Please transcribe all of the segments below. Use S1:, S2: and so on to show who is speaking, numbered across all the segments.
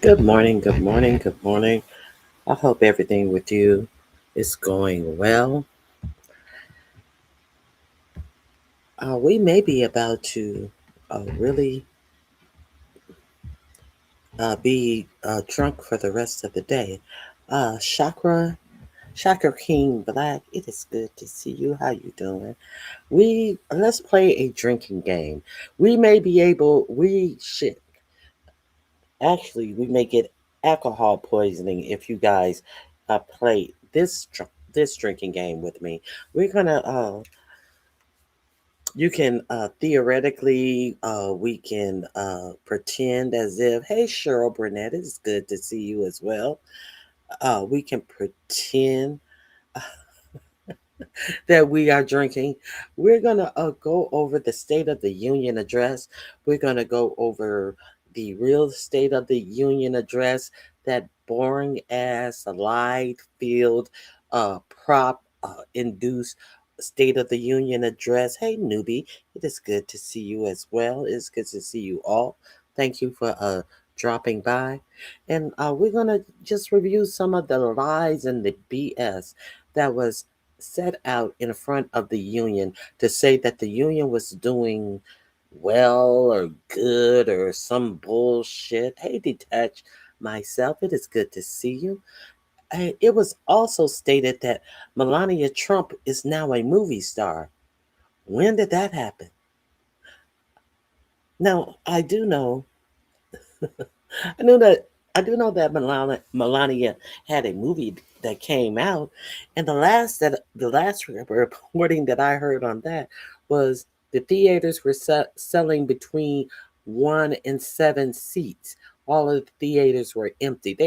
S1: Good morning, good morning, good morning. I hope everything with you is going well. We may be about to really be drunk for the rest of the day. Chakra King Black, it is good to see you. How you doing? Let's play a drinking game. We may be able. We should we may get alcohol poisoning if you guys play this drinking game with me. We're gonna you can theoretically we can pretend as if, hey, Cheryl Burnett, it's good to see you as well. We can pretend that we are drinking. We're going to go over the State of the Union address. We're going to go over the real State of the Union address, that boring ass, lied filled, prop induced State of the Union address. Hey, newbie, it is good to see you as well. It's good to see you all. Thank you for dropping by. And we're going to just review some of the lies and the BS that was set out in front of the union to say that the union was doing well or good or some bullshit. Hey, Detach myself, it is good to see you. It was also stated that Melania Trump is now a movie star. When did that happen? Now, I knew that I do know that Melania had a movie that came out, and the last reporting that I heard on that was the theaters were selling between 1 and 7 seats. All of the theaters were empty.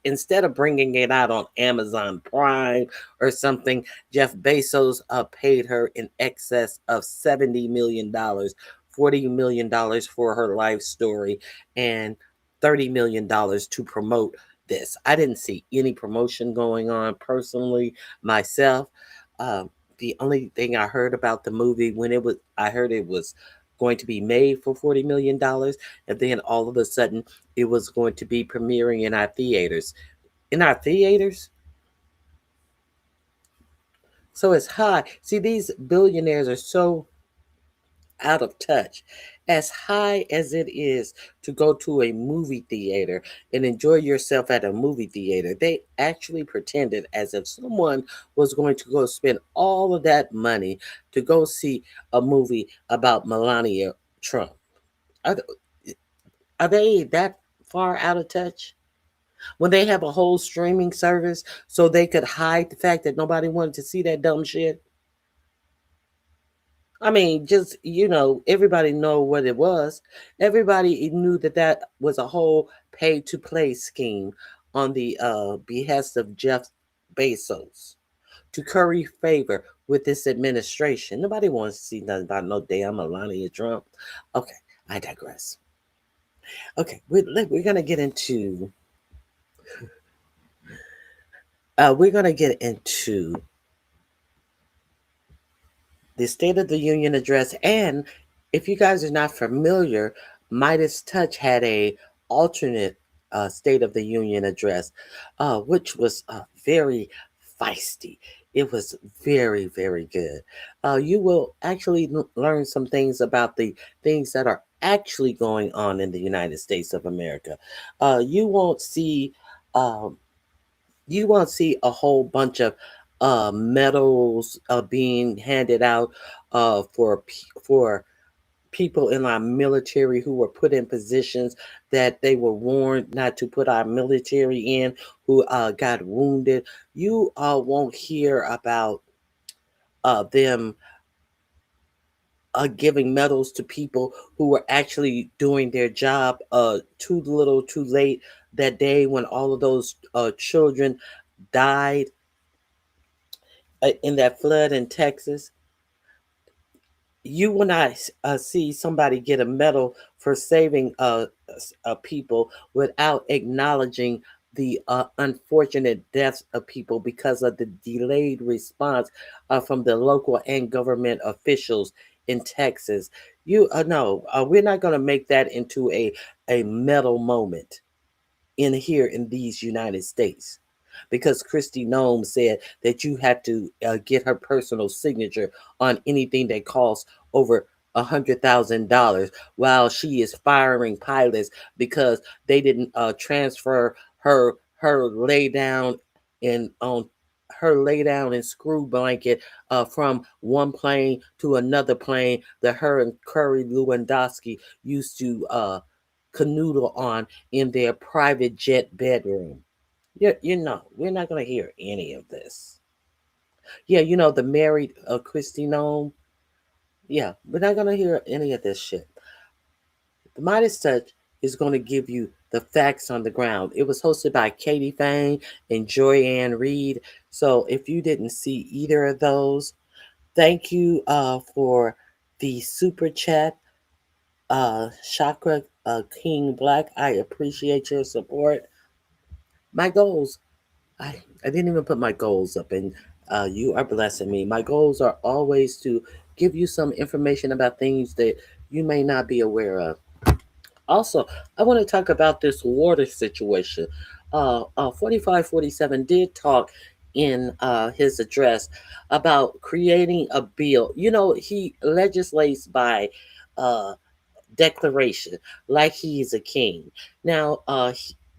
S1: Instead of bringing it out on Amazon Prime or something, Jeff Bezos paid her in excess of $70 million, $40 million for her life story, and $30 million to promote this. I didn't see any promotion going on personally myself. Um, the only thing I heard about the movie I heard it was going to be made for $40 million, and then all of a sudden it was going to be premiering in our theaters. In our theaters, so it's high. See, these billionaires are so out of touch. As high as it is to go to a movie theater and enjoy yourself at a movie theater, they actually pretended as if someone was going to go spend all of that money to go see a movie about Melania Trump. Are, are they that far out of touch? When they have a whole streaming service so they could hide the fact that nobody wanted to see that dumb shit? I mean, just everybody know what it was. Everybody knew that that was a whole pay to play scheme on the behest of Jeff Bezos to curry favor with this administration. Nobody wants to see nothing about no damn Melania Trump. Okay, I digress. Okay, we're gonna get into we're gonna get into the State of the Union address. And if you guys are not familiar, Midas Touch had a alternate State of the Union address, which was very feisty. It was very, very good. You will actually learn some things about the things that are actually going on in the United States of America. You won't see. Um, you won't see a whole bunch of medals being handed out for people in our military who were put in positions that they were warned not to put our military in, who got wounded. You won't hear about them giving medals to people who were actually doing their job too little, too late that day when all of those children died in that flood in Texas. You will not see somebody get a medal for saving people without acknowledging the unfortunate deaths of people because of the delayed response from the local and government officials in Texas. You no, we're not going to make that into a medal moment. in here in these United States, because Christy Nome said that you had to get her personal signature on anything that costs over $100,000, while she is firing pilots because they didn't transfer her lay down in on her lay down and screw blanket from one plane to another plane that her and Curry Lewandowski used to canoodle on in their private jet bedroom. We're not going to hear any of this. Yeah, the married Christy Nome. Yeah, we're not going to hear any of this shit. The Midas Touch is going to give you the facts on the ground. It was hosted by Katie Fang and Joy Ann Reed. So if you didn't see either of those, thank you for the super chat. Chakra King Black, I appreciate your support. My goals, I didn't even put my goals up, and you are blessing me. My goals are always to give you some information about things that you may not be aware of. Also, I want to talk about this water situation. 4547 did talk in his address about creating a bill. He legislates by uh, declaration, like he's a king. Now,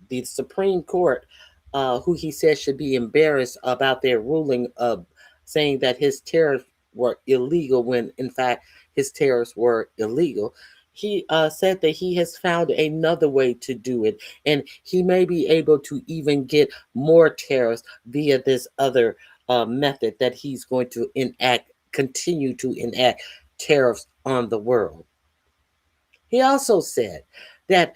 S1: the Supreme Court, who he says should be embarrassed about their ruling of saying that his tariffs were illegal when, in fact, his tariffs were illegal. He said that he has found another way to do it, and he may be able to even get more tariffs via this other method that he's going to continue to enact tariffs on the world. He also said that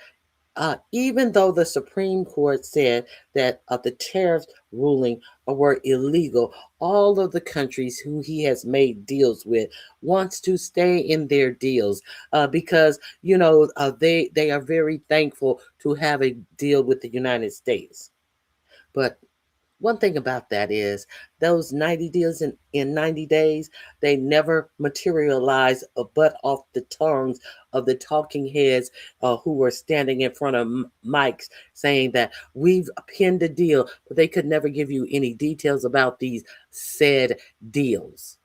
S1: even though the Supreme Court said that the tariff ruling were illegal, all of the countries who he has made deals with wants to stay in their deals because they are very thankful to have a deal with the United States. But one thing about that is those 90 deals in 90 days, they never materialize but off the tongues of the talking heads who were standing in front of mics saying that we've pinned a deal, but they could never give you any details about these said deals.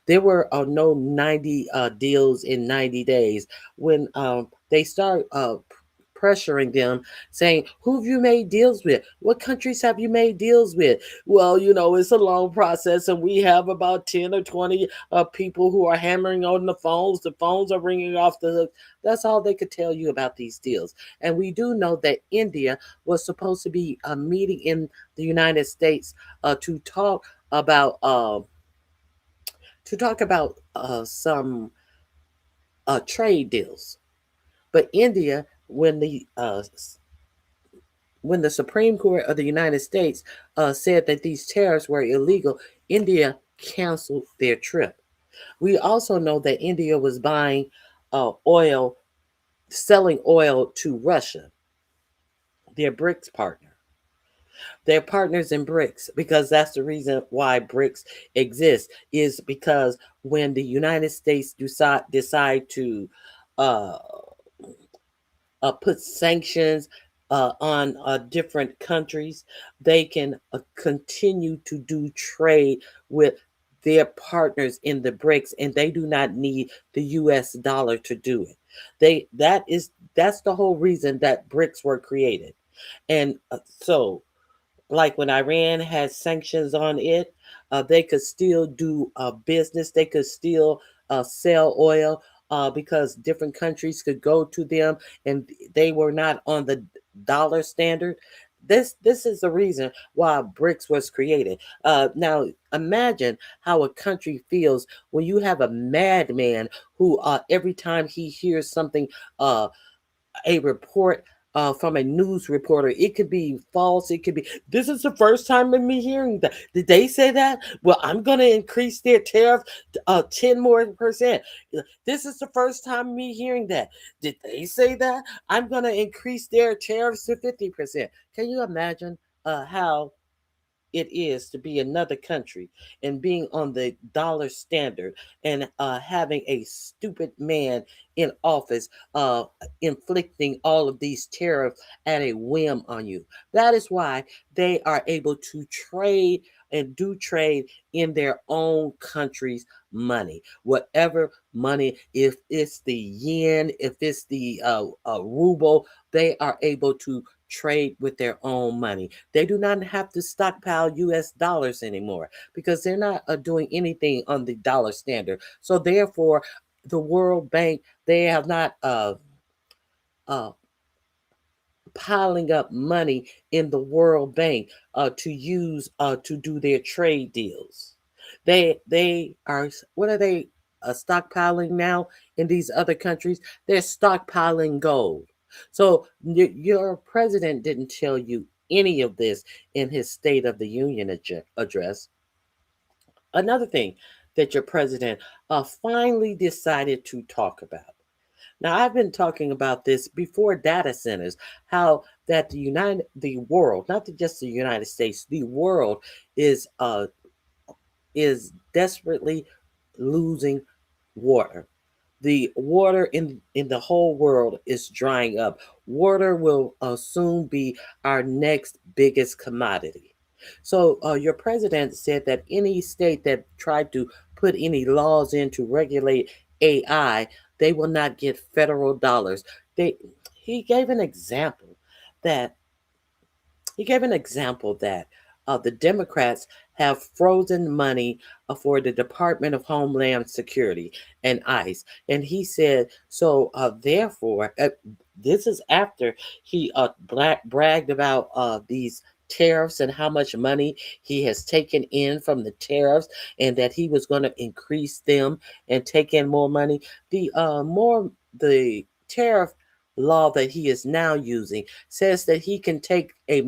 S1: There were no 90 deals in 90 days. When they start pressuring them, saying, who have you made deals with? What countries have you made deals with? Well, it's a long process, and we have about 10 or 20 people who are hammering on the phones. The phones are ringing off the hook. That's all they could tell you about these deals. And we do know that India was supposed to be meeting in the United States to talk about some trade deals. But India, when the Supreme Court of the United States said that these tariffs were illegal, India canceled their trip. We also know that India was buying oil, selling oil to Russia, their BRICS partner. They're partners in BRICS because that's the reason why BRICS exists, is because when the United States decide to uh, put sanctions on different countries, they can continue to do trade with their partners in the BRICS, and they do not need the U.S. dollar to do it. That's the whole reason that BRICS were created, and so like when Iran had sanctions on it, they could still do business. They could still sell oil because different countries could go to them, and they were not on the dollar standard. This is the reason why BRICS was created. Now imagine how a country feels when you have a madman who every time he hears something uh, a report from a news reporter. It could be false. It could be, this is the first time of me hearing that. Did they say that? Well, I'm going to increase their tariff 10 more percent. This is the first time of me hearing that. Did they say that? I'm going to increase their tariffs to 50%. Can you imagine how it is to be another country and being on the dollar standard and having a stupid man in office inflicting all of these tariffs at a whim on you. That is why they are able to trade and do trade in their own country's money. Whatever money, if it's the yen, if it's the ruble, they are able to trade with their own money. They do not have to stockpile US dollars anymore because they're not doing anything on the dollar standard. So therefore, the World Bank, they have not uh, piling up money in the World Bank to use to do their trade deals. They are, what are they stockpiling now in these other countries? They're stockpiling gold. So your president didn't tell you any of this in his State of the Union address. Another thing that your president finally decided to talk about. Now, I've been talking about this before data centers, how that the world, not just the United States, the world is uh is desperately losing water. The water in the whole world is drying up. Water will soon be our next biggest commodity. So your president said that any state that tried to put any laws in to regulate AI, they will not get federal dollars. They he gave an example that he gave an example that the Democrats have frozen money for the Department of Homeland Security and ICE. And he said, so therefore, this is after he bragged about these tariffs and how much money he has taken in from the tariffs and that he was going to increase them and take in more money. The tariff law that he is now using says that he can charge a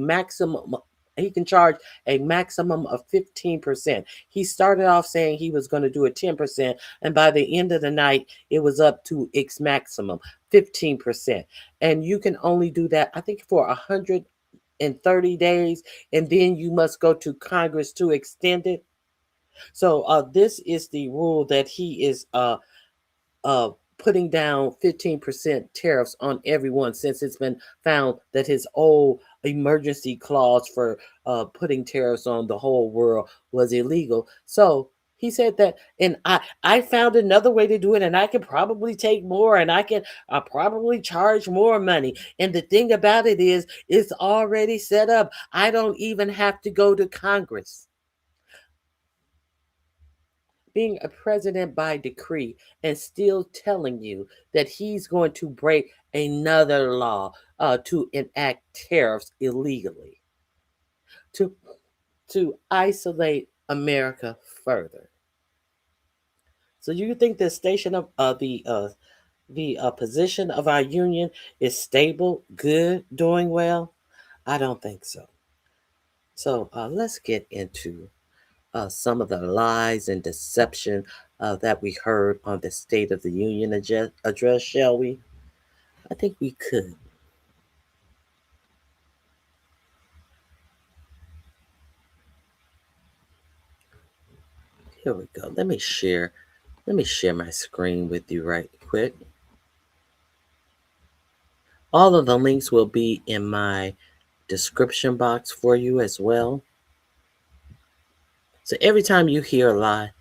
S1: maximum of 15%. He started off saying he was going to do a 10%, and by the end of the night, it was up to its maximum, 15%. And you can only do that, I think, for 130 days, and then you must go to Congress to extend it. So this is the rule that he is uh, putting down 15% tariffs on everyone since it's been found that his old emergency clause for putting tariffs on the whole world was illegal. So he said that, and I found another way to do it, and I can probably take more, and I can probably charge more money. And the thing about it is, it's already set up. I don't even have to go to Congress. Being a president by decree and still telling you that he's going to break another law to enact tariffs illegally to isolate America further. So you think the station of the position of our union is stable, good, doing well? I don't think so. So let's get into some of the lies and deception that we heard on the State of the Union address, shall we? I think we could. Here we go. Let me share my screen with you right quick. All of the links will be in my description box for you as well. So every time you hear a lie,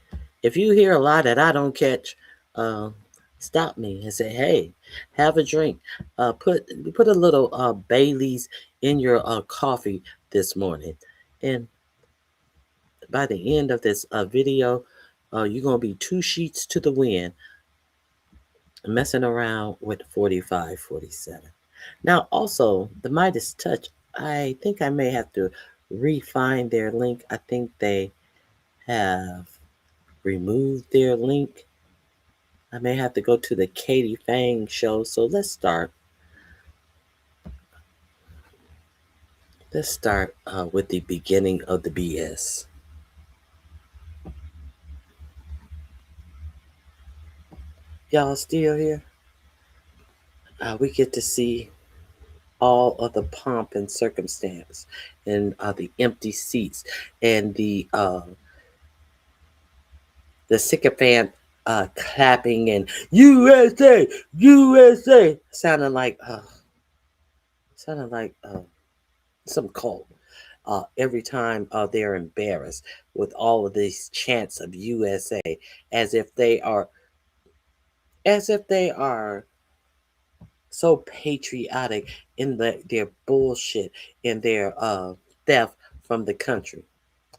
S1: if you hear a lie that I don't catch, uh, stop me and say, "Hey, have a drink. Put a little Bailey's in your coffee this morning." And by the end of this video, you're gonna be two sheets to the wind, messing around with 45, 47. Now, also the Midas Touch. I think I may have to refine their link. I think they have removed their link. I may have to go to the Katie Fang show. So let's start. Let's start with the beginning of the BS. Y'all still here? We get to see all of the pomp and circumstance, and the empty seats, and the sycophant clapping and USA, USA, sounding like some cult. Every time they're embarrassed with all of these chants of USA, as if they are, as if they are so patriotic in their bullshit and their theft from the country.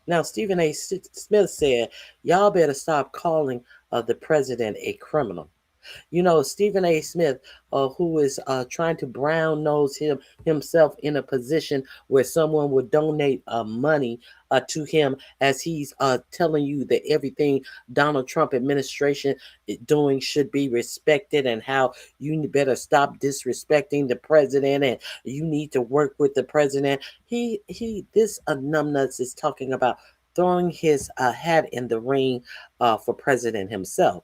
S1: Now, Stephen A. Smith said, "Y'all better stop calling the president a criminal." You know, Stephen A. Smith, who is trying to brown nose himself in a position where someone would donate money to him, as he's telling you that everything Donald Trump administration is doing should be respected, and how you better stop disrespecting the president, and you need to work with the president. This numbnuts is talking about throwing his hat in the ring for president himself.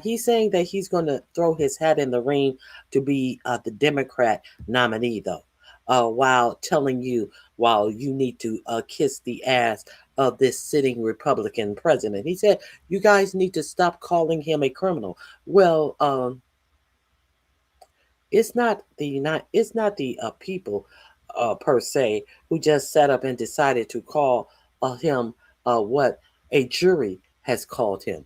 S1: He's saying that he's going to throw his hat in the ring to be the Democrat nominee, though, while you need to kiss the ass of this sitting Republican president. He said, "You guys need to stop calling him a criminal." Well, it's not the people per se who just sat up and decided to call him what a jury has called him.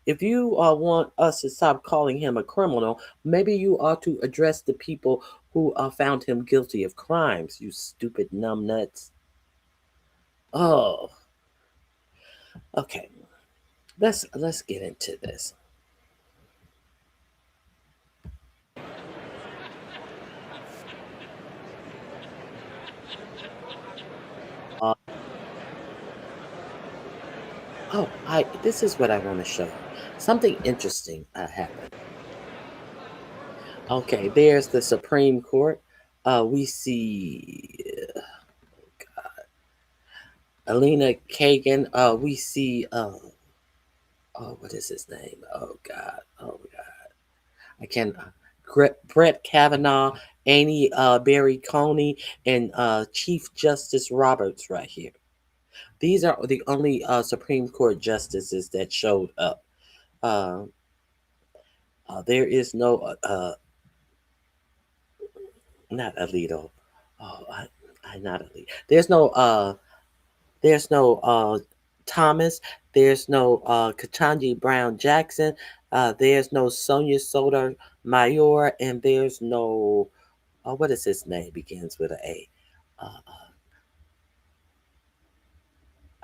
S1: If you want us to stop calling him a criminal, maybe you ought to address the people who found him guilty of crimes, you stupid numbnuts. Oh, okay. Let's get into this. Uh, I this is what I want to show you. Something interesting happened. Okay, there's the Supreme Court. We see Alina Kagan. We see what is his name? Oh God, I can. Brett Kavanaugh, Amy Barry Coney, and Chief Justice Roberts right here. These are the only Supreme Court justices that showed up. Uh, there is no not Alito. Oh, I not Alito. There's no Thomas. There's no Ketanji Brown Jackson. There's no Sonia Sotomayor, and there's no what is his name? Begins with a A.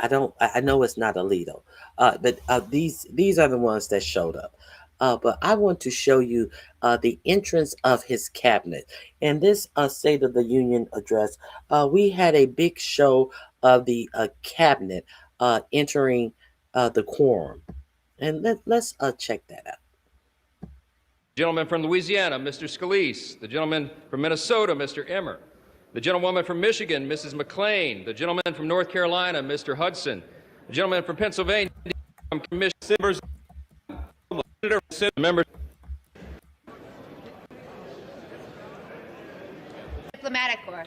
S1: I don't. I know it's not Alito, but these are the ones that showed up. But I want to show you the entrance of his cabinet. In this State of the Union address, we had a big show of the cabinet entering the quorum, and let's check that out.
S2: Gentleman from Louisiana, Mr. Scalise. The gentleman from Minnesota, Mr. Emmer. The gentlewoman from Michigan, Mrs. McClain. The gentleman from North Carolina, Mr. Hudson. The gentleman from Pennsylvania, from Commissioners, members.
S3: Diplomatic Corps.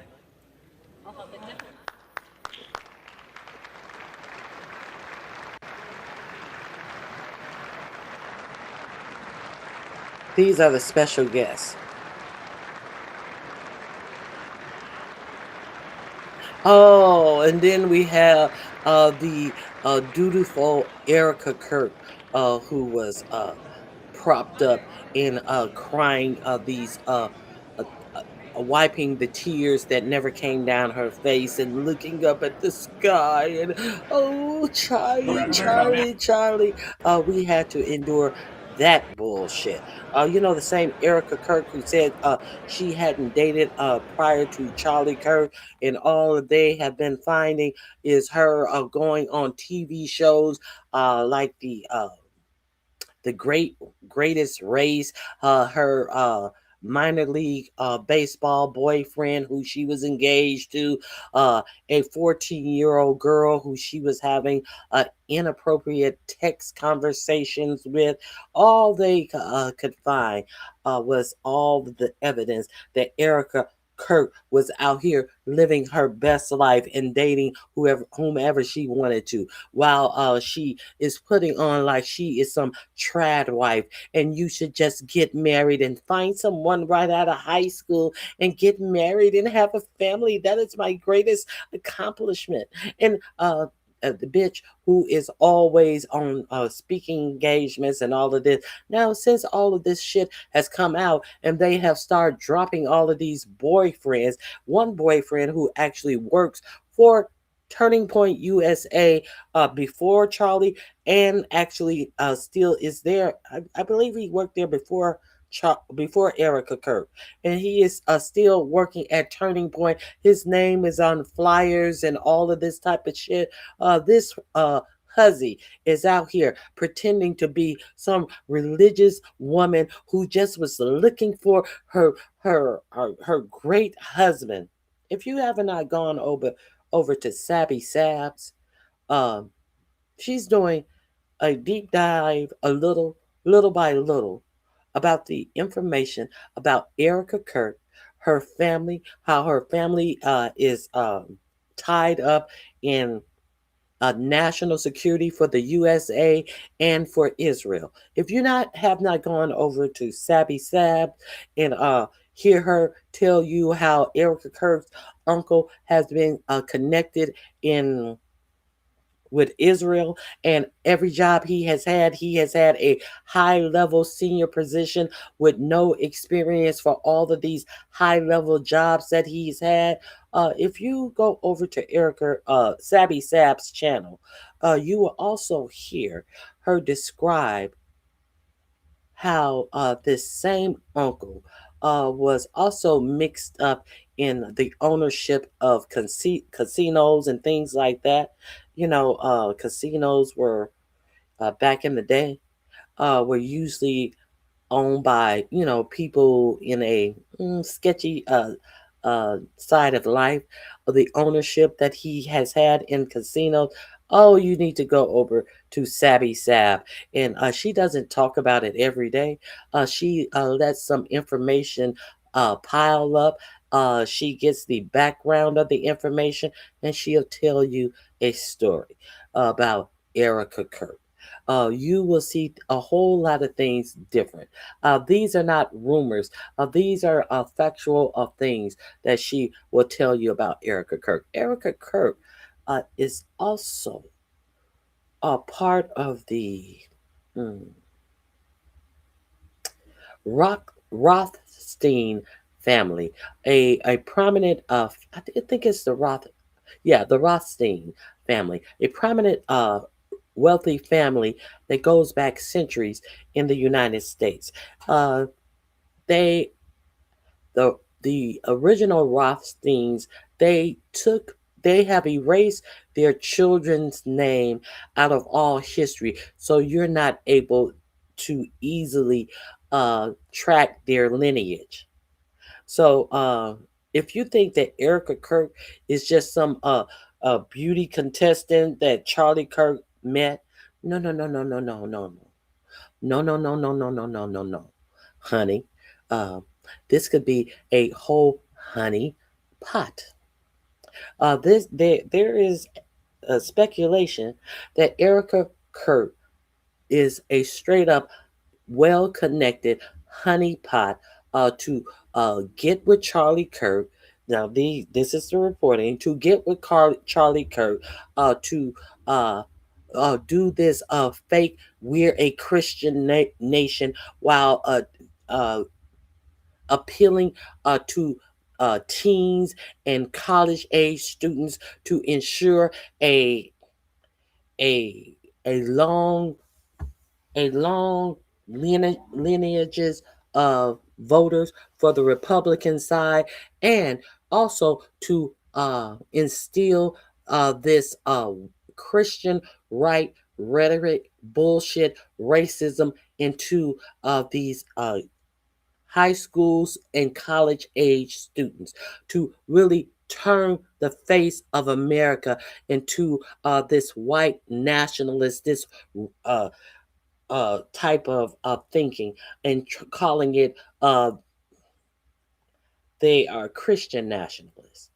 S1: These are the special guests. Oh, and then we have the dutiful Erica Kirk, who was propped up and crying these uh, wiping the tears that never came down her face and looking up at the sky, and oh, Charlie, Charlie, Charlie. We had to endure that bullshit. You know, the same Erica Kirk who said she hadn't dated prior to Charlie Kirk, and all that they have been finding is her going on TV shows like the greatest race, her minor league baseball boyfriend who she was engaged to, a 14-year-old girl who she was having inappropriate text conversations with. All they could find was all the evidence that Erica Kirk was out here living her best life and dating whomever she wanted to, while she is putting on like she is some trad wife, and you should just get married and find someone right out of high school and get married and have a family. That is my greatest accomplishment. And the bitch who is always on speaking engagements and all of this. Now, since all of this shit has come out and they have started dropping all of these boyfriends, one boyfriend who actually works for Turning Point USA before Charlie, and actually still is there. I believe he worked there before. Before Erica Kirk, and he is still working at Turning Point. His name is on flyers and all of this type of shit. This Huzzy is out here pretending to be some religious woman who just was looking for her great husband. If you have not gone over to Sabby Sabs, um, she's doing a deep dive, little by little, about the information about Erica Kirk, her family, how her family is tied up in national security for the USA and for Israel. If you not have not gone over to Sabby Sab and hear her tell you how Erica Kirk's uncle has been connected in with Israel, and every job he has had a high level senior position with no experience for all of these high level jobs that he's had. If you go over to Erica Sabby Sab's channel, you will also hear her describe how this same uncle was also mixed up in the ownership of casinos and things like that. You know, casinos were back in the day were usually owned by people in a sketchy side of life, of the ownership that he has had in casinos. Oh, you need to go over to Sabby Sab, and she doesn't talk about it every day. She lets some information pile up. She gets the background of the information, and she'll tell you a story about Erica Kirk. You will see a whole lot of things different. These are not rumors. These are factual things that she will tell you about Erica Kirk. Erica Kirk is also a part of the mm, Rothstein family, a prominent, I think it's the Rothstein family, a prominent, wealthy family that goes back centuries in the United States. Uh, they the original Rothsteins, they took they have erased their children's name out of all history, so you're not able to easily track their lineage. So if you think that Erica Kirk is just some beauty contestant that Charlie Kirk met, no, no, no, no, no, no, no, no, no, no, no, no, no, no, no, no, honey. Uh, this could be a whole honey pot. There is a speculation that Erica Kirk is a straight up well connected honeypot to get with Charlie Kirk. Now, this is the reporting to get with Charlie Kirk to uh, do this fake we're a Christian nation while uh, appealing to teens and college age students to ensure a a a long long lineages of voters for the Republican side, and also to instill this Christian right rhetoric, bullshit, racism into these high schools and college age students to really turn the face of America into this white nationalist, this uh, type of thinking, and calling it they are Christian nationalists.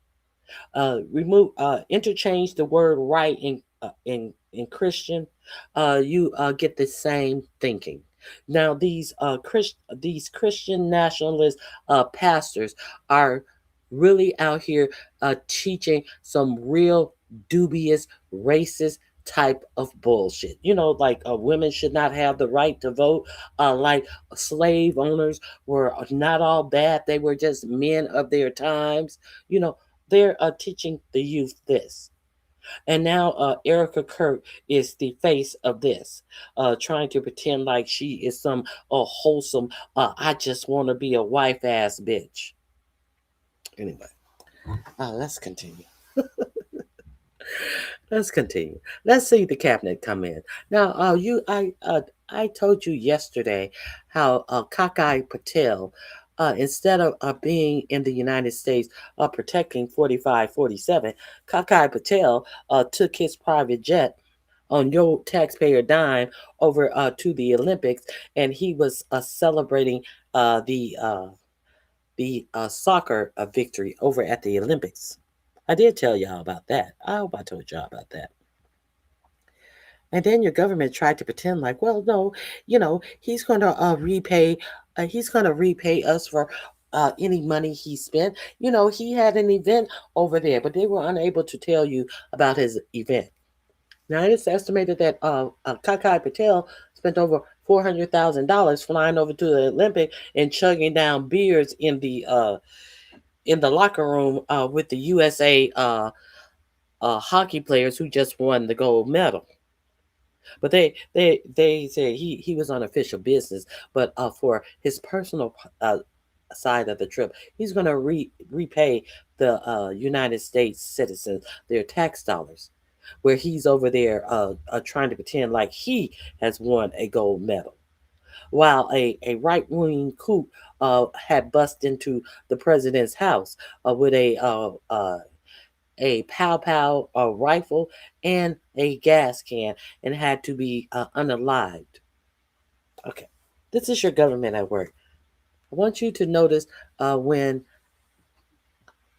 S1: Remove interchange the word right in Christian, you get the same thinking. Now these Christian nationalist pastors are really out here teaching some real dubious racist type of bullshit. You know, like women should not have the right to vote. Like slave owners were not all bad; they were just men of their times. You know, they're teaching the youth this. And now Erica Kirk is the face of this, trying to pretend like she is some wholesome, I just want to be a wife ass bitch. Anyway, let's continue. Let's continue. Let's see the cabinet come in. Now, I told you yesterday how Kakai Patel, instead of being in the United States protecting 4547, Kakai Patel took his private jet on your taxpayer dime over to the Olympics, and he was celebrating uh, the uh, the soccer victory over at the Olympics. I did tell y'all about that. I hope I told y'all about that. And then your government tried to pretend like, well, no, you know, he's going to repay us for any money he spent. You know, he had an event over there, but they were unable to tell you about his event. Now it's estimated that Kakai Patel spent over $400,000 flying over to the Olympic and chugging down beers in the locker room with the USA hockey players who just won the gold medal. But they say he was on official business, but for his personal side of the trip, he's going to repay the United States citizens their tax dollars, where he's over there trying to pretend like he has won a gold medal, while a right wing coup had bust into the president's house with a pow pow rifle and a gas can and had to be unalived. Okay, this is your government at work. I want you to notice when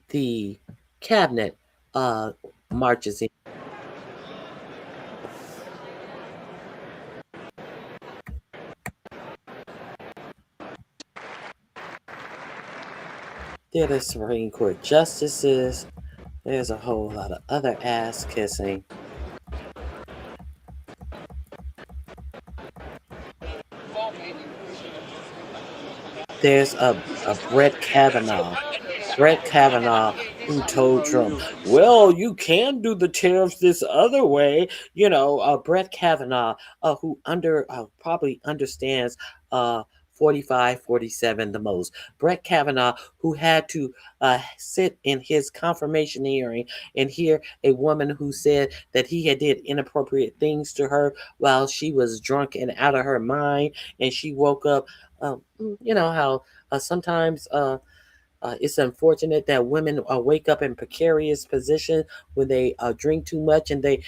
S1: the cabinet uh, marches in. There are the Supreme Court justices. There's a whole lot of other ass kissing. There's a Brett Kavanaugh. Brett Kavanaugh who told Trump, well, you can do the tariffs this other way. You know, Brett Kavanaugh, who probably understands uh, 45, 47 the most. Brett Kavanaugh, who had to sit in his confirmation hearing and hear a woman who said that he had did inappropriate things to her while she was drunk and out of her mind, and she woke up. You know how sometimes it's unfortunate that women wake up in precarious position when they drink too much, and they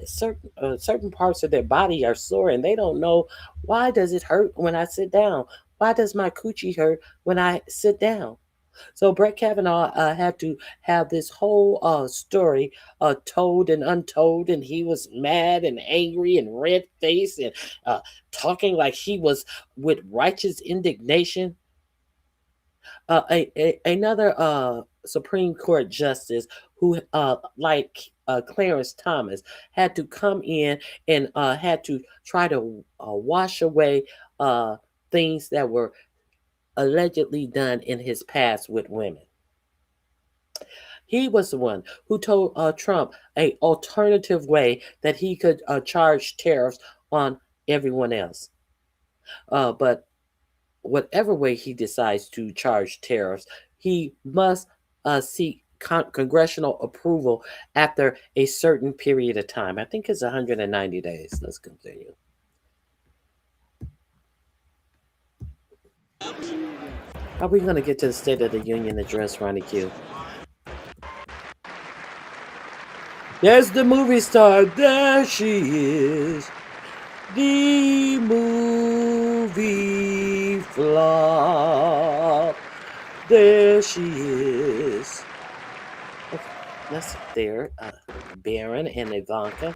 S1: certain parts of their body are sore, and they don't know, why does it hurt when I sit down? Why does my coochie hurt when I sit down? So Brett Kavanaugh had to have this whole story told and untold, and he was mad and angry and red faced and talking like he was with righteous indignation. Another Supreme Court justice who, like Clarence Thomas, had to come in and had to try to wash away things that were allegedly done in his past with women. He was the one who told Trump a alternative way that he could charge tariffs on everyone else. But whatever way he decides to charge tariffs, he must seek congressional approval after a certain period of time. I think it's 190 days. Let's continue. Are we going to get to the State of the Union address, RonyiQ? There's the movie star. There she is. The movie flop. There she is. Okay, let's there. Baron and Ivanka.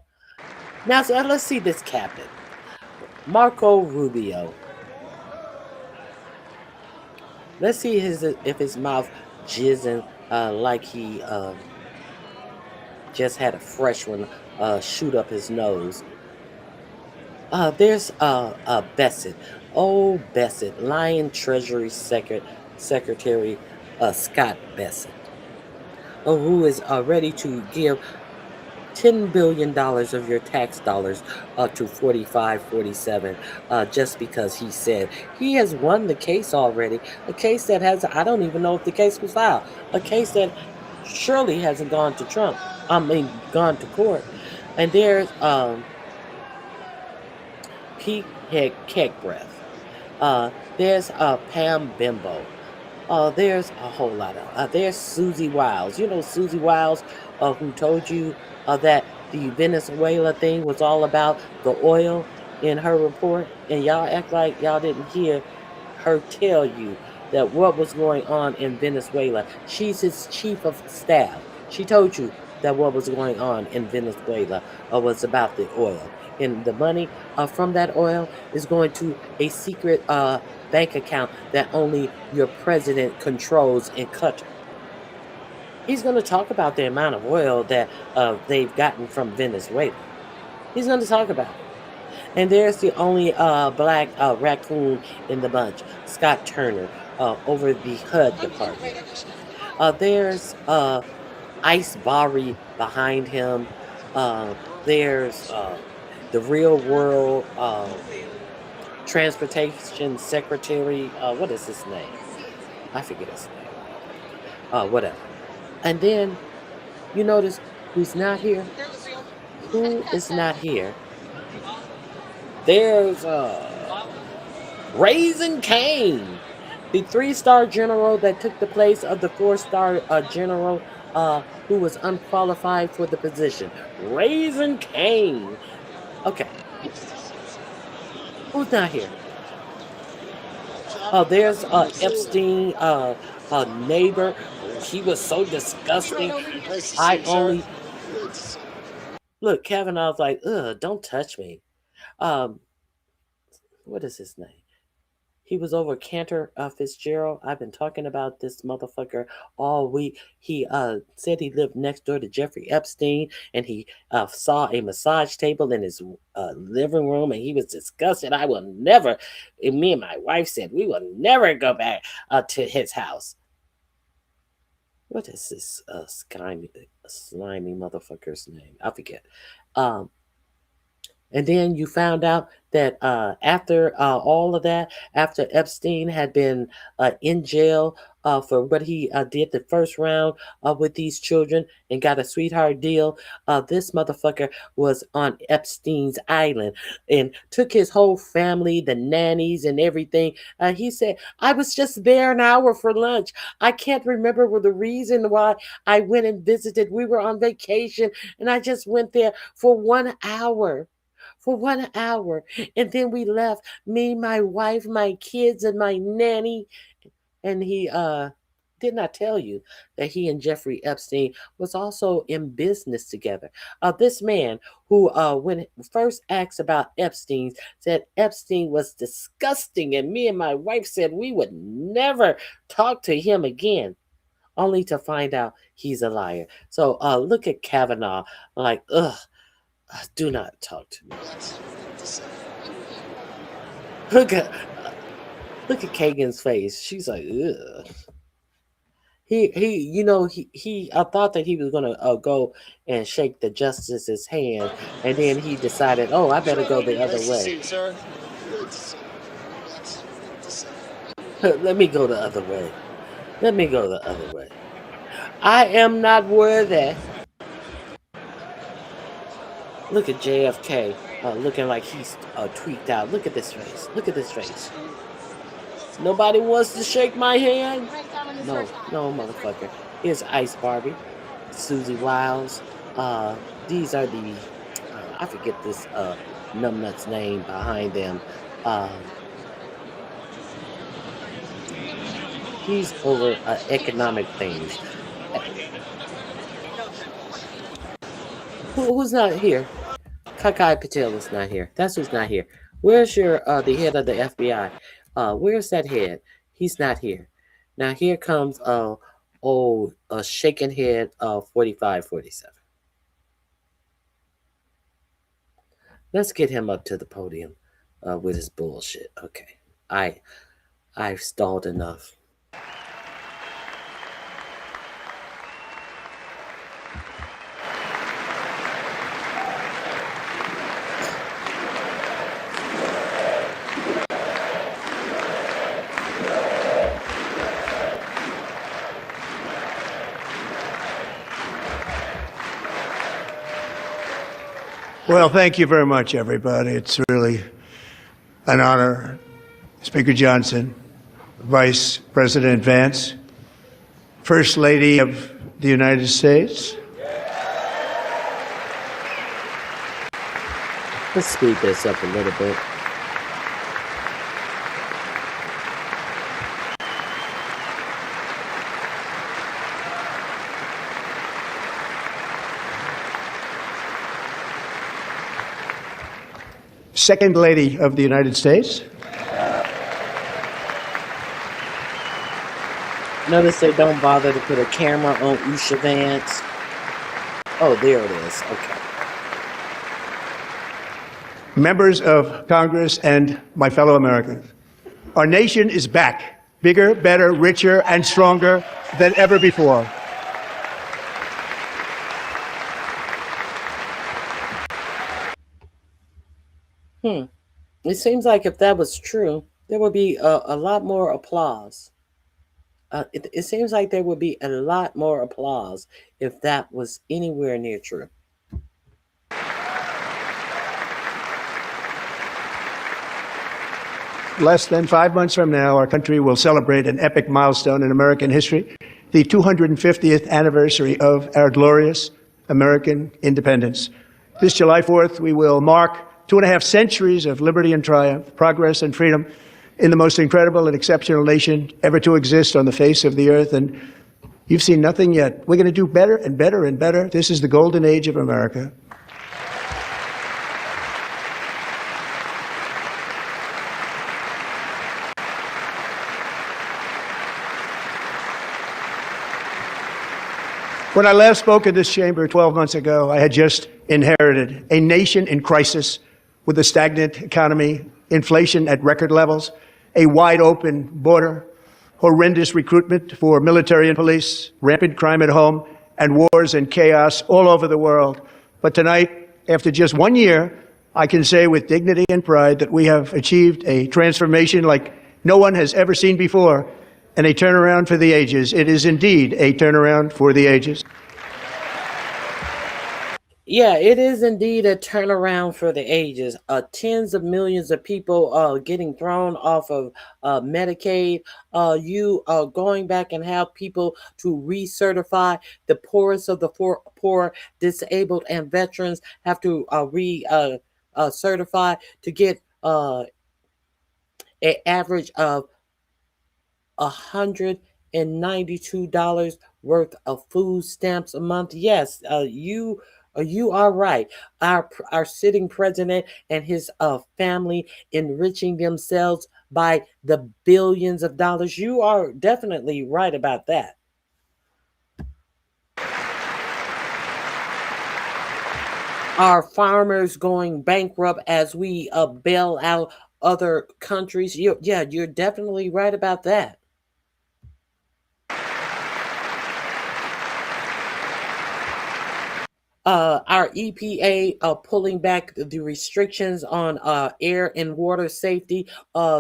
S1: Now, so let's see this cabinet. Marco Rubio. Let's see if his mouth jizzing like he just had a fresh one shoot up his nose. There's Bassett. Oh, Bassett, Lion Treasury Secretary Scott Bassett, who is ready to give $10 billion of your tax dollars to 45, 47, just because he said he has won the case already. A case that has, I don't even know if the case was filed, a case that surely hasn't gone to Trump, gone to court. And there's Pete Cake Breath. There's Pam Bimbo. There's a whole lot of. There's Susie Wiles. You know Susie Wiles, who told you that the Venezuela thing was all about the oil in her report, and y'all act like y'all didn't hear her tell you that what was going on in Venezuela. She's his chief of staff. She told you that what was going on in Venezuela was about the oil, and the money from that oil is going to a secret bank account that only your president controls in Qatar. He's going to talk about the amount of oil that they've gotten from Venezuela. He's going to talk about it. And there's the only black raccoon in the bunch, Scott Turner, over the HUD department. There's Ice Bari behind him. There's the real world transportation secretary. What is his name? I forget his name. Whatever. And then you notice who's not here? Who is not here? There's Raising Cane, the 3-star general that took the place of the 4-star general who was unqualified for the position. Raising Cane. Okay, who's not here? Oh, there's Epstein, a neighbor. He was so disgusting. I only look. Kavanaugh's like, ugh, don't touch me. Um, what is his name? He was over Cantor Fitzgerald. I've been talking about this motherfucker all week. He said he lived next door to Jeffrey Epstein, and he saw a massage table in his living room, and he was disgusted. I will never. And me and my wife said we will never go back to his house. What is this slimy motherfucker's name? I forget. Um, and then you found out that after all of that, after Epstein had been in jail for what he did the first round with these children and got a sweetheart deal, this motherfucker was on Epstein's island and took his whole family, the nannies, and everything. He said, I was just there an hour for lunch. I can't remember the reason why I went and visited. We were on vacation and I just went there for 1 hour. For 1 hour. And then we left, me, my wife, my kids, and my nanny. And he did not tell you that he and Jeffrey Epstein was also in business together. This man who, when first asked about Epstein, said Epstein was disgusting, and me and my wife said we would never talk to him again. Only to find out he's a liar. So look at Kavanaugh, like, ugh, do not talk to me. Look at look at Kagan's face. She's like, ugh. He thought that he was gonna go and shake the justice's hand, and then he decided, oh, I better go the other way. Let me go the other way. Let me go the other way. I am not worthy. Look at JFK looking like he's tweaked out. Look at this face. Look at this face. Nobody wants to shake my hand? No, no, motherfucker. Here's Ice Barbie, Susie Wiles. These are the, I forget this numbnut's name behind them. He's over economic things. Uh, who's not here? Kakai Patel is not here. That's who's not here. Where's your the head of the FBI? Where's that head? He's not here. Now here comes old shaken head 4547. Let's get him up to the podium with his bullshit. Okay. I I've stalled enough.
S3: Well, thank you very much, everybody. It's really an honor. Speaker Johnson, Vice President Vance, First Lady of the United States.
S1: Let's speed this up a little bit.
S3: Second Lady of the United States.
S1: Notice they don't bother to put a camera on Usha Vance. Oh, there it is. Okay.
S3: Members of Congress and my fellow Americans, our nation is back, bigger, better, richer, and stronger than ever before.
S1: It seems like if that was true, there would be a lot more applause. It seems like there would be a lot more applause if that was anywhere near true.
S3: Less than 5 months from now, our country will celebrate an epic milestone in American history, the 250th anniversary of our glorious American independence. This July 4th, we will mark 2.5 centuries of liberty and triumph, progress and freedom in the most incredible and exceptional nation ever to exist on the face of the earth. And you've seen nothing yet. We're going to do better and better and better. This is the golden age of America. When I last spoke in this chamber 12 months ago, I had just inherited a nation in crisis with a stagnant economy, inflation at record levels, a wide open border, horrendous recruitment for military and police, rampant crime at home, and wars and chaos all over the world. But tonight, after just 1 year, I can say with dignity and pride that we have achieved a transformation like no one has ever seen before, and a turnaround for the ages. It is indeed a turnaround for the ages.
S1: Yeah, it is indeed a turnaround for the ages. Tens of millions of people getting thrown off of Medicaid. You going back and have people to recertify the poorest of the poor, disabled, and veterans have to certify to get an average of $192 worth of food stamps a month. Yes, you are right. Our sitting president and his family enriching themselves by the billions of dollars. You are definitely right about that. Our farmers going bankrupt as we bail out other countries. Yeah, you're definitely right about that. Our EPA pulling back the restrictions on air and water safety.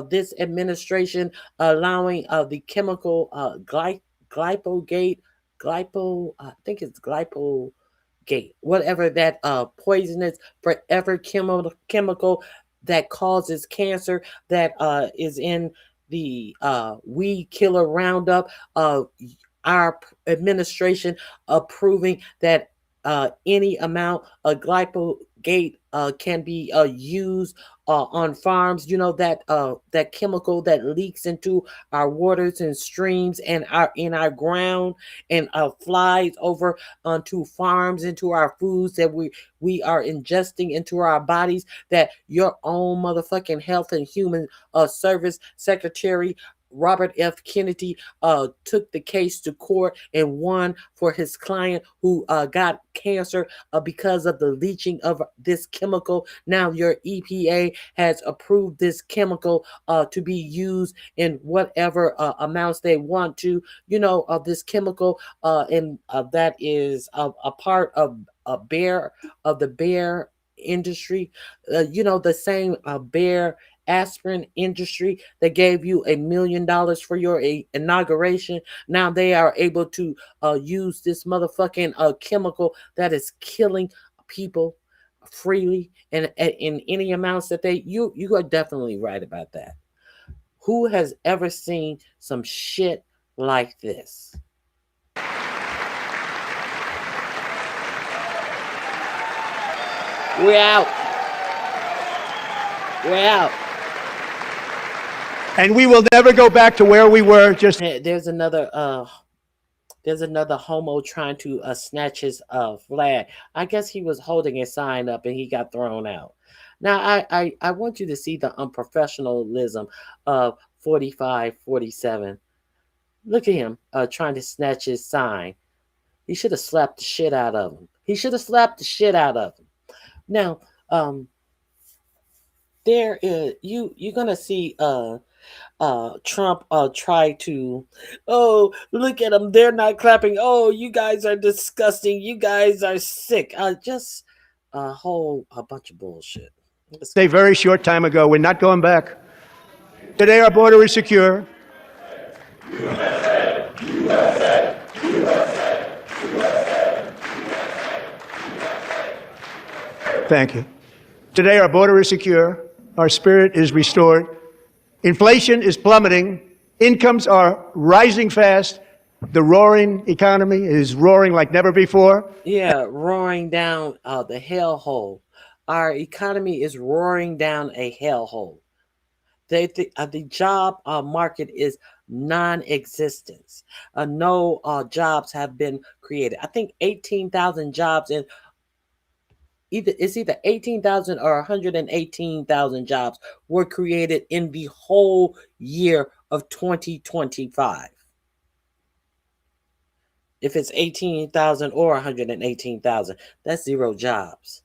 S1: This administration allowing the chemical glyphogate, I think it's glyphogate, whatever that poisonous forever chemical that causes cancer that is in the weed killer Roundup. Our administration approving that any amount of glyphosate can be used on farms. You know that that chemical that leaks into our waters and streams and our in our ground and flies over onto farms into our foods that we are ingesting into our bodies. That your own motherfucking Health and Human Service Secretary Robert F. Kennedy took the case to court and won for his client who got cancer because of the leaching of this chemical. Now your EPA has approved this chemical to be used in whatever amounts they want to. You know, this chemical, and that is a part of the bear industry. You know, the same bear aspirin industry that gave you $1 million for your inauguration. Now they are able to use this motherfucking chemical that is killing people freely and in any amounts that you are definitely right about that. Who has ever seen some shit like this? We're out. We're out.
S3: And we will never go back to where we were just.
S1: There's another homo trying to snatch his flag. I guess he was holding a sign up and he got thrown out. Now I want you to see the unprofessionalism of 4547. Look at him trying to snatch his sign. He should have slapped the shit out of him. Now, there is you're gonna see Trump try to, oh, look at them, they're not clapping, oh, you guys are disgusting, you guys are sick, just a bunch of bullshit.
S3: A very short time ago, we're not going back. Today our border is secure. USA, USA, USA, USA, Thank you. Today our border is secure. Our spirit is restored. Inflation is plummeting. Incomes are rising fast. The roaring economy is roaring like never before.
S1: Yeah, roaring down the hellhole. Our economy is roaring down a hellhole. The job market is non-existence. No jobs have been created. I think 18,000 jobs in either 18,000 or 118,000 jobs were created in the whole year of 2025. If it's 18,000 or 118,000, that's 0 jobs.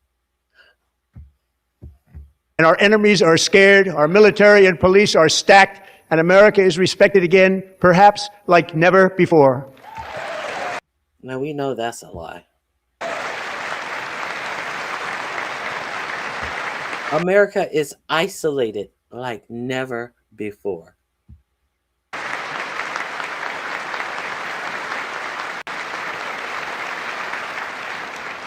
S3: And our enemies are scared, our military and police are stacked, and America is respected again, perhaps like never before.
S1: Now we know that's a lie. America is isolated like never before.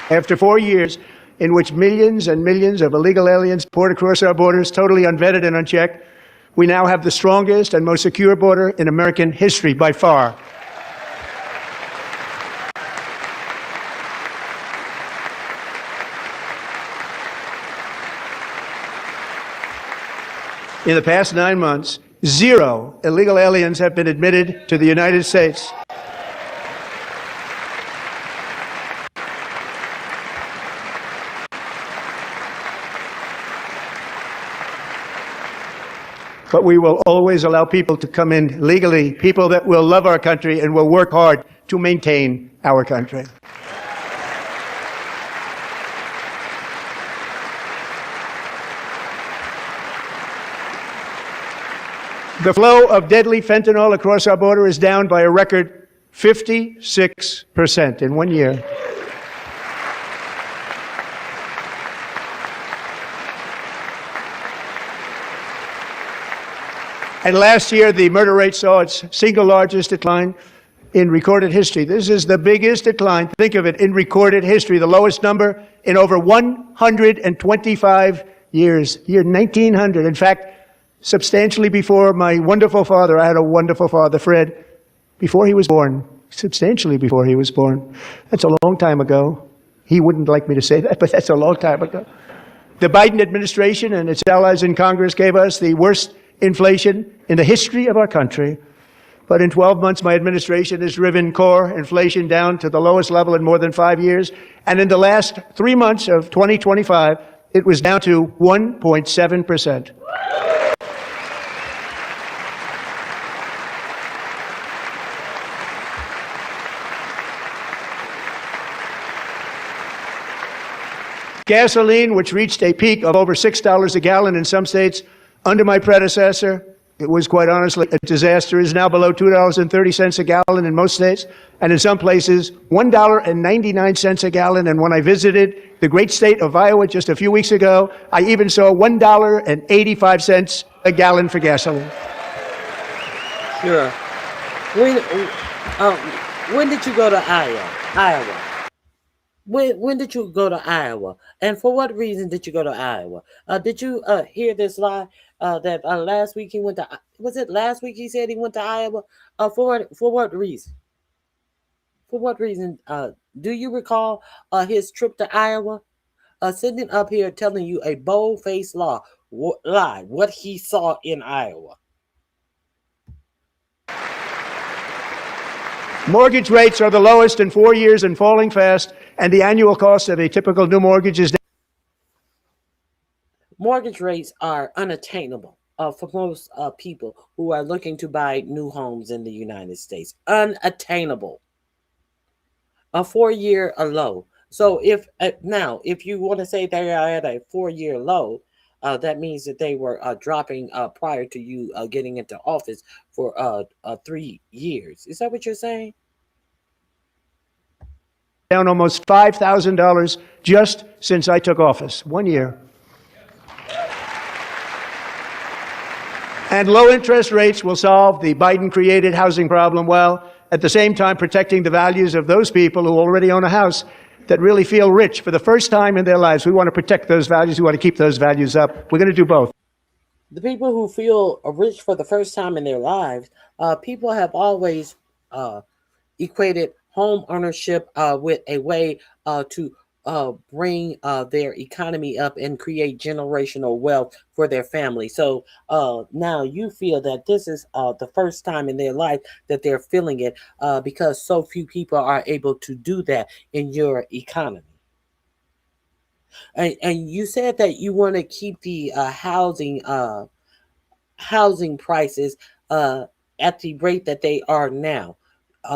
S3: After 4 years in which millions and millions of illegal aliens poured across our borders, totally unvetted and unchecked, we now have the strongest and most secure border in American history by far. In the past 9 months, 0 illegal aliens have been admitted to the United States. But we will always allow people to come in legally, people that will love our country and will work hard to maintain our country. The flow of deadly fentanyl across our border is down by a record 56% in 1 year. And last year, the murder rate saw its single largest decline in recorded history. This is the biggest decline, think of it, in recorded history, the lowest number in over 125 years, year 1900. In fact, substantially before my wonderful father, I had a wonderful father, Fred, before he was born, substantially before he was born. That's a long time ago. He wouldn't like me to say that, but that's a long time ago. The Biden administration and its allies in Congress gave us the worst inflation in the history of our country. But in 12 months, my administration has driven core inflation down to the lowest level in more than 5 years. And in the last 3 months of 2025, it was down to 1.7%. Gasoline, which reached a peak of over $6 a gallon in some states under my predecessor, it was quite honestly a disaster, is now below $2.30 a gallon in most states, and in some places, $1.99 a gallon. And when I visited the great state of Iowa just a few weeks ago, I even saw $1.85 a gallon for gasoline.
S1: Sure. When did you go to Iowa? When did you go to Iowa? And for what reason did you go to Iowa? Did you hear this lie that last week he went to? Was it last week he said he went to Iowa? For what reason? For what reason? Do you recall his trip to Iowa? Sitting up here telling you a bold-faced lie, what he saw in Iowa.
S3: Mortgage rates are the lowest in 4 years and falling fast, and the annual cost of a typical new mortgage is.
S1: Mortgage rates are unattainable for most people who are looking to buy new homes in the United States. Unattainable. A 4-year low. So if you want to say they are at a 4-year low, that means that they were dropping prior to you getting into office for 3 years. Is that what you're saying?
S3: Down almost $5,000 just since I took office. 1 year. And low interest rates will solve the Biden-created housing problem while at the same time protecting the values of those people who already own a house that really feel rich for the first time in their lives. We want to protect those values. We want to keep those values up. We're going to do both.
S1: The people who feel rich for the first time in their lives, people have always equated home ownership with a way to bring their economy up and create generational wealth for their family. So now you feel that this is the first time in their life that they're feeling it because so few people are able to do that in your economy. And you said that you want to keep the housing prices at the rate that they are now.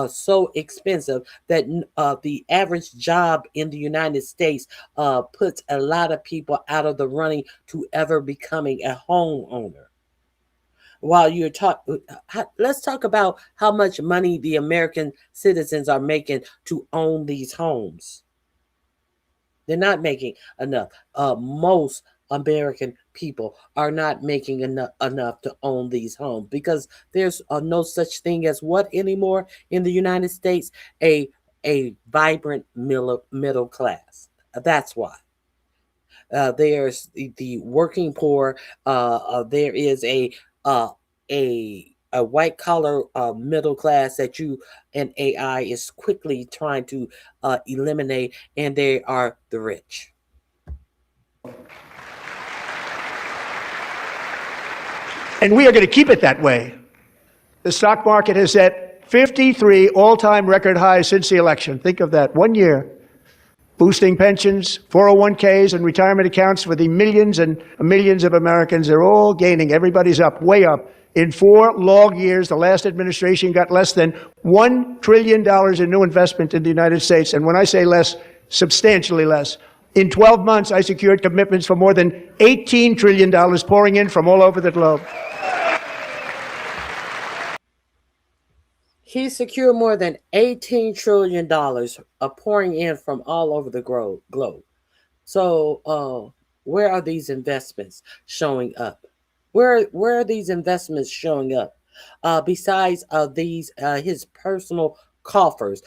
S1: So expensive that the average job in the United States puts a lot of people out of the running to ever becoming a homeowner. While you're let's talk about how much money the American citizens are making to own these homes. They're not making enough. Most American people are not making enough to own these homes because there's no such thing as what anymore in the United States? A vibrant middle class. That's why. There's the working poor. There is a white collar middle class that you and AI is quickly trying to eliminate, and they are the rich.
S3: And we are going to keep it that way. The stock market has set 53 all-time record highs since the election. Think of that, 1 year. Boosting pensions, 401ks, and retirement accounts for the millions and millions of Americans. They're all gaining. Everybody's up, way up. In 4 long years, the last administration got less than $1 trillion in new investment in the United States. And when I say less, substantially less. In 12 months, I secured commitments for more than $18 trillion pouring in from all over the globe.
S1: He secured more than $18 trillion pouring in from all over the globe. So where are these investments showing up? Where are these investments showing up? Besides these his personal coffers,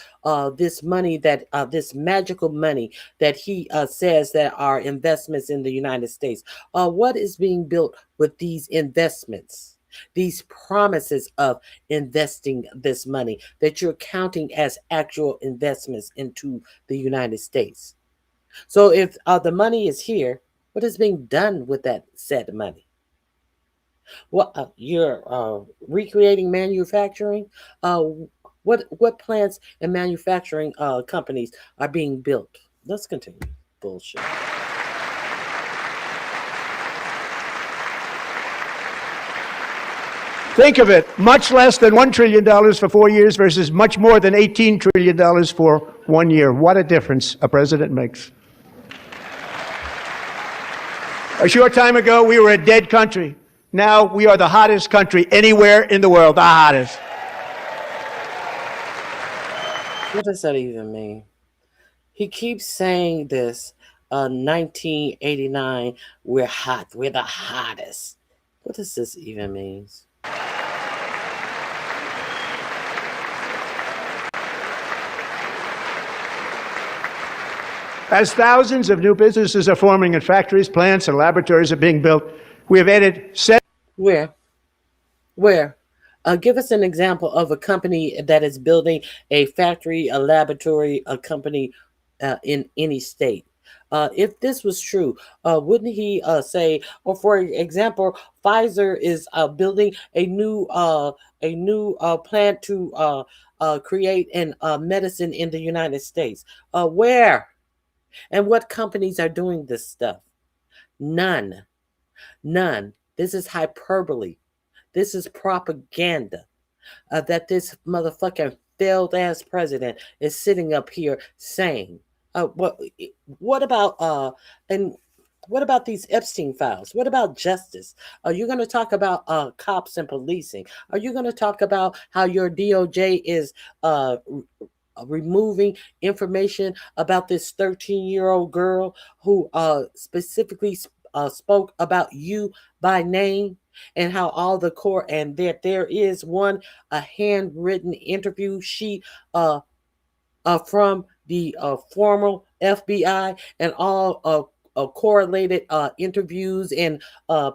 S1: this money that this magical money that he says that are investments in the United States. What is being built with these investments? These promises of investing this money that you're counting as actual investments into the United States. So if the money is here, what is being done with that said money? What you're recreating manufacturing? Uh, what plants and manufacturing companies are being built? Let's continue. Bullshit.
S3: Think of it, much less than $1 trillion for 4 years versus much more than $18 trillion for 1 year. What a difference a president makes. A short time ago, we were a dead country. Now we are the hottest country anywhere in the world, the hottest.
S1: What does that even mean? He keeps saying this. 1989, we're hot. We're the hottest. What does this even mean?
S3: As thousands of new businesses are forming and factories, plants, and laboratories are being built, we have added
S1: Where? Where? Give us an example of a company that is building a factory, a laboratory, a company in any state. If this was true, wouldn't he say, or for example, Pfizer is building a new plant to create an medicine in the United States? Where and what companies are doing this stuff? None, none. This is hyperbole. This is propaganda that this motherfucking failed ass president is sitting up here saying. What about and what about these Epstein files? What about justice? Are you going to talk about cops and policing? Are you going to talk about how your DOJ is removing information about this 13-year-old girl who specifically spoke about you by name, and how all the court, and that there is one a handwritten interview sheet from the former FBI, and all correlated interviews and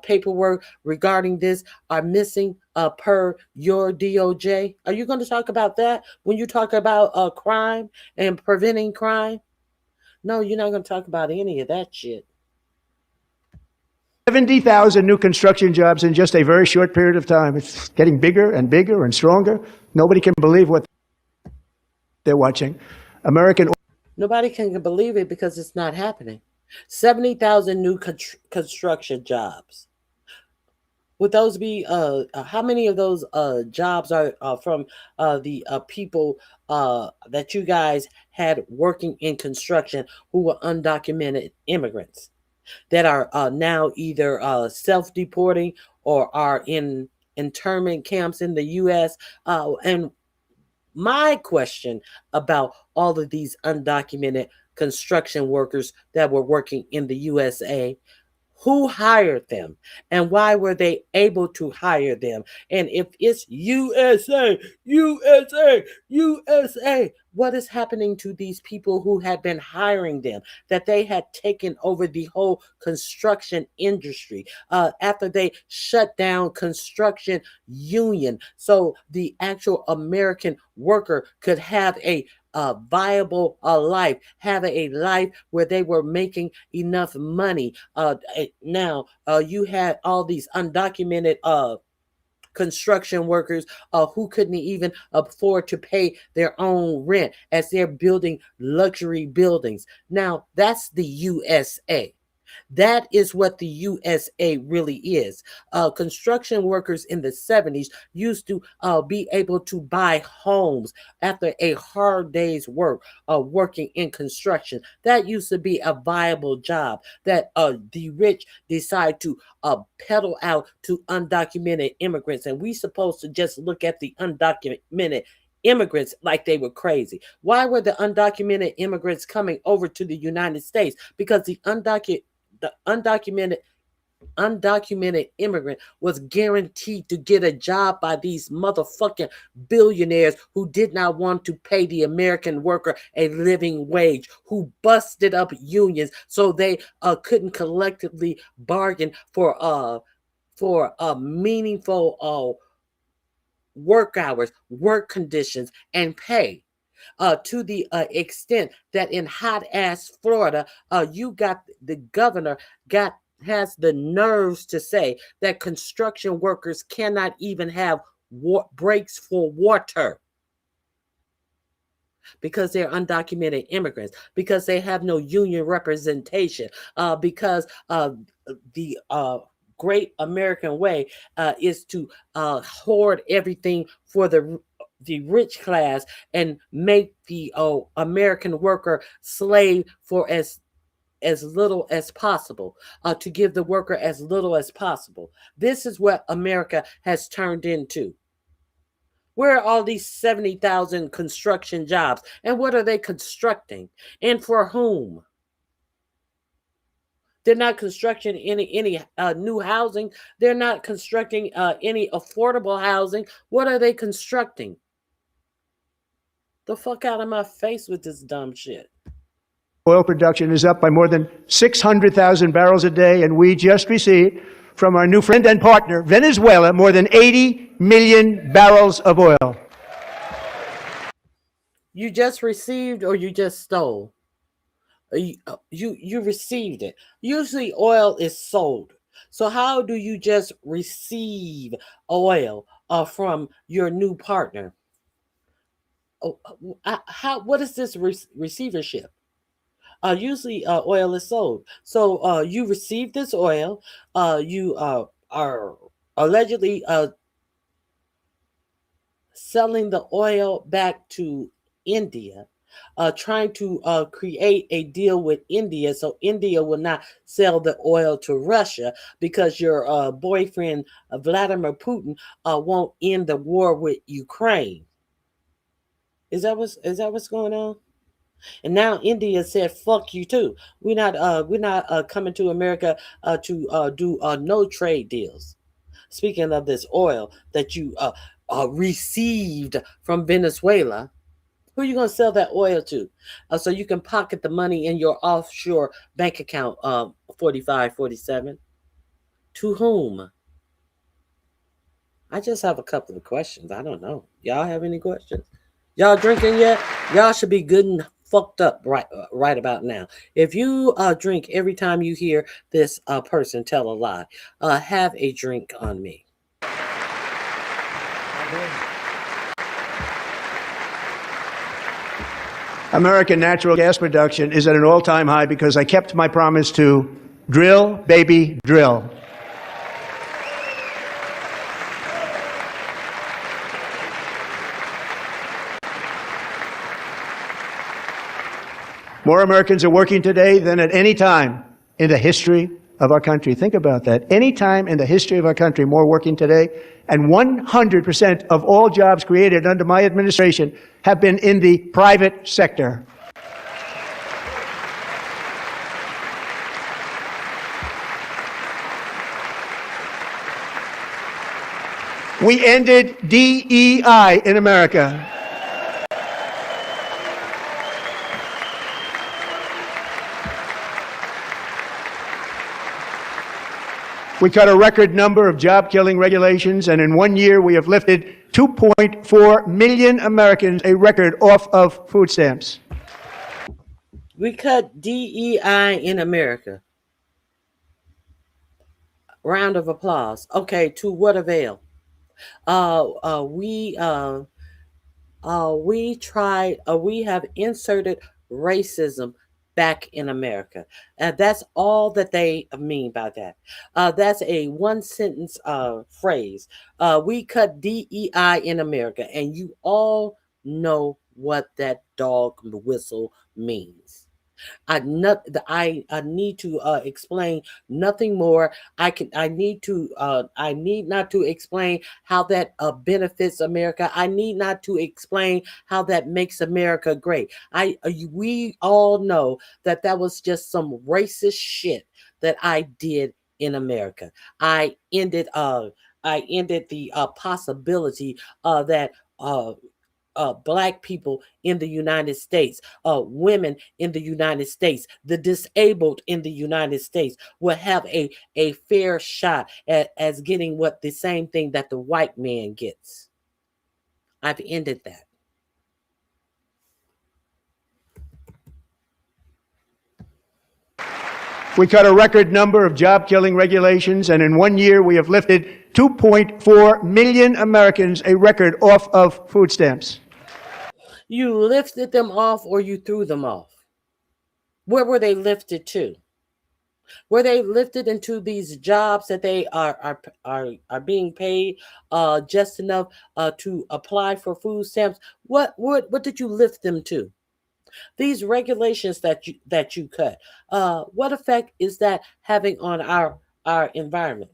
S1: paperwork regarding this are missing per your DOJ. Are you going to talk about that when you talk about crime and preventing crime? No, you're not going to talk about any of that shit.
S3: 70,000 new construction jobs in just a very short period of time. It's getting bigger and bigger and stronger. Nobody can believe what they're watching. American.
S1: Nobody can believe it because it's not happening. 70,000 new construction jobs. Would those be how many of those jobs are from the people that you guys had working in construction who were undocumented immigrants that are now either self-deporting or are in internment camps in the U.S. And my question about all of these undocumented construction workers that were working in the USA, who hired them and why were they able to hire them? And if it's USA, USA, USA, what is happening to these people who had been hiring them, that they had taken over the whole construction industry after they shut down construction union so the actual American worker could have a viable life, have a life where they were making enough money. Now you had all these undocumented construction workers who couldn't even afford to pay their own rent as they're building luxury buildings. Now that's the USA. That is what the USA really is. Construction workers in the 70s used to be able to buy homes after a hard day's work working in construction. That used to be a viable job that the rich decide to peddle out to undocumented immigrants. And we supposed to just look at the undocumented immigrants like they were crazy. Why were the undocumented immigrants coming over to the United States? Because the undocumented immigrant was guaranteed to get a job by these motherfucking billionaires who did not want to pay the American worker a living wage, who busted up unions so they couldn't collectively bargain for meaningful work hours, work conditions, and pay. to the extent that in hot ass Florida, you got the governor got has the nerves to say that construction workers cannot even have breaks for water because they're undocumented immigrants, because they have no union representation, because the great American way is to hoard everything for the rich class and make the American worker slave for as little as possible, to give the worker as little as possible. This is what America has turned into. Where are all these 70,000 construction jobs? And what are they constructing? And for whom? They're not constructing any new housing. They're not constructing any affordable housing. What are they constructing? The fuck out of my face with this dumb shit.
S3: Oil production is up by more than 600,000 barrels a day, and we just received from our new friend and partner, Venezuela, more than 80 million barrels of oil.
S1: You just received or you just stole? You received it. Usually oil is sold. So how do you just receive oil from your new partner? What is this receivership? Usually oil is sold. So you receive this oil. You are allegedly selling the oil back to India, trying to create a deal with India so India will not sell the oil to Russia because your boyfriend, Vladimir Putin, won't end the war with Ukraine. Is that what's going on? And now India said, "Fuck you too. We're not coming to America to do no trade deals." Speaking of this oil that you received from Venezuela, who are you going to sell that oil to? So you can pocket the money in your offshore bank account, 4547. To whom? I just have a couple of questions. I don't know. Y'all have any questions? Y'all drinking yet? Y'all should be good and fucked up right about now. If you drink every time you hear this person tell a lie, have a drink on me.
S3: American natural gas production is at an all-time high because I kept my promise to drill, baby, drill. More Americans are working today than at any time in the history of our country. Think about that. Any time in the history of our country, more working today. And 100% of all jobs created under my administration have been in the private sector. We ended DEI in America. We cut a record number of job-killing regulations, and in 1 year we have lifted 2.4 million Americans, a record, off of food stamps.
S1: We cut DEI in America. Round of applause. Okay, to what avail? We have inserted racism back in America. That's all that they mean by that. That's a one sentence phrase. We cut DEI in America, and you all know what that dog whistle means. I need to explain nothing more. I need not to explain how that benefits America. I need not to explain how that makes America great. We all know that was just some racist shit that I did in America. I ended the possibility that Black people in the United States, women in the United States, the disabled in the United States will have a fair shot as getting what the same thing that the white man gets. I've ended that.
S3: We cut a record number of job-killing regulations, and in 1 year we have lifted 2.4 million Americans, a record, off of food stamps.
S1: You lifted them off or you threw them off? Where were they lifted to? Were they lifted into these jobs that they are being paid just enough to apply for food stamps? What did you lift them to? These regulations that you cut, what effect is that having on our environment?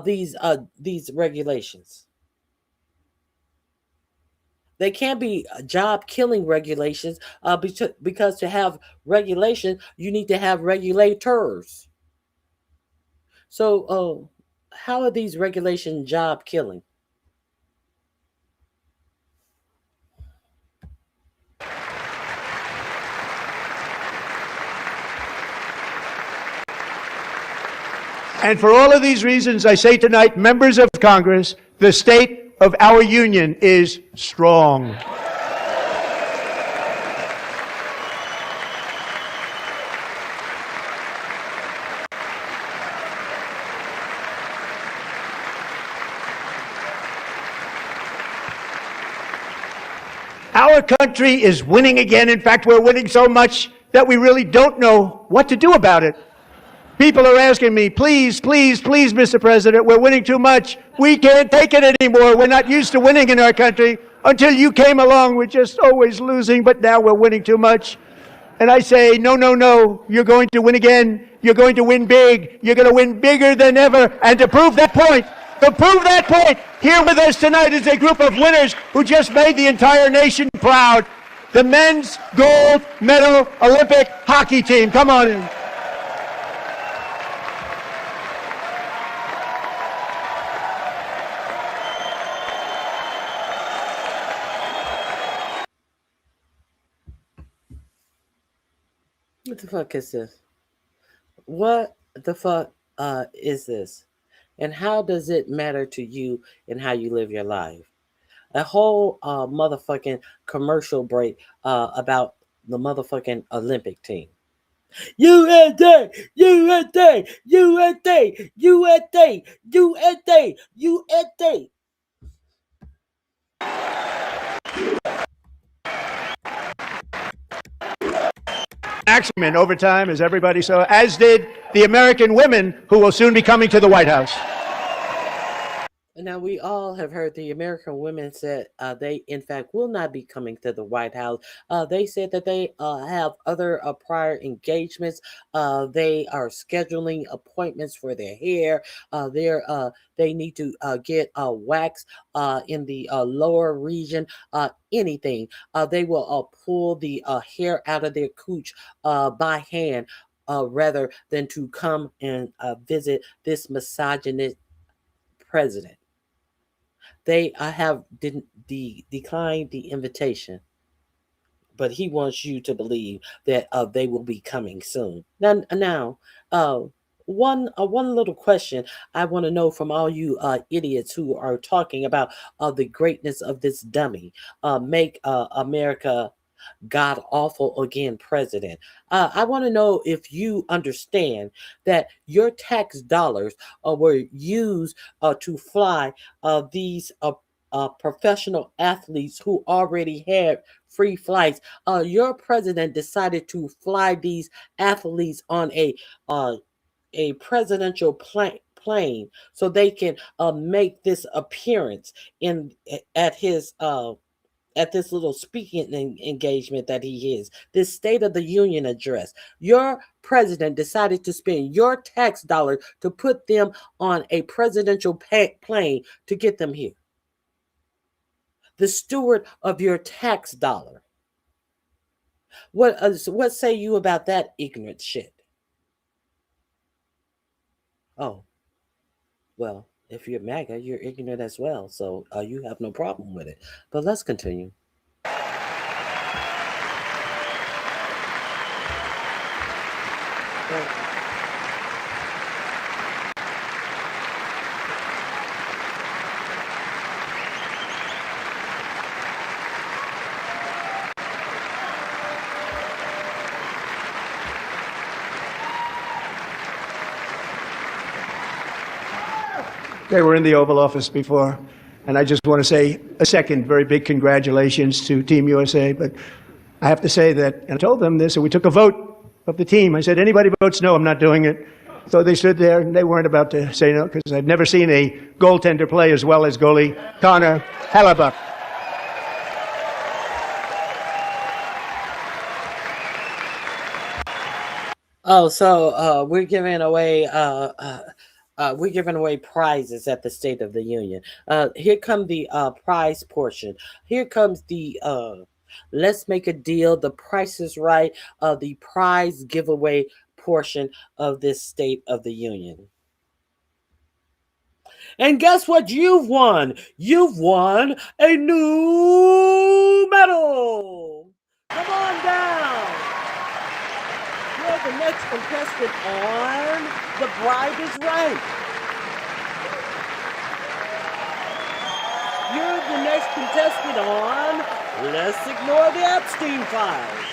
S1: These regulations, they can't be job killing regulations because to have regulation you need to have regulators. So how are these regulations job killing?
S3: And for all of these reasons, I say tonight, members of Congress, the state of our union is strong. Our country is winning again. In fact, we're winning so much that we really don't know what to do about it. People are asking me, please, please, please, Mr. President, we're winning too much. We can't take it anymore. We're not used to winning in our country. Until you came along, we're just always losing, but now we're winning too much. And I say, no, no, no, you're going to win again. You're going to win big. You're going to win bigger than ever. And to prove that point, here with us tonight is a group of winners who just made the entire nation proud. The men's gold medal Olympic hockey team. Come on in.
S1: What the fuck is this? What the fuck is this? And how does it matter to you and how you live your life? A whole motherfucking commercial break about the motherfucking Olympic team. USA, USA, USA, USA, USA, USA.
S3: Action in overtime, as everybody saw, as did the American women who will soon be coming to the White House.
S1: Now, we all have heard the American women said they, in fact, will not be coming to the White House. They said that they have other prior engagements. They are scheduling appointments for their hair. They need to get wax in the lower region. Anything. They will pull the hair out of their cooch by hand rather than to come and visit this misogynist president. They have declined the invitation, but he wants you to believe that they will be coming soon. Now, one little question I want to know from all you idiots who are talking about the greatness of this dummy, make America god awful again president. I want to know if you understand that your tax dollars were used to fly these professional athletes who already had free flights. Your president decided to fly these athletes on a presidential plane so they can make this appearance in at this little speaking engagement that he is, this State of the Union address. Your president decided to spend your tax dollars to put them on a presidential plane to get them here. The steward of your tax dollar. What say you about that ignorant shit? Oh, well, if you're MAGA, you're ignorant as well, so you have no problem with it. But let's continue.
S3: They were in the Oval Office before. And I just want to say a second very big congratulations to Team USA. But I have to say that, and I told them this, and we took a vote of the team. I said, anybody votes no, I'm not doing it. So they stood there, and they weren't about to say no, because I've never seen a goaltender play as well as goalie Connor Hellebuck.
S1: Oh, so we're giving away prizes at the State of the Union. Here come the prize portion. Here comes the let's make a deal. The Price is Right. The prize giveaway portion of this State of the Union. And guess what you've won? You've won a new medal. Come on down. You're the next contestant on The Bride is Right. You're the next contestant on Let's Ignore the Epstein Files.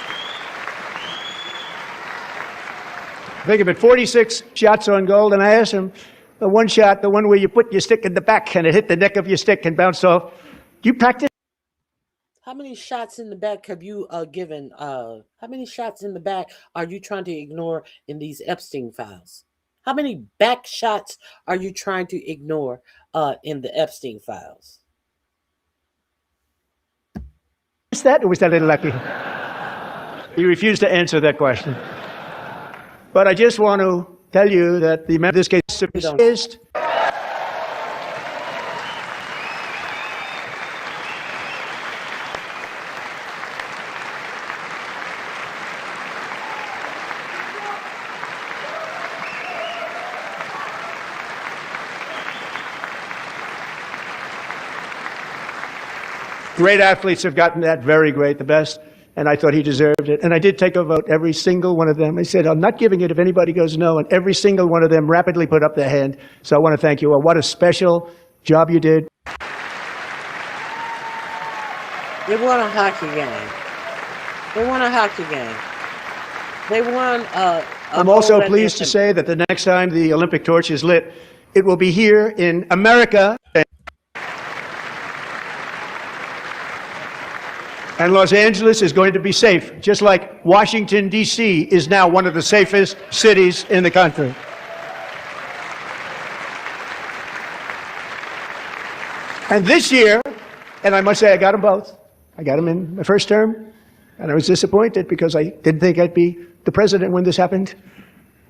S3: Think of it, 46 shots on goal, and I asked him, the one shot, the one where you put your stick in the back and it hit the neck of your stick and bounced off. Do you practice?
S1: How many shots in the back have you given? How many shots in the back are you trying to ignore in these Epstein files? How many back shots are you trying to ignore in the Epstein files?
S3: Is that, or was that a little lucky? He refused to answer that question. But I just want to tell you that the this case is great athletes have gotten that, very great, the best, and I thought he deserved it. And I did take a vote, every single one of them. I said, I'm not giving it if anybody goes no, and every single one of them rapidly put up their hand. So I want to thank you all. What a special job you did.
S1: They won a hockey game. They won a hockey game. They won
S3: I'm also pleased to say that the next time the Olympic torch is lit, it will be here in America. And Los Angeles is going to be safe, just like Washington, D.C. is now one of the safest cities in the country. And this year, and I must say I got them both. I got them in my first term, and I was disappointed because I didn't think I'd be the president when this happened.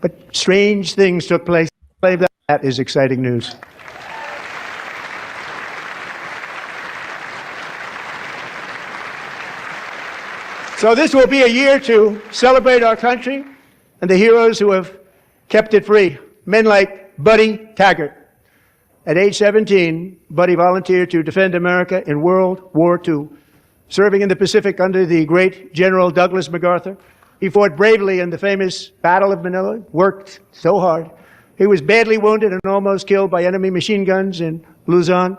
S3: But strange things took place. That is exciting news. So this will be a year to celebrate our country and the heroes who have kept it free. Men like Buddy Taggart. At age 17, Buddy volunteered to defend America in World War II, serving in the Pacific under the great General Douglas MacArthur. He fought bravely in the famous Battle of Manila, worked so hard. He was badly wounded and almost killed by enemy machine guns in Luzon.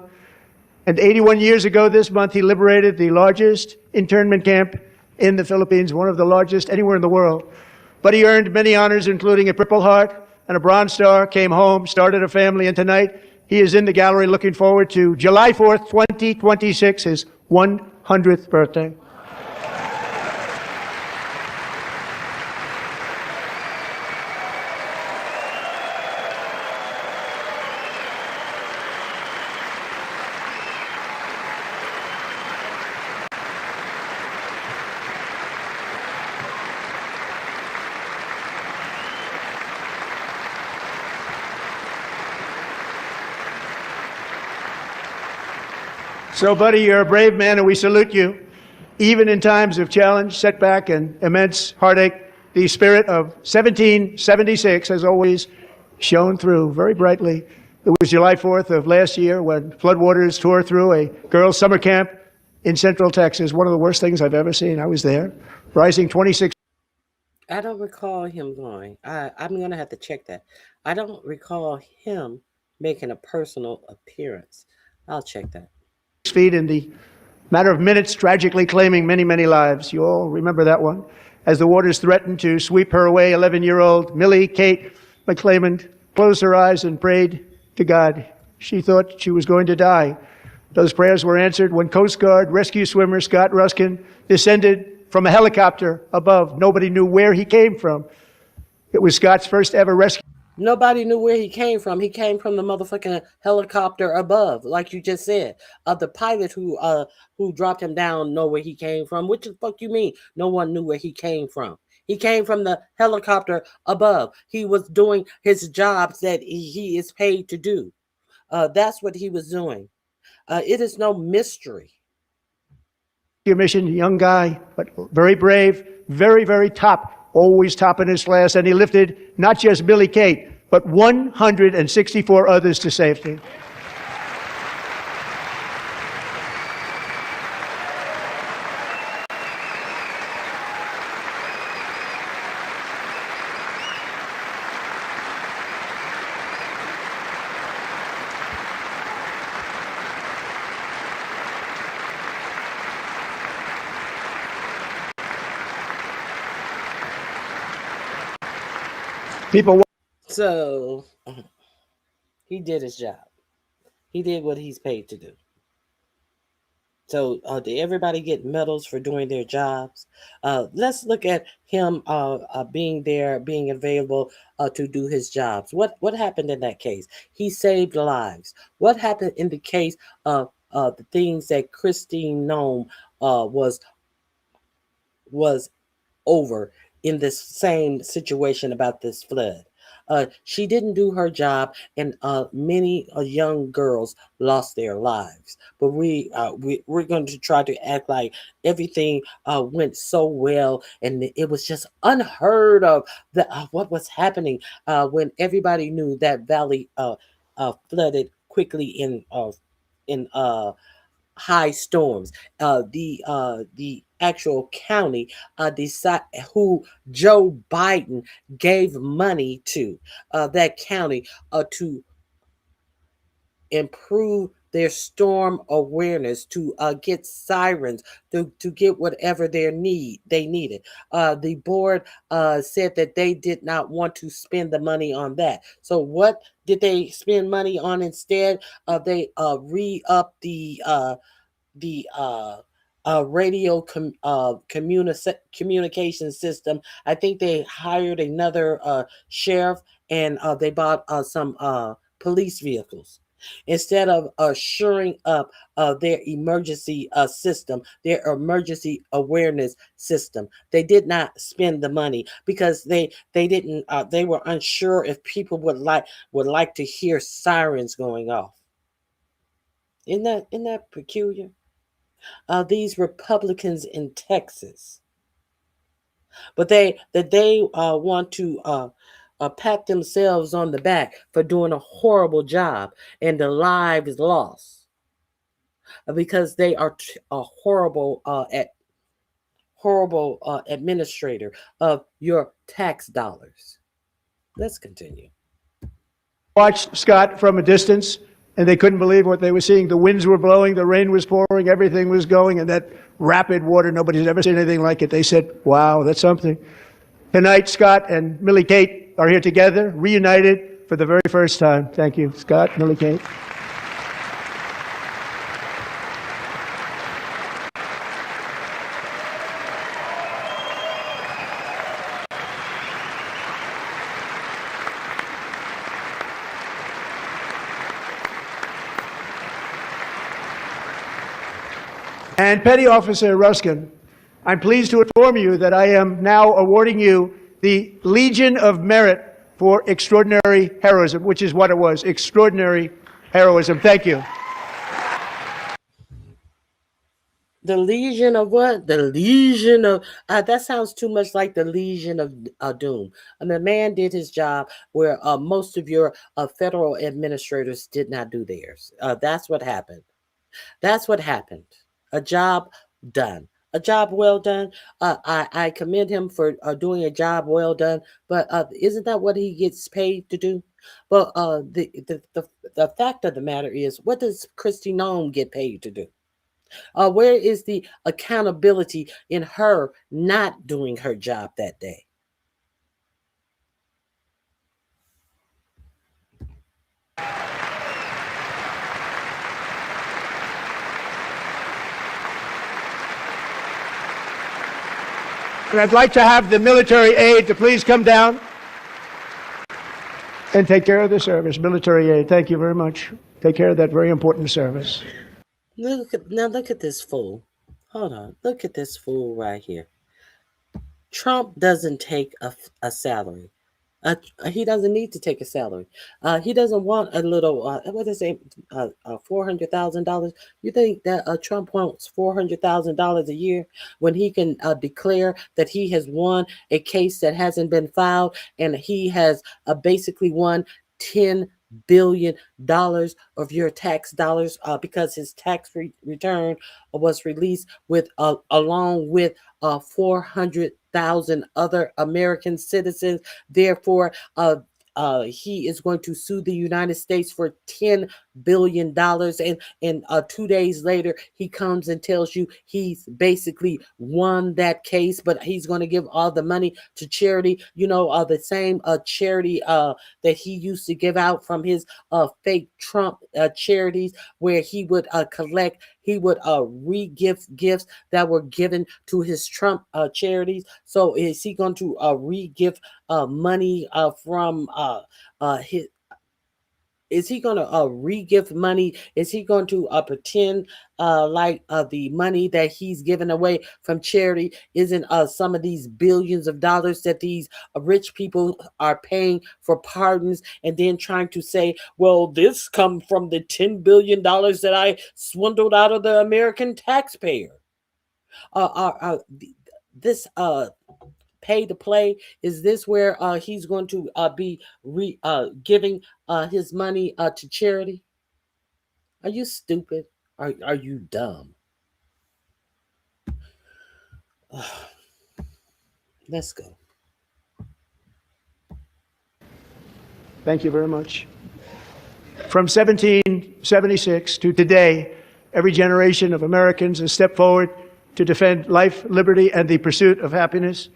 S3: And 81 years ago this month, he liberated the largest internment camp in the Philippines, one of the largest anywhere in the world. But he earned many honors, including a Purple Heart and a Bronze Star, came home, started a family, and tonight he is in the gallery looking forward to July 4th, 2026, his 100th birthday. So, Buddy, you're a brave man, and we salute you. Even in times of challenge, setback, and immense heartache, the spirit of 1776 has always shone through very brightly. It was July 4th of last year when floodwaters tore through a girls' summer camp in Central Texas. One of the worst things I've ever seen. I was there, rising 26.
S1: I don't recall him going. I'm going to have to check that. I don't recall him making a personal appearance. I'll check that.
S3: Feet in the matter of minutes, tragically claiming many, many lives. You all remember that one. As the waters threatened to sweep her away, 11-year-old Millie Kate McClelland closed her eyes and prayed to God. She thought she was going to die. Those prayers were answered when Coast Guard rescue swimmer Scott Ruskin descended from a helicopter above. Nobody knew where he came from. It was Scott's first ever rescue.
S1: Nobody knew where he came from. He came from the motherfucking helicopter above, like you just said. The pilot who dropped him down know where he came from. What the fuck you mean? No one knew where he came from. He came from the helicopter above. He was doing his jobs that he is paid to do. That's what he was doing. It is no mystery.
S3: Mission, young guy, but very brave, very, very top, always top in his class, and he lifted not just Billy Kate, but 164 others to safety. People.
S1: So he did his job. He did what he's paid to do. So did everybody get medals for doing their jobs? Let's look at him being there, being available to do his jobs. What happened in that case? He saved lives. What happened in the case of the things that Christine Nome was over in this same situation about this flood? She didn't do her job, and many young girls lost their lives. But we're going to try to act like everything went so well, and it was just unheard of what was happening when everybody knew that valley flooded quickly in high storms. The actual county decide who Joe Biden gave money to that county to improve their storm awareness, to get sirens, to get whatever they needed. The board said that they did not want to spend the money on that. So what did they spend money on instead? They re-up the radio communication system. I think they hired another sheriff, and they bought some police vehicles. Instead of shoring up their emergency system, their emergency awareness system, they did not spend the money because they didn't. They were unsure if people would like to hear sirens going off. Isn't that peculiar? These Republicans in Texas, but they want to pat themselves on the back for doing a horrible job, and the lives lost because they are a horrible administrator of your tax dollars. Let's continue.
S3: Watched Scott from a distance, and they couldn't believe what they were seeing. The winds were blowing, the rain was pouring, everything was going, and that rapid water, nobody's ever seen anything like it. They said, wow, that's something. Tonight, Scott and Millie Kate are here together, reunited for the very first time. Thank you, Scott, Millie Kate. And Petty Officer Ruskin, I'm pleased to inform you that I am now awarding you the Legion of Merit for extraordinary heroism, which is what it was, extraordinary heroism. Thank you.
S1: The Legion of what? The Legion of that sounds too much like the Legion of Doom. And the man did his job where most of your federal administrators did not do theirs. That's what happened. That's what happened. A job done. A job well done. I commend him for doing a job well done. But isn't that what he gets paid to do? Well, the fact of the matter is, what does Christy Nome get paid to do? Where is the accountability in her not doing her job that day?
S3: And I'd like to have the military aide to please come down and take care of the service. Military aid, thank you very much. Take care of that very important service.
S1: Look at this fool. Hold on. Look at this fool right here. Trump doesn't take a salary. He doesn't need to take a salary. He doesn't want a little. What is it? $400,000. You think that Trump wants $400,000 a year when he can declare that he has won a case that hasn't been filed, and he has basically won $10 billion of your tax dollars because his tax return was released with along with 400,000 other American citizens. Therefore, he is going to sue the United States for $10 billion, and 2 days later he comes and tells you he's basically won that case, but he's going to give all the money to charity. You know, the same charity that he used to give out from his fake Trump charities, where he would collect. He would re-gift gifts that were given to his Trump charities. So is he going to re-gift money from his? Is he going to re-gift money? Is he going to pretend like the money that he's given away from charity isn't some of these billions of dollars that these rich people are paying for pardons, and then trying to say, well, this come from the $10 billion that I swindled out of the American taxpayer? This pay to play, is this where he's going to be giving his money to charity? Are you stupid? Are you dumb? Let's go.
S3: Thank you very much. From 1776 to today, every generation of Americans has stepped forward to defend life, liberty, and the pursuit of happiness.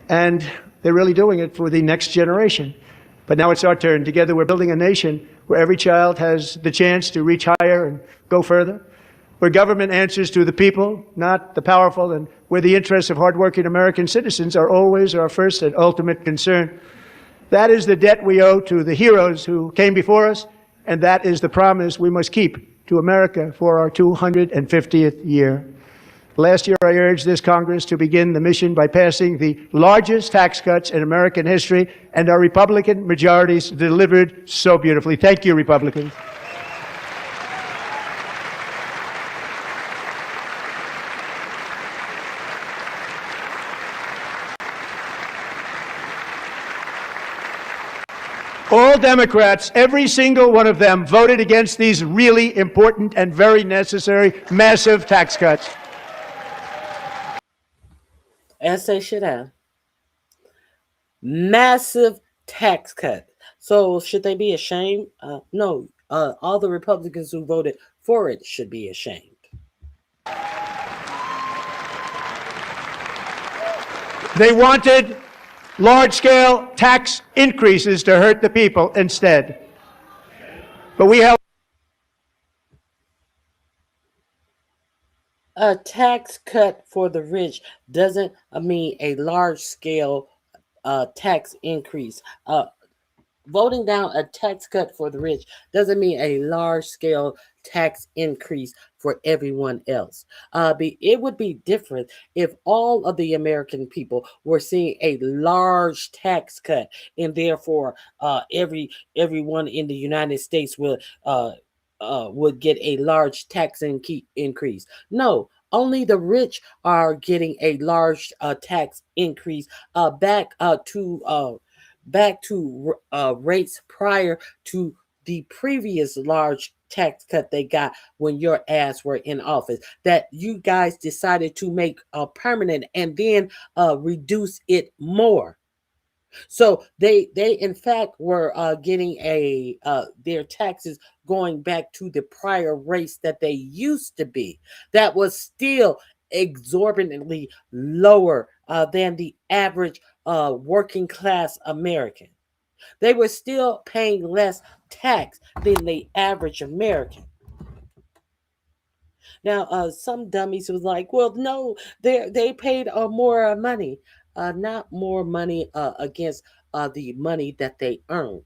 S3: And they're really doing it for the next generation. But now it's our turn. Together we're building a nation where every child has the chance to reach higher and go further, where government answers to the people, not the powerful, and where the interests of hardworking American citizens are always our first and ultimate concern. That is the debt we owe to the heroes who came before us, and that is the promise we must keep to America for our 250th year. Last year, I urged this Congress to begin the mission by passing the largest tax cuts in American history, and our Republican majorities delivered so beautifully. Thank you, Republicans. All Democrats, every single one of them, voted against these really important and very necessary massive tax cuts.
S1: As they should have. Massive tax cut. So should they be ashamed? No. All the Republicans who voted for it should be ashamed.
S3: They wanted large-scale tax increases to hurt the people instead. But we held
S1: a tax cut for the rich doesn't mean a large scale tax increase. Voting down a tax cut for the rich doesn't mean a large scale tax increase for everyone else. It would be different if all of the American people were seeing a large tax cut, and therefore everyone in the United States would get a large tax increase. No, only the rich are getting a large tax increase back to rates prior to the previous large tax cut they got when your ass were in office, that you guys decided to make permanent and then reduce it more. So they in fact were getting their taxes going back to the prior rates that they used to be. That was still exorbitantly lower than the average working class American. They were still paying less tax than the average American. Now, some dummies was like, well, no, they paid more money, not more money against the money that they earned.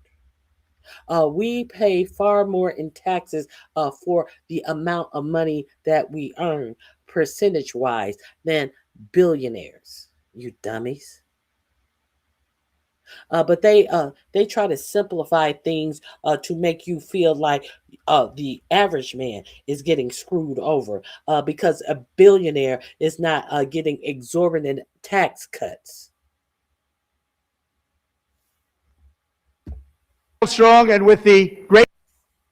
S1: We pay far more in taxes for the amount of money that we earn, percentage wise, than billionaires. You dummies. But they try to simplify things to make you feel like the average man is getting screwed over because a billionaire is not getting exorbitant tax cuts.
S3: Strong and with the great.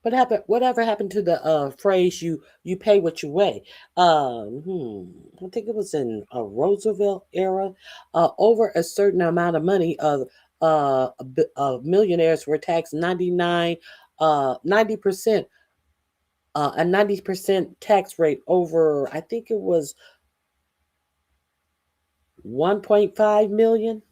S1: What happened? Whatever happened to the phrase "you pay what you weigh"? I think it was in a Roosevelt era. Over a certain amount of money, millionaires were taxed 90% a 90% tax rate over. I think it was 1.5 million.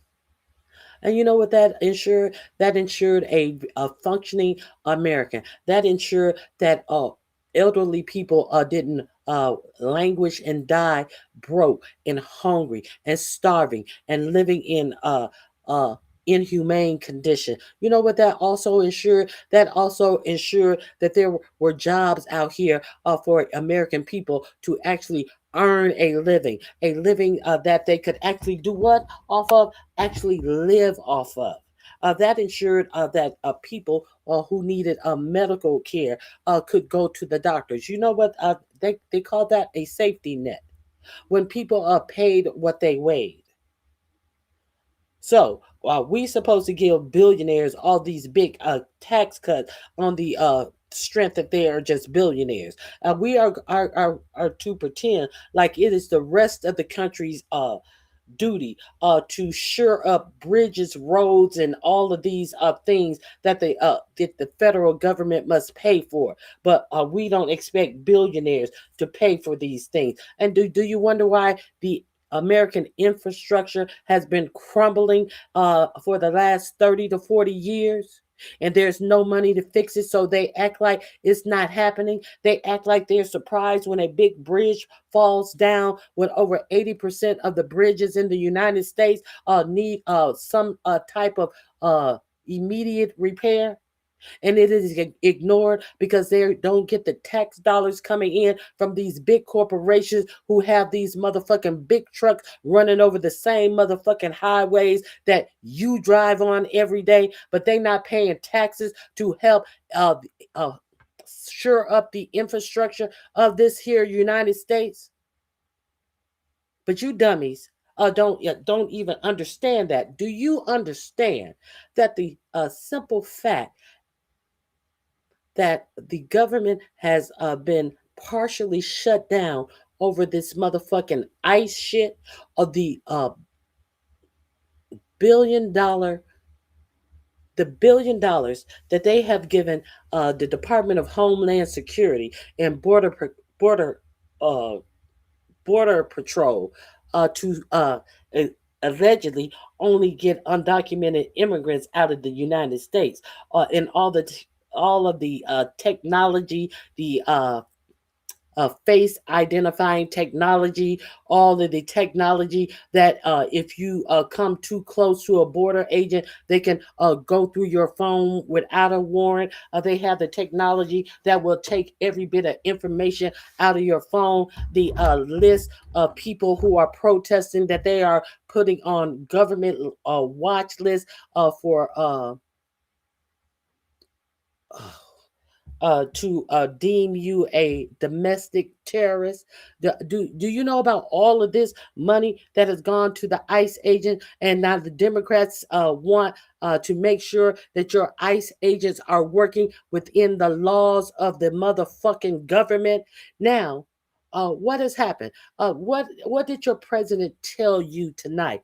S1: And you know what that ensured? That ensured a functioning American. That ensured that elderly people didn't languish and die broke and hungry and starving and living in uh, inhumane condition. You know what that also ensured? That also ensured that there were jobs out here for American people to actually earn a living that they could actually do what off of? Actually live off of. That ensured that people who needed medical care could go to the doctors. You know what? They call that a safety net. When people are paid what they weighed. So we supposed to give billionaires all these big tax cuts on the strength that they are just billionaires. We are to pretend like it is the rest of the country's duty to shore up bridges, roads, and all of these things that the federal government must pay for. But we don't expect billionaires to pay for these things. And do you wonder why the American infrastructure has been crumbling for the last 30 to 40 years? And there's no money to fix it, so they act like it's not happening. They act like they're surprised when a big bridge falls down, when over 80% of the bridges in the United States need some type of immediate repair, and it is ignored because they don't get the tax dollars coming in from these big corporations who have these motherfucking big trucks running over the same motherfucking highways that you drive on every day, but they not paying taxes to help uh, uh, shore up the infrastructure of this here United States. But you dummies don't even understand that. Do you understand that the simple fact that the government has been partially shut down over this motherfucking ICE shit of billion dollar the $1 billion that they have given the Department of Homeland Security and border uh, border patrol to allegedly only get undocumented immigrants out of the United States, and all of the technology, the face identifying technology, all of the technology that if you come too close to a border agent, they can go through your phone without a warrant. They have the technology that will take every bit of information out of your phone. The list of people who are protesting that they are putting on government watch list for to deem you a domestic terrorist? Do you know about all of this money that has gone to the ICE agent? And now the Democrats want to make sure that your ICE agents are working within the laws of the motherfucking government. Now, what has happened? What did your president tell you tonight?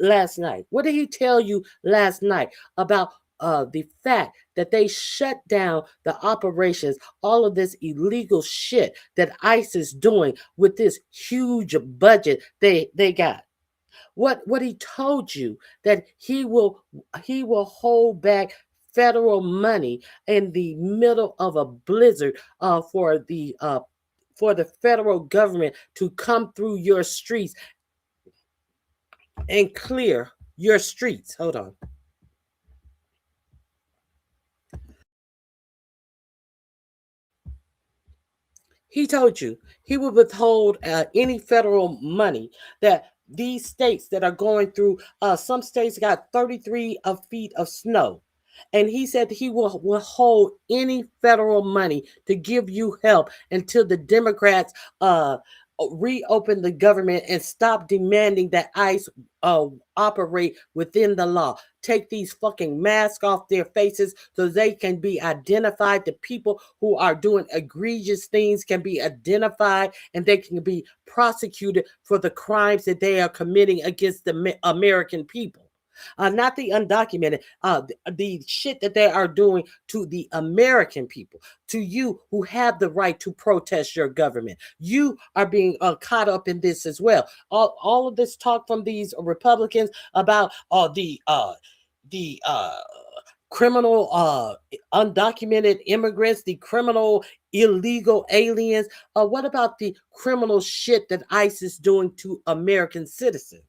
S1: Last night? What did he tell you last night about the fact that they shut down the operations, all of this illegal shit that ICE is doing with this huge budget they got? What he told you that he will hold back federal money in the middle of a blizzard for the for the federal government to come through your streets and clear your streets. Hold on. He told you he would withhold any federal money that these states that are going through, some states got 33 feet of snow. And he said he will withhold any federal money to give you help until the Democrats reopen the government and stop demanding that ICE operate within the law. Take these fucking masks off their faces so they can be identified. The people who are doing egregious things can be identified and they can be prosecuted for the crimes that they are committing against the American people. Not the undocumented, the shit that they are doing to the American people, to you who have the right to protest your government. You are being caught up in this as well. All of this talk from these Republicans about the criminal undocumented immigrants, the criminal illegal aliens. What about the criminal shit that ICE is doing to American citizens?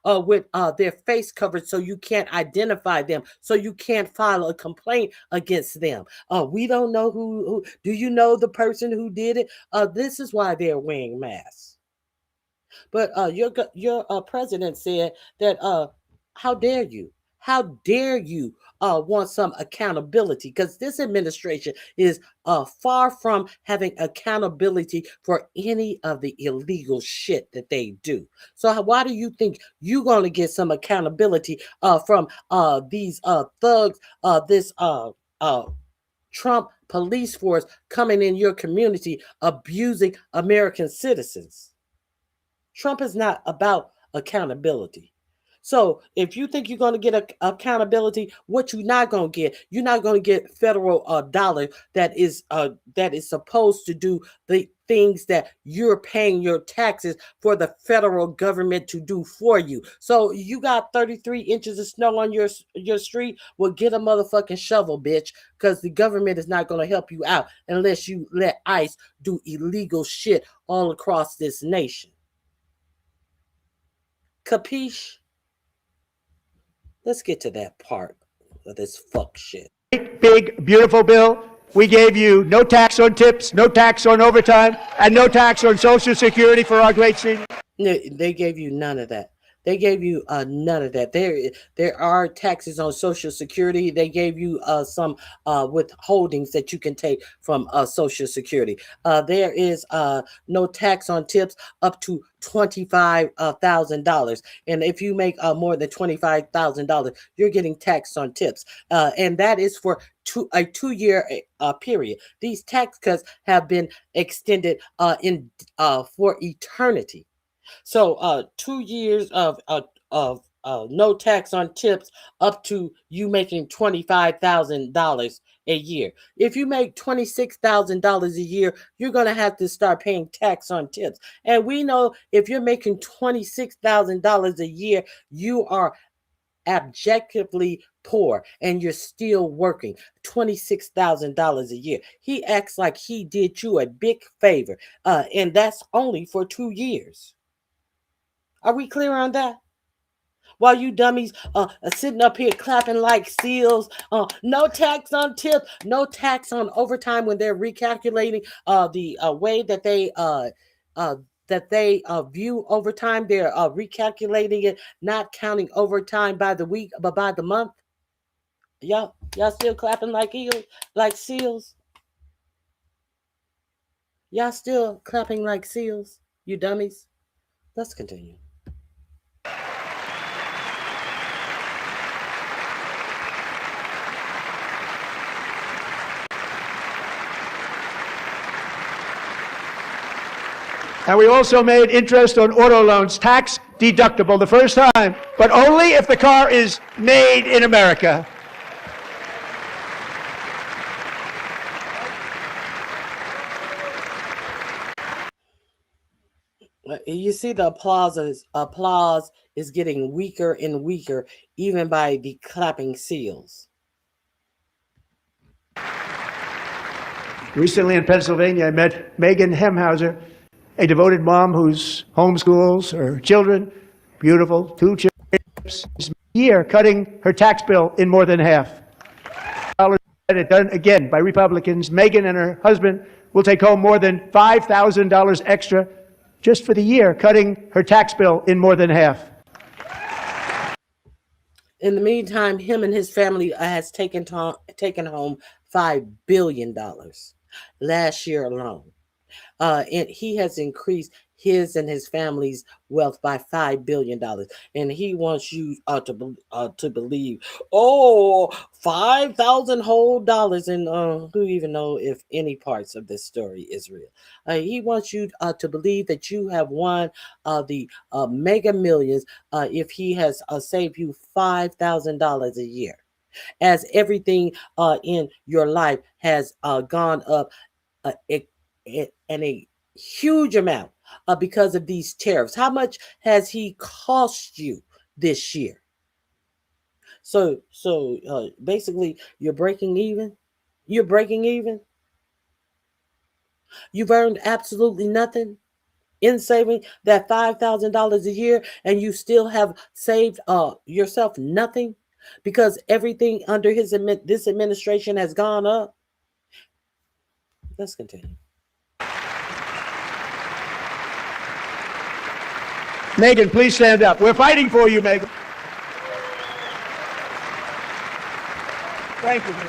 S1: With their face covered so you can't identify them, so you can't file a complaint against them. We don't know who. Do you know the person who did it? This is why they're wearing masks. But your president said that how dare you? How dare you want some accountability? Because this administration is far from having accountability for any of the illegal shit that they do. So why do you think you're going to get some accountability from these thugs, this Trump police force coming in your community abusing American citizens? Trump is not about accountability. So if you think you're going to get accountability, what you're not going to get, you're not going to get federal dollar that is supposed to do the things that you're paying your taxes for the federal government to do for you. So you got 33 inches of snow on your street. Well, get a motherfucking shovel, bitch, because the government is not going to help you out unless you let ICE do illegal shit all across this nation. Capiche? Let's get to that part of this fuck shit.
S3: Big, beautiful bill. We gave you no tax on tips, no tax on overtime, and no tax on Social Security for our great seniors.
S1: No, they gave you none of that. They gave you none of that. There are taxes on Social Security. They gave you some withholdings that you can take from Social Security. There is no tax on tips up to $25,000, and if you make more than $25,000, you're getting taxed on tips, and that is for a 2-year period. These tax cuts have been extended for eternity. So 2 years of no tax on tips up to you making $25,000 a year. If you make $26,000 a year, you're going to have to start paying tax on tips. And we know if you're making $26,000 a year, you are objectively poor and you're still working. $26,000 a year. He acts like he did you a big favor, and that's only for 2 years. Are we clear on that? While you dummies sitting up here clapping like seals, no tax on tips, no tax on overtime when they're recalculating the way that they view overtime. They're recalculating it, not counting overtime by the week, but by the month. Y'all still clapping like seals? Y'all still clapping like seals, you dummies? Let's continue.
S3: And we also made interest on auto loans tax deductible the first time, but only if the car is made in America.
S1: You see, the applause is getting weaker and weaker, even by the clapping seals.
S3: Recently in Pennsylvania, I met Megan Hemhauser, a devoted mom who's homeschools her children, beautiful, two children, a year cutting her tax bill in more than half. Done again by Republicans. Megan and her husband will take home more than $5,000 extra just for the year, cutting her tax bill in more than half.
S1: In the meantime, him and his family has taken home $5 billion last year alone. And he has increased his and his family's wealth by $5 billion, and he wants you to believe, oh, 5,000 whole dollars, and who even know if any parts of this story is real. He wants you to believe that you have won the Mega Millions if he has saved you $5,000 a year, as everything in your life has gone up and a huge amount because of these tariffs. How much has he cost you this year? So basically, you're breaking even. You're breaking even. You've earned absolutely nothing in saving that $5,000 a year, and you still have saved yourself nothing because everything under this administration has gone up. Let's continue.
S3: Megan, please stand up. We're fighting for you, Megan. Thank you, Megan.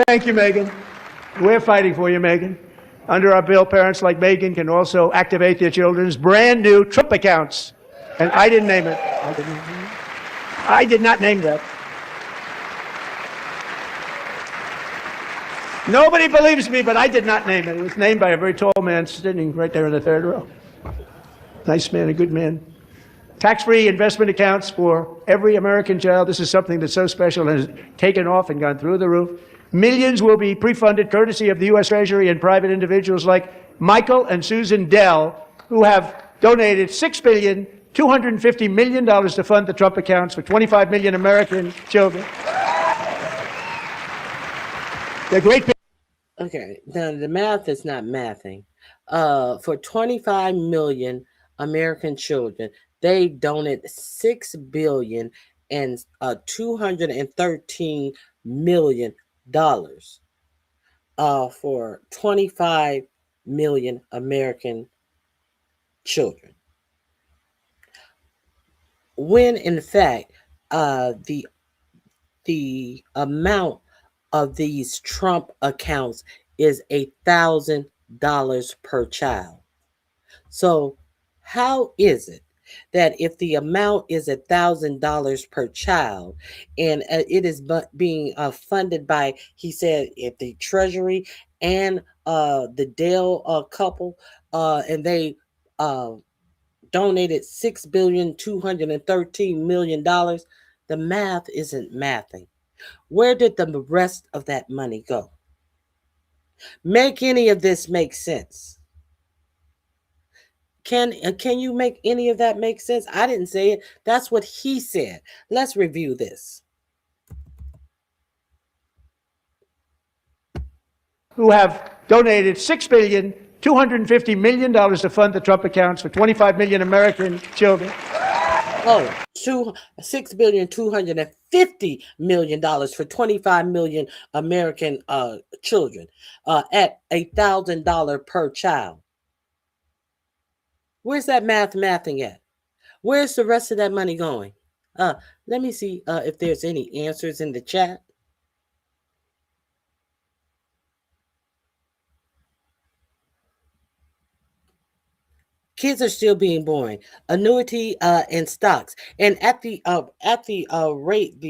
S3: Thank you, Megan. We're fighting for you, Megan. Under our bill, parents like Megan can also activate their children's brand new Trump accounts. And I didn't name it. I did not name that. Nobody believes me, but I did not name it. It was named by a very tall man sitting right there in the third row. Nice man, a good man. Tax-free investment accounts for every American child. This is something that's so special and has taken off and gone through the roof. Millions will be pre-funded courtesy of the U.S. Treasury and private individuals like Michael and Susan Dell, who have donated $6.25 billion to fund the Trump accounts for 25 million American children. They're great people.
S1: Okay, now the math is not mathing. For 25 million American children, they donated $6,213 million for 25 million American children. When in fact, the amount of these Trump accounts is $1,000 per child. So how is it that if the amount is $1,000 per child, and it is being funded by, he said, if the Treasury and the Dell couple, and they donated $6,213 million, the math isn't mathing. Where did the rest of that money go? Make any of this make sense? Can you make any of that make sense? I didn't say it. That's what he said. Let's review this.
S3: Who have donated $6.25 billion to fund the Trump accounts for 25 million American children.
S1: Oh, $6,250 for 25 million American children at $1,000 per child. Where's that mathing at? Where's the rest of that money going? Let me see if there's any answers in the chat. Kids are still being born. Annuity and stocks, and at the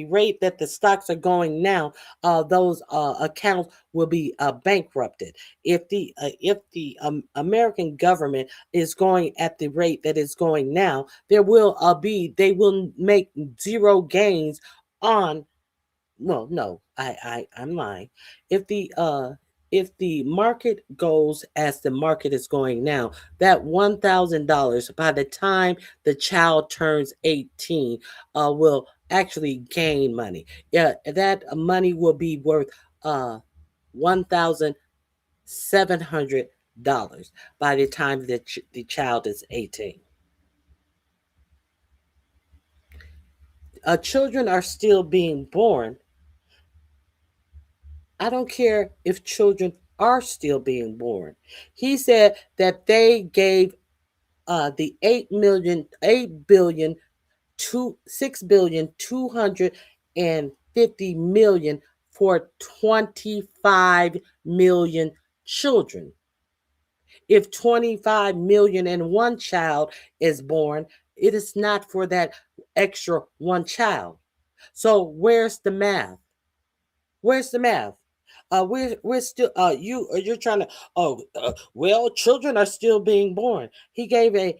S1: rate that the stocks are going now, those accounts will be bankrupted. If the American government is going at the rate that it's going now, they will make zero gains on. Well, no, I'm lying. If the market goes as the market is going now, that $1,000 by the time the child turns 18 will actually gain money. Yeah, that money will be worth $1,700 by the time that the child is 18. Children are still being born. I don't care if children are still being born. He said that they gave the 6,250,000,000 for 25 million children. If 25 million and one child is born, it is not for that extra one child. So where's the math? Where's the math? We're still you're trying to well, children are still being born. He gave a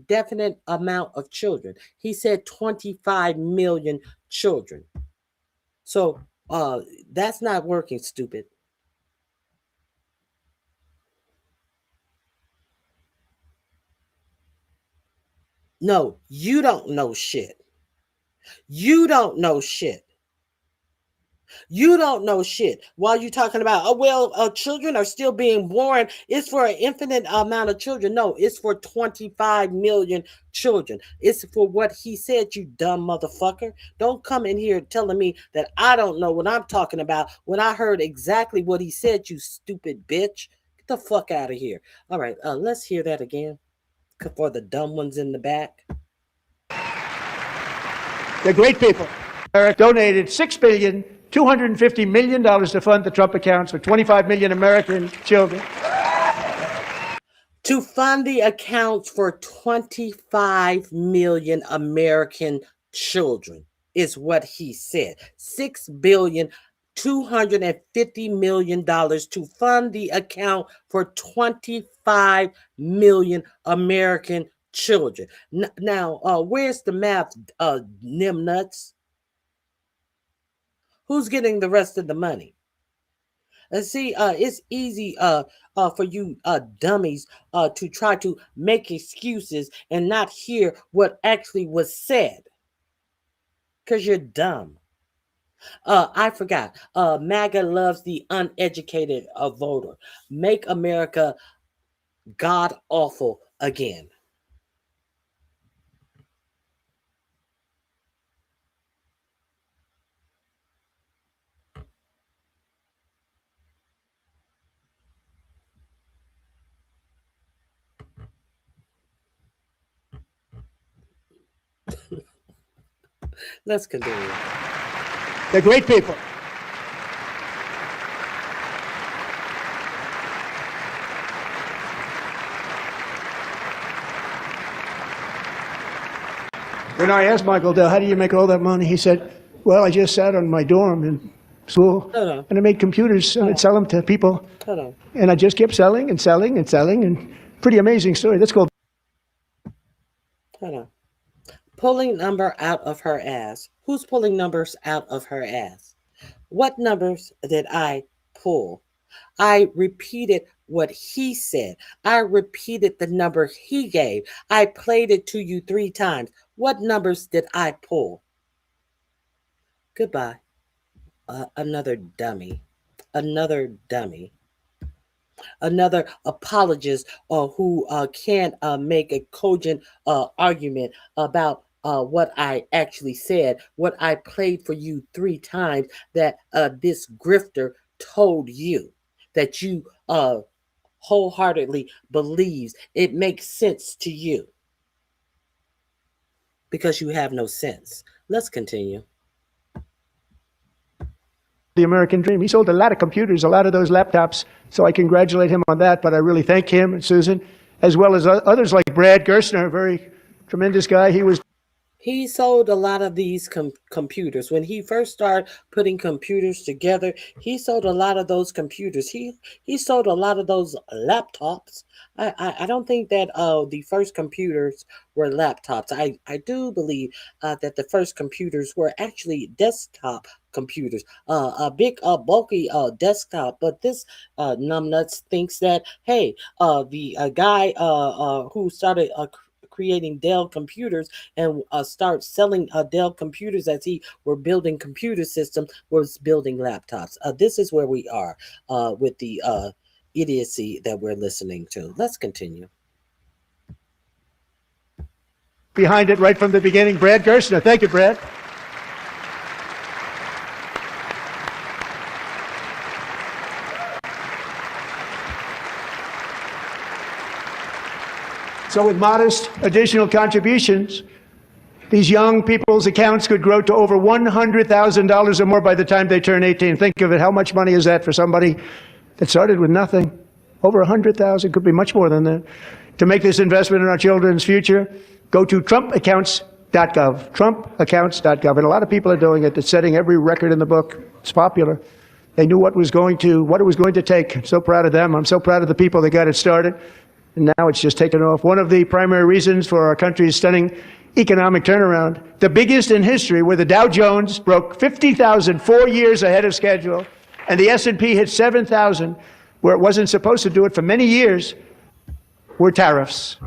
S1: definite amount of children. He said 25 million children. So that's not working, stupid. No, you don't know shit. You don't know shit. You don't know shit. While you talking about, oh well, children are still being born. It's for an infinite amount of children. No, it's for 25 million children. It's for what he said. You dumb motherfucker. Don't come in here telling me that I don't know what I'm talking about when I heard exactly what he said. You stupid bitch. Get the fuck out of here. All right, let's hear that again for the dumb ones in the back.
S3: They're great people. Eric donated $6,250,000,000 to fund the Trump accounts for 25 million American children.
S1: To fund the accounts for 25 million American children is what he said. $6,250,000,000 to fund the account for 25 million American children. Now, where's the math, nim nuts? Who's getting the rest of the money? See, it's easy for you dummies to try to make excuses and not hear what actually was said. Because you're dumb. I forgot. MAGA loves the uneducated voter. Make America god awful again. Let's continue.
S3: They're great people. When I asked Michael Dell, how do you make all that money? He said, well, I just sat on my dorm in school, and I made computers, and I'd sell them to people. And I just kept selling and selling and selling, and pretty amazing story. Let's go.
S1: Hold on. Pulling number out of her ass. Who's pulling numbers out of her ass? What numbers did I pull? I repeated what he said. I repeated the number he gave. I played it to you 3 times. What numbers did I pull? Goodbye. Another dummy. Another dummy. Another apologist who can't make a cogent argument about what I actually said, what I played for you 3 times that this grifter told you, that you wholeheartedly believes. It makes sense to you because you have no sense. Let's continue.
S3: The American dream. He sold a lot of computers, a lot of those laptops, so I congratulate him on that, but I really thank him and Susan, as well as others like Brad Gerstner, a very tremendous guy.
S1: He sold a lot of these computers. When he first started putting computers together, he sold a lot of those computers. He sold a lot of those laptops. I don't think that the first computers were laptops. I do believe that the first computers were actually desktop computers, a big bulky desktop. But this numbnuts thinks that, hey, the guy who started creating Dell computers and start selling Dell computers as he were building computer systems, was building laptops. This is where we are with the idiocy that we're listening to. Let's continue.
S3: Behind it right from the beginning, Brad Gerstner. Thank you, Brad. So with modest additional contributions, these young people's accounts could grow to over $100,000 or more by the time they turn 18. Think of it. How much money is that for somebody that started with nothing? Over 100,000, could be much more than that. To make this investment in our children's future, go to trumpaccounts.gov, trumpaccounts.gov. And a lot of people are doing it. It's setting every record in the book. It's popular. They knew what it was going to take. I'm so proud of them. I'm so proud of the people that got it started. And now it's just taken off. One of the primary reasons for our country's stunning economic turnaround, the biggest in history, where the Dow Jones broke 50,000 4 years ahead of schedule, and the S&P hit 7,000, where it wasn't supposed to do it for many years, were tariffs.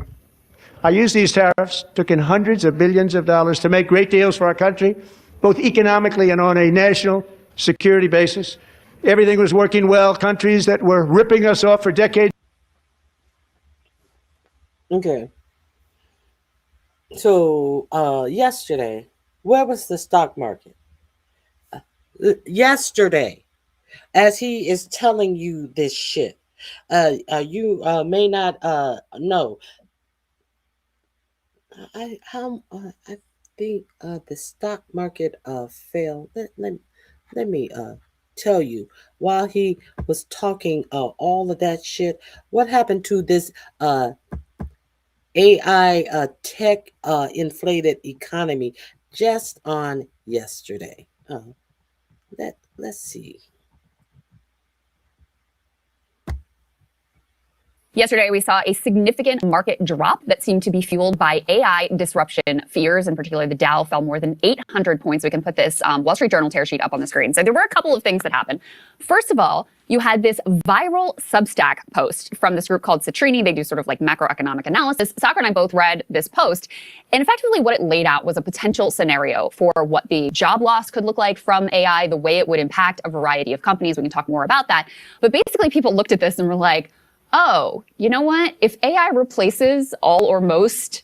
S3: I used these tariffs, took in hundreds of billions of dollars to make great deals for our country, both economically and on a national security basis. Everything was working well. Countries that were ripping us off for decades.
S1: Okay. So yesterday, where was the stock market? Yesterday, as he is telling you this shit, you may not know. I think the stock market fell. Let me tell you, while he was talking all of that shit, what happened to this AI tech inflated economy just on yesterday? Let's see.
S4: Yesterday, we saw a significant market drop that seemed to be fueled by AI disruption fears. In particular, the Dow fell more than 800 points. We can put this Wall Street Journal tear sheet up on the screen. So there were a couple of things that happened. First of all, you had this viral Substack post from this group called Citrini. They do sort of like macroeconomic analysis. Soccer and I both read this post. And effectively what it laid out was a potential scenario for what the job loss could look like from AI, the way it would impact a variety of companies. We can talk more about that. But basically people looked at this and were like, oh, you know what? If AI replaces all or most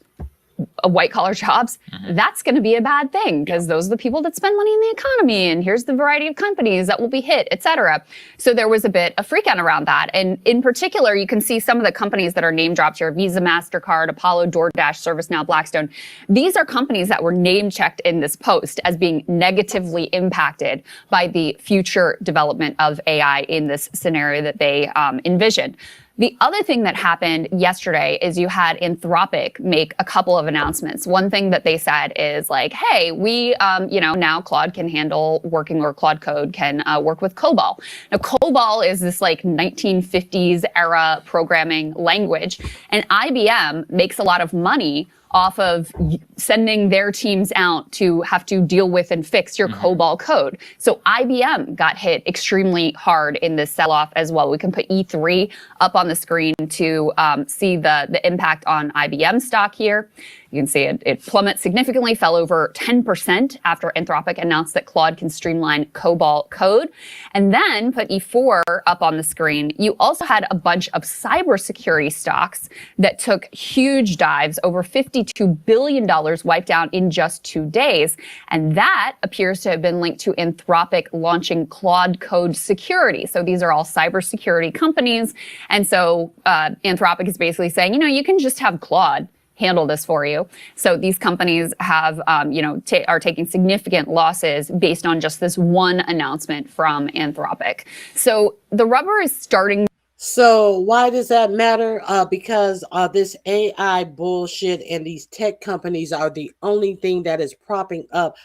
S4: white-collar jobs, that's going to be a bad thing because those are the people that spend money in the economy, and here's the variety of companies that will be hit, et cetera. So there was a bit of freak out around that. And in particular, you can see some of the companies that are name dropped here: Visa, MasterCard, Apollo, DoorDash, ServiceNow, Blackstone. These are companies that were name-checked in this post as being negatively impacted by the future development of AI in this scenario that they envisioned. The other thing that happened yesterday is you had Anthropic make a couple of announcements. One thing that they said is like, hey, we, now Claude can handle working, or Claude Code can work with COBOL. Now, COBOL is this like 1950s era programming language, and IBM makes a lot of money off of sending their teams out to have to deal with and fix your COBOL code. So IBM got hit extremely hard in this sell-off as well. We can put E3 up on the screen to see the impact on IBM stock here. You can see it plummet significantly, fell over 10% after Anthropic announced that Claude can streamline COBOL code. And then put E4 up on the screen. You also had a bunch of cybersecurity stocks that took huge dives, over $52 billion wiped out in just 2 days. And that appears to have been linked to Anthropic launching Claude Code Security. So these are all cybersecurity companies. And so Anthropic is basically saying, you can just have Claude handle this for you. So these companies have, are taking significant losses based on just this one announcement from Anthropic. So the rubber is starting.
S1: So why does that matter? Because this AI bullshit and these tech companies are the only thing that is propping up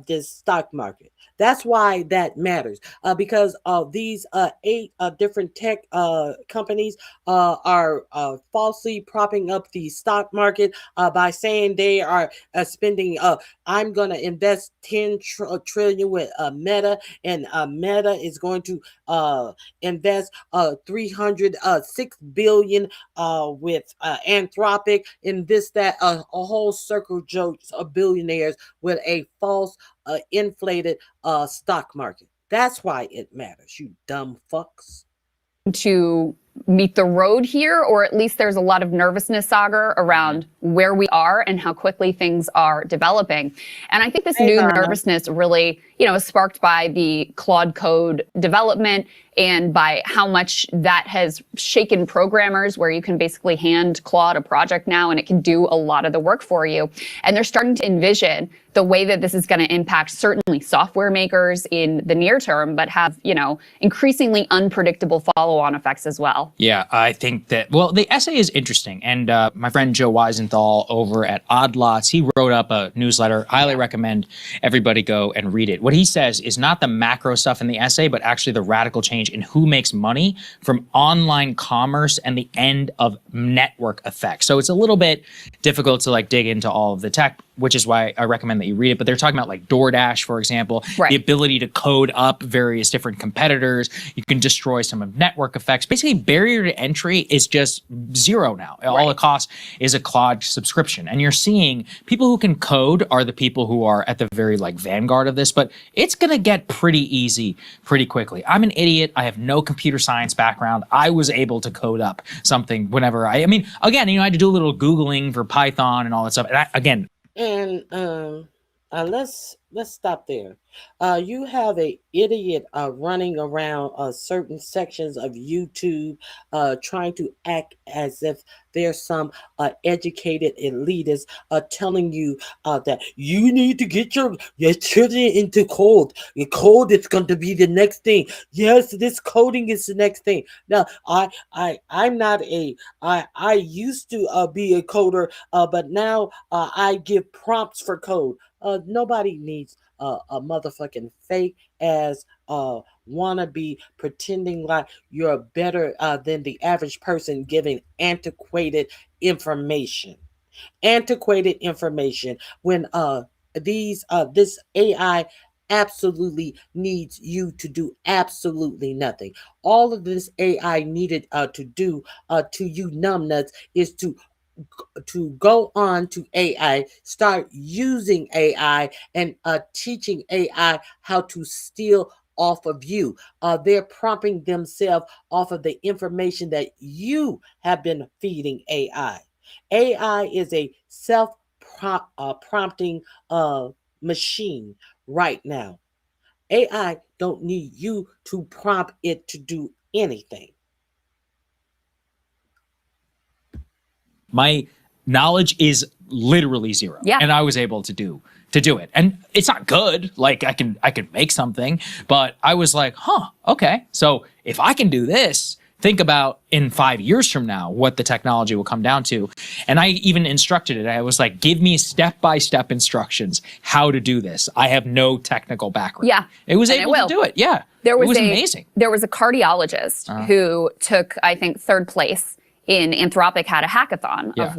S1: this stock market. That's why that matters, because these eight different tech companies are falsely propping up the stock market by saying they are spending. I'm going to invest 10 trillion with Meta, and Meta is going to invest 306 billion with Anthropic, and this that a whole circle jokes of billionaires with a false inflated stock market. That's why it matters, you dumb fucks.
S4: To meet the road here, or at least there's a lot of nervousness, Sagar, around where we are and how quickly things are developing. And I think this new nervousness really, is sparked by the Claude Code development and by how much that has shaken programmers, where you can basically hand Claude a project now and it can do a lot of the work for you. And they're starting to envision the way that this is going to impact certainly software makers in the near term, but have, increasingly unpredictable follow-on effects as well.
S5: Yeah, I think that, the essay is interesting. And my friend Joe Weisenthal over at Odd Lots, he wrote up a newsletter. Highly recommend everybody go and read it. What he says is not the macro stuff in the essay, but actually the radical change in who makes money from online commerce and the end of network effects. So it's a little bit difficult to dig into all of the tech, which is why I recommend that you read it. But they're talking about DoorDash, for example, the ability to code up various different competitors. You can destroy some of network effects. Basically, barrier to entry is just zero now. All it costs is a Claude subscription. And you're seeing people who can code are the people who are at the very vanguard of this, but it's going to get pretty easy pretty quickly. I'm an idiot. I have no computer science background. I was able to code up something whenever I mean, again, I had to do a little Googling for Python and all that stuff. And
S1: let's stop there. You have a idiot running around certain sections of YouTube trying to act as if there's some educated elitist telling you that you need to get your children into code. Your code is going to be the next thing. Yes, this coding is the next thing. Now, I'm not I used to be a coder, but now I give prompts for code. Nobody needs a motherfucking fake ass wannabe pretending like you're better than the average person giving antiquated information. Antiquated information when this AI absolutely needs you to do absolutely nothing. All of this AI needed to do to you numbnuts is to go on to AI, start using AI, and teaching AI how to steal off of you. They're prompting themselves off of the information that you have been feeding AI. AI is a self-prompting machine right now. AI don't need you to prompt it to do anything.
S5: My knowledge is literally zero.
S4: Yeah.
S5: And I was able to do it. And it's not good. I can make something, but I was like, okay. So if I can do this, think about in 5 years from now what the technology will come down to. And I even instructed it. I was like, give me step-by-step instructions how to do this. I have no technical background.
S4: Yeah.
S5: It was able to do it. Yeah. It was amazing.
S4: There was a cardiologist who took, I think, third place in Anthropic had a hackathon of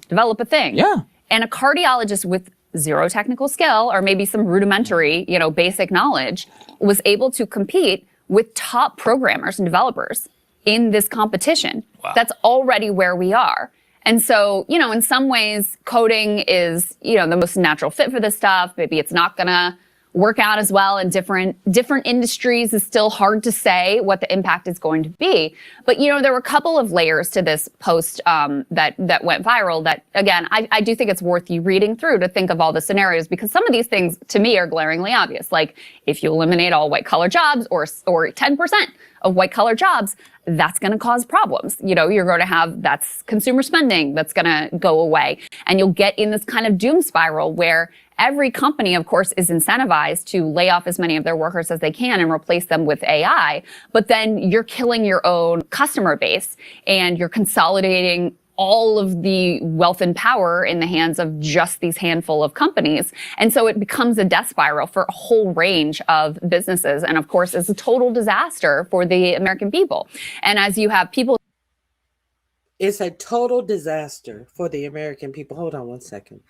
S4: develop a thing.
S5: Yeah.
S4: And a cardiologist with zero technical skill or maybe some rudimentary, basic knowledge was able to compete with top programmers and developers in this competition.
S5: Wow.
S4: That's already where we are. And so, in some ways, coding is, the most natural fit for this stuff. Maybe it's not going to work out as well in different industries. Is still hard to say what the impact is going to be. But, there were a couple of layers to this post that went viral that, again, I do think it's worth you reading through to think of all the scenarios, because some of these things to me are glaringly obvious. Like if you eliminate all white collar jobs or 10% of white collar jobs, that's going to cause problems. You're going to have, that's consumer spending that's going to go away. And you'll get in this kind of doom spiral where every company, of course, is incentivized to lay off as many of their workers as they can and replace them with AI. But then you're killing your own customer base and you're consolidating all of the wealth and power in the hands of just these handful of companies. And so it becomes a death spiral for a whole range of businesses. And of course, it's a total disaster for the American people. And as you have people.
S1: It's a total disaster for the American people. Hold on one second.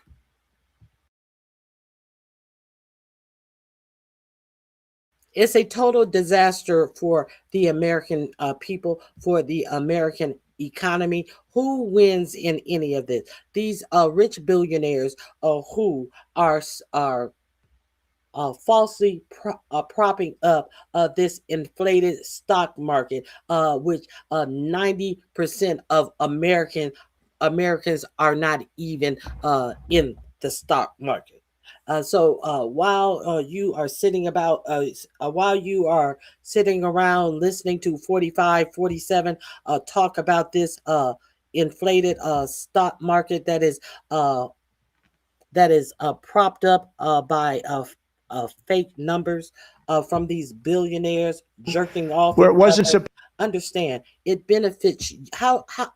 S1: It's a total disaster for the American people, for the American economy. Who wins in any of this? These rich billionaires who are falsely propping up this inflated stock market, which 90% of Americans are not even in the stock market. So while you are while you are sitting around listening to 45, 47 talk about this inflated stock market that is propped up by fake numbers from these billionaires jerking off
S3: Where it
S1: each
S3: wasn't
S1: other. Understand it benefits you.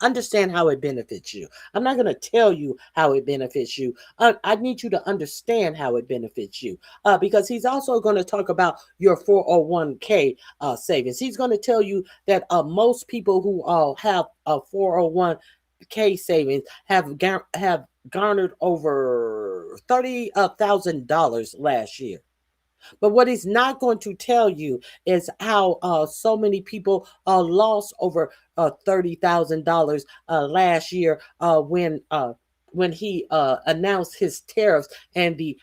S1: Understand how it benefits you. I'm not going to tell you how it benefits you. I need you to understand how it benefits you, because he's also going to talk about your 401k savings. He's going to tell you that most people who have a 401k savings have garnered over $30,000 last year. But what he's not going to tell you is how so many people lost over $30,000 last year when he announced his tariffs and the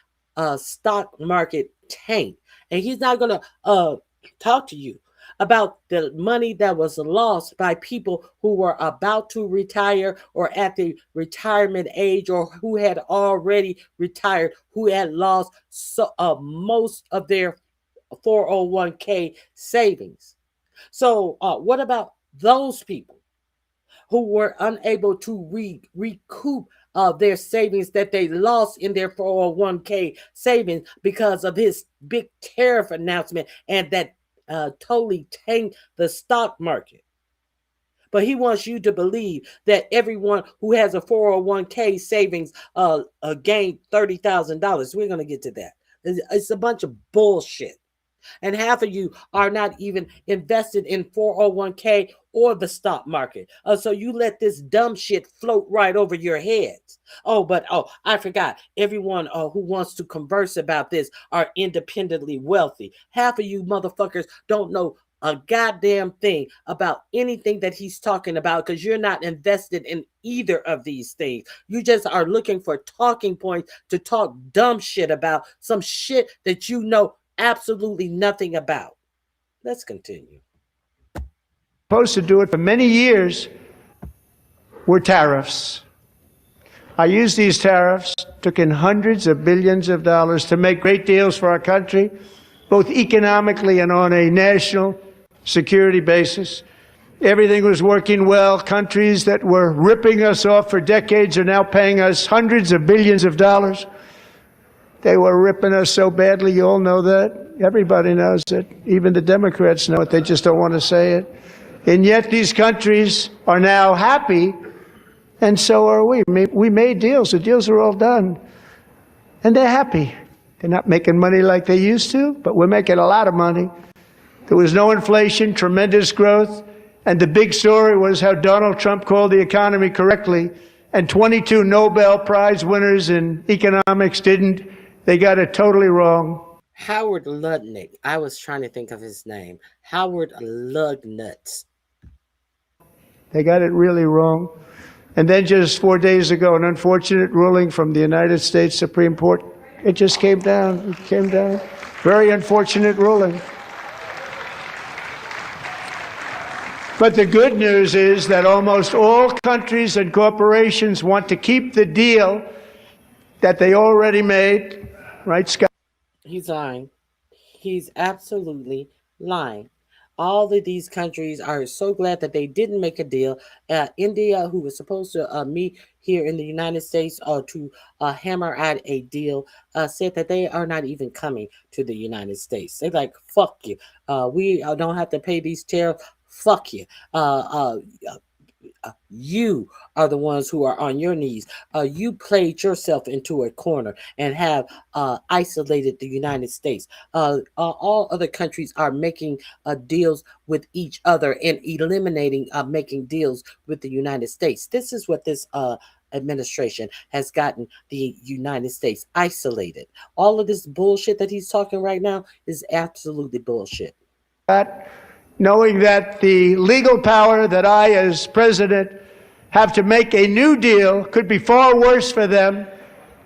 S1: stock market tanked. And he's not going to talk to you about the money that was lost by people who were about to retire or at the retirement age, or who had already retired, who had lost most of their 401k savings. So what about those people who were unable to recoup their savings that they lost in their 401k savings because of his big tariff announcement, and that totally tanked the stock market? But he wants you to believe that everyone who has a 401k savings gained $30,000. We're going to get to that. It's a bunch of bullshit. And half of you are not even invested in 401k or the stock market. So you let this dumb shit float right over your heads. But I forgot. Everyone who wants to converse about this are independently wealthy. Half of you motherfuckers don't know a goddamn thing about anything that he's talking about, because you're not invested in either of these things. You just are looking for talking points to talk dumb shit about some shit that you know absolutely nothing about. Let's continue.
S3: Supposed to do it for many years were tariffs. I used these tariffs, took in hundreds of billions of dollars to make great deals for our country, both economically and on a national security basis. Everything was working well. Countries that were ripping us off for decades are now paying us hundreds of billions of dollars. They were ripping us so badly, you all know that. Everybody knows it. Even the Democrats know it. They just don't want to say it. And yet these countries are now happy, and so are we. We made deals. The deals are all done. And they're happy. They're not making money like they used to, but we're making a lot of money. There was no inflation, tremendous growth, and the big story was how Donald Trump called the economy correctly, and 22 Nobel Prize winners in economics didn't. They got it totally wrong.
S1: Howard Lutnick. I was trying to think of his name. Howard Lutnick.
S3: They got it really wrong. And then just 4 days ago, an unfortunate ruling from the United States Supreme Court. It just came down. It came down. Very unfortunate ruling. But the good news is that almost all countries and corporations want to keep the deal that they already made. Right, Scott?
S1: He's lying. He's absolutely lying. All of these countries are so glad that they didn't make a deal. India, who was supposed to meet here in the United States to hammer out a deal, said that they are not even coming to the United States. They're like, fuck you. We don't have to pay these tariffs. Fuck you. you are the ones who are on your knees. You played yourself into a corner and have isolated the United States. All other countries are making deals with each other and eliminating making deals with the United States. This is what this administration has gotten the United States isolated. All of this bullshit that he's talking right now is absolutely bullshit.
S3: That, knowing that the legal power that I, as president, have to make a new deal could be far worse for them,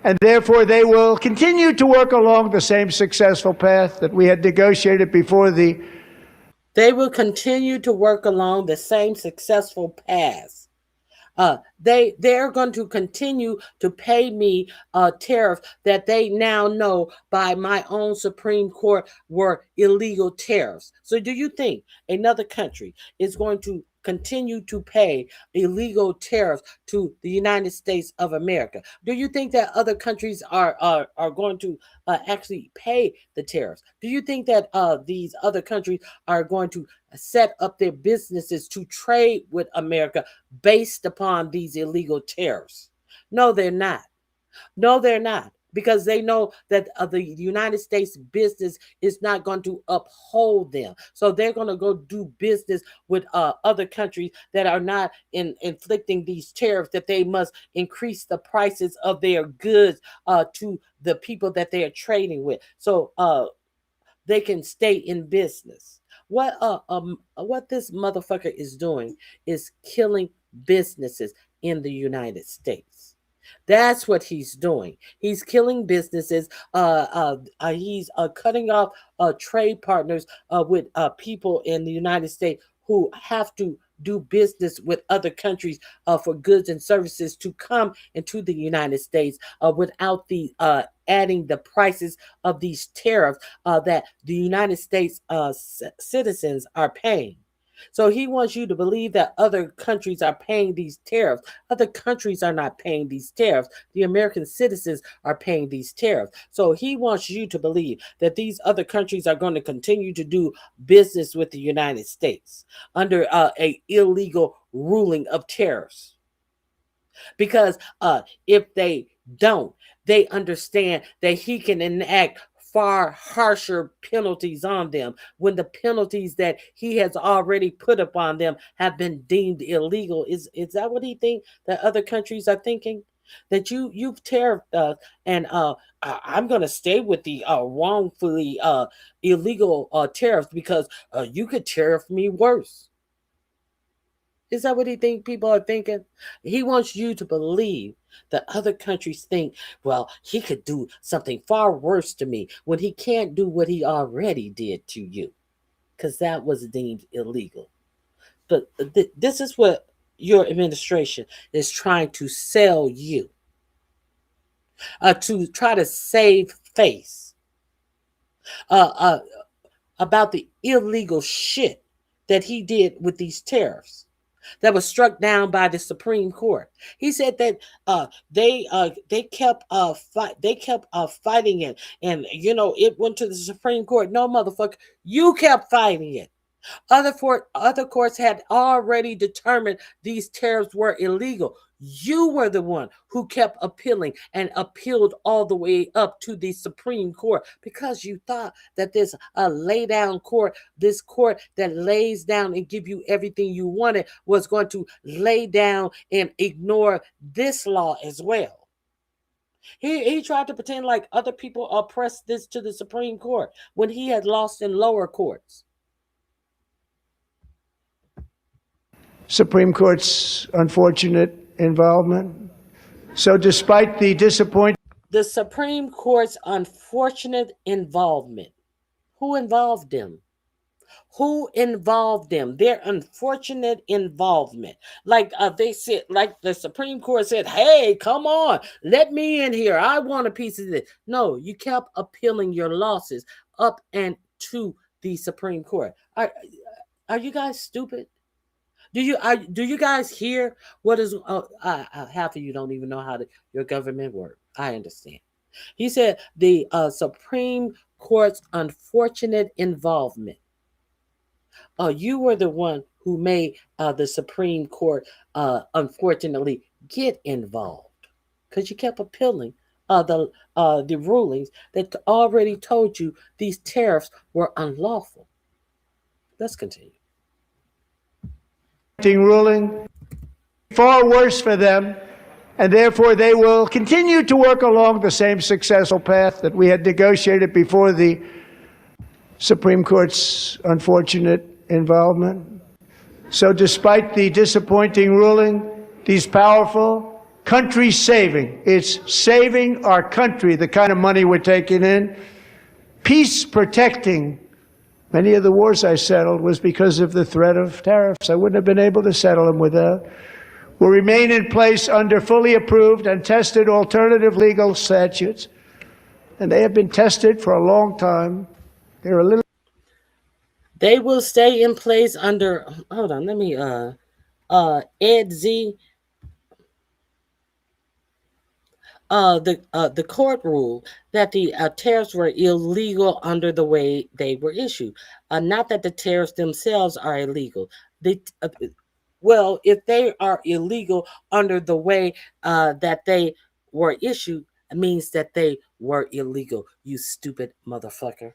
S3: and therefore they will continue to work along the same successful path that we had negotiated before the.
S1: They will continue to work along the same successful path. They're going to continue to pay me tariffs that they now know by my own Supreme Court were illegal tariffs. So do you think another country is going to continue to pay illegal tariffs to the United States of America? Do you think that other countries are going to actually pay the tariffs? Do you think that these other countries are going to set up their businesses to trade with America based upon these illegal tariffs? No, they're not. No, they're not. Because they know that the United States business is not going to uphold them. So they're going to go do business with other countries that are not inflicting these tariffs, that they must increase the prices of their goods to the people that they are trading with. So they can stay in business. What this motherfucker is doing is killing businesses in the United States. That's what he's doing. He's killing businesses. He's cutting off trade partners with people in the United States who have to do business with other countries for goods and services to come into the United States without the adding the prices of these tariffs that the United States citizens are paying. So he wants you to believe that other countries are paying these tariffs. Other countries are not paying these tariffs. The American citizens are paying these tariffs. So he wants you to believe that these other countries are going to continue to do business with the United States under a illegal ruling of tariffs. Because if they don't, they understand that he can enact far harsher penalties on them when the penalties that he has already put upon them have been deemed illegal. Is that what he think that other countries are thinking? That you've tariffed us, and I'm gonna stay with the wrongfully illegal tariffs because you could tariff me worse. Is that what he think people are thinking? He wants you to believe that other countries think, well, he could do something far worse to me when he can't do what he already did to you, because that was deemed illegal. But this is what your administration is trying to sell you, to try to save face uh, uh, about the illegal shit that he did with these tariffs that was struck down by the Supreme Court. He said that they kept fighting it, and it went to the Supreme Court. No, motherfucker, you kept fighting it. Other courts had already determined these tariffs were illegal. You were the one who kept appealing and appealed all the way up to the Supreme Court because you thought that this lay down court, this court that lays down and give you everything you wanted, was going to lay down and ignore this law as well. He tried to pretend like other people oppressed this to the Supreme Court when he had lost in lower courts.
S3: Supreme Court's unfortunate involvement. So despite the disappointment,
S1: The Supreme Court's unfortunate involvement. Who involved them? Who involved them? Their unfortunate involvement. Like they said, like the Supreme Court said, hey, come on, let me in here. I want a piece of this. No, you kept appealing your losses up and to the Supreme Court. Are you guys stupid? Do you guys hear what is? Half of you don't even know how your government works. I understand. He said the Supreme Court's unfortunate involvement. You were the one who made the Supreme Court, unfortunately, get involved because you kept appealing the rulings that already told you these tariffs were unlawful. Let's continue.
S3: Ruling far worse for them, and therefore they will continue to work along the same successful path that we had negotiated before the Supreme Court's unfortunate involvement. So despite the disappointing ruling, these powerful, country-saving, it's saving our country, the kind of money we're taking in, peace-protecting. Many of the wars I settled was because of the threat of tariffs. I wouldn't have been able to settle them without. Will remain in place under fully approved and tested alternative legal statutes. And they have been tested for a long time. They're a little.
S1: They will stay in place under. Hold on, let me. Ed Z. The court ruled that the tariffs were illegal under the way they were issued. Not that the tariffs themselves are illegal. They, well, if they are illegal under the way that they were issued, it means that they were illegal. You stupid motherfucker.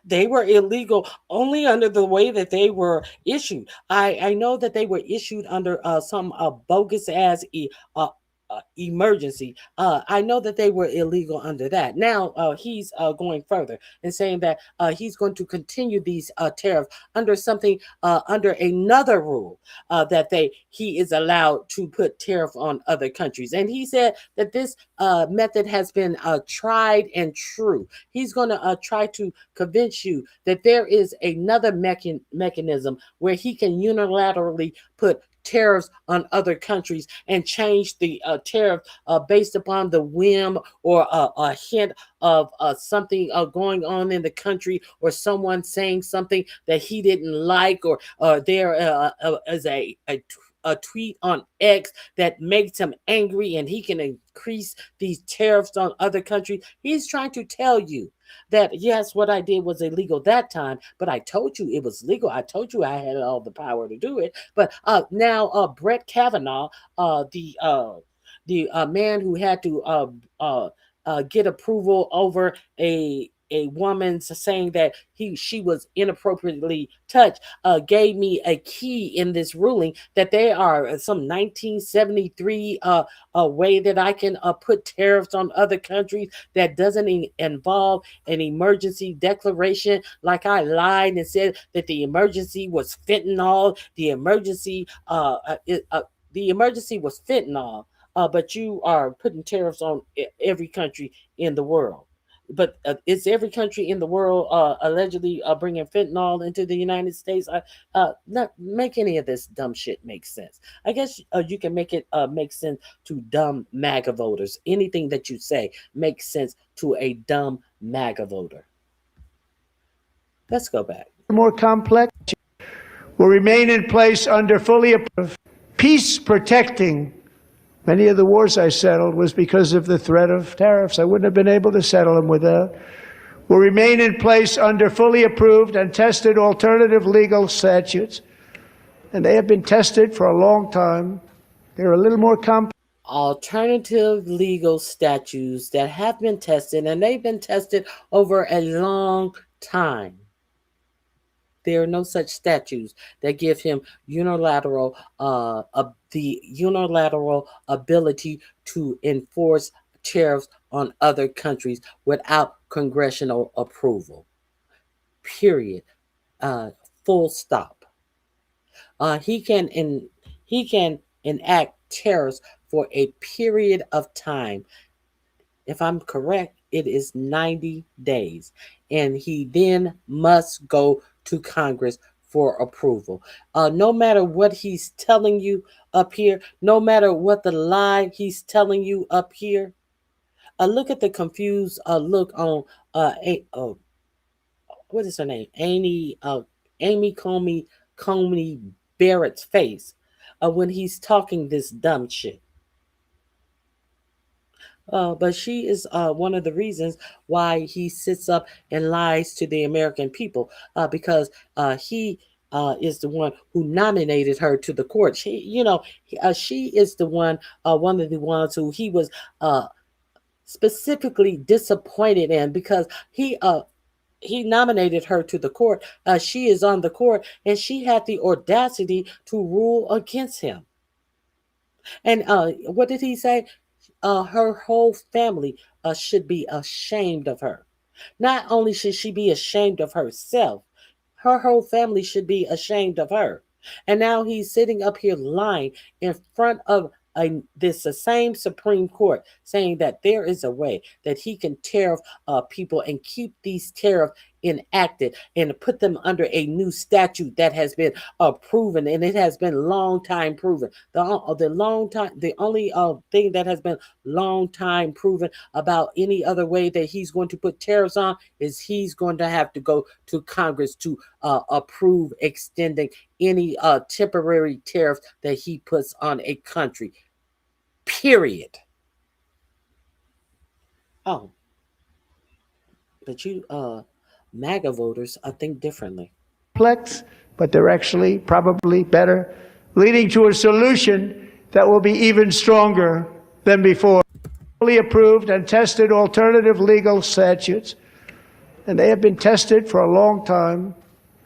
S1: They were illegal only under the way that they were issued. I know that they were issued under some bogus ass emergency. I know that they were illegal under that. Now he's going further and saying that he's going to continue these tariffs under something under another rule that he is allowed to put tariff on other countries. And he said that this method has been tried and true. He's going to try to convince you that there is another mechanism where he can unilaterally put tariffs on other countries and change the tariff based upon the whim or a hint of something going on in the country, or someone saying something that he didn't like, or there is a tweet on X that makes him angry and he can increase these tariffs on other countries. He's trying to tell you that yes, what I did was illegal that time, but I told you it was legal. I told you I had all the power to do it. But now Brett Kavanaugh, the man who had to get approval over a woman saying that she was inappropriately touched, gave me a key in this ruling that there are some 1973 way that I can put tariffs on other countries that doesn't involve an emergency declaration. Like I lied and said that the emergency was fentanyl. The emergency was fentanyl. But you are putting tariffs on every country in the world. But is every country in the world allegedly bringing fentanyl into the United States? Not make any of this dumb shit make sense. I guess you can make it make sense to dumb MAGA voters. Anything that you say makes sense to a dumb MAGA voter. Let's go back.
S3: More complex will remain in place under fully approved peace protecting. Many of the wars I settled was because of the threat of tariffs. I wouldn't have been able to settle them without. Will remain in place under fully approved and tested alternative legal statutes. And they have been tested for a long time. They're a little more complex.
S1: Alternative legal statutes that have been tested, and they've been tested over a long time. There are no such statutes that give him the unilateral ability to enforce tariffs on other countries without congressional approval. Period. Full stop. He can enact tariffs for a period of time. If I'm correct, it is 90 days. And he then must go to Congress for approval. No matter what he's telling you up here, no matter what the lie he's telling you up here, look at the confused look on what is her name? Amy Comey Barrett's face when he's talking this dumb shit. But she is one of the reasons why he sits up and lies to the American people because he is the one who nominated her to the court. She is the one of the ones who he was uh, specifically disappointed in because he nominated her to the court. She is on the court, and she had the audacity to rule against him. And what did he say? Her whole family should be ashamed of her. Not only should she be ashamed of herself, her whole family should be ashamed of her. And now he's sitting up here lying in front of this same Supreme Court, saying that there is a way that he can tariff people and keep these tariffs enacted and put them under a new statute that has been proven, and it has been long time proven. The only thing that has been long time proven about any other way that he's going to put tariffs on is he's going to have to go to Congress to approve extending any temporary tariffs that he puts on a country. Period. Oh, but MAGA voters, I think differently.
S3: Complex, but they're actually probably better, leading to a solution that will be even stronger than before. Fully approved and tested alternative legal statutes, and they have been tested for a long time.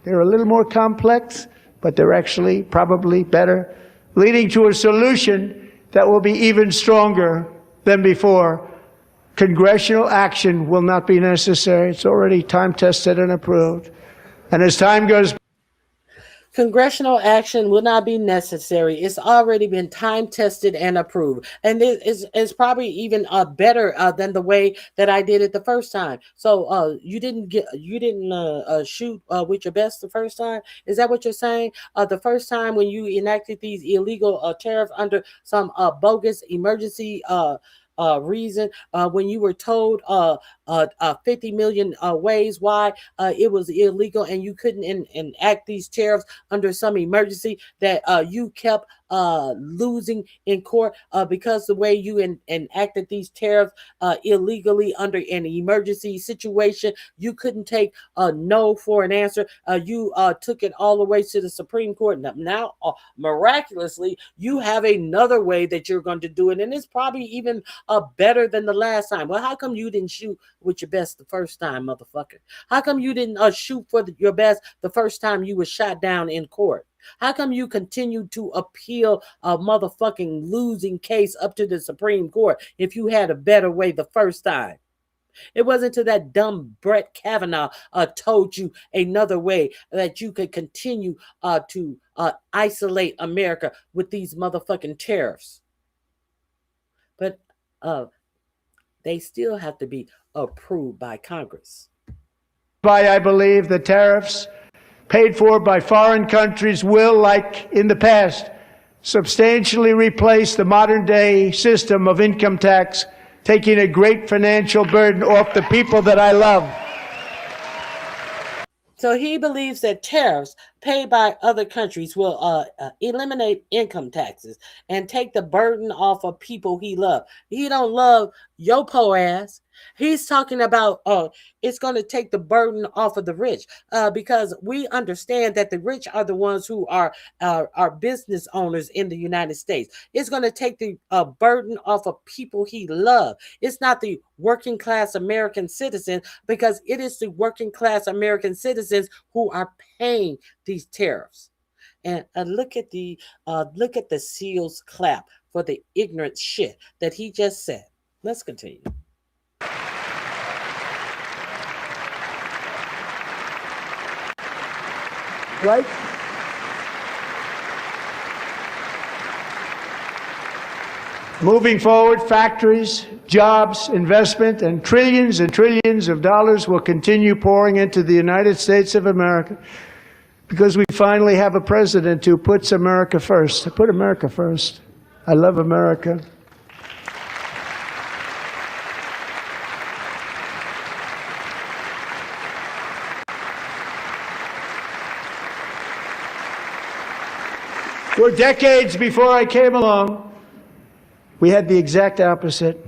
S3: They're a little more complex, but they're actually probably better, leading to a solution that will be even stronger than before. Congressional action will not be necessary. It's already time-tested and approved. And as time goes by,
S1: Congressional action will not be necessary. It's already been time tested and approved, and it's probably even better than the way that I did it the first time. So you didn't shoot with your best the first time. Is that what you're saying? The first time when you enacted these illegal tariffs under some bogus emergency reason, when you were told 50 million ways why it was illegal and you couldn't enact these tariffs under some emergency, that you kept losing in court because the way you enacted these tariffs illegally under an emergency situation, you couldn't take no for an answer. You took it all the way to the Supreme Court. Now miraculously, you have another way that you're going to do it, and it's probably even better than the last time. Well, how come you didn't shoot with your best the first time, motherfucker? How come you didn't shoot for your best the first time you were shot down in court? How come you continue to appeal a motherfucking losing case up to the Supreme Court if you had a better way the first time? It wasn't until that dumb Brett Kavanaugh told you another way that you could continue to isolate America with these motherfucking tariffs. But they still have to be approved by Congress.
S3: I believe the tariffs paid for by foreign countries will, like in the past, substantially replace the modern-day system of income tax, taking a great financial burden off the people that I love.
S1: So he believes that tariffs paid by other countries will eliminate income taxes and take the burden off of people he loves. He don't love your po ass. He's talking about it's going to take the burden off of the rich because we understand that the rich are the ones who are business owners in the United States. It's going to take the burden off of people he loves. It's not the working class American citizen, because it is the working class American citizens who are paying these tariffs. And look at the seals clap for the ignorant shit that he just said. Let's continue.
S3: Right? Moving forward, factories, jobs, investment, and trillions of dollars will continue pouring into the United States of America because we finally have a president who puts America first. I put America first. I love America. For decades before I came along, we had the exact opposite.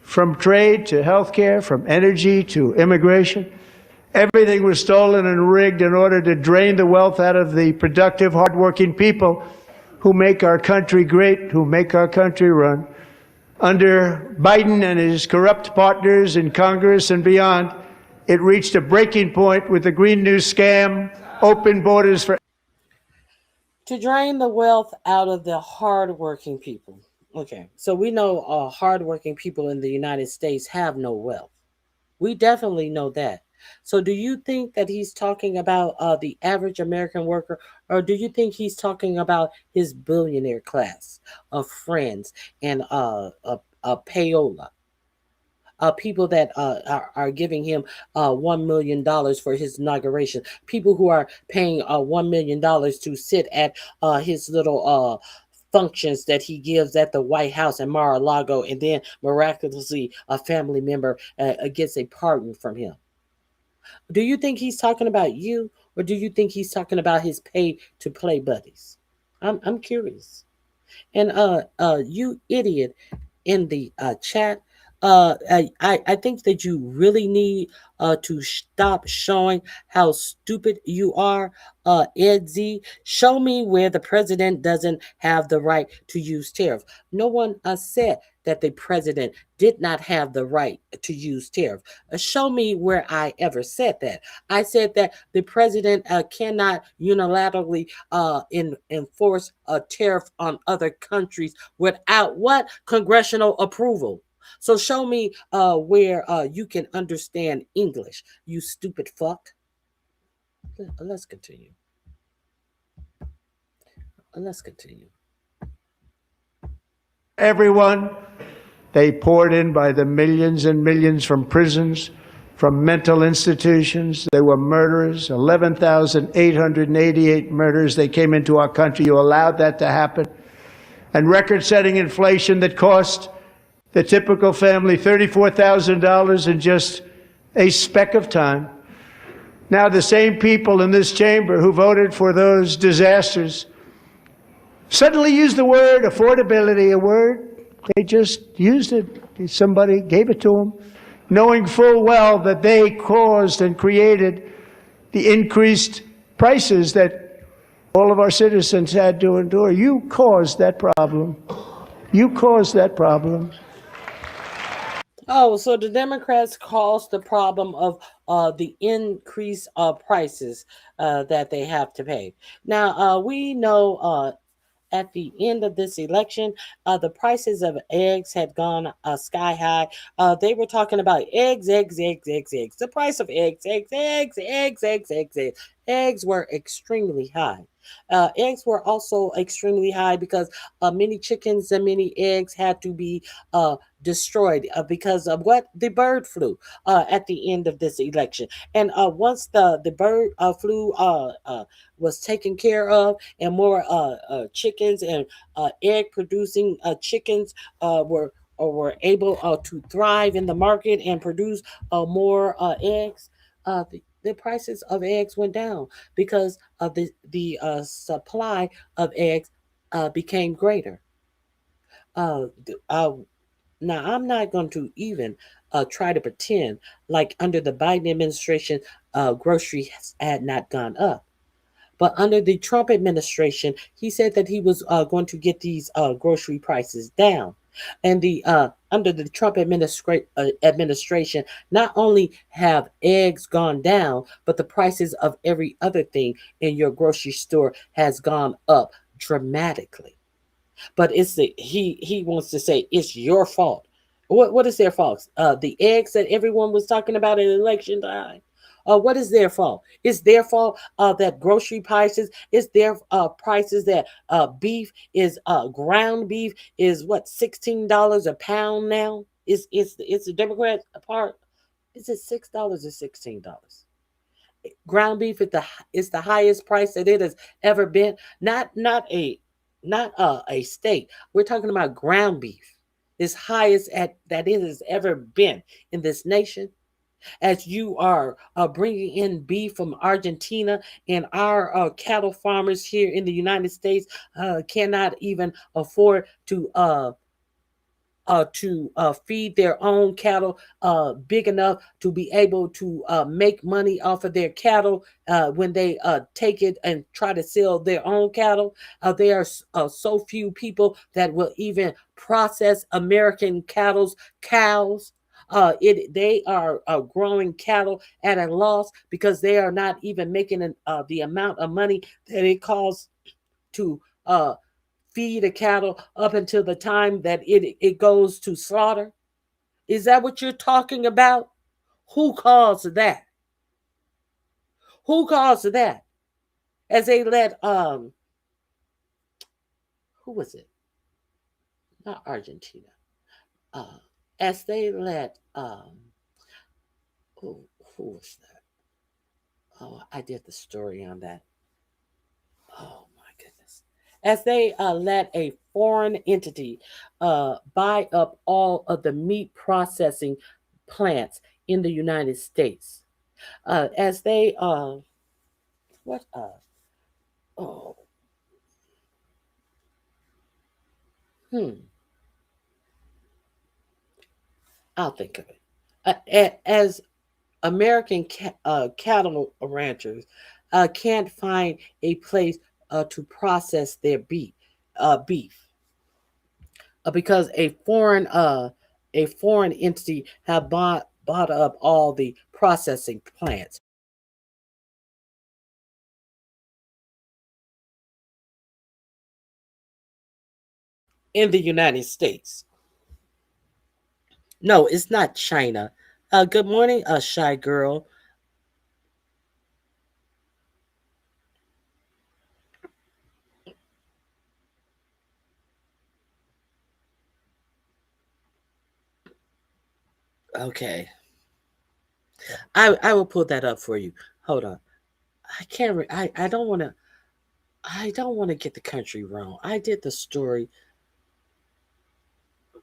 S3: from trade to healthcare, from energy to immigration. Everything was stolen and rigged in order to drain the wealth out of the productive, hardworking people who make our country great, who make our country run. Under Biden and his corrupt partners in Congress and beyond, it reached a breaking point with the Green New scam, open borders for
S1: To drain the wealth out of the hardworking people. Okay, so we know hardworking people in the United States have no wealth. We definitely know that. So, do you think that he's talking about the average American worker, or do you think he's talking about his billionaire class of friends and payola? People that are giving him $1 million for his inauguration, people who are paying $1 million to sit at his little functions that he gives at the White House in Mar-a-Lago, and then miraculously a family member gets a pardon from him. Do you think he's talking about you, or do you think he's talking about his pay to play buddies? I'm curious. And you idiot in the chat, I think that you really need to stop showing how stupid you are. Ed Z, show me where the president doesn't have the right to use tariff. No one said that the president did not have the right to use tariff. Show me where I ever said that. I said that the president cannot unilaterally enforce a tariff on other countries without what? Congressional approval. So show me where you can understand English, you stupid fuck. Let's continue. Let's continue.
S3: everyone. They poured in by the millions and millions from prisons, from mental institutions. They were murderers, 11,888 murders. They came into our country. You allowed that to happen. And record-setting inflation that cost the typical family $34,000 in just a speck of time. Now the same people in this chamber who voted for those disasters suddenly use the word affordability, a word they just used it. Somebody gave it to them, knowing full well that they caused and created the increased prices that all of our citizens had to endure. You caused that problem. You caused that problem.
S1: Oh, so the Democrats caused the problem of the increased prices that they have to pay. Now, we know at the end of this election, the prices of eggs had gone sky high. They were talking about eggs, eggs, eggs, eggs, eggs. The price of eggs, eggs, eggs, eggs, eggs, eggs, eggs. Eggs were extremely high. Eggs were also extremely high because many chickens and many eggs had to be destroyed because of what? The bird flu at the end of this election. And once the bird flu was taken care of, and more chickens and egg producing chickens were able to thrive in the market and produce more eggs, the prices of eggs went down because of the supply of eggs became greater. Uh, Now, I'm not going to even try to pretend like under the Biden administration, groceries had not gone up. But under the Trump administration, he said that he was going to get these grocery prices down. And the under the Trump administration, not only have eggs gone down, but the prices of every other thing in your grocery store has gone up dramatically. But he wants to say it's your fault. What is their fault? The eggs that everyone was talking about at election time. What is their fault? It's their fault that grocery prices. It's their prices that beef is ground beef is what $16 a pound now. It's the Democrat part. Is it $6 or $16? Ground beef is the highest price that it has ever been. Not a steak. We're talking about ground beef. Is highest that it has ever been in this nation. As you are bringing in beef from Argentina, and our cattle farmers here in the United States cannot even afford to to feed their own cattle big enough to be able to make money off of their cattle when they take it and try to sell their own cattle. There are so few people that will even process American cows. They are growing cattle at a loss because they are not even making the amount of money that it costs to feed a cattle up until the time that it goes to slaughter. Is that what you're talking about? Who caused that? Who caused that? As they let who was it? Not Argentina. Uh as they let who was that? Oh, I did the story on that. Oh my goodness. As they let a foreign entity buy up all of the meat processing plants in the United States. As they, what, oh, hmm, I'll think of it. As American cattle ranchers can't find a place to process their beef because a foreign entity have bought up all the processing plants in the United States. No, it's not China. Good morning, shy girl. Okay, I will pull that up for you. Hold on. I can't. I don't want to. I don't want to get the country wrong. I did the story.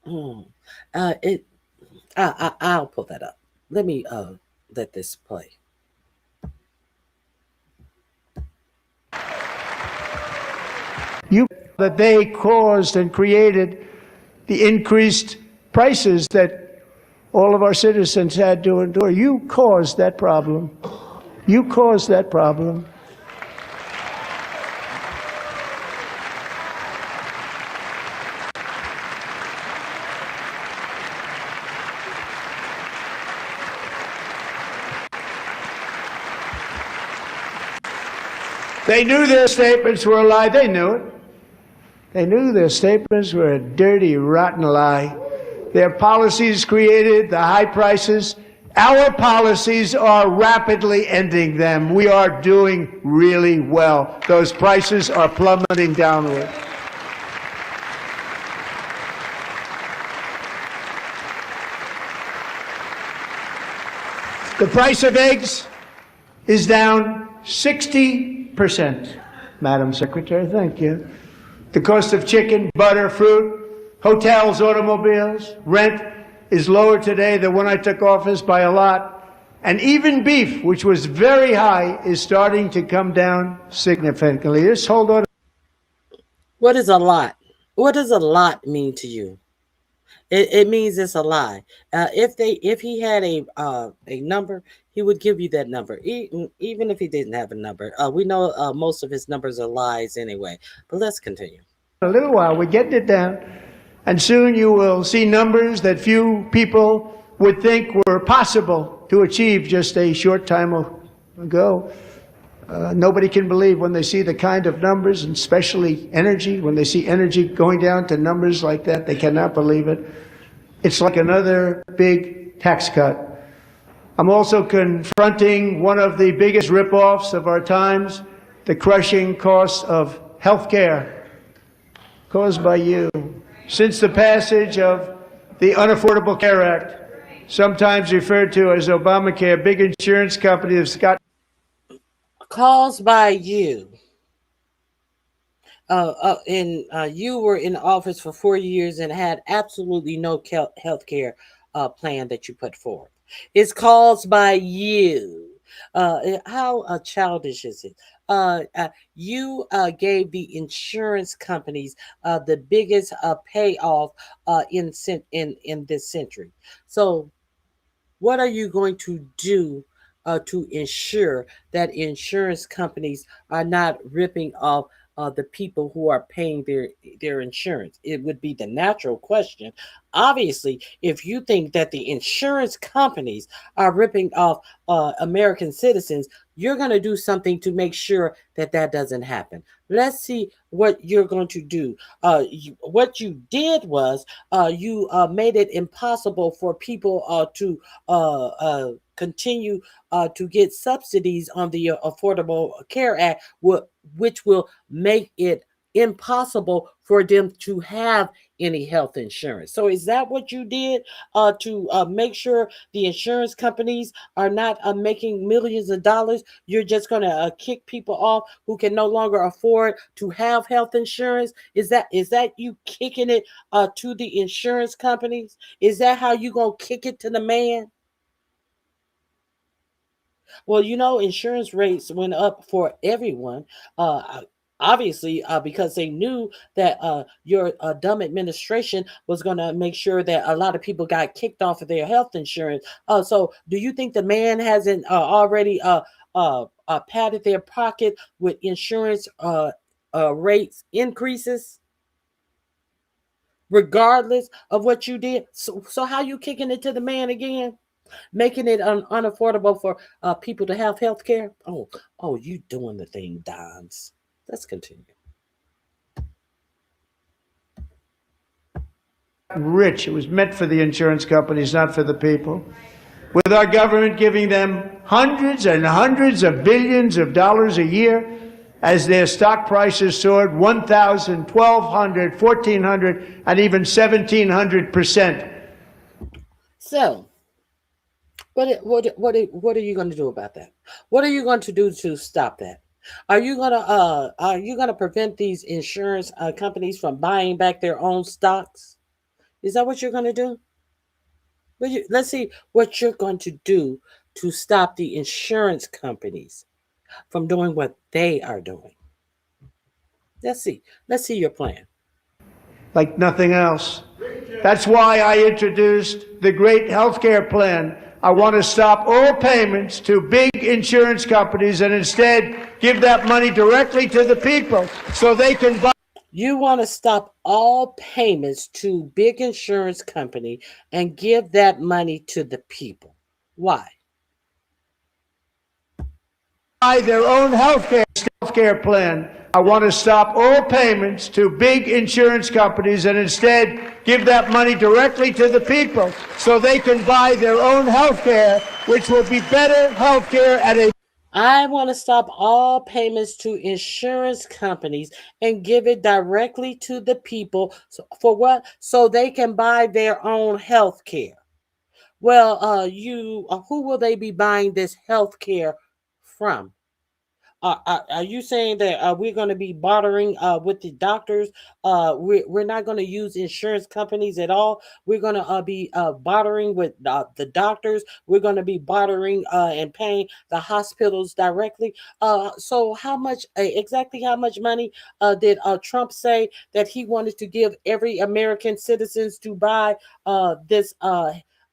S1: Hmm. It. I'll pull that up. Let me let this play.
S3: You that they caused and created the increased prices that all of our citizens had to endure. You caused that problem. You caused that problem. They knew their statements were a lie. They knew it. They knew their statements were a dirty, rotten lie. Their policies created the high prices. Our policies are rapidly ending them. We are doing really well. Those prices are plummeting downward. The price of eggs is down 60%. Madam Secretary, thank you. The cost of chicken, butter, fruit, hotels, automobiles, rent is lower today than when I took office by a lot. And even beef, which was very high, is starting to come down significantly. Just hold on.
S1: What is a lot? What does a lot mean to you? It means it's a lie. If he had a number, he would give you that number, even if he didn't have a number. We know most of his numbers are lies anyway. But let's continue.
S3: A little while, we're getting it down. And soon you will see numbers that few people would think were possible to achieve just a short time ago. Nobody can believe when they see the kind of numbers, and especially energy, when they see energy going down to numbers like that, they cannot believe it. It's like another big tax cut. I'm also confronting one of the biggest ripoffs of our times, the crushing cost of health care caused by you. Since the passage of the Unaffordable Care Act, sometimes referred to as Obamacare, big insurance companies have got
S1: Caused by you. And you were in office for 4 years and had absolutely no health care plan that you put forth. It's caused by you. How childish is it? You gave the insurance companies the biggest payoff in this century. So what are you going to do to ensure that insurance companies are not ripping off the people who are paying their insurance? It would be the natural question. Obviously, if you think that the insurance companies are ripping off American citizens, you're going to do something to make sure that that doesn't happen. Let's see what you're going to do. What you did was you made it impossible for people continue to get subsidies on the Affordable Care Act, which will make it impossible for them to have any health insurance. So, is that what you did to make sure the insurance companies are not making millions of dollars? You're just going to kick people off who can no longer afford to have health insurance? Is that you kicking it to the insurance companies? Is that how you gonna kick it to the man? Well, insurance rates went up for everyone. Obviously, because they knew that your dumb administration was going to make sure that a lot of people got kicked off of their health insurance. So, do you think the man hasn't already padded their pocket with insurance rates increases, regardless of what you did? So how you kicking it to the man again? Making it unaffordable for people to have health care. Oh, you doing the thing, Dons. Let's continue.
S3: Rich. It was meant for the insurance companies, not for the people. With our government giving them hundreds and hundreds of billions of dollars a year as their stock prices soared 1,000, 1,200, 1,400, and even 1,700%.
S1: So, what are you going to do about that? What are you going to do to stop that? Are you gonna prevent these insurance companies from buying back their own stocks? Is that what you're going to do? Let's see what you're going to do to stop the insurance companies from doing what they are doing. Let's see. Let's see your plan.
S3: Like nothing else. That's why I introduced the great healthcare plan. I want to stop all payments to big insurance companies and instead give that money directly to the people so they can buy.
S1: You want to stop all payments to big insurance company and give that money to the people. Why?
S3: Their own healthcare plan. I want to stop all payments to big insurance companies and instead give that money directly to the people so they can buy their own healthcare, which will be better healthcare at a.
S1: I want to stop all payments to insurance companies and give it directly to the people. For what? So they can buy their own health care. Well, who will they be buying this health care from? Are you saying that we're going to be bartering with the doctors? We're not going to use insurance companies at all. We're going to be bartering with the doctors. We're going to be bartering and paying the hospitals directly. So exactly how much money did Trump say that he wanted to give every American citizens to buy this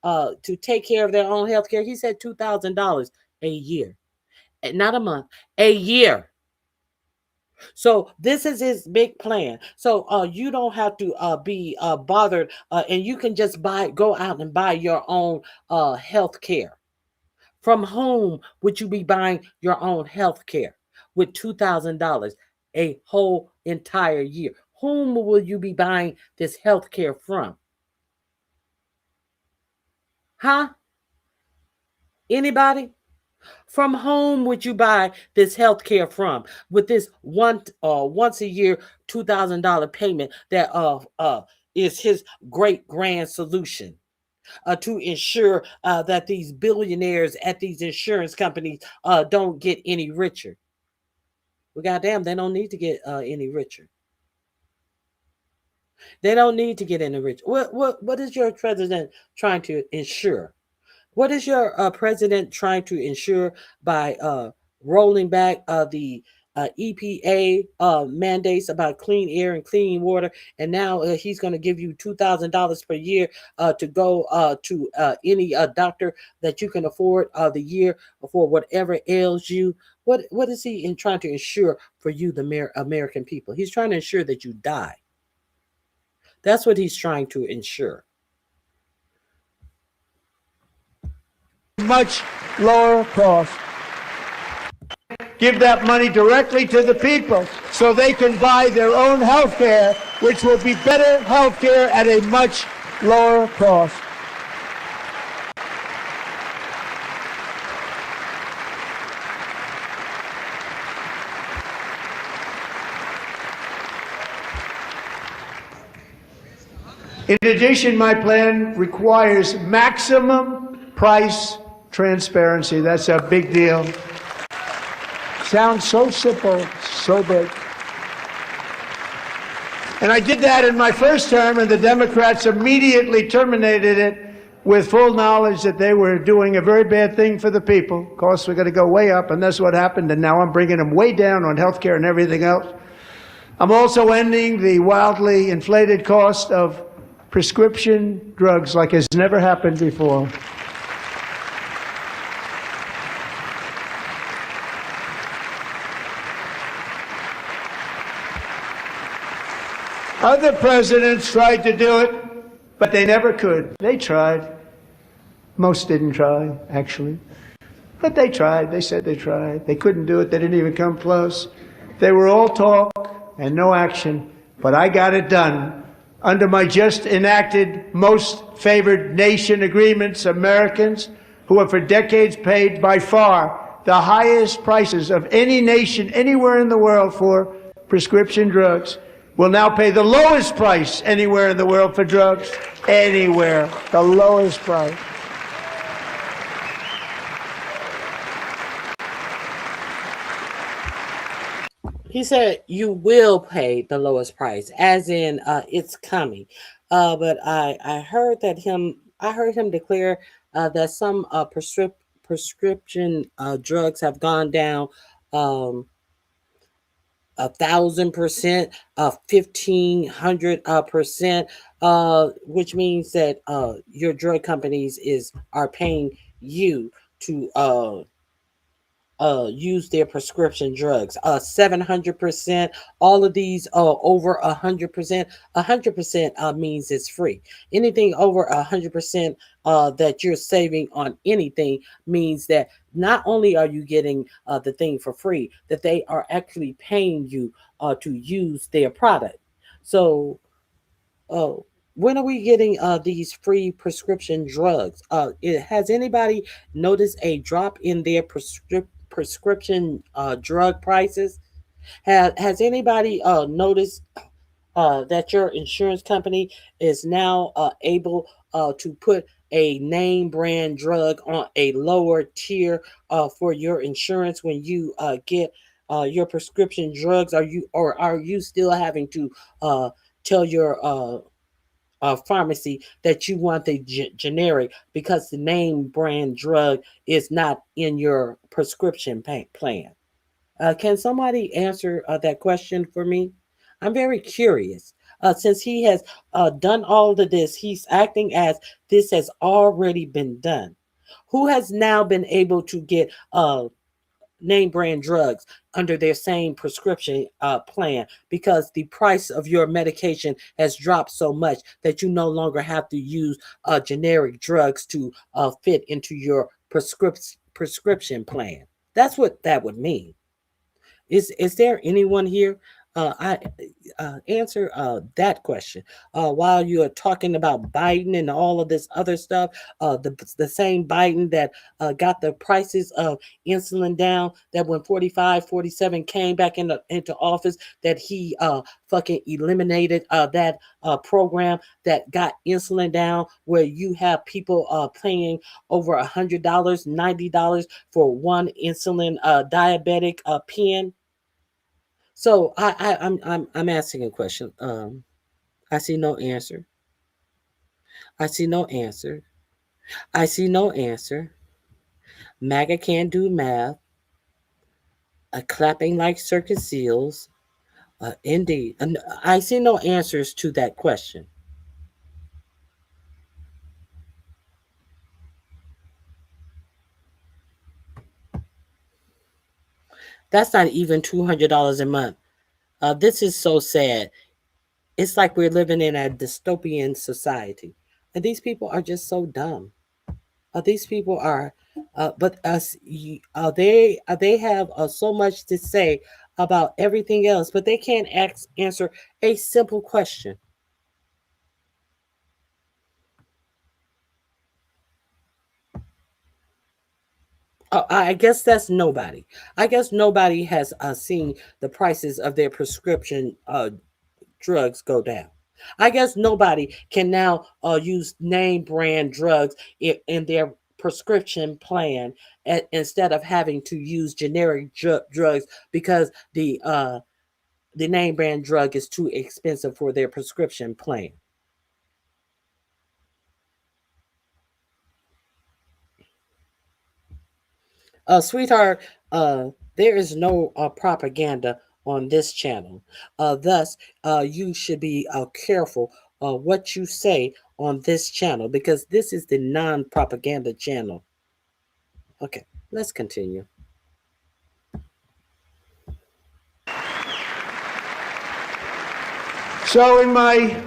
S1: to take care of their own health care? He said $2,000 a year, not a month, a year. So this is his big plan. So you don't have to be bothered, and you can just go out and buy your own health care. From whom would you be buying your own health care with $2,000 a whole entire year? Whom will you be buying this health care from? Huh? Anybody? From whom would you buy this health care from with this once a year $2,000 payment that is his great grand solution to ensure that these billionaires at these insurance companies don't get any richer? Well, goddamn, they don't need to get any richer. They don't need to get any richer. What is your president trying to ensure? What is your president trying to ensure by rolling back the EPA mandates about clean air and clean water, and now he's going to give you $2,000 per year to go to any doctor that you can afford the year for whatever ails you. What is he in trying to ensure for you, the American people? He's trying to ensure that you die. That's what he's trying to ensure.
S3: Much lower cost. Give that money directly to the people so they can buy their own health care, which will be better health care at a much lower cost. In addition, my plan requires maximum price transparency. That's a big deal. Sounds so simple, so big. And I did that in my first term, and the Democrats immediately terminated it with full knowledge that they were doing a very bad thing for the people. Costs were going to go way up, and that's what happened, and now I'm bringing them way down on health care and everything else. I'm also ending the wildly inflated cost of prescription drugs like has never happened before. Other presidents tried to do it, but they never could. They tried. Most didn't try, actually. But they tried. They said they tried. They couldn't do it. They didn't even come close. They were all talk and no action. But I got it done. Under my just enacted most favored nation agreements, Americans who have for decades paid by far the highest prices of any nation anywhere in the world for prescription drugs will now pay the lowest price anywhere in the world for drugs. Anywhere. The lowest price.
S1: He said you will pay the lowest price, as in it's coming. But I heard that I heard him declare that some prescription drugs have gone down um, 1,000%, 1,500%, which means that your drug companies are paying you to use their prescription drugs. 700%, all of these over 100%. 100% means it's free. Anything over 100% that you're saving on anything means that not only are you getting the thing for free, that they are actually paying you to use their product. So oh, when are we getting these free prescription drugs? Has anybody noticed a drop in their prescription drug prices? Has anybody noticed that your insurance company is now able to put a name brand drug on a lower tier for your insurance when you get your prescription drugs? Are you still having to tell your pharmacy that you want the generic because the name brand drug is not in your prescription plan? Can somebody answer that question for me? I'm very curious. Since he has done all of this, he's acting as this has already been done. Who has now been able to get name brand drugs under their same prescription plan because the price of your medication has dropped so much that you no longer have to use generic drugs to fit into your prescription plan? That's what that would mean. Is there anyone here? I answer that question while you are talking about Biden and all of this other stuff. The same Biden that got the prices of insulin down. That when 45, 47 came back into office, that he fucking eliminated that program that got insulin down, where you have people paying over $100, $90 for one insulin diabetic pen. So I'm asking a question. I see no answer. I see no answer. I see no answer. MAGA can't do math. Clapping like circus seals. Indeed. I see no answers to that question. That's not even $200 a month. This is so sad. It's like we're living in a dystopian society. And these people are just so dumb. These people are, but they have so much to say about everything else, but they can't answer a simple question. I guess that's nobody. I guess nobody has seen the prices of their prescription drugs go down. I guess nobody can now use name brand drugs in their prescription plan instead of having to use generic drugs because the name brand drug is too expensive for their prescription plan. Sweetheart, there is no propaganda on this channel. Thus, you should be careful what you say on this channel because this is the non propaganda channel. Okay, let's continue.
S3: So, in my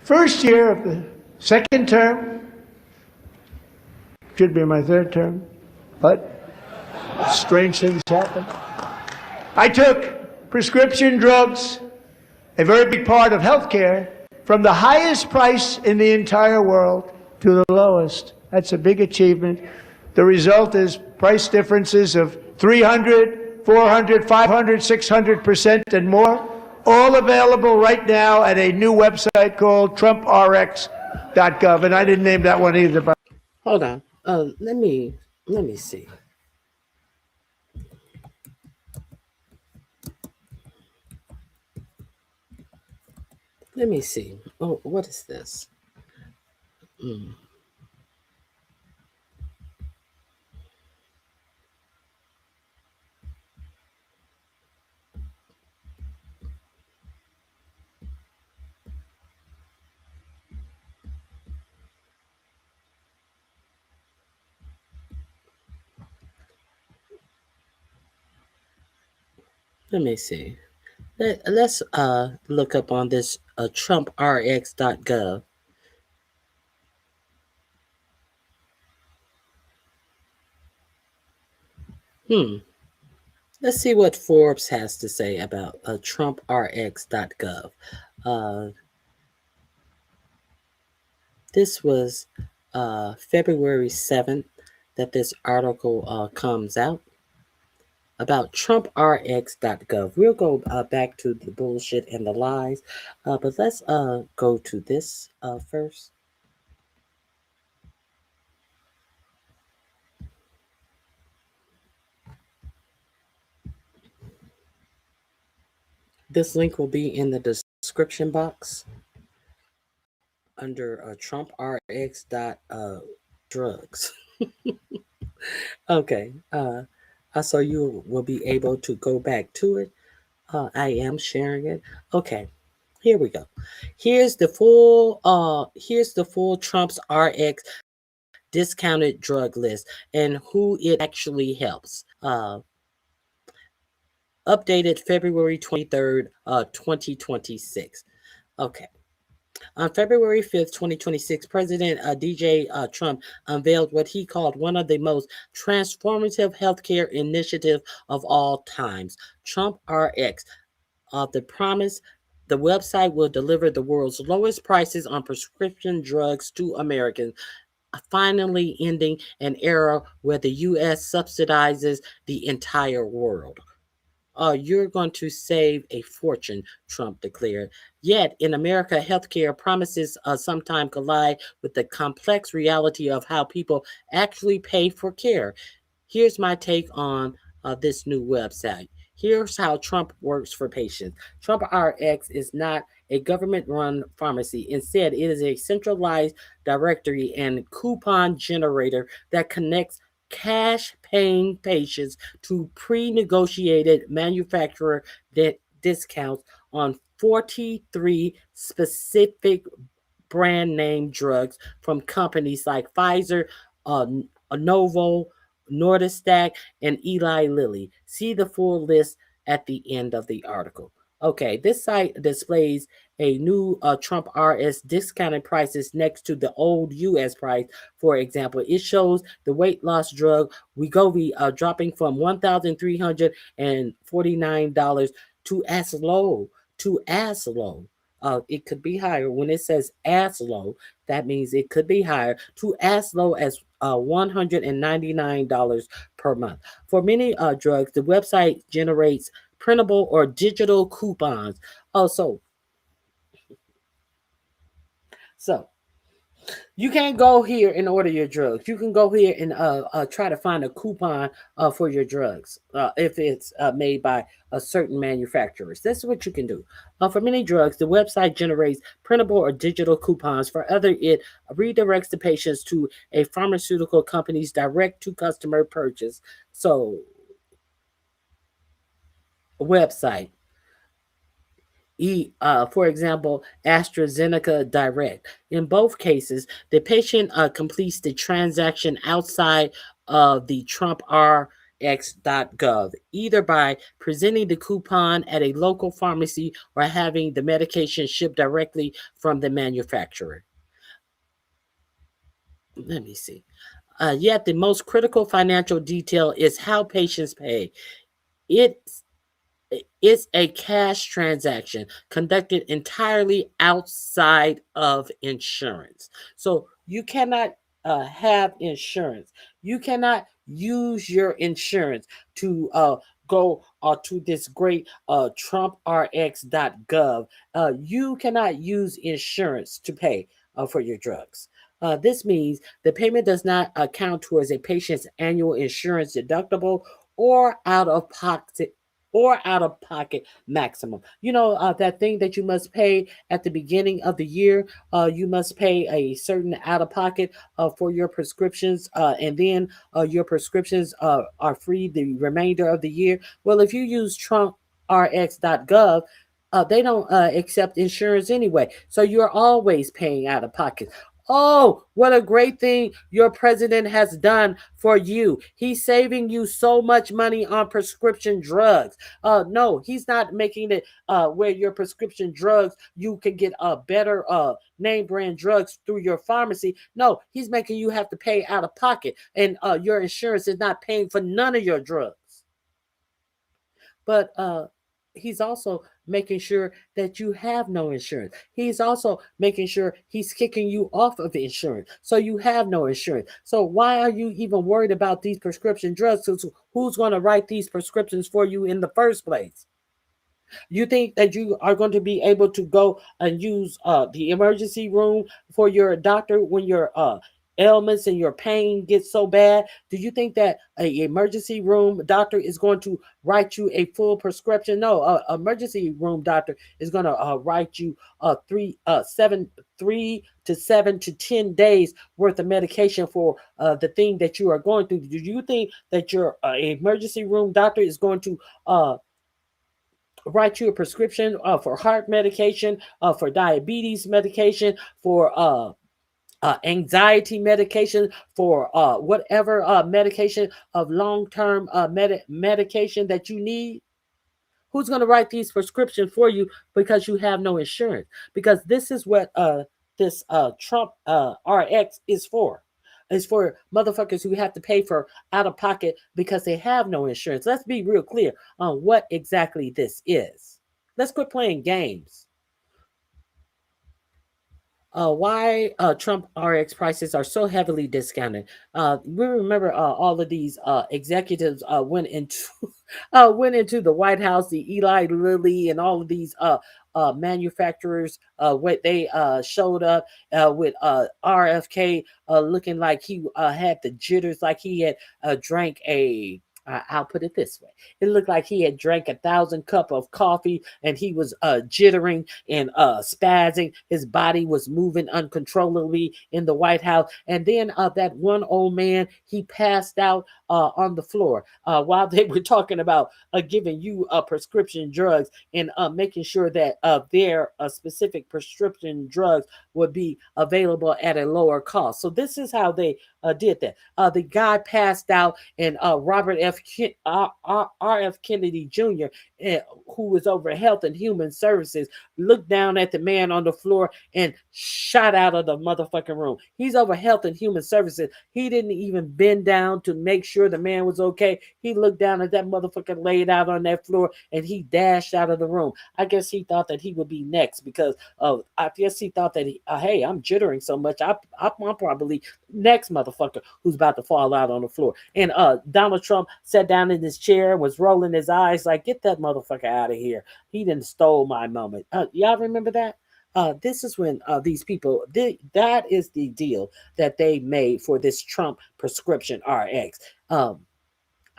S3: first year of the second term, should be my third term, but strange things happen. I took prescription drugs, a very big part of healthcare, from the highest price in the entire world to the lowest. That's a big achievement. The result is price differences of 300, 400, 500, 600% and more, all available right now at a new website called TrumpRx.gov. And I didn't name that one either. But
S1: Hold on. Let me see. Let me see. Oh, what is this? Mm. Let me see. Let's look up on this TrumpRx.gov. Hmm. Let's see what Forbes has to say about TrumpRx.gov. Uh, this was February 7th that this article comes out about TrumpRx.gov. We'll go back to the bullshit and the lies, but let's go to this first. This link will be in the description box under TrumpRx.drugs. Okay, so you will be able to go back to it. I am sharing it. Okay, here we go. Here's the full Trump's RX discounted drug list and who it actually helps. Updated February 23rd, 2026. Okay. On February 5th, 2026, President DJ Trump unveiled what he called one of the most transformative healthcare initiatives of all times, Trump RX. The promise the website will deliver the world's lowest prices on prescription drugs to Americans, finally ending an era where the U.S. subsidizes the entire world. You're going to save a fortune, Trump declared. Yet, in America, healthcare promises sometimes collide with the complex reality of how people actually pay for care. Here's my take on this new website. Here's how Trump works for patients. Trump RX is not a government run pharmacy. Instead, it is a centralized directory and coupon generator that connects cash paying patients to pre negotiated manufacturer discounts on 43 specific brand name drugs from companies like Pfizer, uh, Novo, Nordistack, and Eli Lilly. See the full list at the end of the article. Okay, this site displays a new Trump RS discounted prices next to the old US price. For example, it shows the weight loss drug Wegovy dropping from $1,349 to as low it could be higher. When it says as low, that means it could be higher to as low as $199 per month. For many drugs, the website generates printable or digital coupons. Also, so you can't go here and order your drugs. You can go here and try to find a coupon for your drugs if it's made by a certain manufacturers. That's what you can do. For many drugs, the website generates printable or digital coupons. For other, it redirects the patients to a pharmaceutical company's direct to customer purchase. So website. For example, AstraZeneca Direct. In both cases, the patient completes the transaction outside of the TrumpRx.gov, either by presenting the coupon at a local pharmacy or having the medication shipped directly from the manufacturer. Let me see. Yet the most critical financial detail is how patients pay. It It's a cash transaction conducted entirely outside of insurance. So you cannot have insurance. You cannot use your insurance to go to this great TrumpRx.gov. You cannot use insurance to pay for your drugs. This means the payment does not account towards a patient's annual insurance deductible or out of pocket maximum. You know, that thing that you must pay at the beginning of the year, you must pay a certain out of pocket for your prescriptions, and then your prescriptions are free the remainder of the year. Well, if you use TrumpRx.gov, they don't accept insurance anyway. So you're always paying out of pocket. Oh, what a great thing your president has done for you. He's saving you so much money on prescription drugs. No, he's not making it where your prescription drugs, you can get better name brand drugs through your pharmacy. No, he's making you have to pay out of pocket, and your insurance is not paying for none of your drugs. But he's also making sure that you have no insurance. He's also making sure he's kicking you off of insurance. So you have no insurance. So why are you even worried about these prescription drugs? Who's going to write these prescriptions for you in the first place? You think that you are going to be able to go and use the emergency room for your doctor when your ailments and your pain gets so bad? Do you think that a emergency room doctor is going to write you a full prescription? No, emergency room doctor is going to write you 3 to 7 to 10 days worth of medication for the thing that you are going through. Do you think that your emergency room doctor is going to write you a prescription for heart medication, for diabetes medication, for anxiety medication, for whatever medication of long-term medication that you need? Who's going to write these prescriptions for you because you have no insurance? Because this is what this Trump RX is for. It's for motherfuckers who have to pay for out of pocket because they have no insurance. Let's be real clear on what exactly this is. Let's quit playing games. Why Trump RX prices are so heavily discounted. We remember all of these executives went into went into the White House, the Eli Lilly, and all of these manufacturers. What they showed up with RFK looking like he had the jitters, like he had drank a I'll put it this way. It looked like he had drank 1,000 cup of coffee and he was jittering and spazzing. His body was moving uncontrollably in the White House. And then that one old man, he passed out on the floor while they were talking about giving you prescription drugs and making sure that their specific prescription drugs would be available at a lower cost. So this is how they did that. The guy passed out, and R.F. Kennedy Jr., who was over Health and Human Services, looked down at the man on the floor and shot out of the motherfucking room. He's over Health and Human Services. He didn't even bend down to make sure the man was okay. He looked down at that motherfucker laid out on that floor and he dashed out of the room. I guess he thought that he would be next because I guess he thought that hey, I'm jittering so much. I'm probably next motherfucker who's about to fall out on the floor. And Donald Trump sat down in his chair, was rolling his eyes like, get that motherfucker out of here. He didn't stole my moment. Y'all remember that? This is when these people, that is the deal that they made for this Trump prescription RX.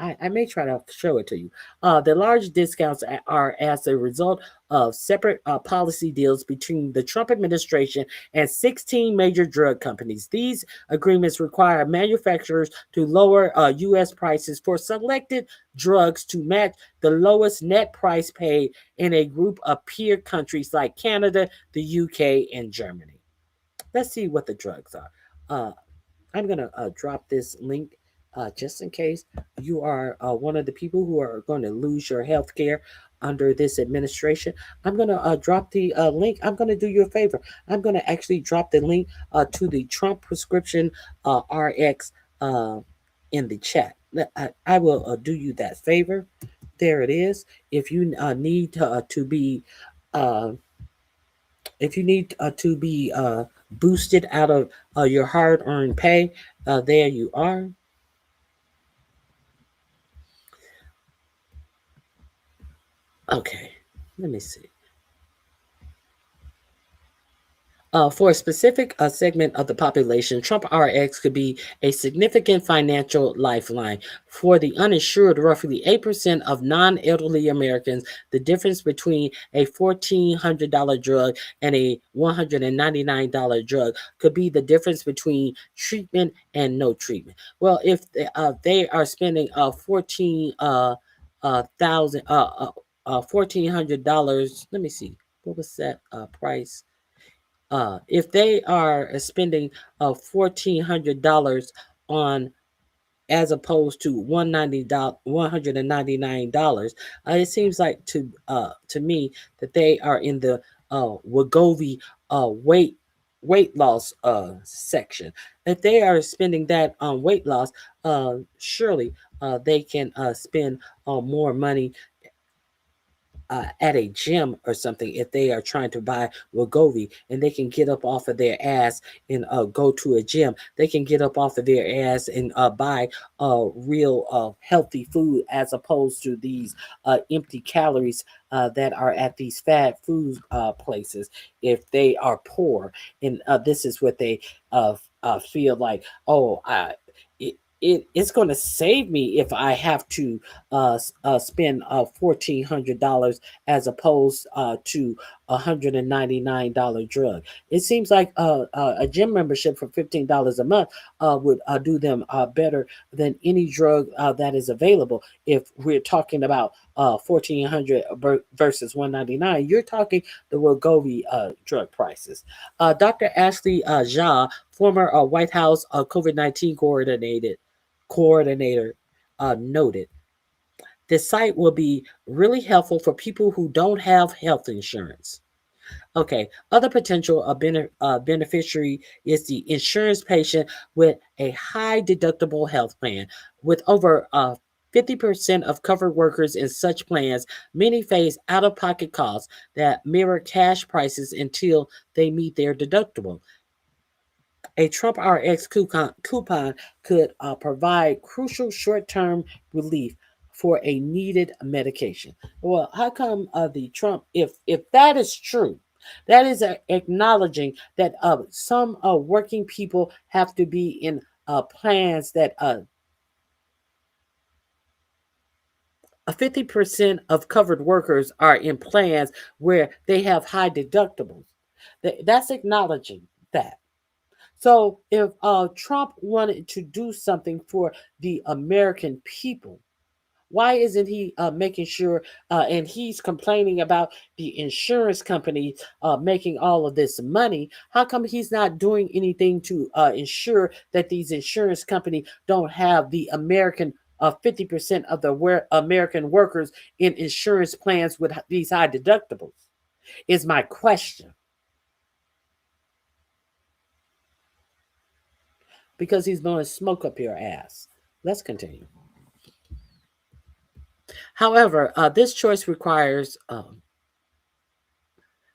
S1: I may try to show it to you. The large discounts are as a result of separate policy deals between the Trump administration and 16 major drug companies. These agreements require manufacturers to lower U.S. prices for selected drugs to match the lowest net price paid in a group of peer countries like Canada, the UK, and Germany. Let's see what the drugs are. I'm going to drop this link just in case you are one of the people who are going to lose your health care under this administration. I'm going to drop the link. I'm going to do you a favor. I'm going to actually drop the link to the Trump prescription RX in the chat. I will do you that favor. There it is. If you need to be boosted out of your hard-earned pay, there you are. Okay, let me see. For a specific segment of the population, Trump RX could be a significant financial lifeline. For the uninsured, roughly 8% of non-elderly Americans, the difference between a $1,400 drug and a $199 drug could be the difference between treatment and no treatment. Well, if they are spending $1,400, let me see, what was that price? If they are spending $1,400 on as opposed to $199, it seems like to me that they are in the Wegovy weight loss section. If they are spending that on weight loss, surely they can spend more money at a gym or something if they are trying to buy Wegovy, and they can get up off of their ass and go to a gym. They can get up off of their ass and buy real healthy food as opposed to these empty calories that are at these fast food places if they are poor. And this is what they feel like, oh, it's going to save me if I have to spend $1,400 as opposed to $199 drug. It seems like a gym membership for $15 a month would do them better than any drug that is available. If we're talking about $1,400 versus $199, you're talking the Wegovy drug prices. Dr. Ashley Jha, former White House COVID-19 coordinator, noted the site will be really helpful for people who don't have health insurance. Okay, other potential beneficiary is the insurance patient with a high deductible health plan. With over 50% of covered workers in such plans, many face out of pocket costs that mirror cash prices until they meet their deductible. A Trump RX coupon could provide crucial short-term relief for a needed medication. Well, how come the Trump, if that is true, that is acknowledging that some working people have to be in plans that 50% of covered workers are in plans where they have high deductibles. That's acknowledging that. So if Trump wanted to do something for the American people, why isn't he making sure? And he's complaining about the insurance company making all of this money. How come he's not doing anything to ensure that these insurance companies don't have the American 50% of the American workers in insurance plans with these high deductibles? Is my question. Because he's blowing smoke up your ass. Let's continue. However, this choice requires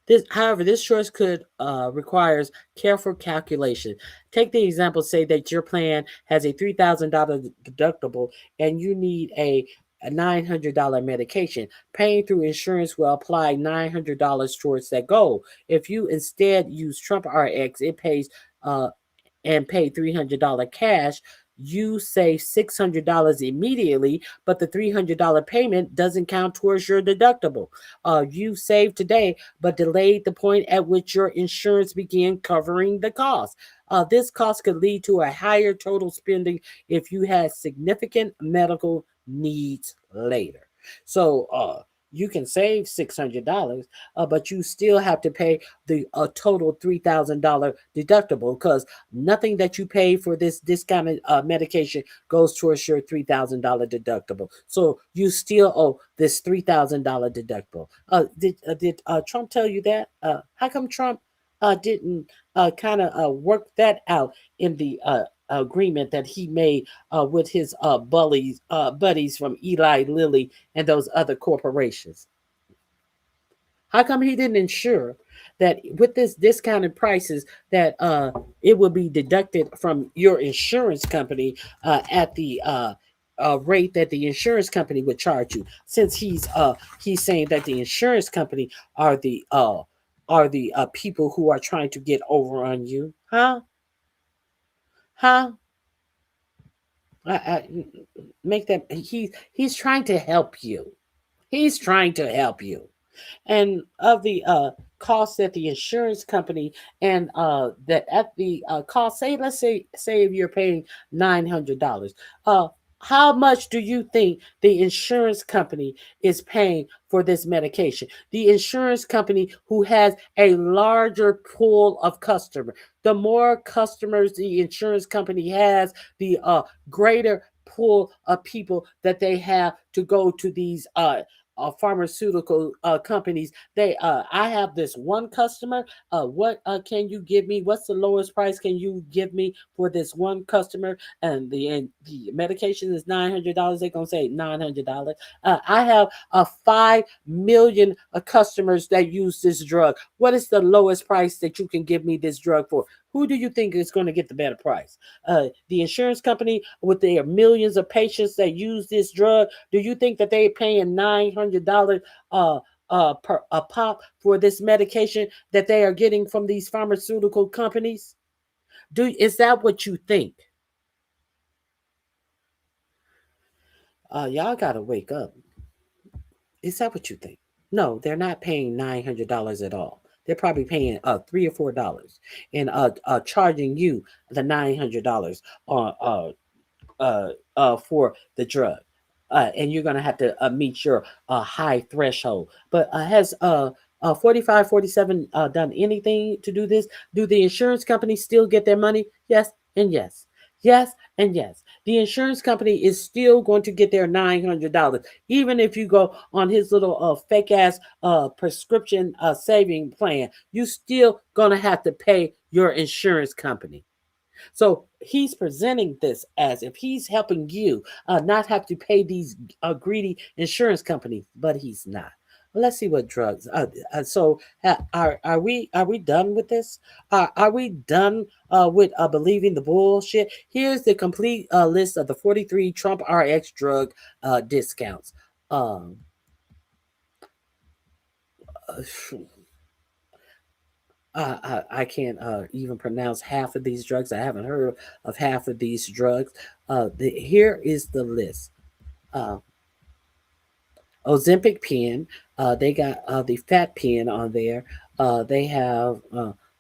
S1: this choice could requires careful calculation. Take the example, say that your plan has a $3,000 deductible and you need a $900 medication. Paying through insurance will apply $900 towards that goal. If you instead use Trump RX, it pays and pay $300 cash, you save $600 immediately, but the $300 payment doesn't count towards your deductible. You saved today, but delayed the point at which your insurance began covering the cost. This cost could lead to a higher total spending if you had significant medical needs later. So, you can save $600, but you still have to pay the total $3,000 deductible because nothing that you pay for this discounted medication goes towards your $3,000 deductible. So you still owe this $3,000 deductible. Did Trump tell you that? How come Trump didn't kind of work that out in the agreement that he made with his buddies from Eli Lilly and those other corporations? How come he didn't ensure that with this discounted prices that it will be deducted from your insurance company at the rate that the insurance company would charge you? Since he's saying that the insurance company are the people who are trying to get over on you, huh? Huh? I make that he's trying to help you. He's trying to help you. And of the cost that the insurance company and that at the cost, say let's say if you're paying $900, uh how much do you think the insurance company is paying for this medication? The insurance company who has a larger pool of customers. The more customers the insurance company has, the greater pool of people that they have to go to these pharmaceutical companies. I have this one customer. What can you give me? What's the lowest price can you give me for this one customer? And the medication is $900. They're gonna say $900. I have 5 million customers that use this drug. What is the lowest price that you can give me this drug for? Who do you think is going to get the better price? The insurance company with their millions of patients that use this drug. Do you think that they're paying $900 per a pop for this medication that they are getting from these pharmaceutical companies? Is that what you think? Y'all gotta wake up. Is that what you think? No, they're not paying $900 at all. They're probably paying $3 or $4 and charging you the $900 on for the drug. And you're going to have to meet your high threshold. But has 4547 done anything to do this? Do the insurance companies still get their money? Yes and yes. Yes and yes. The insurance company is still going to get their $900, even if you go on his little fake ass prescription saving plan. You still gonna have to pay your insurance company. So he's presenting this as if he's helping you not have to pay these greedy insurance companies, but he's not. Well, let's see what drugs. Are we done with this? Are we done with believing the bullshit? Here's the complete list of the 43 Trump RX drug discounts. Um, I can't even pronounce half of these drugs. I haven't heard of half of these drugs. Here is the list. Uh, Ozempic pen. They got the fat pen on there. They have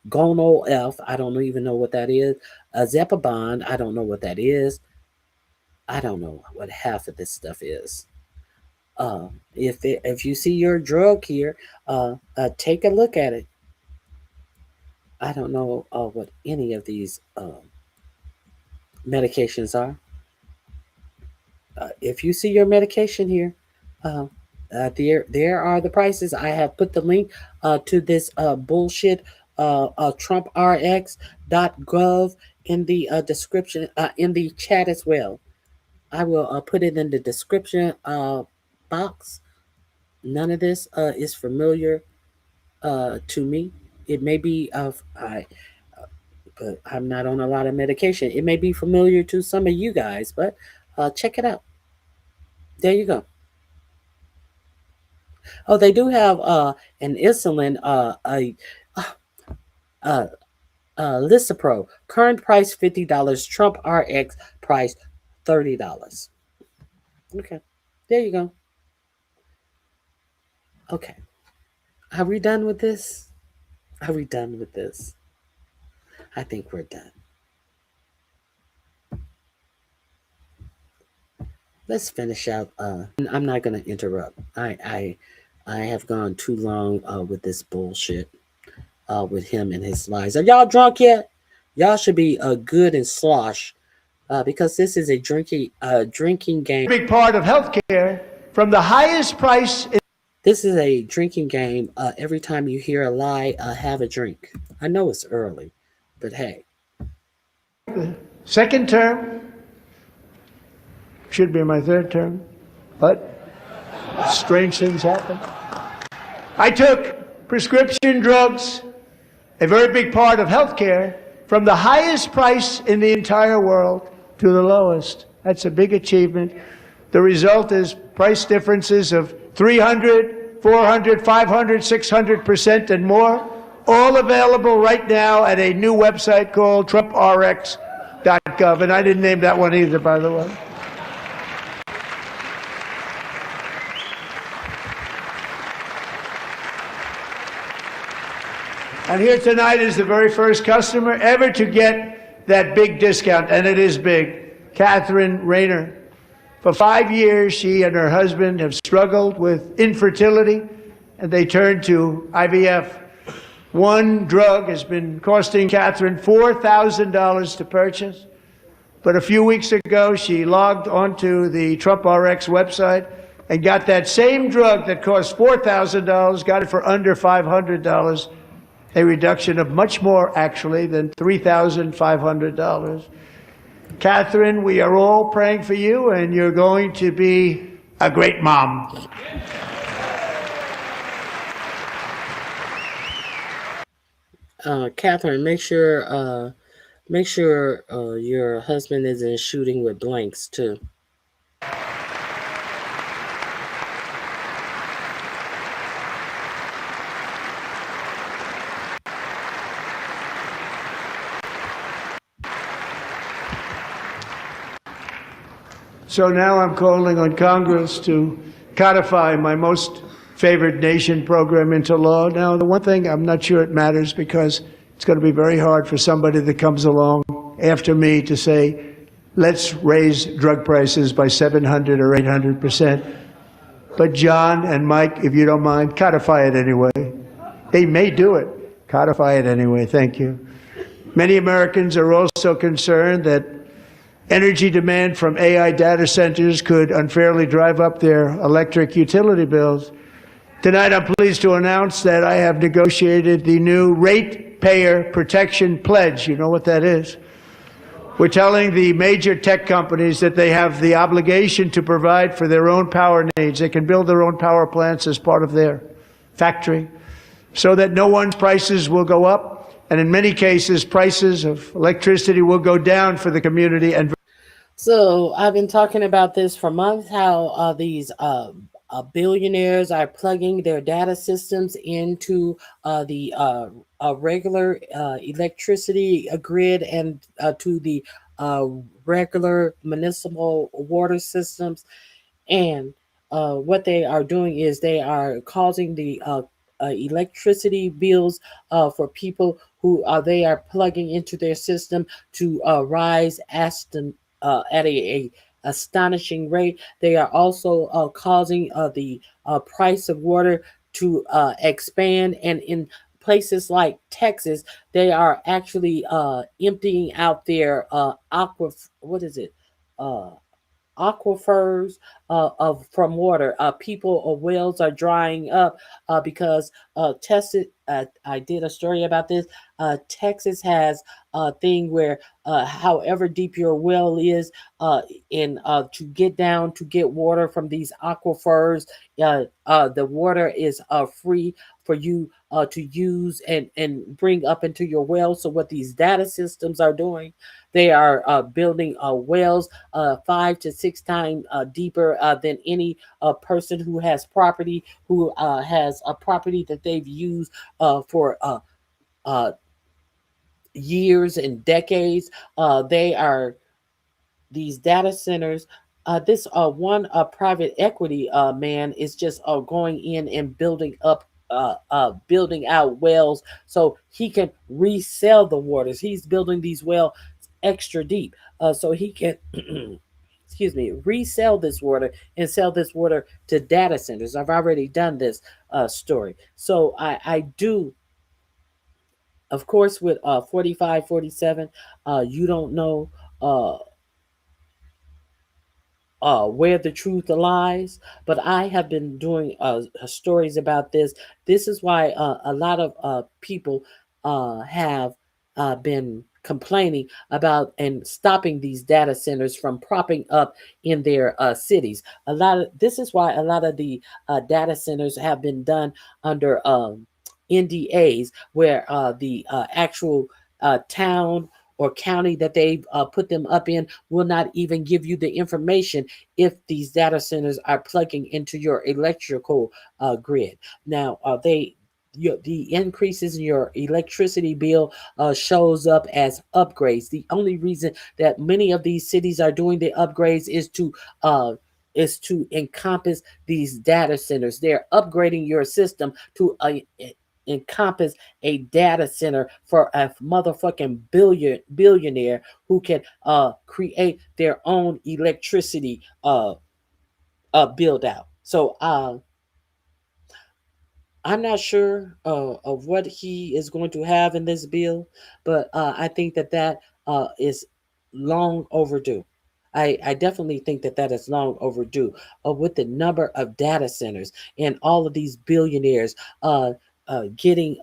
S1: Gonal F. I don't even know what that is. Zepabond. I don't know what that is. I don't know what half of this stuff is. If you see your drug here, take a look at it. I don't know what any of these medications are. If you see your medication here, uh, there are the prices. I have put the link to this bullshit TrumpRx.gov in the description in the chat as well. I will put it in the description box. None of this is familiar to me. It may be but I'm not on a lot of medication. It may be familiar to some of you guys, but check it out. There you go. Oh, they do have an insulin, uh, Lissapro. Current price $50. Trump RX price $30. Okay, there you go. Okay, are we done with this? Are we done with this? I think we're done. Let's finish out. I'm not gonna interrupt. I have gone too long with this bullshit. With him and his lies. Are y'all drunk yet? Y'all should be good and slosh because this is a drinking game.
S3: Big part of healthcare from the highest price.
S1: This is a drinking game. Every time you hear a lie, have a drink. I know it's early, but hey.
S3: Second term, should be my third term, but strange things happen. I took prescription drugs, a very big part of healthcare, from the highest price in the entire world to the lowest. That's a big achievement. The result is price differences of 300, 400, 500, 600% and more, all available right now at a new website called TrumpRx.gov. And I didn't name that one either, by the way. And here tonight is the very first customer ever to get that big discount, and it is big, Catherine Rayner. For 5 years, she and her husband have struggled with infertility, and they turned to IVF. One drug has been costing Catherine $4,000 to purchase, but a few weeks ago, she logged onto the TrumpRx website and got that same drug that cost $4,000, got it for under $500. A reduction of much more, actually, than $3,500. Catherine, we are all praying for you, and you're going to be a great mom.
S1: Catherine, make sure your husband isn't shooting with blanks too.
S3: So now I'm calling on Congress to codify my most favored nation program into law. Now, the one thing, I'm not sure it matters because it's going to be very hard for somebody that comes along after me to say, let's raise drug prices by 700 or 800%. But John and Mike, if you don't mind, codify it anyway. They may do it. Codify it anyway. Thank you. Many Americans are also concerned that energy demand from AI data centers could unfairly drive up their electric utility bills. Tonight, I'm pleased to announce that I have negotiated the new Ratepayer Protection Pledge. You know what that is? We're telling the major tech companies that they have the obligation to provide for their own power needs. They can build their own power plants as part of their factory so that no one's prices will go up. And in many cases, prices of electricity will go down for the community. And
S1: so I've been talking about this for months, how these billionaires are plugging their data systems into the regular electricity grid and to the regular municipal water systems. And what they are doing is they are causing the electricity bills for people who they are plugging into their system to rise at a astonishing rate. They are also causing the price of water to expand, and in places like Texas, they are actually emptying out their aqua. What is it? Uh, Aquifers of from water. People or wells are drying up because Texas. I did a story about this. Texas has a thing where, however deep your well is, in to get down to get water from these aquifers, the water is free for you to use and bring up into your well. So what these data systems are doing, they are building wells 5 to 6 times deeper than any person who has property, who has a property that they've used for uh, years and decades. They are these data centers. This one private equity man is just going in and building out wells so he can resell the waters. He's building these wells extra deep so he can excuse me, resell this water and sell this water to data centers. I've already done this story. So I do, of course, with 45, 47, you don't know uh, where the truth lies. But I have been doing stories about this. This is why a lot of people have been complaining about and stopping these data centers from propping up in their cities. A lot of this is why a lot of the data centers have been done under NDAs, where the actual town or county that they've put them up in will not even give you the information if these data centers are plugging into your electrical grid. Now, the increases in your electricity bill shows up as upgrades. The only reason that many of these cities are doing the upgrades is to encompass these data centers. They're upgrading your system to encompass a data center for a motherfucking billionaire who can create their own electricity build out. So I'm not sure of what he is going to have in this bill, but I think that is long overdue. I definitely think that is long overdue with the number of data centers and all of these billionaires getting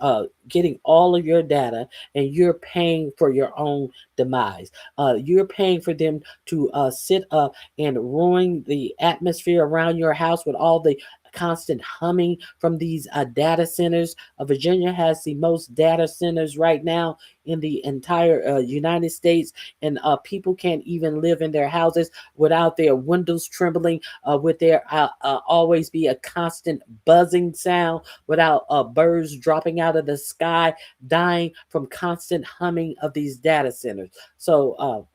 S1: all of your data, and you're paying for your own demise. You're paying for them to sit up and ruin the atmosphere around your house with all the constant humming from these data centers. Virginia has the most data centers right now in the entire United States, and people can't even live in their houses without their windows trembling, with there always be a constant buzzing sound, without birds dropping out of the sky, dying from constant humming of these data centers. So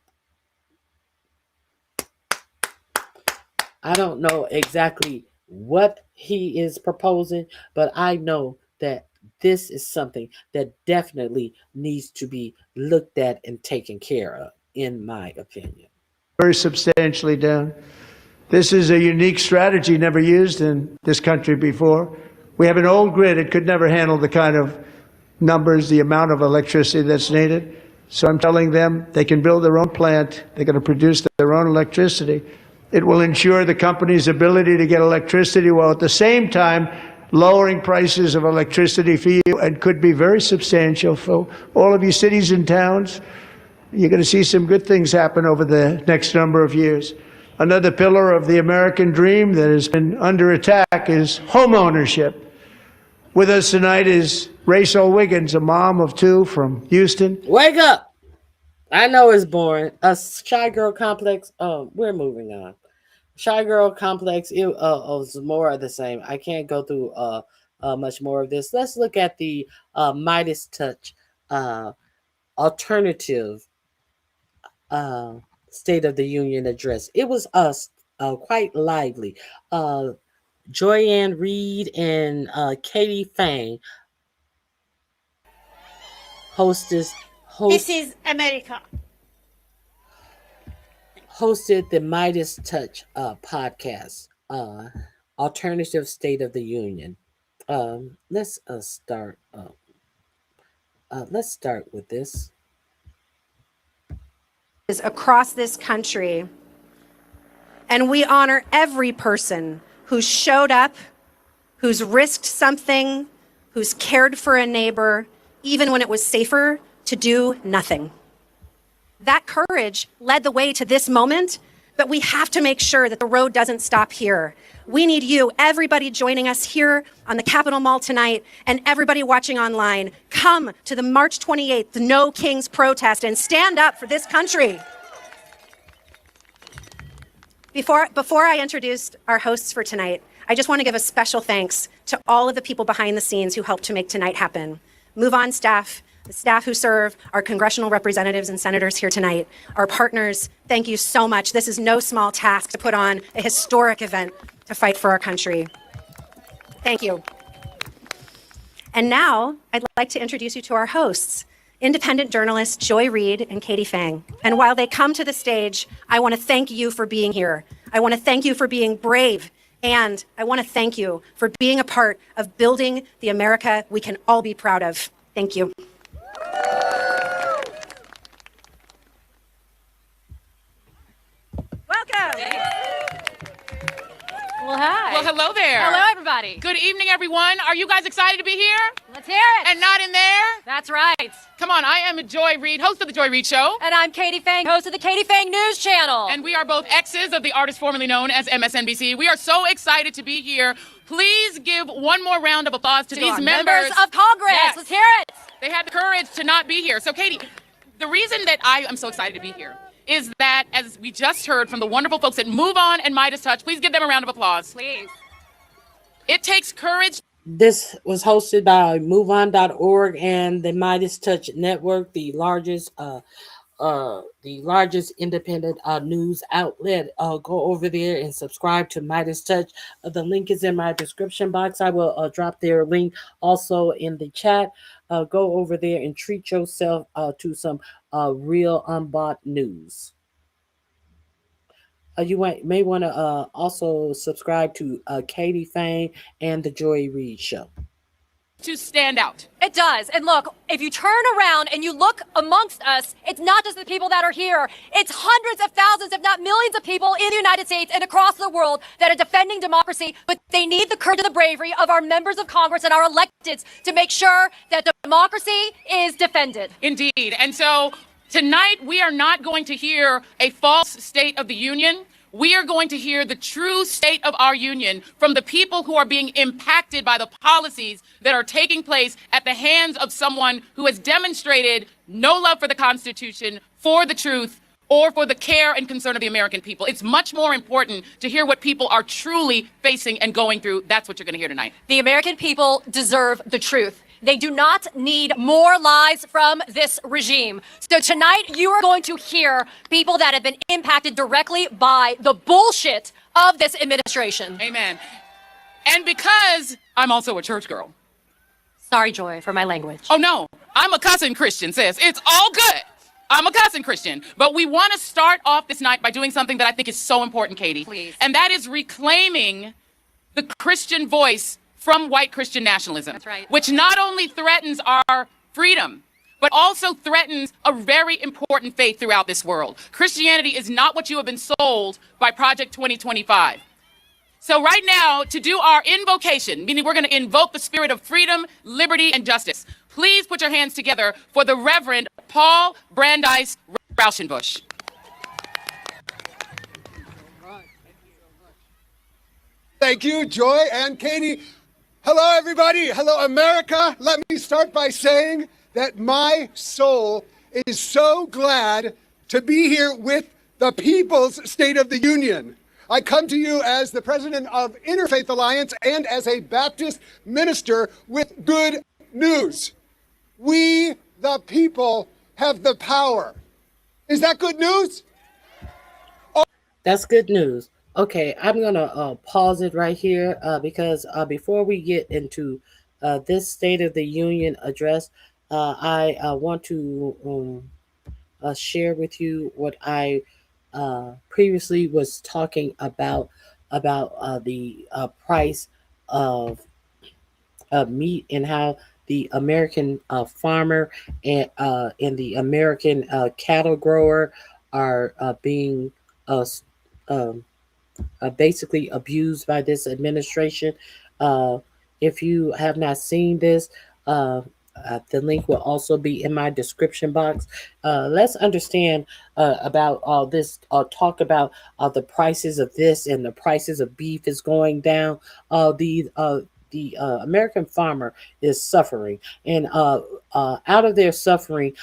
S1: I don't know exactly what he is proposing, but I know that this is something that definitely needs to be looked at and taken care of, in my opinion.
S3: Very substantially down. This is a unique strategy never used in this country before. We have an old grid. It could never handle the kind of numbers, the amount of electricity that's needed. So I'm telling them they can build their own plant. They're going to produce their own electricity. It will ensure the company's ability to get electricity while at the same time lowering prices of electricity for you, and could be very substantial for all of you cities and towns. You're going to see some good things happen over the next number of years. Another pillar of the American dream that has been under attack is home ownership. With us tonight is Rachel Wiggins, a mom of 2 from Houston.
S1: Wake up! I know it's boring. A Shy Girl Complex. We're moving on. Shy Girl Complex. It was more of the same. I can't go through much more of this. Let's look at the Midas Touch alternative State of the Union address. It was us quite lively. Joyanne Reed and Katie Fang hostess
S6: This
S1: host
S6: is America.
S1: hosted the Midas Touch podcast, alternative State of the Union. Let's start. Let's start with this.
S7: Across this country, and we honor every person who's showed up, who's risked something, who's cared for a neighbor, even when it was safer to do nothing. That courage led the way to this moment, but we have to make sure that the road doesn't stop here. We need you, everybody joining us here on the Capitol Mall tonight, and everybody watching online. Come to the March 28th No Kings protest and stand up for this country. Before I introduce our hosts for tonight, I just want to give a special thanks to all of the people behind the scenes who helped to make tonight happen. Move On staff, the staff who serve, our congressional representatives and senators here tonight, our partners, thank you so much. This is no small task to put on a historic event to fight for our country. Thank you. And now I'd like to introduce you to our hosts, independent journalists Joy Reid and Katie Fang. And while they come to the stage, I want to thank you for being here. I want to thank you for being brave. And I want to thank you for being a part of building the America we can all be proud of. Thank you. Welcome.
S8: Well, hi.
S9: Well, hello there.
S8: Hello, everybody.
S9: Good evening, everyone. Are you guys excited to be here?
S8: Let's hear it.
S9: And not in there?
S8: That's right.
S9: Come on, I am Joy Reid, host of The Joy Reid Show.
S8: And I'm Katie Fang, host of the Katie Fang News Channel.
S9: And we are both exes of the artist formerly known as MSNBC. We are so excited to be here. Please give one more round of applause to these
S8: members of Congress.
S9: Yes.
S8: Let's hear it.
S9: They had the courage to not be here. So, Katie, the reason that I am so excited to be here is that, as we just heard from the wonderful folks at Move On and Midas Touch, please give them a round of applause.
S8: Please.
S9: It takes courage.
S1: This was hosted by MoveOn.org and the Midas Touch Network, the largest independent news outlet. Go over there and subscribe to Midas Touch. The link is in my description box. I will drop their link also in the chat. Go over there and treat yourself to some real unbought news. You may want to also subscribe to Katie Fang and the Joy Reid Show.
S9: To stand out.
S8: It does. And look, if you turn around and you look amongst us, it's not just the people that are here. It's hundreds of thousands, if not millions of people in the United States and across the world that are defending democracy, but they need the courage and the bravery of our members of Congress and our electeds to make sure that democracy is defended.
S9: Indeed. And so tonight we are not going to hear a false State of the Union. We are going to hear the true state of our union from the people who are being impacted by the policies that are taking place at the hands of someone who has demonstrated no love for the Constitution, for the truth, or for the care and concern of the American people. It's much more important to hear what people are truly facing and going through. That's what you're going to hear tonight.
S8: The American people deserve the truth. They do not need more lies from this regime. So tonight, you are going to hear people that have been impacted directly by the bullshit of this administration.
S9: Amen. And because I'm also a church girl.
S8: Sorry, Joy, for my language.
S9: Oh, no. I'm a cussing Christian, sis. It's all good. I'm a cussing Christian. But we want to start off this night by doing something that I think is so important, Katie.
S8: Please.
S9: And that is reclaiming the Christian voice from white Christian nationalism.
S8: That's right.
S9: Which not only threatens our freedom, but also threatens a very important faith throughout this world. Christianity is not what you have been sold by Project 2025. So right now, to do our invocation, meaning we're going to invoke the spirit of freedom, liberty, and justice, please put your hands together for the Reverend Paul Brandeis Rauschenbusch.
S10: Thank you, Joy and Katie. Hello, everybody. Hello, America. Let me start by saying that my soul is so glad to be here with the People's State of the Union. I come to you as the president of Interfaith Alliance and as a Baptist minister with good news. We, the people, have the power. Is that good news?
S1: That's good news. Okay, I'm gonna pause it right here because before we get into this State of the Union address, I want to share with you what I previously was talking about the price of meat and how the American farmer and the American cattle grower are being uh, s- um, basically abused by this administration. Uh, if you have not seen this, uh, the link will also be in my description box. Let's understand about all this. Talk about the prices of this and the prices of beef is going down. The American farmer is suffering, and out of their suffering,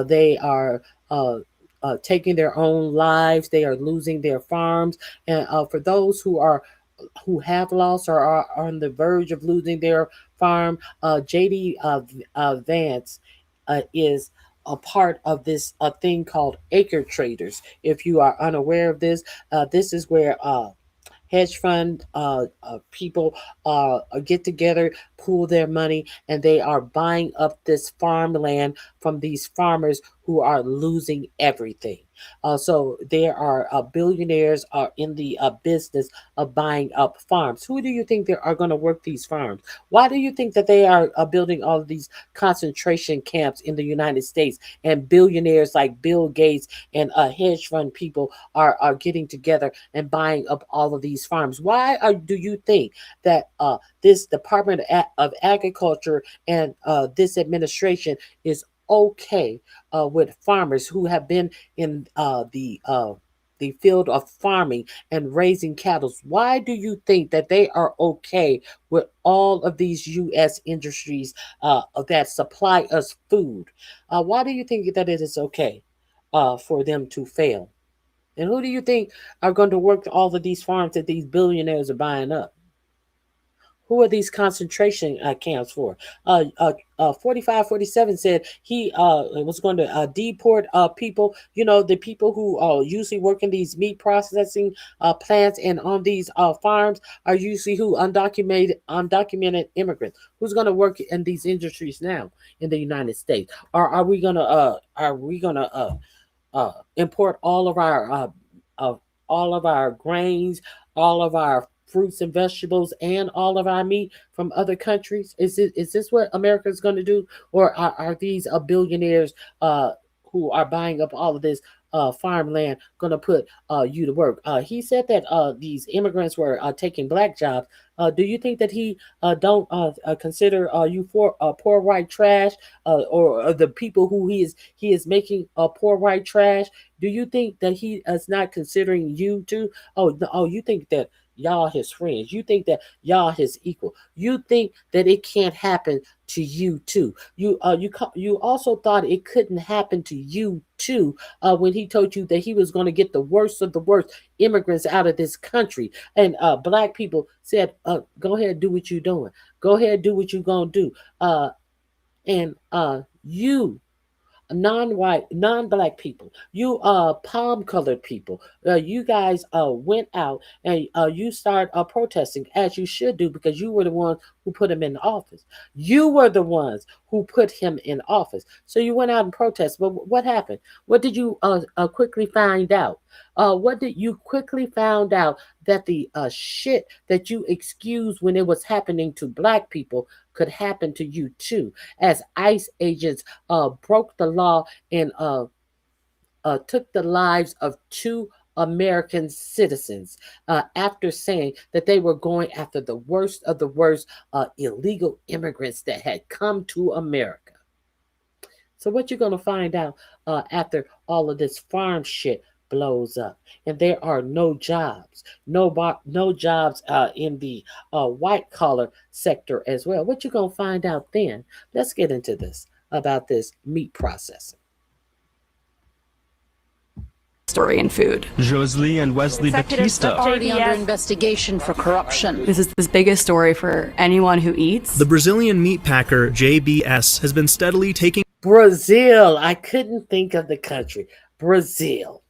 S1: they are. Taking their own lives, they are losing their farms, and for those who have lost or are on the verge of losing their farm, JD Vance is a part of this thing called acre traders. If you are unaware of this, this is where hedge fund people get together, pool their money, and they are buying up this farmland from these farmers who are losing everything. So there are billionaires are in the business of buying up farms. Who do you think they are going to work these farms? Why do you think that they are building all of these concentration camps in the United States? And billionaires like Bill Gates and hedge fund people are getting together and buying up all of these farms. Why do you think that this Department of Agriculture and this administration is okay with farmers who have been in the field of farming and raising cattle? Why do you think that they are okay with all of these U.S. industries that supply us food? Why do you think that it is okay for them to fail? And who do you think are going to work all of these farms that these billionaires are buying up? Who are these concentration camps for? 4547 said he was going to deport people, the people who usually work in these meat processing plants and on these farms are usually who undocumented immigrants. Who's going to work in these industries now in the United States? Or are we gonna import all of our grains, all of our fruits and vegetables, and all of our meat from other countries? Is this what America is going to do, or are these billionaires who are buying up all of this farmland going to put you to work? He said that these immigrants were taking black jobs. Do you think that he don't consider you for poor white trash, or the people who he is making poor white trash? Do you think that he is not considering you too? Oh, you think that y'all his friends? You think that y'all his equal? You think that it can't happen to you too? You also thought it couldn't happen to you too when he told you that he was going to get the worst of the worst immigrants out of this country, and black people said, "Go ahead, do what you're doing. Go ahead, do what you're gonna do." And you non-white, non-black people, you palm colored people, you guys went out and you started protesting, as you should do, because you were the ones who put him in office. You were the ones who put him in office, so you went out and protested. But what happened? What did you quickly find out? What did you quickly found out? That the shit that you excused when it was happening to black people could happen to you too, as ICE agents broke the law and took the lives of two American citizens after saying that they were going after the worst of the worst illegal immigrants that had come to America. So what you're going to find out after all of this farm shit blows up, and there are no jobs, no jobs in the white collar sector as well. What you going to find out then? Let's get into this about this meat processing.
S6: Story in food.
S11: Josley and Wesley Batista.
S6: Already under investigation for corruption. This is the biggest story for anyone who eats.
S11: The Brazilian meat packer JBS has been steadily taking
S1: Brazil. I couldn't think of the country. Brazil.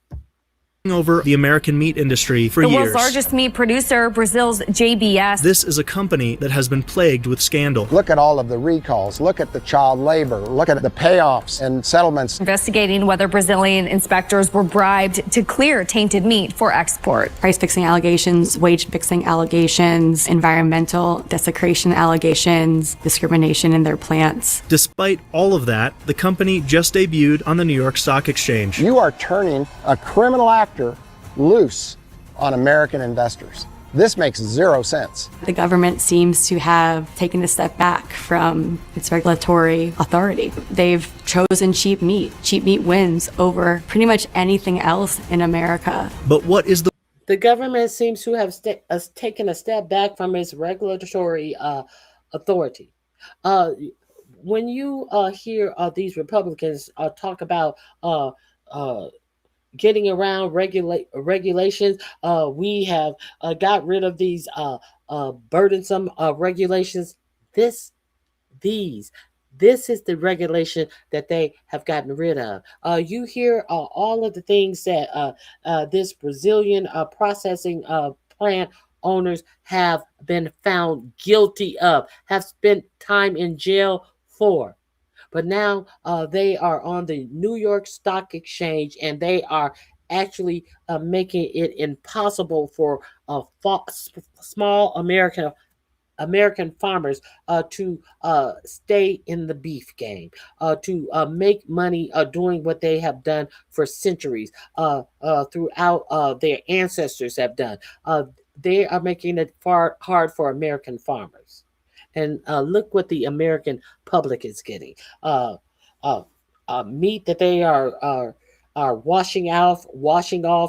S11: over the American meat industry for years.
S12: The world's largest meat producer, Brazil's JBS.
S11: This is a company that has been plagued with scandal.
S13: Look at all of the recalls. Look at the child labor. Look at the payoffs and settlements.
S12: Investigating whether Brazilian inspectors were bribed to clear tainted meat for export.
S6: Price fixing allegations, wage fixing allegations, environmental desecration allegations, discrimination in their plants.
S11: Despite all of that, the company just debuted on the New York Stock Exchange.
S13: You are turning a criminal actor loose on American investors. This makes zero sense.
S6: The government seems to have taken a step back from its regulatory authority. They've chosen cheap meat. Cheap meat wins over pretty much anything else in America.
S11: But what is
S1: the government seems to have taken a step back from its regulatory authority. When you hear these Republicans talk about getting around regulations, we have got rid of these burdensome regulations. This is the regulation that they have gotten rid of. You hear all of the things that this Brazilian processing plant owners have been found guilty of, have spent time in jail for. But now they are on the New York Stock Exchange, and they are actually making it impossible for small American farmers to stay in the beef game, to make money doing what they have done for centuries, throughout their ancestors have done. They are making it hard for American farmers. And look what the American public is getting. Meat that they are washing off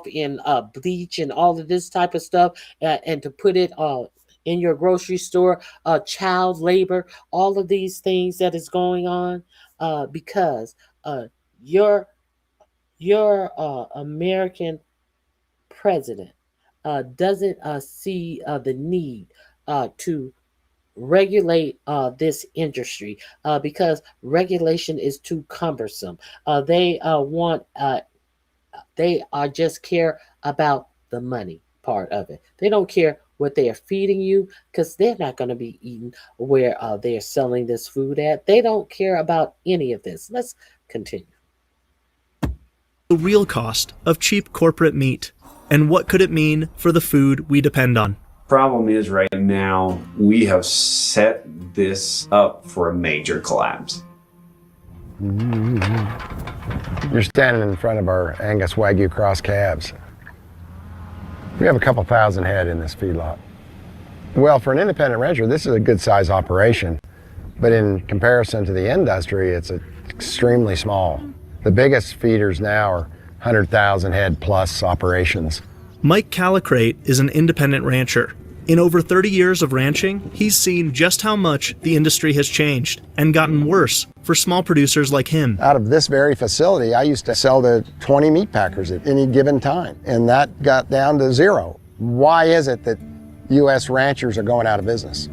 S1: in bleach and all of this type of stuff, and to put it in your grocery store, child labor, all of these things that is going on, because your American president doesn't see the need to regulate this industry, because regulation is too cumbersome. They just care about the money part of it. They don't care what they are feeding you, because they're not going to be eating where they're selling this food at. They don't care about any of this. Let's continue.
S11: The real cost of cheap corporate meat, and what could it mean for the food we depend on?
S14: Problem is, right now we have set this up for a major collapse.
S13: You're standing in front of our Angus Wagyu cross calves. We have a couple thousand head in this feedlot. Well, for an independent rancher, this is a good size operation, but in comparison to the industry, it's extremely small. The biggest feeders now are 100,000 head plus operations.
S11: Mike Calicrate is an independent rancher. In over 30 years of ranching, he's seen just how much the industry has changed and gotten worse for small producers like him.
S13: Out of this very facility, I used to sell to 20 meat packers at any given time, and that got down to 0. Why is it that U.S. ranchers are going out of business?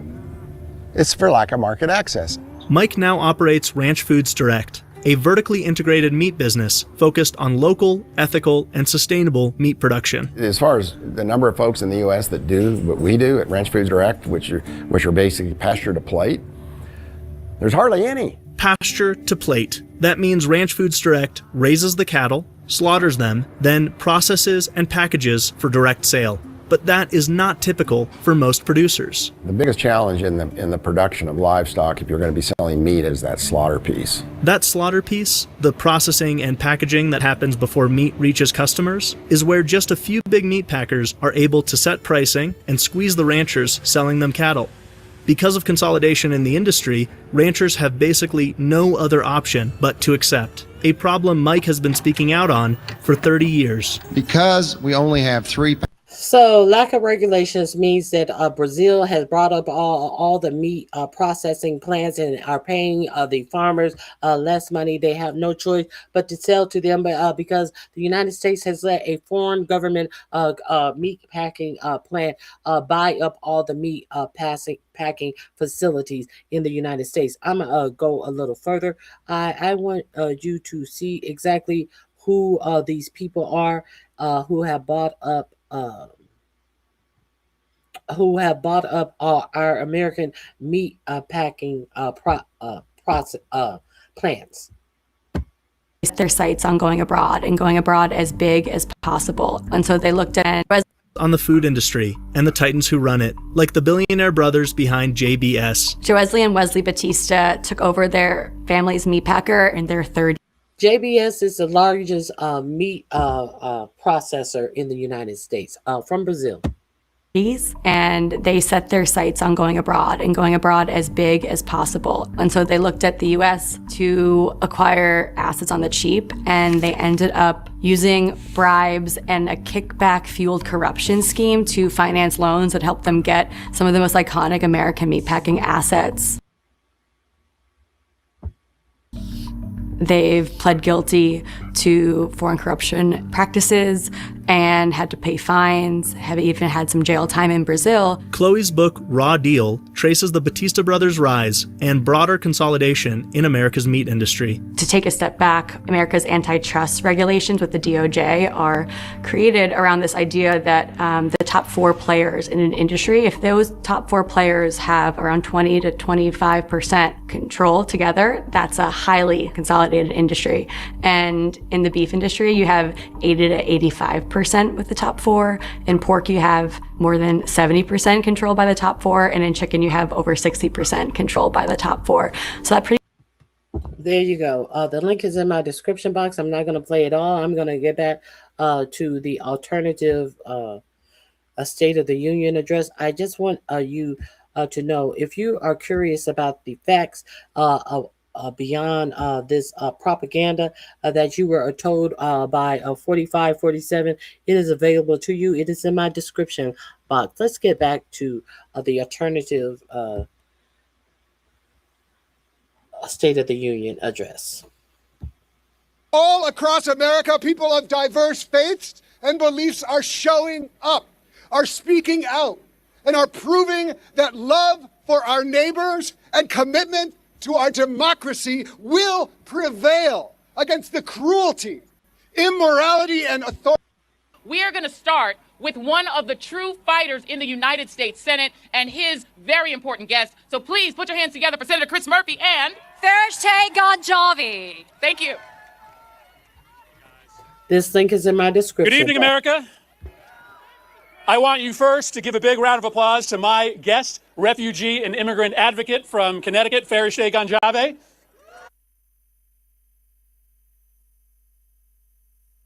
S13: It's for lack of market access.
S11: Mike now operates Ranch Foods Direct, a vertically integrated meat business focused on local, ethical, and sustainable meat production.
S13: As far as the number of folks in the U.S. that do what we do at Ranch Foods Direct, which are basically pasture to plate, there's hardly any.
S11: Pasture to plate. That means Ranch Foods Direct raises the cattle, slaughters them, then processes and packages for direct sale. But that is not typical for most producers.
S13: The biggest challenge in the production of livestock, if you're going to be selling meat, is that slaughter piece.
S11: That slaughter piece, the processing and packaging that happens before meat reaches customers, is where just a few big meat packers are able to set pricing and squeeze the ranchers selling them cattle. Because of consolidation in the industry, ranchers have basically no other option but to accept, a problem Mike has been speaking out on for 30 years.
S13: Because we only have 3.
S1: So lack of regulations means that Brazil has brought up all the meat processing plants and are paying the farmers less money. They have no choice but to sell to them, because the United States has let a foreign government meat packing plant buy up all the meat packing facilities in the United States. I'm going to go a little further. I want you to see exactly who these people are who have bought up our American meat packing process plants.
S6: Their sights on going abroad and going abroad as big as possible. And so they looked at
S11: on the food industry and the titans who run it, like the billionaire brothers behind JBS.
S6: Joesley and Wesley Batista took over their family's meat packer in their third.
S1: JBS is the largest meat processor in the United States, from Brazil.
S6: And they set their sights on going abroad and going abroad as big as possible. And so they looked at the US to acquire assets on the cheap, and they ended up using bribes and a kickback-fueled corruption scheme to finance loans that helped them get some of the most iconic American meatpacking assets. They've pled guilty to foreign corruption practices and had to pay fines, have even had some jail time in Brazil.
S11: Chloe's book, Raw Deal, traces the Batista brothers' rise and broader consolidation in America's meat industry.
S6: To take a step back, America's antitrust regulations with the DOJ are created around this idea that the top 4 players in an industry, if those top 4 players have around 20 to 25% control together, that's a highly consolidated industry. And in the beef industry, you have 80 to 85% with the top 4. In pork, you have more than 70% control by the top 4. And in chicken, you have over 60% control by the top 4. So that pretty.
S1: There you go. The link is in my description box. I'm not going to play it all. I'm going to get back to the alternative State of the Union address. I just want you to know, if you are curious about the facts beyond this propaganda that you were told by 4547, it is available to you. It is in my description box. Let's get back to the alternative State of the Union address.
S10: All across America, people of diverse faiths and beliefs are showing up, are speaking out, and are proving that love for our neighbors and commitment to our democracy will prevail against the cruelty, immorality, and authority.
S9: We are going to start with one of the true fighters in the United States Senate and his very important guest. So please put your hands together for Senator Chris Murphy and
S8: Ferishteh Ganjavi.
S9: Thank you.
S1: This link is in my description.
S15: Good evening, America. I want you first to give a big round of applause to my guest, refugee and immigrant advocate from Connecticut, Ferishteh Ganjavi.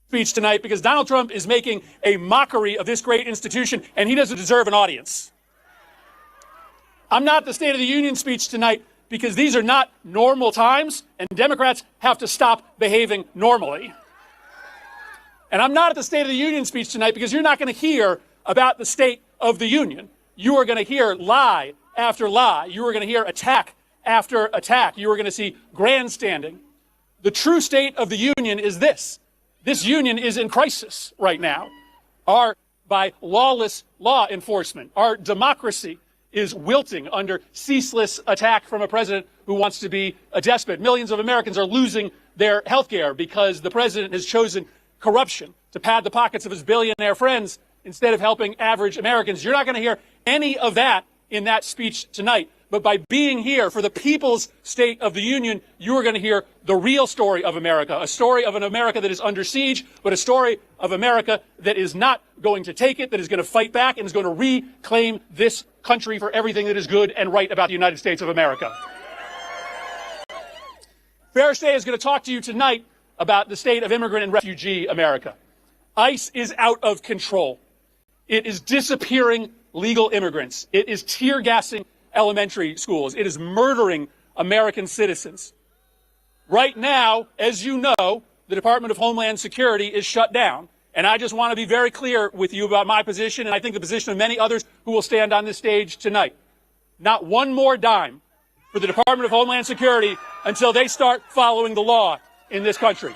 S15: Speech tonight because Donald Trump is making a mockery of this great institution, and he doesn't deserve an audience. I'm not the State of the Union speech tonight because these are not normal times, and Democrats have to stop behaving normally. And I'm not at the State of the Union speech tonight because you're not going to hear about the State of the Union. You are going to hear lie after lie. You are going to hear attack after attack. You are going to see grandstanding. The true State of the Union is this. This union is in crisis right now. By lawless law enforcement, our democracy is wilting under ceaseless attack from a president who wants to be a despot. Millions of Americans are losing their health care because the president has chosen corruption to pad the pockets of his billionaire friends instead of helping average Americans. You're not going to hear any of that in that speech tonight. But by being here for the people's State of the Union, you are going to hear the real story of America, a story of an America that is under siege, but a story of America that is not going to take it, that is going to fight back, and is going to reclaim this country for everything that is good and right about the United States of America. Ferishteh is going to talk to you tonight about the state of immigrant and refugee America. ICE is out of control. It is disappearing legal immigrants. It is tear gassing elementary schools. It is murdering American citizens. Right now, as you know, the Department of Homeland Security is shut down. And I just want to be very clear with you about my position, and I think the position of many others who will stand on this stage tonight. Not one more dime for the Department of Homeland Security until they start following the law in this country.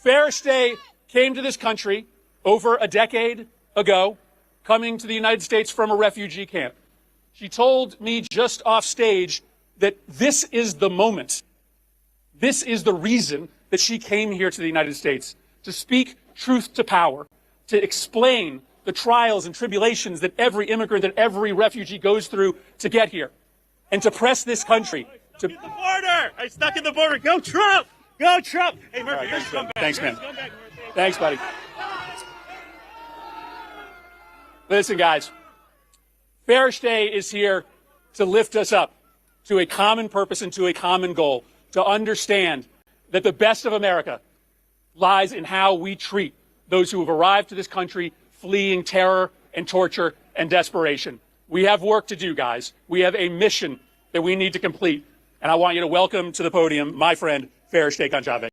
S15: Ferishteh came to this country over a decade ago, coming to the United States from a refugee camp. She told me just off stage that this is the moment. This is the reason that that she came here to the United States to speak truth to power, to explain the trials and tribulations that every immigrant, that every refugee goes through to get here, and to press this country to...
S16: The border! I stuck in the border. Go Trump! Go Trump! Hey, Murphy,
S15: right, thanks, man. Thanks, buddy. Listen, guys, Farish Day is here to lift us up to a common purpose and to a common goal, to understand that the best of America lies in how we treat those who have arrived to this country fleeing terror and torture and desperation. We have work to do, guys. We have a mission that we need to complete. And I want you to welcome to the podium my friend, Farish Day Kanchave.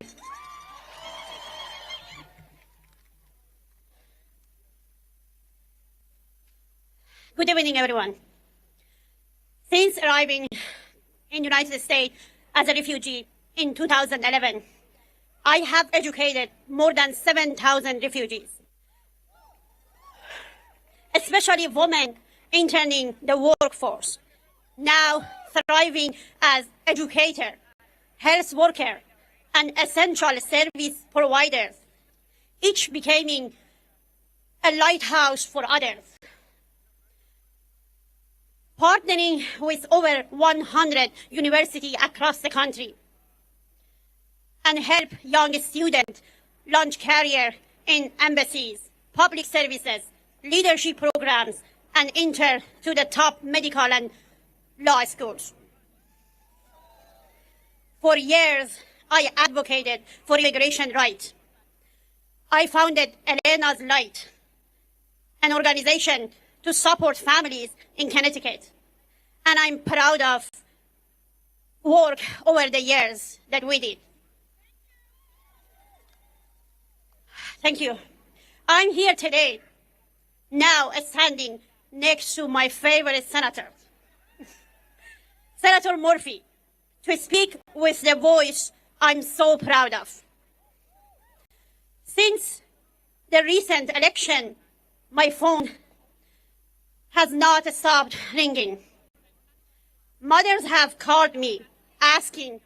S17: Good evening, everyone. Since arriving in the United States as a refugee in 2011, I have educated more than 7,000 refugees, especially women entering the workforce, now thriving as educator, health worker, and essential service providers, each becoming a lighthouse for others. Partnering with over 100 universities across the country, and help young students launch career in embassies, public services, leadership programs, and enter to the top medical and law schools. For years, I advocated for immigration rights. I founded Elena's Light, an organization to support families in Connecticut. And I'm proud of work over the years that we did. Thank you. I'm here today, now standing next to my favorite senator, Senator Murphy, to speak with the voice I'm so proud of. Since the recent election, my phone has not stopped ringing. Mothers have called me asking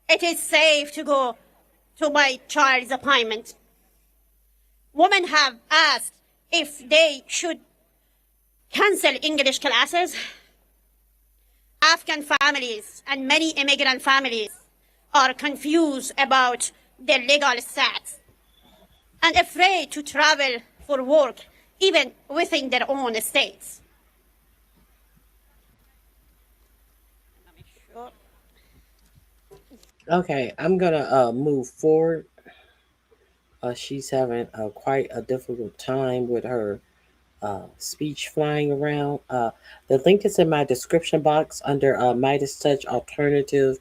S17: if it is safe to go to my child's appointment. Women have asked if they should cancel English classes. Afghan families and many immigrant families are confused about their legal status and afraid to travel for work, even within their own states.
S1: Okay, I'm gonna move forward. She's having quite a difficult time with her speech flying around. The link is in my description box under Midas Touch Alternative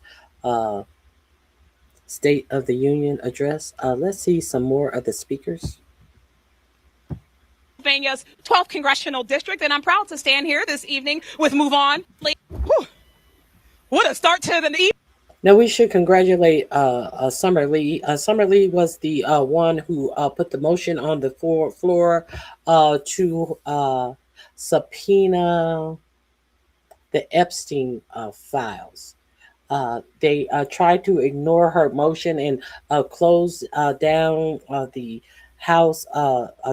S1: State of the Union address. Let's see some more of the speakers.
S18: Pennsylvania's 12th congressional district, and I'm proud to stand here this evening with Move On. Whew. What a start to the evening.
S1: Now we should congratulate Summer Lee. Summer Lee was the one who put the motion on the floor to subpoena the Epstein files. They tried to ignore her motion and close down the House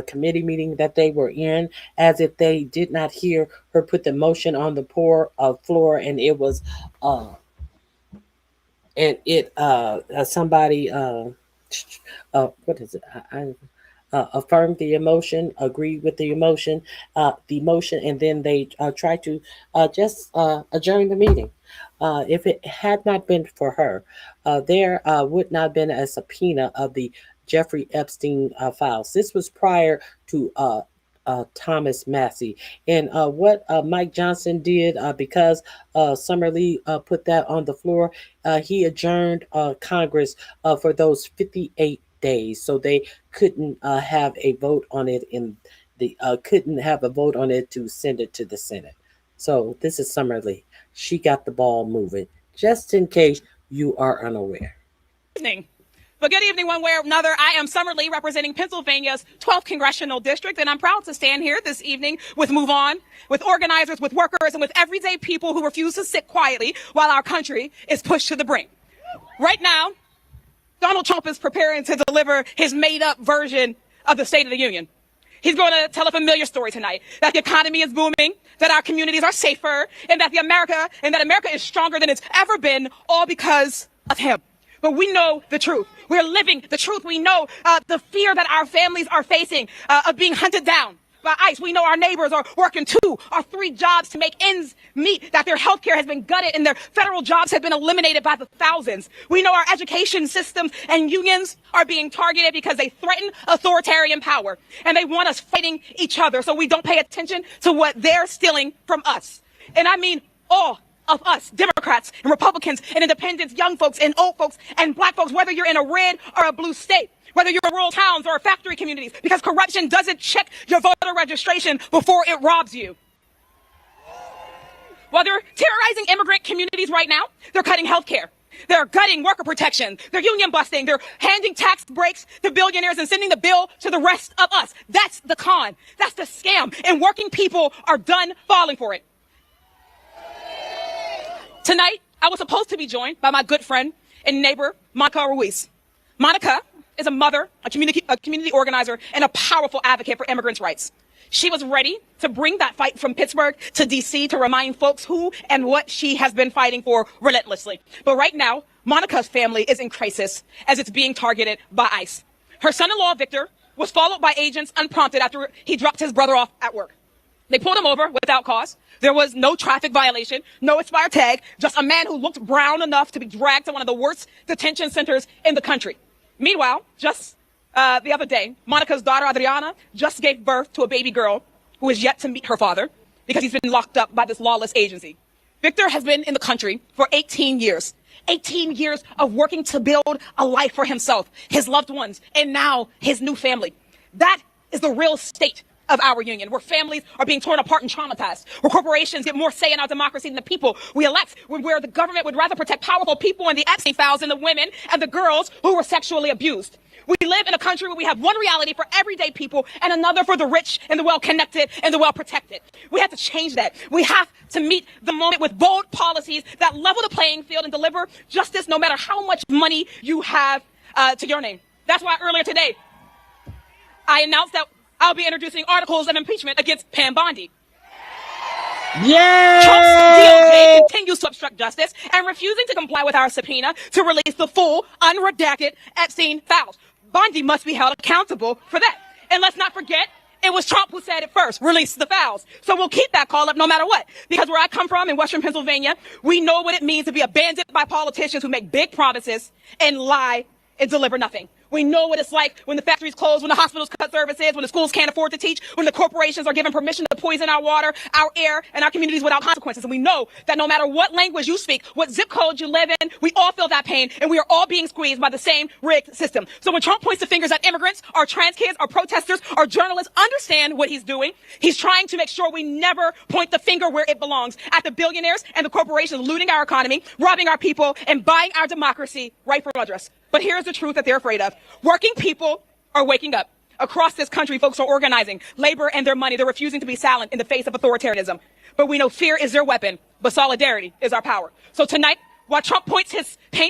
S1: committee meeting that they were in, as if they did not hear her put the motion on the floor, and it was somebody what is it? I affirmed the emotion, agreed with the motion, and then they tried to just adjourn the meeting. If it had not been for her, there would not have been a subpoena of the Jeffrey Epstein files. This was prior to Thomas Massey. And what Mike Johnson did, because Summer Lee put that on the floor, he adjourned Congress for those 58 days. So they couldn't have a vote on it couldn't have a vote on it to send it to the Senate. So this is Summer Lee. She got the ball moving, just in case you are unaware.
S18: Evening. But good evening, one way or another. I am Summer Lee, representing Pennsylvania's 12th congressional district, and I'm proud to stand here this evening with Move On, with organizers, with workers, and with everyday people who refuse to sit quietly while our country is pushed to the brink. Right now, Donald Trump is preparing to deliver his made-up version of the State of the Union. He's going to tell a familiar story tonight, that the economy is booming, that our communities are safer, and that America is stronger than it's ever been, all because of him. But we know the truth. We're living the truth. We know the fear that our families are facing of being hunted down by ICE. We know our neighbors are working 2 or 3 jobs to make ends meet, that their health care has been gutted and their federal jobs have been eliminated by the thousands. We know our education systems and unions are being targeted because they threaten authoritarian power and they want us fighting each other so we don't pay attention to what they're stealing from us. And I mean all of us, Democrats and Republicans and independents, young folks and old folks and black folks, whether you're in a red or a blue state, whether you're in rural towns or factory communities, because corruption doesn't check your voter registration before it robs you. While they're terrorizing immigrant communities right now, they're cutting health care. They're gutting worker protection. They're union busting. They're handing tax breaks to billionaires and sending the bill to the rest of us. That's the con. That's the scam. And working people are done falling for it. Tonight, I was supposed to be joined by my good friend and neighbor, Monica Ruiz. Monica is a mother, a community organizer, and a powerful advocate for immigrants' rights. She was ready to bring that fight from Pittsburgh to D.C. to remind folks who and what she has been fighting for relentlessly. But right now, Monica's family is in crisis as it's being targeted by ICE. Her son-in-law, Victor, was followed by agents unprompted after he dropped his brother off at work. They pulled him over without cause. There was no traffic violation, no expired tag, just a man who looked brown enough to be dragged to one of the worst detention centers in the country. Meanwhile, just the other day, Monica's daughter, Adriana, just gave birth to a baby girl who is yet to meet her father because he's been locked up by this lawless agency. Victor has been in the country for 18 years. 18 years of working to build a life for himself, his loved ones, and now his new family. That is the real state of our union, where families are being torn apart and traumatized, where corporations get more say in our democracy than the people we elect, where the government would rather protect powerful people and the Epstein files than the women and the girls who were sexually abused. We live in a country where we have one reality for everyday people and another for the rich and the well-connected and the well-protected. We have to change that. We have to meet the moment with bold policies that level the playing field and deliver justice no matter how much money you have to your name. That's why earlier today, I announced that I'll be introducing articles of impeachment against Pam Bondi.
S5: Yeah!
S18: Trump's DOJ continues to obstruct justice and refusing to comply with our subpoena to release the full, unredacted Epstein files. Bondi must be held accountable for that. And let's not forget, it was Trump who said it first, release the files. So we'll keep that call up no matter what. Because where I come from in Western Pennsylvania, we know what it means to be abandoned by politicians who make big promises and lie and deliver nothing. We know what it's like when the factories close, when the hospitals cut services, when the schools can't afford to teach, when the corporations are given permission to poison our water, our air, and our communities without consequences. And we know that no matter what language you speak, what zip code you live in, we all feel that pain, and we are all being squeezed by the same rigged system. So when Trump points the fingers at immigrants, our trans kids, our protesters, our journalists, understand what he's doing. He's trying to make sure we never point the finger where it belongs, at the billionaires and the corporations looting our economy, robbing our people, and buying our democracy right from address. But here's the truth that they're afraid of. Working people are waking up. Across this country, folks are organizing labor and their money. They're refusing to be silent in the face of authoritarianism. But we know fear is their weapon, but solidarity is our power. So tonight, while Trump paints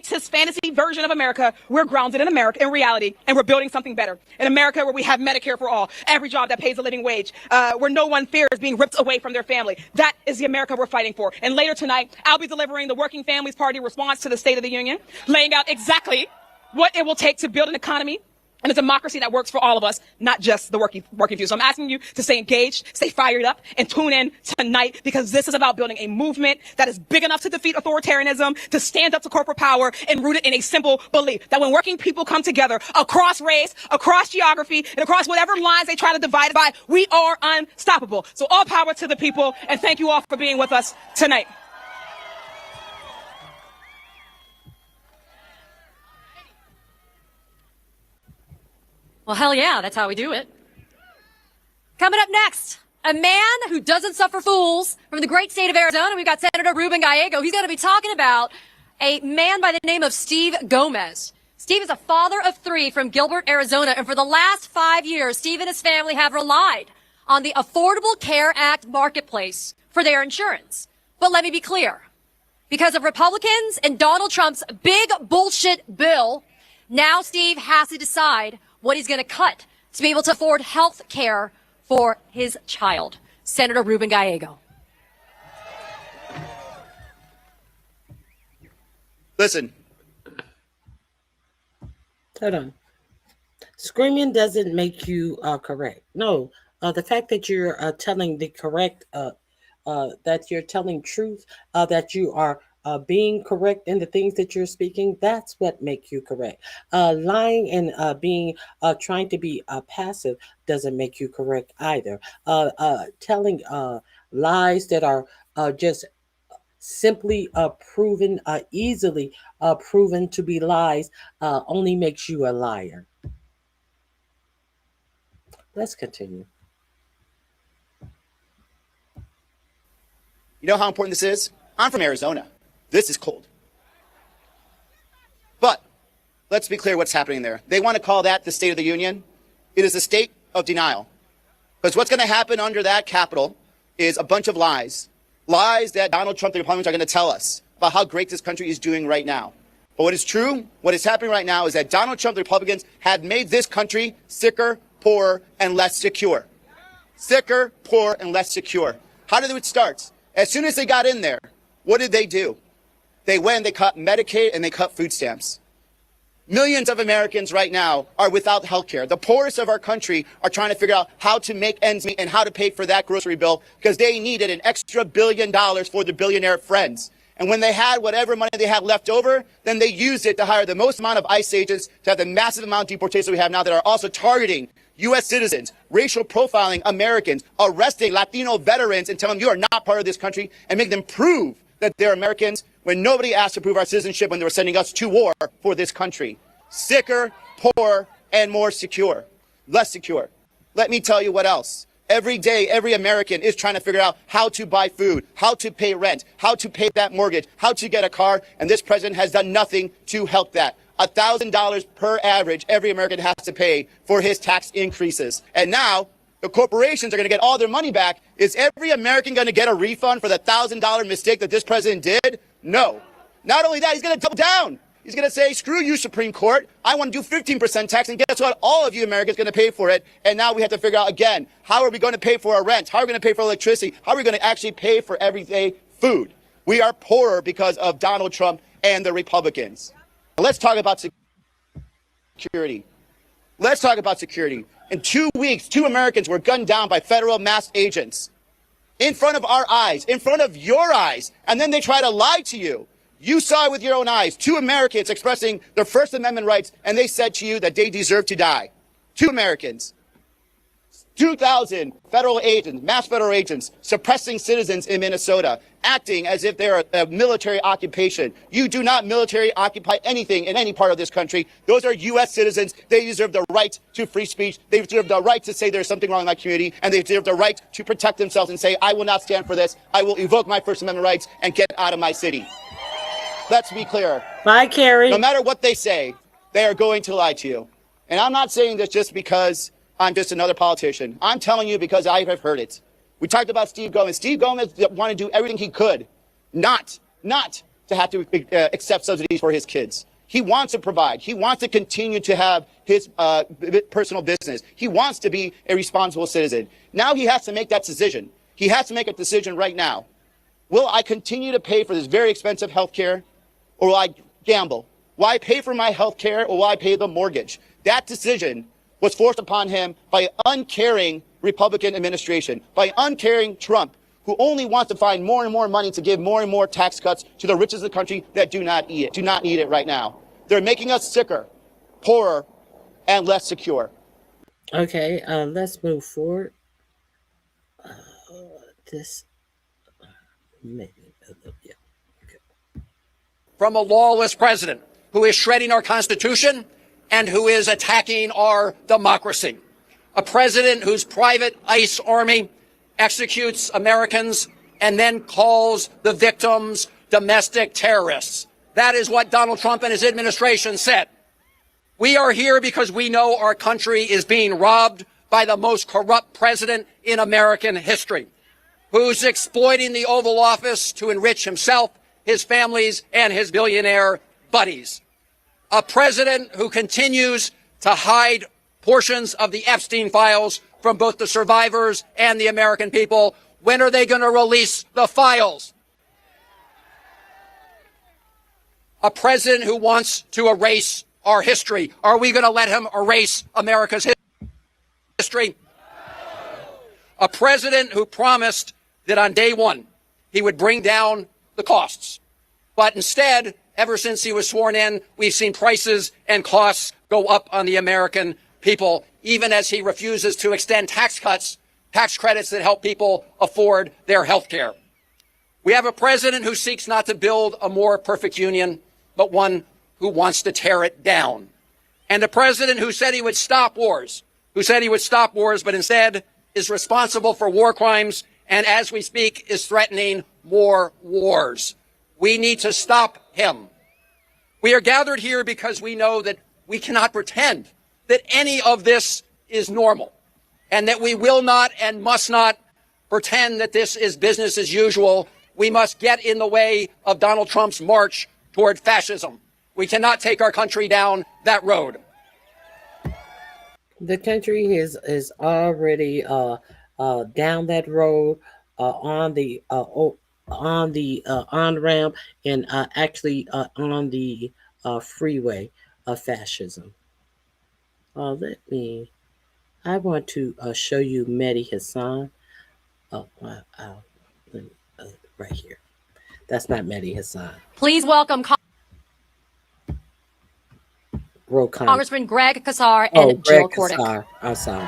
S18: his fantasy version of America, we're grounded in America, in reality, and we're building something better. In America, where we have Medicare for all, every job that pays a living wage, where no one fears being ripped away from their family. That is the America we're fighting for. And later tonight, I'll be delivering the Working Families Party response to the State of the Union, laying out exactly what it will take to build an economy and a democracy that works for all of us, not just the working few. So I'm asking you to stay engaged, stay fired up, and tune in tonight, because this is about building a movement that is big enough to defeat authoritarianism, to stand up to corporate power, and rooted in a simple belief that when working people come together across race, across geography, and across whatever lines they try to divide by, we are unstoppable. So all power to the people, and thank you all for being with us tonight.
S8: Well, hell yeah, that's how we do it. Coming up next, a man who doesn't suffer fools from the great state of Arizona. We've got Senator Ruben Gallego. He's going to be talking about a man by the name of Steve Gomez. Steve is a father of 3 from Gilbert, Arizona. And for the last 5 years, Steve and his family have relied on the Affordable Care Act marketplace for their insurance. But let me be clear. Because of Republicans and Donald Trump's big bullshit bill, Now Steve has to decide what he's going to cut to be able to afford health care for his child. Senator Ruben Gallego.
S19: Listen.
S1: Hold on. Screaming doesn't make you correct. No, the fact that you're telling the correct, that you're telling truth, that you are being correct in the things that you're speaking, that's what make you correct. Lying and being trying to be passive doesn't make you correct either. Telling lies that are just simply proven, easily proven to be lies, only makes you a liar. Let's continue.
S19: You know how important this is? I'm from Arizona. This is cold. But let's be clear what's happening there. They want to call that the State of the Union. It is a state of denial. Because what's going to happen under that Capitol is a bunch of lies. Lies that Donald Trump, the Republicans, are going to tell us about how great this country is doing right now. But what is true, what is happening right now is that Donald Trump, the Republicans, have made this country sicker, poorer, and less secure. Sicker, poor, and less secure. How did it start? As soon as they got in there, what did they do? They went and they cut Medicaid and they cut food stamps. Millions of Americans right now are without health care. The poorest of our country are trying to figure out how to make ends meet and how to pay for that grocery bill because they needed an extra $1 billion for their billionaire friends. And when they had whatever money they had left over, then they used it to hire the most amount of ICE agents to have the massive amount of deportations we have now that are also targeting U.S. citizens, racial profiling Americans, arresting Latino veterans and telling them you are not part of this country and make them prove that they're Americans when nobody asked to prove our citizenship when they were sending us to war for this country. Sicker, poorer, and more secure. Less secure. Let me tell you what else. Every day, every American is trying to figure out how to buy food, how to pay rent, how to pay that mortgage, how to get a car, and this president has done nothing to help that. $1,000 per average every American has to pay for his tax increases. And now the corporations are going to get all their money back. Is every American going to get a refund for the $1,000 mistake that this president did? No. Not only that, he's going to double down. He's going to say, screw you, Supreme Court. I want to do 15% tax, and guess what? All of you Americans are going to pay for it. And now we have to figure out again, how are we going to pay for our rent? How are we going to pay for electricity? How are we going to actually pay for everyday food? We are poorer because of Donald Trump and the Republicans. Let's talk about security. Let's talk about security. In 2 weeks, 2 Americans were gunned down by federal masked agents in front of our eyes, in front of your eyes, and then they try to lie to you. You saw it with your own eyes. 2 Americans expressing their First Amendment rights, and they said to you that they deserve to die. 2 Americans. 2,000 federal agents, mass federal agents, suppressing citizens in Minnesota, acting as if they're a military occupation. You do not military occupy anything in any part of this country. Those are U.S. citizens. They deserve the right to free speech. They deserve the right to say there's something wrong in my community, and they deserve the right to protect themselves and say, I will not stand for this. I will evoke my First Amendment rights and get out of my city. Let's be clear.
S1: Bye, Carrie.
S19: No matter what they say, they are going to lie to you. And I'm not saying this just because I'm just another politician. I'm telling you because I have heard it. We talked about Steve Gomez. Steve Gomez wanted to do everything he could not to have to accept subsidies for his kids. He wants to provide. He wants to continue to have his personal business. He wants to be a responsible citizen. Now he has to make that decision. He has to make a decision right now. Will I continue to pay for this very expensive health care, or will I gamble? Will I pay for my health care, or will I pay the mortgage? That decision was forced upon him by an uncaring Republican administration, by uncaring Trump, who only wants to find more and more money to give more and more tax cuts to the richest of the country that do not need it right now. They're making us sicker, poorer, and less secure.
S1: Okay, let's move forward.
S20: From a lawless president who is shredding our Constitution and who is attacking our democracy. A president whose private ICE army executes Americans and then calls the victims domestic terrorists. That is what Donald Trump and his administration said. We are here because we know our country is being robbed by the most corrupt president in American history, who's exploiting the Oval Office to enrich himself, his families, and his billionaire buddies. A president who continues to hide portions of the Epstein files from both the survivors and the American people. When are they going to release the files? A president who wants to erase our history. Are we going to let him erase America's history? A president who promised that on day one he would bring down the costs. But instead, ever since he was sworn in, we've seen prices and costs go up on the American people, even as he refuses to extend tax cuts, tax credits that help people afford their health care. We have a president who seeks not to build a more perfect union, but one who wants to tear it down. And a president who said he would stop wars, but instead is responsible for war crimes and, as we speak, is threatening more wars. We need to stop him. We are gathered here because we know that we cannot pretend that any of this is normal, and that we will not and must not pretend that this is business as usual. We must get in the way of Donald Trump's march toward fascism. We cannot take our country down that road.
S1: The country is already down that road on the on ramp and actually on the freeway of fascism. I want to show you Mehdi Hassan. Right here. That's not Mehdi Hassan.
S8: Please welcome
S1: Ro Khanna.
S8: Congressman Greg Casar and Jill Cordick.
S1: Casar. I'm sorry.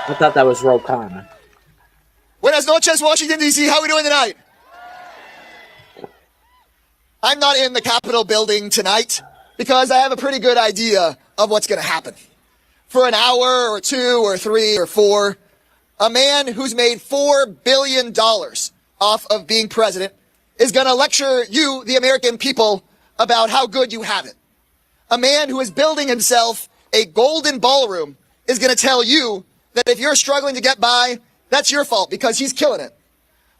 S1: I thought that was Ro Khanna.
S21: Buenas noches, Washington, D.C. How are we doing tonight? I'm not in the Capitol building tonight because I have a pretty good idea of what's going to happen. For an hour or 2 or 3 or 4, a man who's made $4 billion off of being president is going to lecture you, the American people, about how good you have it. A man who is building himself a golden ballroom is going to tell you that if you're struggling to get by, that's your fault because he's killing it.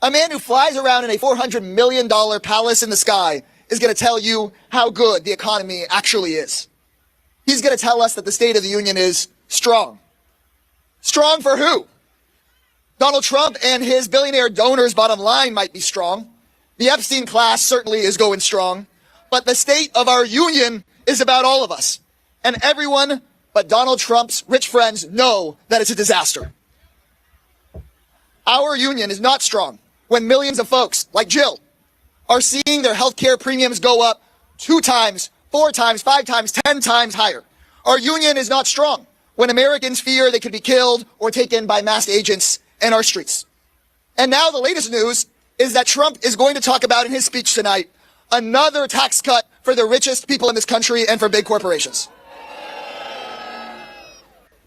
S21: A man who flies around in a $400 million palace in the sky is going to tell you how good the economy actually is. He's going to tell us that the State of the Union is strong. Strong for who? Donald Trump and his billionaire donors' bottom line might be strong. The Epstein class certainly is going strong. But the state of our union is about all of us. And everyone but Donald Trump's rich friends know that it's a disaster. Our union is not strong when millions of folks, like Jill, are seeing their health care premiums go up 2 times, 4 times, 5 times, 10 times higher. Our union is not strong when Americans fear they could be killed or taken by masked agents in our streets. And now the latest news is that Trump is going to talk about in his speech tonight another tax cut for the richest people in this country and for big corporations.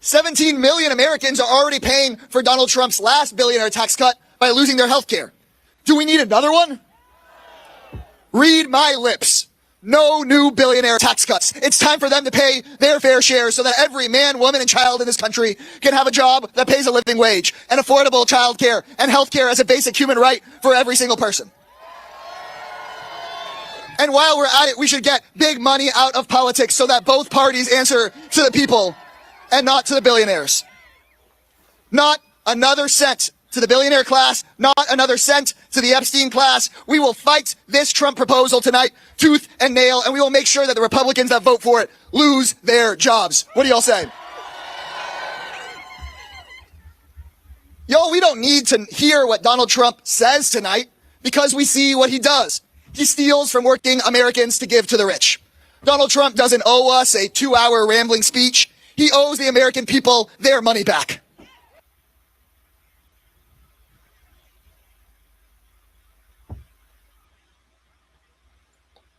S21: 17 million Americans are already paying for Donald Trump's last billionaire tax cut by losing their health care. Do we need another one? Read my lips. No new billionaire tax cuts. It's time for them to pay their fair share so that every man, woman, and child in this country can have a job that pays a living wage and affordable child care and health care as a basic human right for every single person. And while we're at it, we should get big money out of politics so that both parties answer to the people and not to the billionaires. Not another cent to the billionaire class, not another cent to the Epstein class. We will fight this Trump proposal tonight, tooth and nail, and we will make sure that the Republicans that vote for it lose their jobs. What do y'all say? Y'all, we don't need to hear what Donald Trump says tonight because we see what he does. He steals from working Americans to give to the rich. Donald Trump doesn't owe us a 2-hour rambling speech. He owes the American people their money back.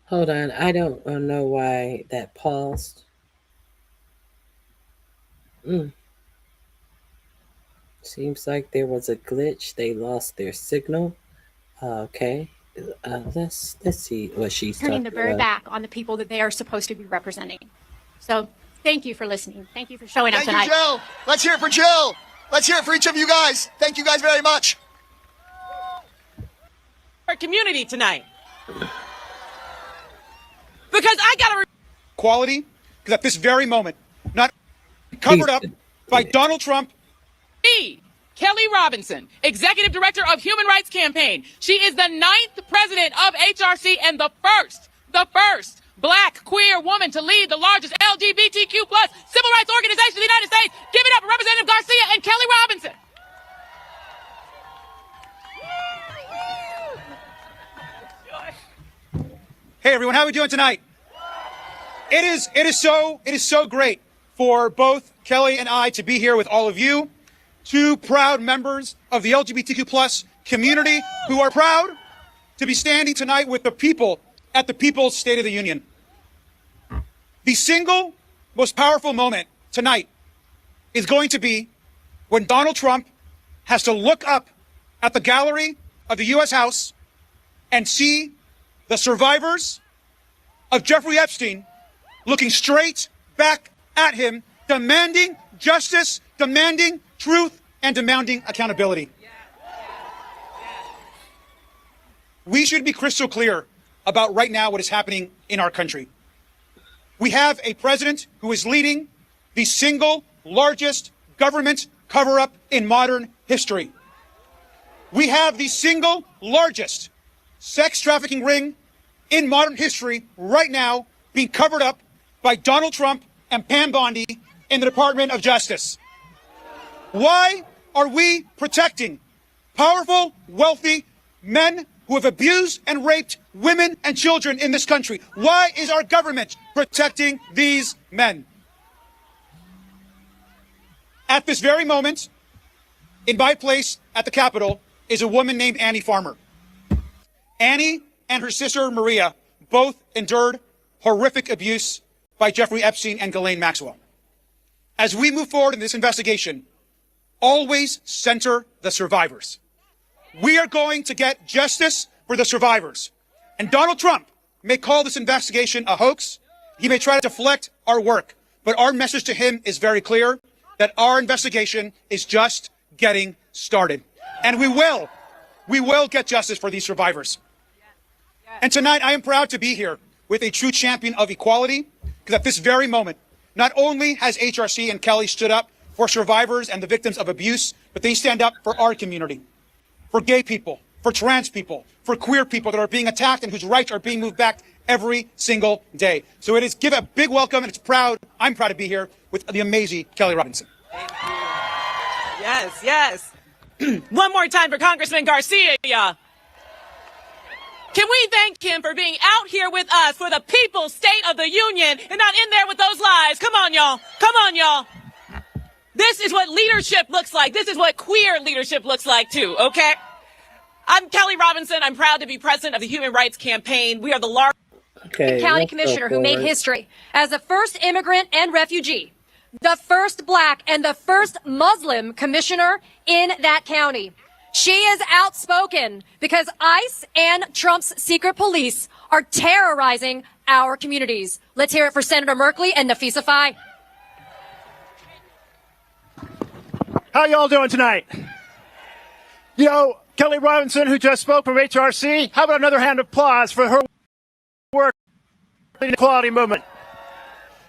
S1: Hold on, I don't know why that paused. Seems like there was a glitch. They lost their signal. Okay, let's see what she's
S22: turning
S1: talking
S22: the very
S1: about.
S22: back on the people that they are supposed to be representing. So thank you for listening. Thank you for showing up tonight.
S21: Thank you, Jill. Let's hear it for Jill. Let's hear it for each of you guys. Thank you guys very much.
S18: Our community tonight. Because I got to...
S23: Quality
S2: because at this very moment, not covered up by Donald Trump.
S9: Me, Kelly Robinson, Executive Director of Human Rights Campaign. She is the 9th president of HRC and the first Black queer woman to lead the largest LGBTQ plus civil rights organization in the United States. Give it up for Representative Garcia and Kelly Robinson.
S2: Hey everyone, how are we doing tonight? It is so great for both Kelly and I to be here with all of you, two proud members of the LGBTQ plus community who are proud to be standing tonight with the people at the People's State of the Union. The single most powerful moment tonight is going to be when Donald Trump has to look up at the gallery of the U.S. House and see the survivors of Jeffrey Epstein looking straight back at him, demanding justice, demanding truth, and demanding accountability. We should be crystal clear about right now what is happening in our country. We have a president who is leading the single largest government cover-up in modern history. We have the single largest sex trafficking ring in modern history right now being covered up by Donald Trump and Pam Bondi in the Department of Justice. Why are we protecting powerful, wealthy men who have abused and raped women and children in this country? Why is our government protecting these men? At this very moment, in my place at the Capitol, is a woman named Annie Farmer. Annie and her sister Maria both endured horrific abuse by Jeffrey Epstein and Ghislaine Maxwell. As we move forward in this investigation, always center the survivors. We are going to get justice for the survivors. And Donald Trump may call this investigation a hoax. He may try to deflect our work. But our message to him is very clear, that our investigation is just getting started. And we will get justice for these survivors. And tonight, I am proud to be here with a true champion of equality, because at this very moment, not only has HRC and Kelly stood up for survivors and the victims of abuse, but they stand up for our community, for gay people, for trans people, for queer people that are being attacked and whose rights are being moved back every single day. So give a big welcome, and I'm proud to be here with the amazing Kelly Robinson.
S18: Yes, yes. One more time for Congressman Garcia. Can we thank him for being out here with us for the People's State of the Union and not in there with those lies? Come on, y'all. Come on, y'all. This is what leadership looks like. This is what queer leadership looks like, too, okay? I'm Kelly Robinson. I'm proud to be president of the Human Rights Campaign. We are the largest
S8: county commissioner who made history as the first immigrant and refugee, the first Black and the first Muslim commissioner in that county. She is outspoken because ICE and Trump's secret police are terrorizing our communities. Let's hear it for Senator Merkley and Nafisa Faye.
S3: How y'all doing tonight? You know, Kelly Robinson, who just spoke from HRC, how about another hand of applause for her work in the equality movement?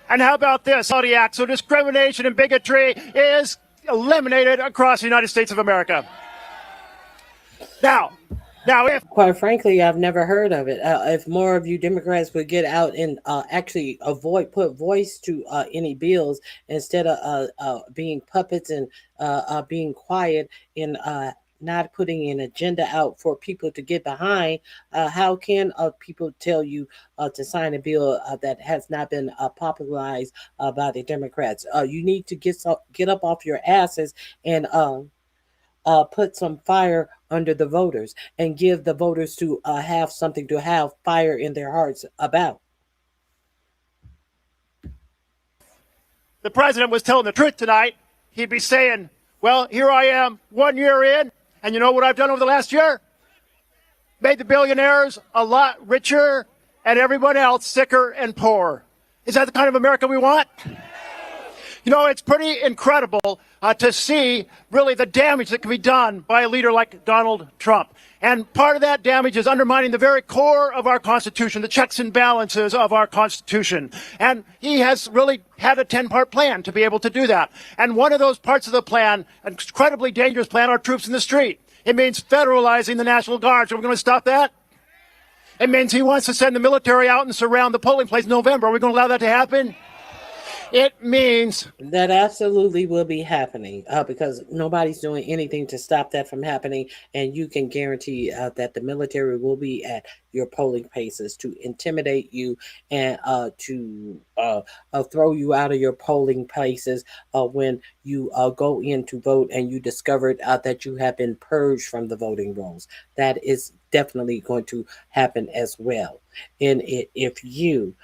S3: And how about this, Equality Act, so discrimination and bigotry is eliminated across the United States of America. Now, if
S1: quite frankly, I've never heard of it. If more of you Democrats would get out and actually put voice to any bills instead of being puppets and being quiet and not putting an agenda out for people to get behind, how can people tell you to sign a bill that has not been popularized by the Democrats? You need to get up off your asses and put some fire under the voters and give the voters to have something to have fire in their hearts about.
S3: the president was telling the truth tonight, he'd be saying, well, here I am 1 year in, and you know what I've done over the last year? Made the billionaires a lot richer and everyone else sicker and poorer. Is that the kind of America we want? You know, it's pretty incredible to see really the damage that can be done by a leader like Donald Trump. And part of that damage is undermining the very core of our Constitution, the checks and balances of our Constitution. And he has really had a 10-part plan to be able to do that. And one of those parts of the plan, an incredibly dangerous plan, are troops in the street. It means federalizing the National Guard. So we're going to stop that? It means he wants to send the military out and surround the polling place in November. Are we going to allow that to happen? It means
S1: that absolutely will be happening because nobody's doing anything to stop that from happening. And you can guarantee that the military will be at your polling places to intimidate you and to throw you out of your polling places when you go in to vote and you discovered that you have been purged from the voting rolls. That is definitely going to happen as well. And if you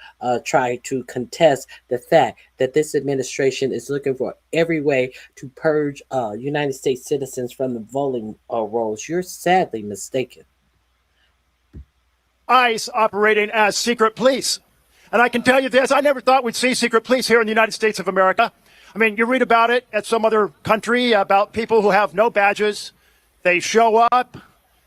S1: try to contest the fact that this administration is looking for every way to purge United States citizens from the voting rolls, you're sadly mistaken.
S3: ICE operating as secret police. And I can tell you this, I never thought we'd see secret police here in the United States of America. I mean, you read about it at some other country about people who have no badges. They show up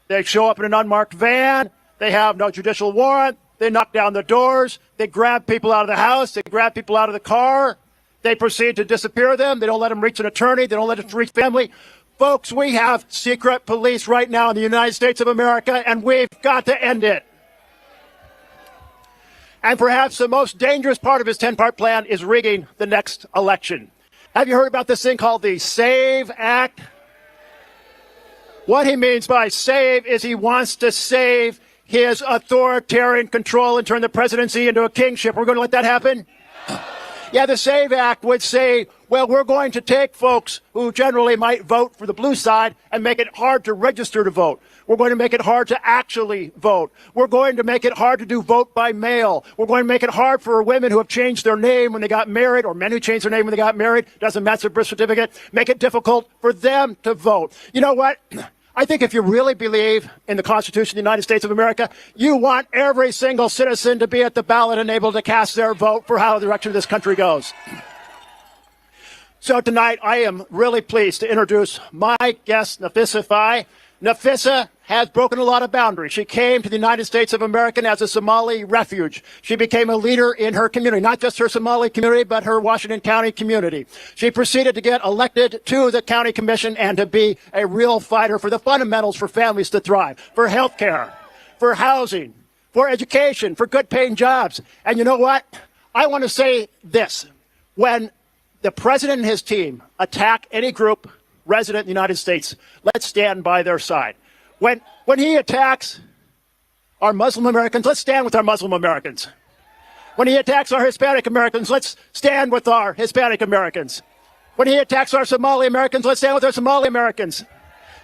S3: in an unmarked van. They have no judicial warrant. They knock down the doors. They grab people out of the house. They grab people out of the car. They proceed to disappear them. They don't let them reach an attorney. They don't let them reach family. Folks, we have secret police right now in the United States of America, and we've got to end it. And perhaps the most dangerous part of his 10-part plan is rigging the next election. Have you heard about this thing called the SAVE Act? What he means by save is he wants to save his authoritarian control and turn the presidency into a kingship. We're going to let that happen? Yeah, the SAVE Act would say, well, we're going to take folks who generally might vote for the blue side and make it hard to register to vote. We're going to make it hard to actually vote. We're going to make it hard to do vote by mail. We're going to make it hard for women who have changed their name when they got married, or men who changed their name when they got married, doesn't match their birth certificate, make it difficult for them to vote. You know what? I think if you really believe in the Constitution of the United States of America, you want every single citizen to be at the ballot and able to cast their vote for how the direction of this country goes. So tonight, I am really pleased to introduce my guest, Nafisa Faye. Nafisa has broken a lot of boundaries. She came to the United States of America as a Somali refuge. She became a leader in her community, not just her Somali community, but her Washington County community. She proceeded to get elected to the county commission and to be a real fighter for the fundamentals for families to thrive, for health care, for housing, for education, for good paying jobs. And you know what? I want to say this. When the president and his team attack any group resident in the United States, let's stand by their side. When he attacks our Muslim Americans, let's stand with our Muslim Americans. When he attacks our Hispanic Americans, let's stand with our Hispanic Americans. When he attacks our Somali Americans, let's stand with our Somali Americans.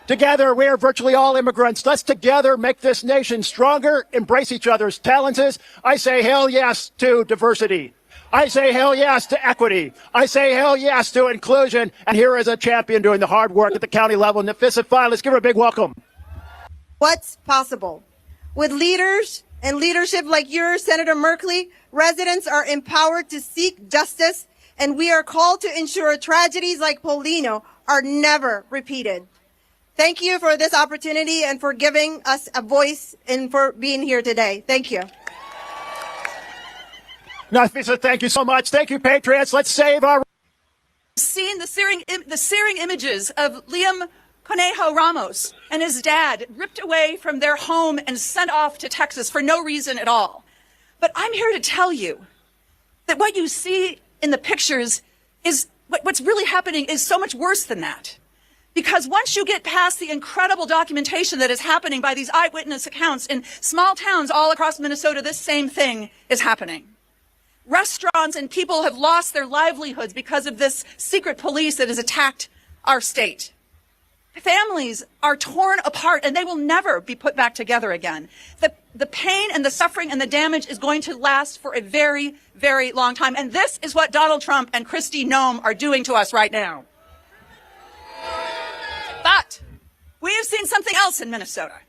S3: Together, we are virtually all immigrants. Let's together make this nation stronger, embrace each other's talents. I say hell yes to diversity. I say hell yes to equity. I say hell yes to inclusion. And here is a champion doing the hard work at the county level, Nafisa Faye. Let's give her a big welcome.
S4: What's possible? With leaders and leadership like yours, Senator Merkley, residents are empowered to seek justice, and we are called to ensure tragedies like Paulino are never repeated. Thank you for this opportunity and for giving us a voice and for being here today. Thank you.
S3: Nafisa, thank you so much. Thank you, Patriots. Let's save our...
S7: Seen the searing images of Liam Conejo Ramos and his dad ripped away from their home and sent off to Texas for no reason at all. But I'm here to tell you that what you see in the pictures is what's really happening is so much worse than that. Because once you get past the incredible documentation that is happening by these eyewitness accounts in small towns all across Minnesota, this same thing is happening. Restaurants and people have lost their livelihoods because of this secret police that has attacked our state. Families are torn apart and they will never be put back together again. The pain and the suffering and the damage is going to last for a very, very long time. And this is what Donald Trump and Kristi Noem are doing to us right now. But we have seen something else in Minnesota.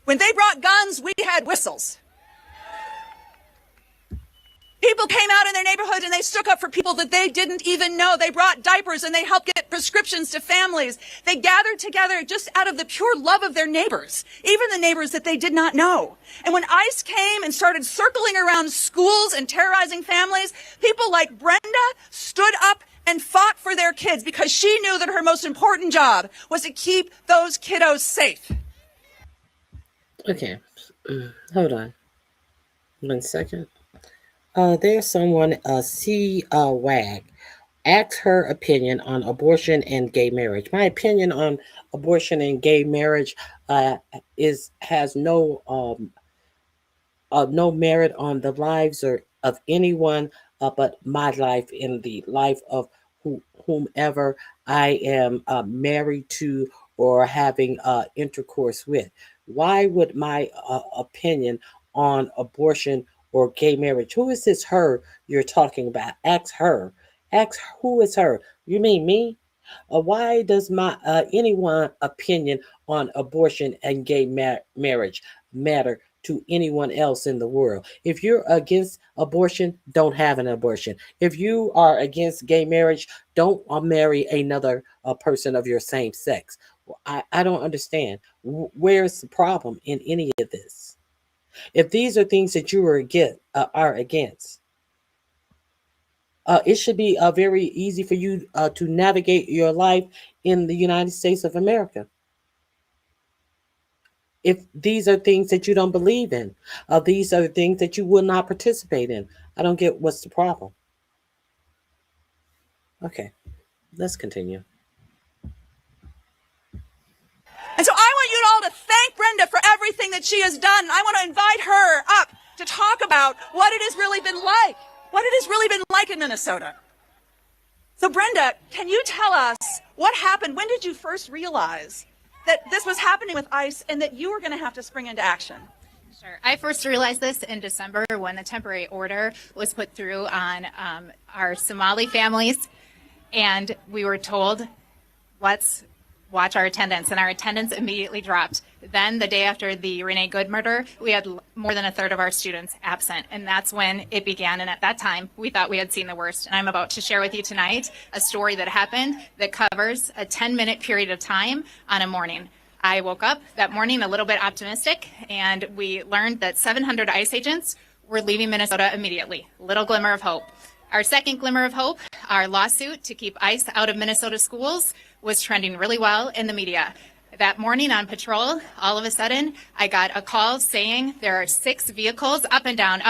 S7: When they brought guns, we had whistles. People came out in their neighborhood and they stuck up for people that they didn't even know. They brought diapers and they helped get prescriptions to families. They gathered together just out of the pure love of their neighbors, even the neighbors that they did not know. And when ICE came and started circling around schools and terrorizing families, people like Brenda stood up and fought for their kids because she knew that her most important job was to keep those kiddos safe.
S1: Okay, hold on 1 second. There's someone, C. Wag, asked her opinion on abortion and gay marriage. My opinion on abortion and gay marriage has no merit on the lives or of anyone, but my life and the life of whomever I am married to or having intercourse with. Why would my opinion on abortion or gay marriage? Who is this her you're talking about? Ask her. Ask who is her. You mean me? Why does my anyone opinion on abortion and gay marriage matter to anyone else in the world? If you're against abortion, don't have an abortion. If you are against gay marriage, don't marry another person of your same sex. I don't understand. Where's the problem in any of this? If these are things that you are against, it should be very easy for you to navigate your life in the United States of America. If these are things that you don't believe in, these are things that you will not participate in, I don't get what's the problem. Okay, let's continue.
S7: And so I want you all to thank Brenda for everything that she has done. I want to invite her up to talk about what it has really been like, in Minnesota. So Brenda, can you tell us what happened? When did you first realize that this was happening with ICE and that you were going to have to spring into action?
S22: Sure. I first realized this in December when the temporary order was put through on our Somali families, and we were told, let's watch our attendance, and our attendance immediately dropped. Then the day after the Renee Good murder, we had more than a third of our students absent, and that's when it began. And at that time, we thought we had seen the worst. And I'm about to share with you tonight a story that happened that covers a 10-minute period of time on a morning. I woke up that morning a little bit optimistic, and we learned that 700 ICE agents were leaving Minnesota immediately. Little glimmer of hope. Our second glimmer of hope, our lawsuit to keep ICE out of Minnesota schools, was trending really well in the media. That morning on patrol, all of a sudden, I got a call saying there are 6 vehicles up and down,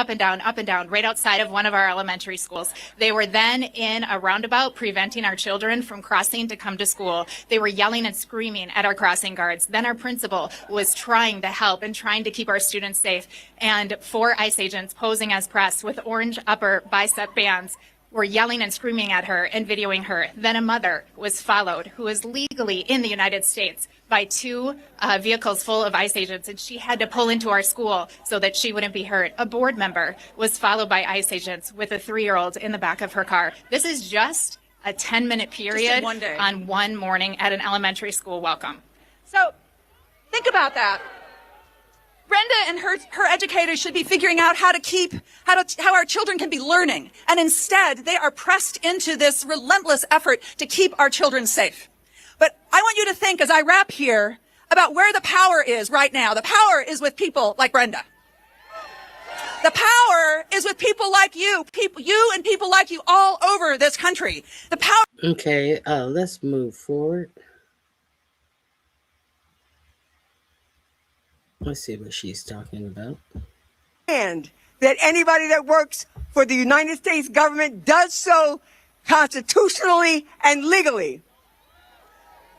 S22: right outside of one of our elementary schools. They were then in a roundabout preventing our children from crossing to come to school. They were yelling and screaming at our crossing guards. Then our principal was trying to help and trying to keep our students safe. And 4 ICE agents posing as press with orange upper bicep bands were yelling and screaming at her and videoing her. Then a mother was followed who was legally in the United States by 2 vehicles full of ICE agents, and she had to pull into our school so that she wouldn't be hurt. A board member was followed by ICE agents with a 3-year-old in the back of her car. This is just a 10-minute period on one morning at an elementary school welcome.
S7: So think about that. Brenda and her educators should be figuring out how our children can be learning. And instead, they are pressed into this relentless effort to keep our children safe. But I want you to think, as I wrap here, about where the power is right now. The power is with people like Brenda. The power is with people like you and people like you all over this country. The power.
S1: Okay, let's move forward. Let's see what she's talking about.
S12: And that anybody that works for the United States government does so constitutionally and legally.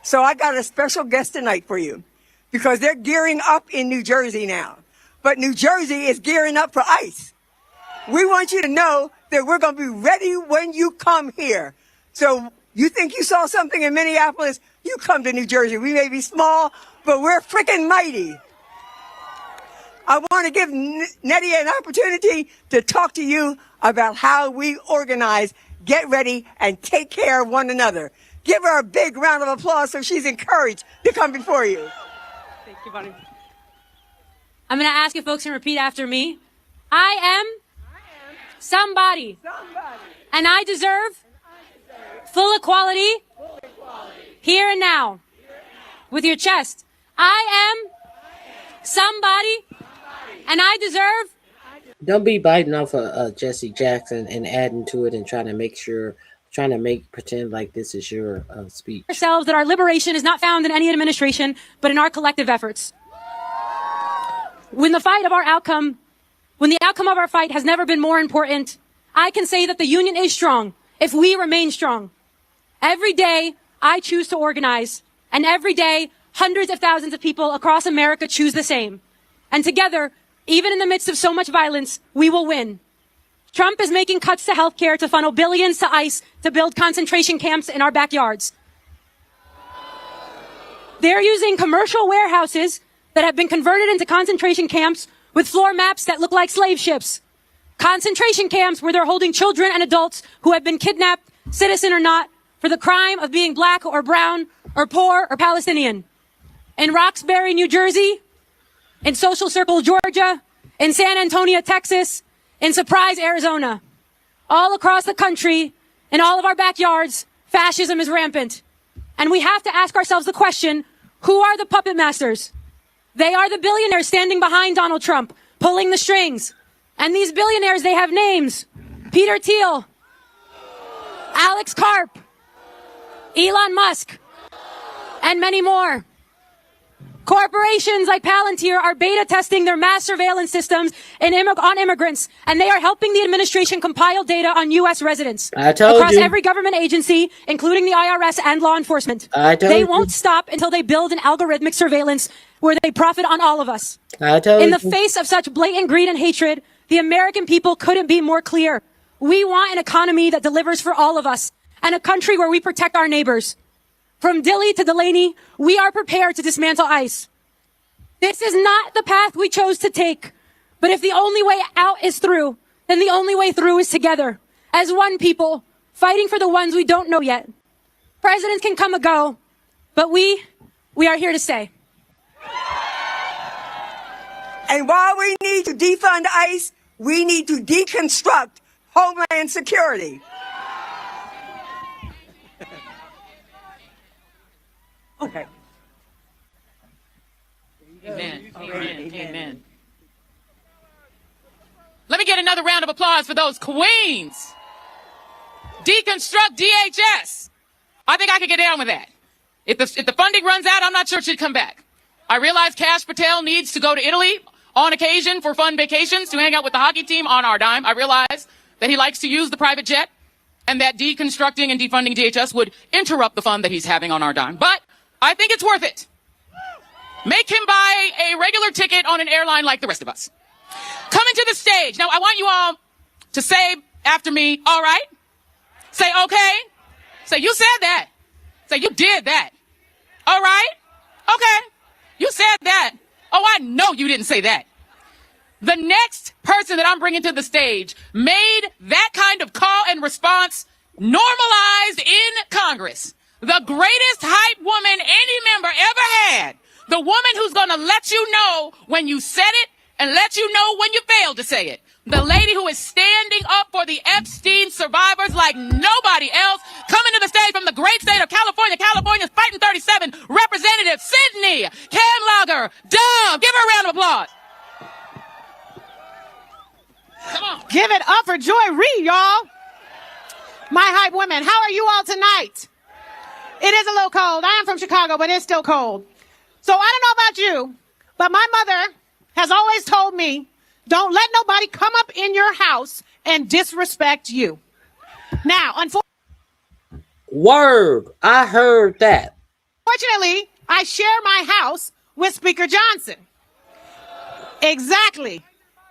S12: So I got a special guest tonight for you because they're gearing up in New Jersey now. But New Jersey is gearing up for ICE. We want you to know that we're going to be ready when you come here. So you think you saw something in Minneapolis? You come to New Jersey. We may be small, but we're freaking mighty. I want to give Nettie an opportunity to talk to you about how we organize, get ready, and take care of one another. Give her a big round of applause so she's encouraged to come before you.
S14: Thank you, buddy. I'm going to ask if folks can repeat after me. I am
S8: somebody. And I deserve full equality here and now. With your chest. I am somebody, and I deserve.
S1: Don't be biting off of Jesse Jackson and adding to it and trying to pretend like this is your speech.
S8: Ourselves that our liberation is not found in any administration, but in our collective efforts. When the outcome of our fight has never been more important, I can say that the union is strong if we remain strong. Every day, I choose to organize, and every day, hundreds of thousands of people across America choose the same. And together, even in the midst of so much violence, we will win. Trump is making cuts to healthcare to funnel billions to ICE to build concentration camps in our backyards. They're using commercial warehouses that have been converted into concentration camps with floor maps that look like slave ships. Concentration camps where they're holding children and adults who have been kidnapped, citizen or not, for the crime of being black or brown or poor or Palestinian. In Roxbury, New Jersey, in Social Circle, Georgia, in San Antonio, Texas, in Surprise, Arizona. All across the country, in all of our backyards, fascism is rampant. And we have to ask ourselves the question, who are the puppet masters? They are the billionaires standing behind Donald Trump, pulling the strings. And these billionaires, they have names. Peter Thiel, Alex Karp, Elon Musk, and many more. Corporations like Palantir are beta testing their mass surveillance systems on immigrants, and they are helping the administration compile data on U.S. residents across every government agency, including the IRS and law enforcement. They won't stop until they build an algorithmic surveillance where they profit on all of us. In the face of such blatant greed and hatred, the American people couldn't be more clear. We want an economy that delivers for all of us, and a country where we protect our neighbors. From Dilley to Delaney, we are prepared to dismantle ICE. This is not the path we chose to take. But if the only way out is through, then the only way through is together. As one people, fighting for the ones we don't know yet. Presidents can come and go, but we are here to stay.
S12: And while we need to defund ICE, we need to deconstruct Homeland Security. Okay.
S9: Amen. Amen. Amen. Let me get another round of applause for those queens. Deconstruct DHS. I think I could get down with that. If the funding runs out, I'm not sure it should come back. I realize Kash Patel needs to go to Italy on occasion for fun vacations to hang out with the hockey team on our dime. I realize that he likes to use the private jet and that deconstructing and defunding DHS would interrupt the fun that he's having on our dime. But I think it's worth it. Make him buy a regular ticket on an airline like the rest of us. Coming to the stage. Now, I want you all to say after me, all right? Say, okay. Say, you said that. Say, you did that. All right? Okay. You said that. Oh, I know you didn't say that. The next person that I'm bringing to the stage made that kind of call and response normalized in Congress. The greatest hype woman any member ever had. The woman who's going to let you know when you said it and let you know when you failed to say it. The lady who is standing up for the Epstein survivors like nobody else. Coming to the stage from the great state of California. California's Fighting 37, Representative Sydney Kamlager. Dub. Give her a round of applause. Come on.
S13: Give it up for Joy Reid, y'all. My hype women, how are you all tonight? It is a little cold. I am from Chicago, but it's still cold. So I don't know about you, but my mother has always told me, don't let nobody come up in your house and disrespect you. Now,
S1: Word, I heard that.
S13: Unfortunately, I share my house with Speaker Johnson. Exactly.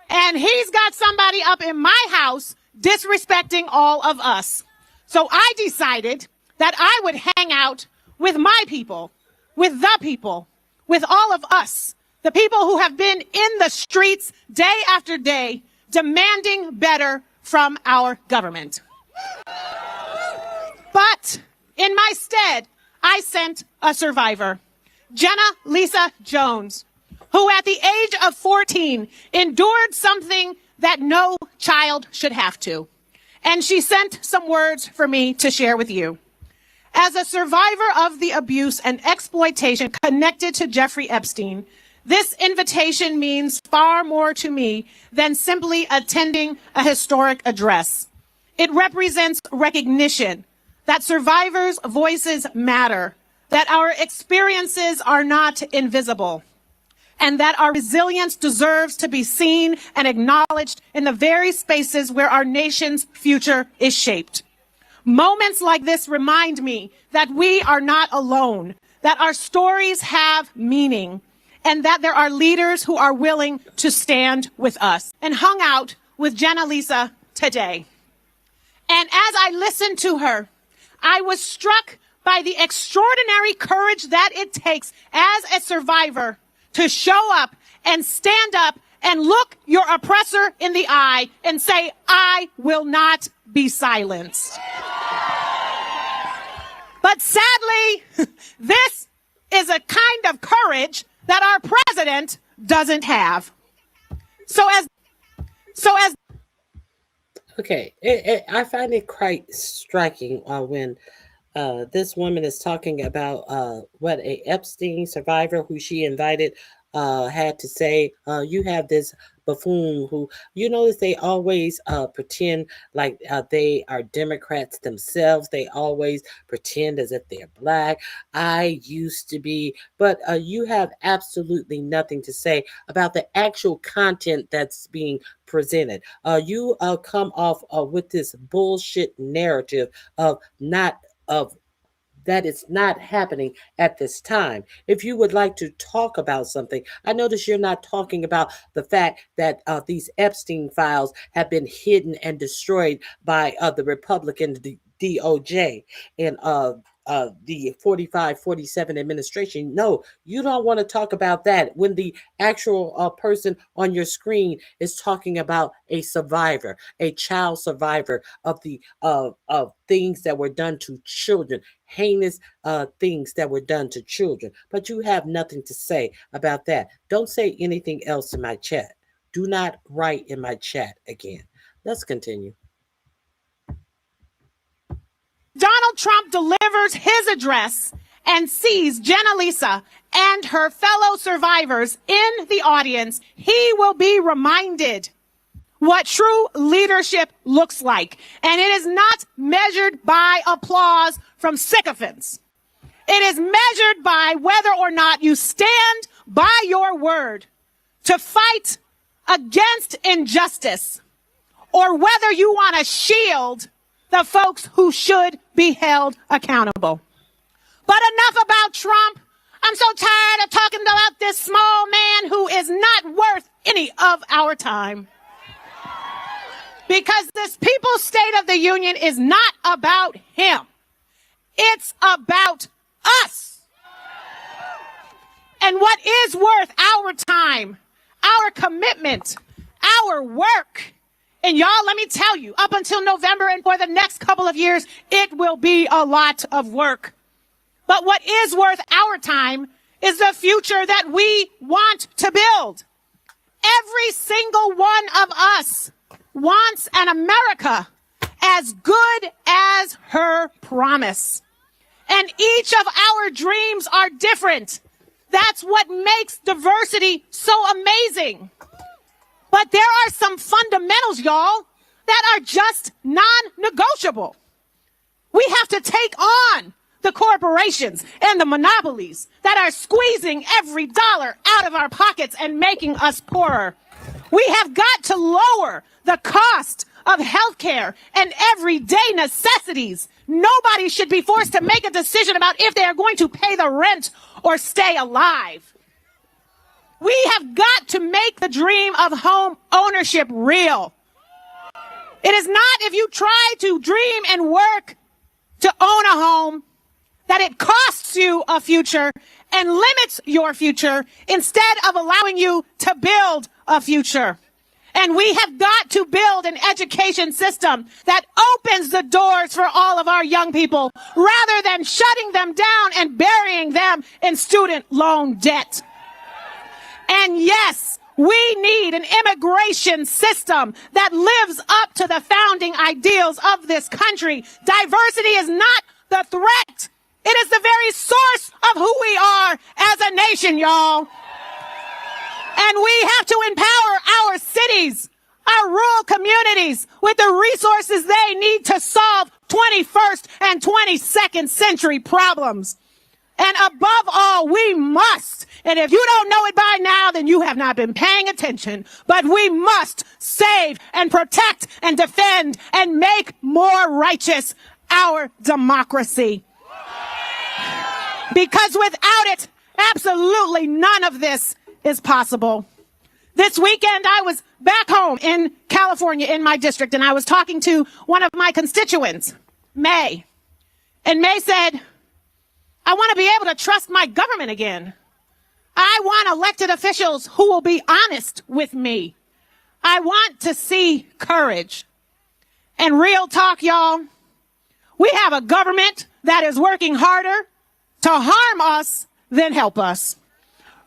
S13: And he's got somebody up in my house disrespecting all of us. So I decided that I would hang out with my people, with the people, with all of us, the people who have been in the streets day after day, demanding better from our government. But in my stead, I sent a survivor, Jenna Lisa Jones, who at the age of 14 endured something that no child should have to. And she sent some words for me to share with you. As a survivor of the abuse and exploitation connected to Jeffrey Epstein, this invitation means far more to me than simply attending a historic address. It represents recognition that survivors' voices matter, that our experiences are not invisible, and that our resilience deserves to be seen and acknowledged in the very spaces where our nation's future is shaped. Moments like this remind me that we are not alone, that our stories have meaning, and that there are leaders who are willing to stand with us. And hung out with Jenna Lisa today. And as I listened to her, I was struck by the extraordinary courage that it takes as a survivor to show up and stand up and look your oppressor in the eye and say, I will not be silenced. But sadly, this is a kind of courage that our president doesn't have.
S1: Okay, I find it quite striking when this woman is talking about what a Epstein survivor who she invited had to say. You have this buffoon who, you notice they always pretend like they are Democrats themselves. They always pretend as if they're black. I used to be, but you have absolutely nothing to say about the actual content that's being presented. You come off with this bullshit narrative of that it's not happening at this time. If you would like to talk about something, I notice you're not talking about the fact that these Epstein files have been hidden and destroyed by the Republican DOJ and the 45-47 administration. No, you don't want to talk about that when the actual person on your screen is talking about a survivor, a child survivor of the of things that were done to children, heinous things that were done to children. But you have nothing to say about that. Don't say anything else in my chat. Do not write in my chat again. Let's continue.
S13: Donald Trump delivers his address and sees Jenna Lisa and her fellow survivors in the audience, he will be reminded what true leadership looks like. And it is not measured by applause from sycophants. It is measured by whether or not you stand by your word to fight against injustice, or whether you want to shield the folks who should be held accountable. But enough about Trump. I'm so tired of talking about this small man who is not worth any of our time. Because this People's State of the Union is not about him. It's about us. And what is worth our time, our commitment, our work. And y'all, let me tell you, up until November and for the next couple of years, it will be a lot of work. But what is worth our time is the future that we want to build. Every single one of us wants an America as good as her promise. And each of our dreams are different. That's what makes diversity so amazing. But there are some fundamentals, y'all, that are just non-negotiable. We have to take on the corporations and the monopolies that are squeezing every dollar out of our pockets and making us poorer. We have got to lower the cost of healthcare and everyday necessities. Nobody should be forced to make a decision about if they are going to pay the rent or stay alive. We have got to make the dream of home ownership real. It is not if you try to dream and work to own a home that it costs you a future and limits your future instead of allowing you to build a future. And we have got to build an education system that opens the doors for all of our young people rather than shutting them down and burying them in student loan debt. And yes, We need an immigration system that lives up to the founding ideals of this country. Diversity is not the threat. It is the very source of who we are as a nation, y'all. And we have to empower our cities, our rural communities with the resources they need to solve 21st and 22nd century problems. And above all, we must, and if you don't know it by now, then you have not been paying attention, but we must save and protect and defend and make more righteous our democracy. Because without it, absolutely none of this is possible. This weekend, I was back home in California in my district, and I was talking to one of my constituents, May. And May said, I want to be able to trust my government again. I want elected officials who will be honest with me. I want to see courage. And real talk, y'all, we have a government that is working harder to harm us than help us.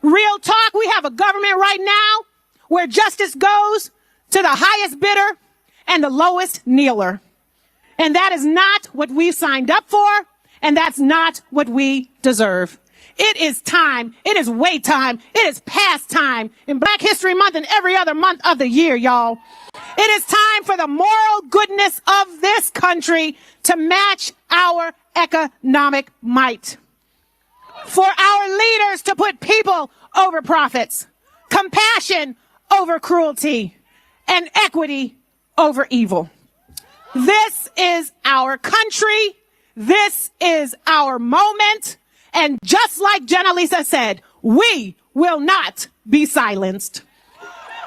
S13: Real talk, we have a government right now where justice goes to the highest bidder and the lowest kneeler. And that is not what we've signed up for, and that's not what we deserve. It is time. It is way time. It is past time in Black History Month and every other month of the year, y'all. It is time for the moral goodness of this country to match our economic might. For our leaders to put people over profits, compassion over cruelty, and equity over evil. This is our country. This is our moment. And just like Jenna Lisa said, we will not be silenced.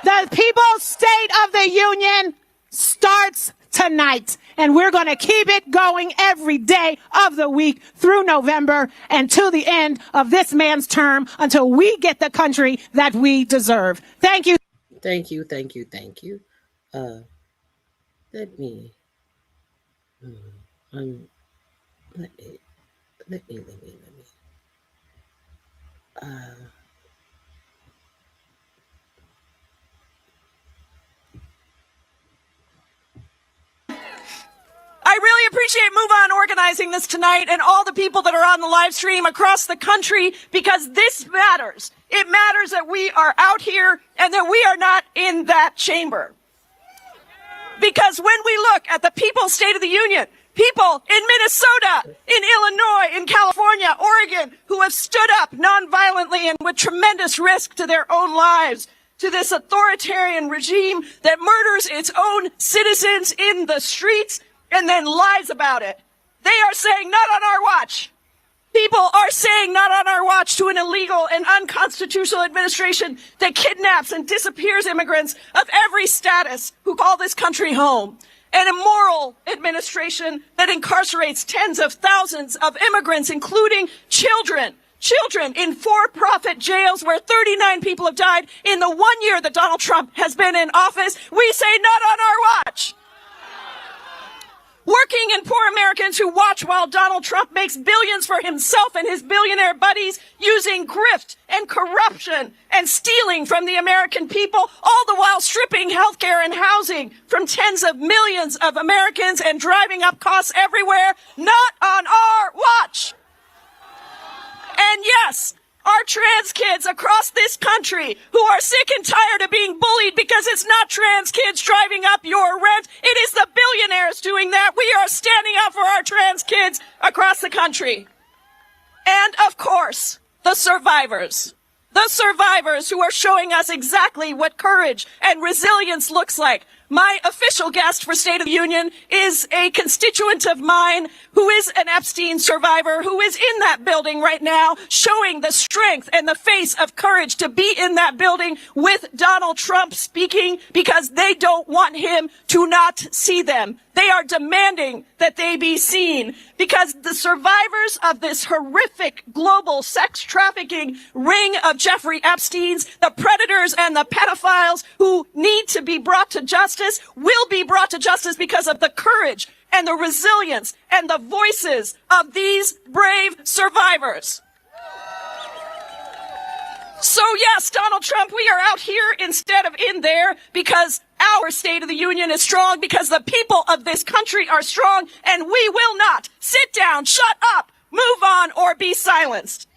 S13: The People's State of the Union starts tonight, and we're going to keep it going every day of the week through November and to the end of this man's term until we get the country that we deserve. Thank you.
S1: Thank you, thank you, thank you. Let me.
S7: I really appreciate Move On organizing this tonight and all the people that are on the live stream across the country, because this matters. It matters that we are out here and that we are not in that chamber. Because when we look at the People's State of the Union, people in Minnesota, in Illinois, in California, Oregon, who have stood up nonviolently and with tremendous risk to their own lives to this authoritarian regime that murders its own citizens in the streets and then lies about it. They are saying, not on our watch. People are saying, not on our watch, to an illegal and unconstitutional administration that kidnaps and disappears immigrants of every status who call this country home. An immoral administration that incarcerates tens of thousands of immigrants, including children in for-profit jails where 39 people have died in the 1 year that Donald Trump has been in office. We say, not on our watch. Working and poor Americans who watch while Donald Trump makes billions for himself and his billionaire buddies using grift and corruption and stealing from the American people, all the while stripping healthcare and housing from tens of millions of Americans and driving up costs everywhere. Not on our watch. And yes, our trans kids across this country who are sick and tired of being bullied because it's not trans kids driving up your rent. It is the billionaires doing that. We are standing up for our trans kids across the country. And of course, the survivors who are showing us exactly what courage and resilience looks like. My official guest for State of the Union is a constituent of mine who is an Epstein survivor, who is in that building right now, showing the strength and the face of courage to be in that building with Donald Trump speaking, because they don't want him to not see them. They are demanding that they be seen, because the survivors of this horrific global sex trafficking ring of Jeffrey Epstein's, the predators and the pedophiles who need to be brought to justice, will be brought to justice because of the courage and the resilience and the voices of these brave survivors.
S18: So yes, Donald Trump, we are out here instead of in there because our State of the Union is strong, because the people of this country are strong, and we will not sit down, shut up, move on, or be silenced.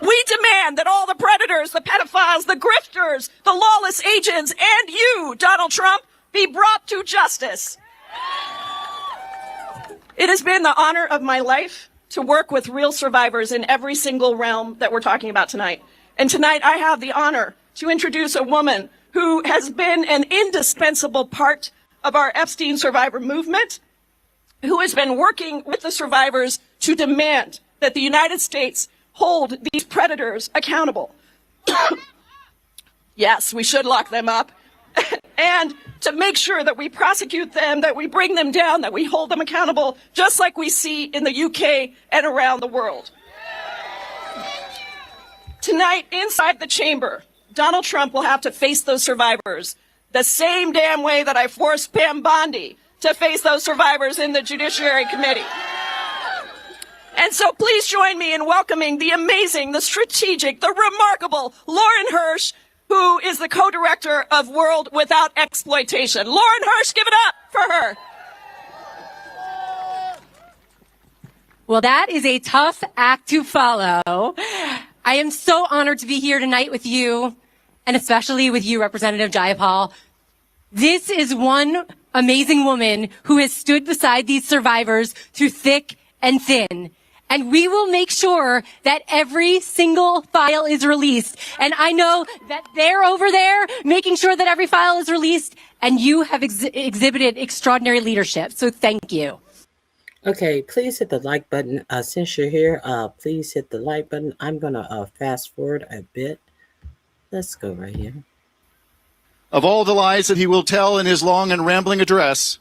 S18: We demand that all the predators, the pedophiles, the grifters, the lawless agents, and you, Donald Trump, be brought to justice. It has been the honor of my life to work with real survivors in every single realm that we're talking about tonight. And tonight I have the honor to introduce a woman who has been an indispensable part of our Epstein survivor movement, who has been working with the survivors to demand that the United States hold these predators accountable. Yes, we should lock them up. And to make sure that we prosecute them, that we bring them down, that we hold them accountable, just like we see in the UK and around the world. Tonight, inside the chamber, Donald Trump will have to face those survivors the same damn way that I forced Pam Bondi to face those survivors in the Judiciary Committee. And so please join me in welcoming the amazing, the strategic, the remarkable Lauren Hirsch, who is the co-director of World Without Exploitation. Lauren Hirsch, give it up for her.
S11: Well, that is a tough act to follow. I am so honored to be here tonight with you, and especially with you, Representative Jayapal. This is one amazing woman who has stood beside these survivors through thick and thin. And we will make sure that every single file is released. And I know that they're over there making sure that every file is released, and you have exhibited extraordinary leadership. So thank you.
S1: Okay, please hit the like button. Since you're here, please hit the like button. I'm going to fast forward a bit. Let's go right here.
S14: Of all the lies that he will tell in his long and rambling address,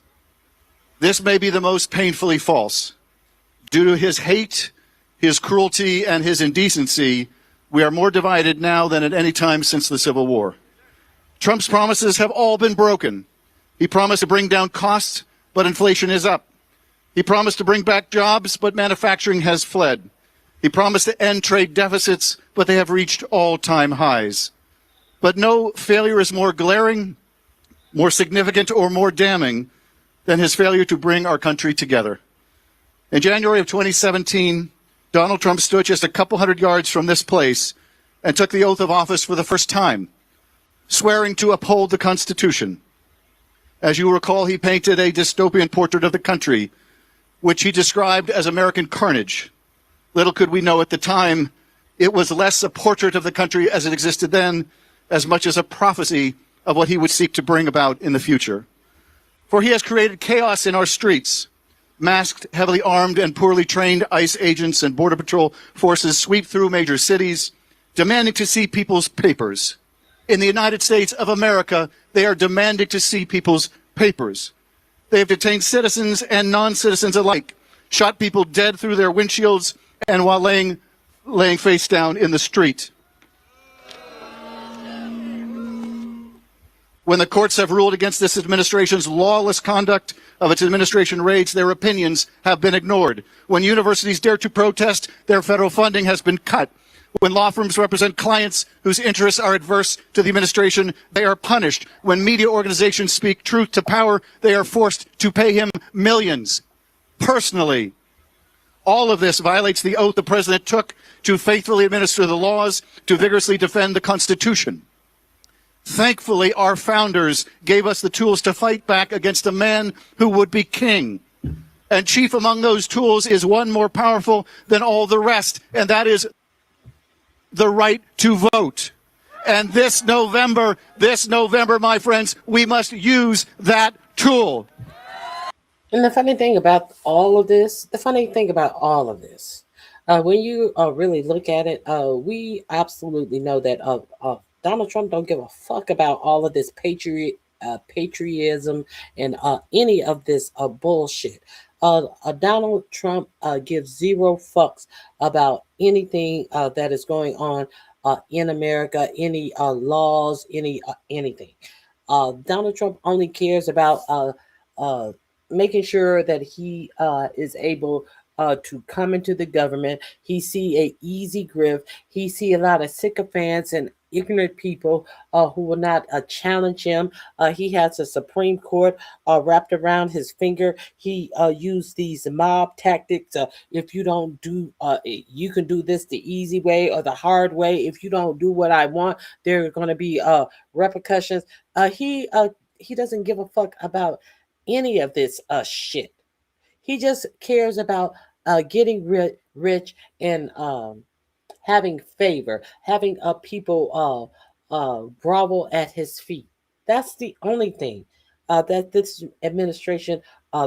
S14: this may be the most painfully false. Due to his hate, his cruelty, and his indecency, we are more divided now than at any time since the Civil War. Trump's promises have all been broken. He promised to bring down costs, but inflation is up. He promised to bring back jobs, but manufacturing has fled. He promised to end trade deficits, but they have reached all-time highs. But no failure is more glaring, more significant, or more damning than his failure to bring our country together. In January of 2017, Donald Trump stood just a couple hundred yards from this place and took the oath of office for the first time, swearing to uphold the Constitution. As you recall, he painted a dystopian portrait of the country, which he described as American carnage. Little could we know at the time, it was less a portrait of the country as it existed then, as much as a prophecy of what he would seek to bring about in the future. For he has created chaos in our streets. Masked, heavily armed, and poorly trained ICE agents and Border Patrol forces sweep through major cities, demanding to see people's papers. In the United States of America, they are demanding to see people's papers. They have detained citizens and non-citizens alike, shot people dead through their windshields, and while laying face down in the street. When the courts have ruled against this administration's lawless conduct of its administration raids, their opinions have been ignored. When universities dare to protest, their federal funding has been cut. When law firms represent clients whose interests are adverse to the administration, they are punished. When media organizations speak truth to power, they are forced to pay him millions. Personally, all of this violates the oath the president took to faithfully administer the laws, to vigorously defend the Constitution. Thankfully, our founders gave us the tools to fight back against a man who would be king. And chief among those tools is one more powerful than all the rest, and that is the right to vote. And this November, my friends, we must use that tool.
S1: And the funny thing about all of this, when you really look at it, we absolutely know that Donald Trump don't give a fuck about all of this patriotism and any of this bullshit. Donald Trump gives zero fucks about anything that is going on in America, any laws, anything. Donald Trump only cares about making sure that he is able to come into the government. He see a easy grift. He see a lot of sycophants and ignorant people who will not challenge him. He has a Supreme Court wrapped around his finger. He used these mob tactics. If you don't do, you can do this the easy way or the hard way. If you don't do what I want, there are going to be repercussions. He doesn't give a fuck about any of this shit. He just cares about getting rich and having favor, having people grovel at his feet. That's the only thing that this administration,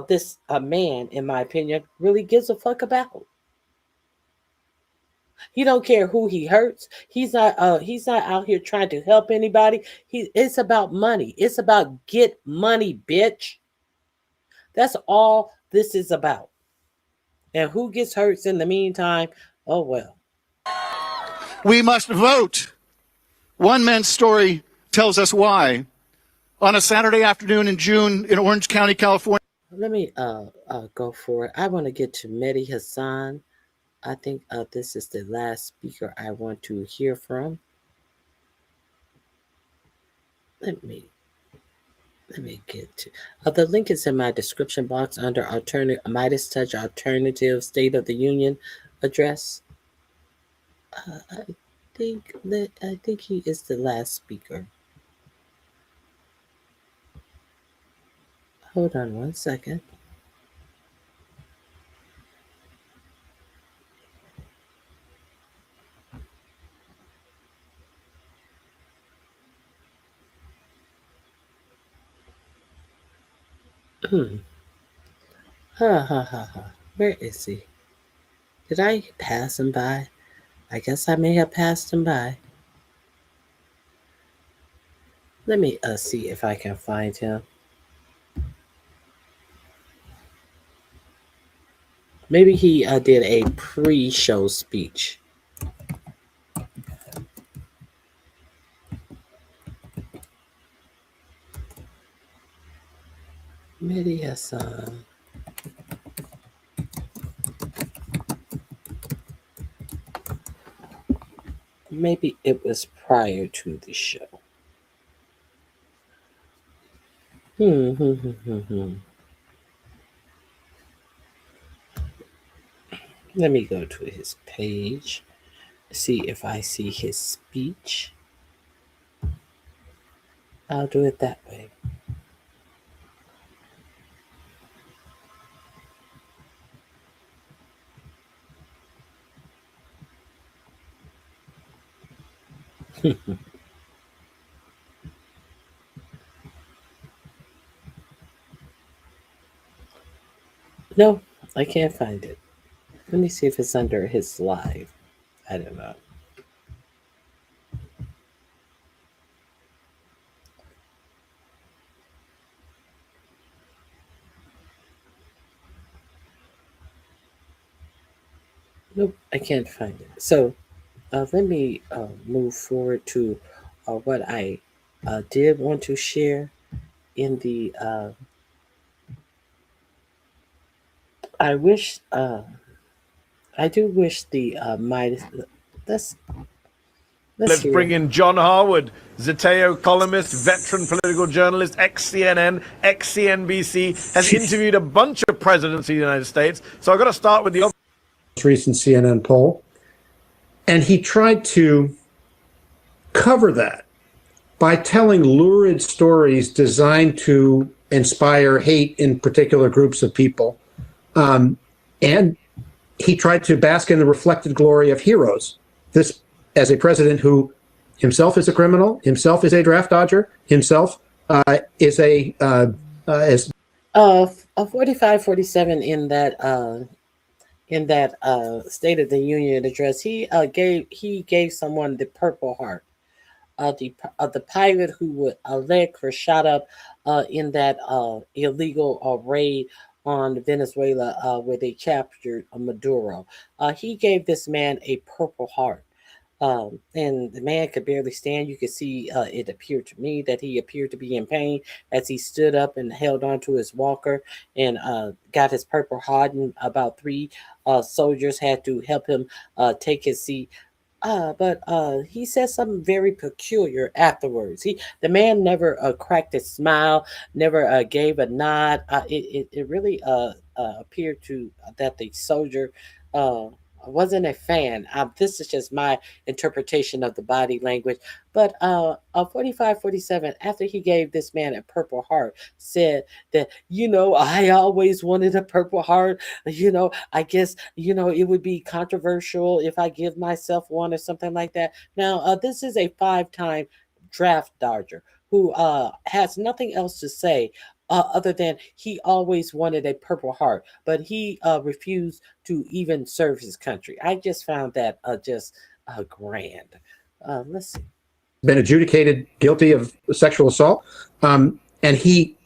S1: this man, in my opinion, really gives a fuck about. He don't care who he hurts. He's not out here trying to help anybody. It's about money. It's about get money, bitch. That's all this is about. And who gets hurt in the meantime? Oh well.
S14: We must vote. One man's story tells us why. On a Saturday afternoon in June in Orange County, California.
S1: Let me go for it. I want to get to Mehdi Hassan. I think this is the last speaker I want to hear from. Let me get to the link is in my description box under Midas Touch Alternative State of the Union address. I think he is the last speaker. Hold on one second. Where is he? Did I pass him by? I guess I may have passed him by. Let me see if I can find him. Maybe he did a pre-show speech. Mehdi Hassan. Maybe it was prior to the show. Let me go to his page, see if I see his speech. I'll do it that way. No, I can't find it. Let me see if it's under his live. I don't know. Nope, I can't find it. So let me move forward to what I did want to share in the. I do wish the Midas.
S6: Let's bring in John Harwood, Zeteo columnist, veteran political journalist, ex-CNN, ex-CNBC, has interviewed a bunch of presidents of the United States. So I've got to start with the
S10: most recent CNN poll. And he tried to cover that by telling lurid stories designed to inspire hate in particular groups of people. And he tried to bask in the reflected glory of heroes. This, as a president who himself is a criminal, himself is a draft dodger, himself is a
S1: 45-47 in that State of the Union address. He gave someone the Purple Heart. The pilot who led was shot up in that illegal raid on Venezuela where they captured Maduro. He gave this man a Purple Heart. And the man could barely stand. You could see it appeared to me that he appeared to be in pain as he stood up and held onto his walker and got his Purple Heart. And about three soldiers had to help him take his seat. But he said something very peculiar afterwards. The man never cracked a smile, never gave a nod. It really appeared to that the soldier wasn't a fan. This is just my interpretation of the body language. But 4547, after he gave this man a Purple Heart, said that, I always wanted a Purple Heart. I guess, it would be controversial if I give myself one or something like that. Now, this is a 5-time draft dodger who has nothing else to say other than he always wanted a Purple Heart, but he refused to even serve his country. I just found that just grand. Let's see.
S10: Been adjudicated guilty of sexual assault, and he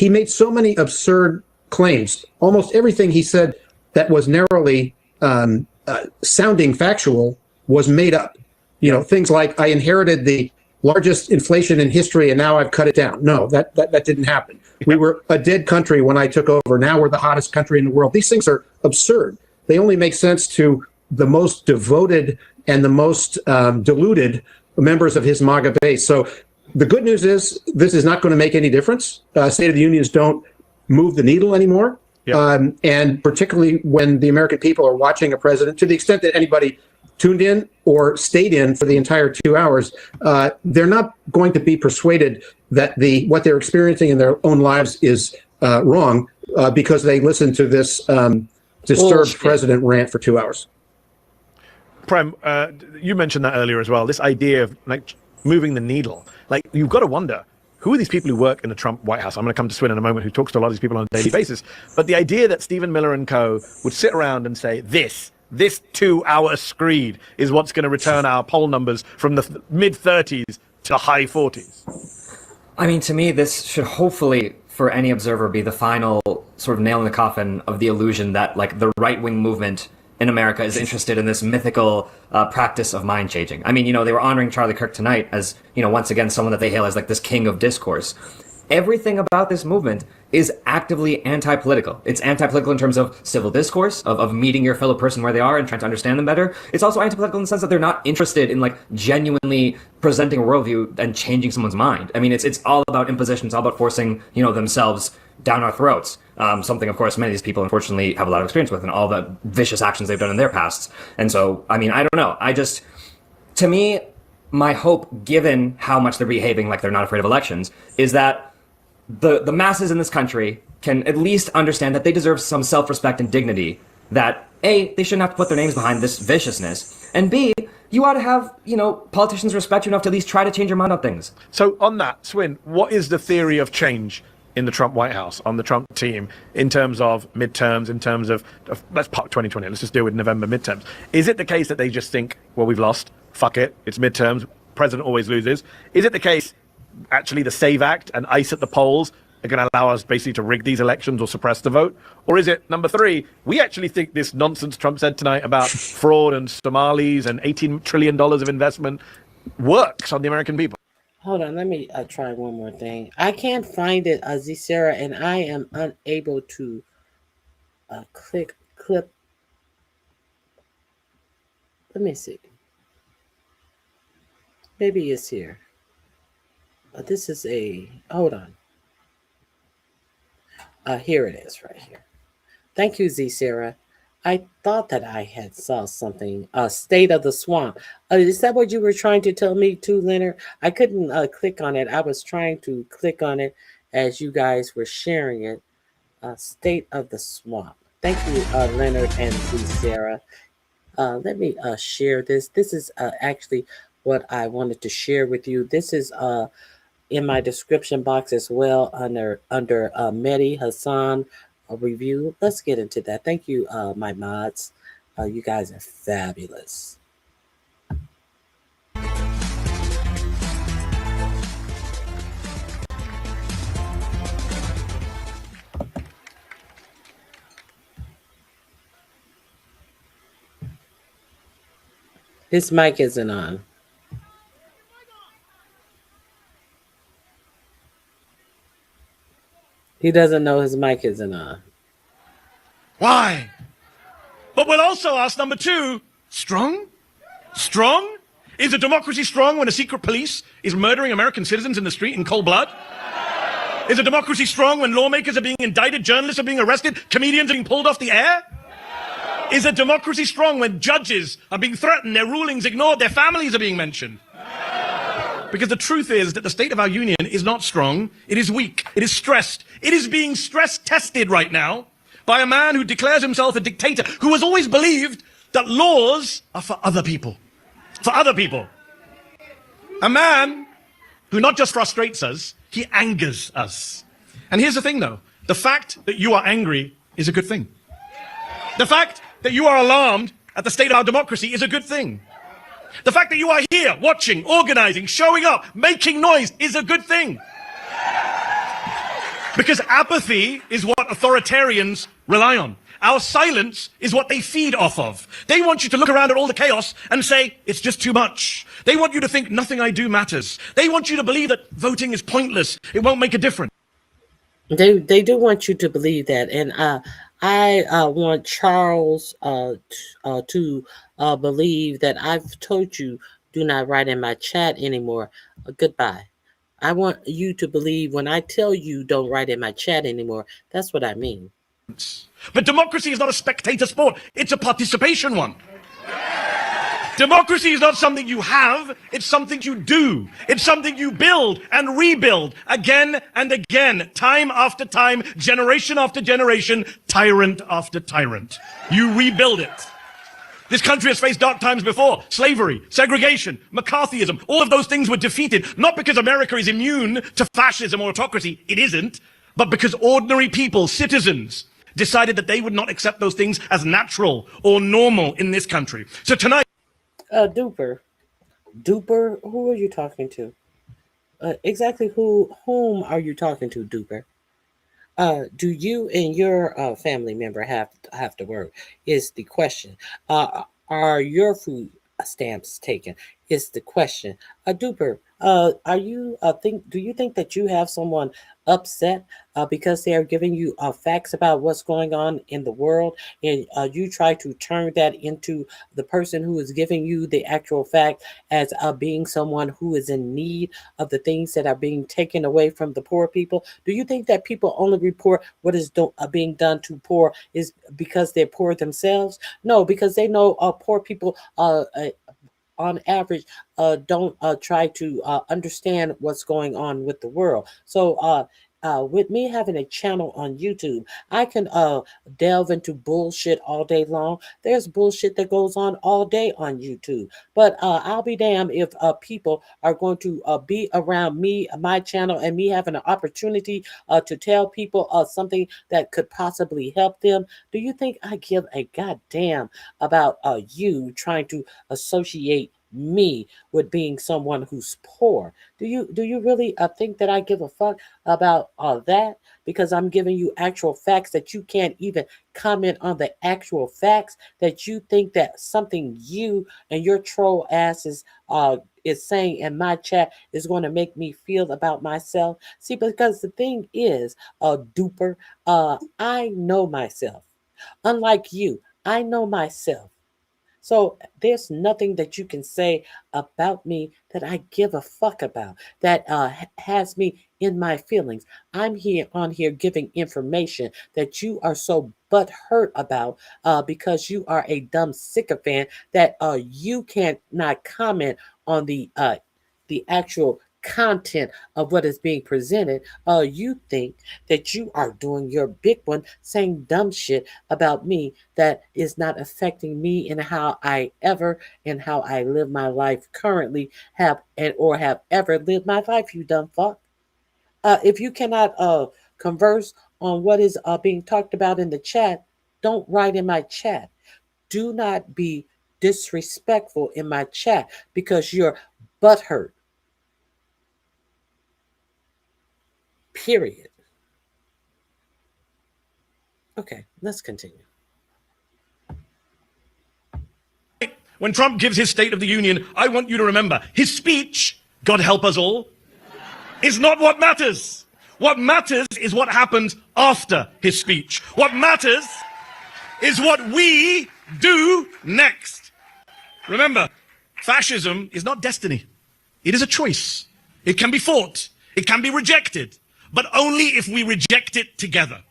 S10: made so many absurd claims. Almost everything he said that was narrowly sounding factual was made up. Things like, I inherited the largest inflation in history and now I've cut it down. No, that didn't happen. We were a dead country when I took over. Now we're the hottest country in the world. These things are absurd. They only make sense to the most devoted and the most deluded members of his MAGA base. So the good news is this is not going to make any difference. State of the Unions don't move the needle anymore. Yep. And particularly when the American people are watching a president, to the extent that anybody tuned in or stayed in for the entire 2 hours, they're not going to be persuaded that what they're experiencing in their own lives is wrong because they listened to this disturbed president rant for 2 hours.
S6: Prem, you mentioned that earlier as well, this idea of moving the needle. You've got to wonder, who are these people who work in the Trump White House? I'm going to come to Swin in a moment, who talks to a lot of these people on a daily basis. But the idea that Stephen Miller and co. would sit around and say, this 2-hour screed is what's going to return our poll numbers from the mid-30s to the high 40s.
S15: I mean, to me, this should hopefully, for any observer, be the final sort of nail in the coffin of the illusion that, the right-wing movement in America is interested in this mythical practice of mind changing. I mean, they were honoring Charlie Kirk tonight as, once again, someone that they hail as this king of discourse. Everything about this movement is actively anti-political. It's anti-political in terms of civil discourse, of meeting your fellow person where they are and trying to understand them better. It's also anti-political in the sense that they're not interested in genuinely presenting a worldview and changing someone's mind. I mean, it's all about imposition. It's all about forcing, themselves down our throats. Something, of course, many of these people, unfortunately, have a lot of experience with and all the vicious actions they've done in their pasts. And so, I mean, I don't know. To me, my hope, given how much they're behaving like they're not afraid of elections, is that the masses in this country can at least understand that they deserve some self-respect and dignity, that A, they shouldn't have to put their names behind this viciousness, and B, you ought to have, politicians respect you enough to at least try to change your mind on things.
S6: So on that, Swin, what is the theory of change in the Trump White House, on the Trump team, in terms of midterms, in terms of let's park 2020, let's just deal with November midterms. Is it the case that they just think, well, we've lost, fuck it, it's midterms, president always loses? Is it the case actually the SAVE Act and ICE at the polls are going to allow us basically to rig these elections or suppress the vote? Or is it, number three, we actually think this nonsense Trump said tonight about fraud and Somalis and $18 trillion of investment works on the American people?
S1: Hold on, let me try one more thing. I can't find it, Sarah, and I am unable to clip. Let me see. Maybe it's here. This is hold on. Here it is right here. Thank you, Sarah. I thought that I had saw something. State of the Swamp. Is that what you were trying to tell me too, Leonard? I couldn't click on it. I was trying to click on it as you guys were sharing it. State of the Swamp. Thank you, Leonard and Sarah. Let me share this. This is actually what I wanted to share with you. This is in my description box as well under Mehdi Hassan review. Let's get into that. Thank you, my mods. You guys are fabulous. His mic isn't on. He doesn't know his mic isn't on.
S6: Why? But we'll also ask number two, strong? Strong? Is a democracy strong when a secret police is murdering American citizens in the street in cold blood? Is a democracy strong when lawmakers are being indicted, journalists are being arrested, comedians are being pulled off the air? Is a democracy strong when judges are being threatened, their rulings ignored, their families are being mentioned? Because the truth is that the state of our union is not strong, it is weak, it is stressed. It is being stress tested right now by a man who declares himself a dictator, who has always believed that laws are for other people. For other people. A man who not just frustrates us, he angers us. And here's the thing though, the fact that you are angry is a good thing. The fact that you are alarmed at the state of our democracy is a good thing. The fact that you are here, watching, organizing, showing up, making noise is a good thing. Because apathy is what authoritarians rely on. Our silence is what they feed off of. They want you to look around at all the chaos and say, it's just too much. They want you to think nothing I do matters. They want you to believe that voting is pointless. It won't make a difference.
S1: They do want you to believe that, and I want Charles to believe that I've told you do not write in my chat anymore. Goodbye. I want you to believe when I tell you don't write in my chat anymore. That's what I mean.
S6: But democracy is not a spectator sport. It's a participation one. Democracy is not something you have, it's something you do. It's something you build and rebuild again and again, time after time, generation after generation, tyrant after tyrant. You rebuild it. This country has faced dark times before. Slavery, segregation, McCarthyism, all of those things were defeated, not because America is immune to fascism or autocracy, it isn't, but because ordinary people, citizens, decided that they would not accept those things as natural or normal in this country. So tonight,
S1: Duper, who are you talking to? Exactly whom are you talking to, Duper? Do you and your family member have to work? Is the question. Are your food stamps taken? Is the question. Duper, are you do you think that you have someone upset because they are giving you facts about what's going on in the world, and you try to turn that into the person who is giving you the actual fact as being someone who is in need of the things that are being taken away from the poor people? Do you think that people only report what is being done to poor is because they're poor themselves? No, because they know poor people on average don't try to understand what's going on with the world. So with me having a channel on YouTube, I can delve into bullshit all day long. There's bullshit that goes on all day on YouTube. But I'll be damned if people are going to be around me, my channel, and me having an opportunity to tell people something that could possibly help them. Do you think I give a goddamn about you trying to associate me with being someone who's poor? Do you really think that I give a fuck about that? Because I'm giving you actual facts that you can't even comment on the actual facts, that you think that something you and your troll asses is saying in my chat is going to make me feel about myself. See, because the thing is, Duper, I know myself. Unlike you, I know myself. So there's nothing that you can say about me that I give a fuck about, that has me in my feelings. I'm here giving information that you are so butthurt about because you are a dumb sycophant that you can't not comment on the actual content of what is being presented. You think that you are doing your big one, saying dumb shit about me that is not affecting me and how I live my life currently, or have ever lived my life, you dumb fuck. If you cannot converse on what is being talked about in the chat, don't write in my chat. Do not be disrespectful in my chat because you're butthurt. Period. Okay, let's continue.
S6: When Trump gives his State of the Union, I want you to remember his speech, God help us all, is not what matters. What matters is what happens after his speech. What matters is what we do next. Remember, fascism is not destiny. It is a choice. It can be fought. It can be rejected, but only if we reject it together.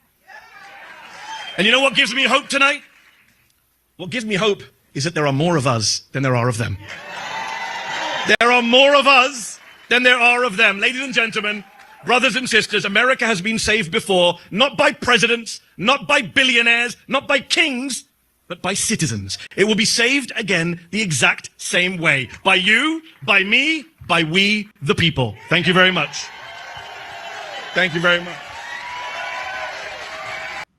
S6: And you know what gives me hope tonight? What gives me hope is that there are more of us than there are of them. There are more of us than there are of them. Ladies and gentlemen, brothers and sisters, America has been saved before, not by presidents, not by billionaires, not by kings, but by citizens. It will be saved again the exact same way. By you, by me, by we, the people. Thank you very much. Thank you very much.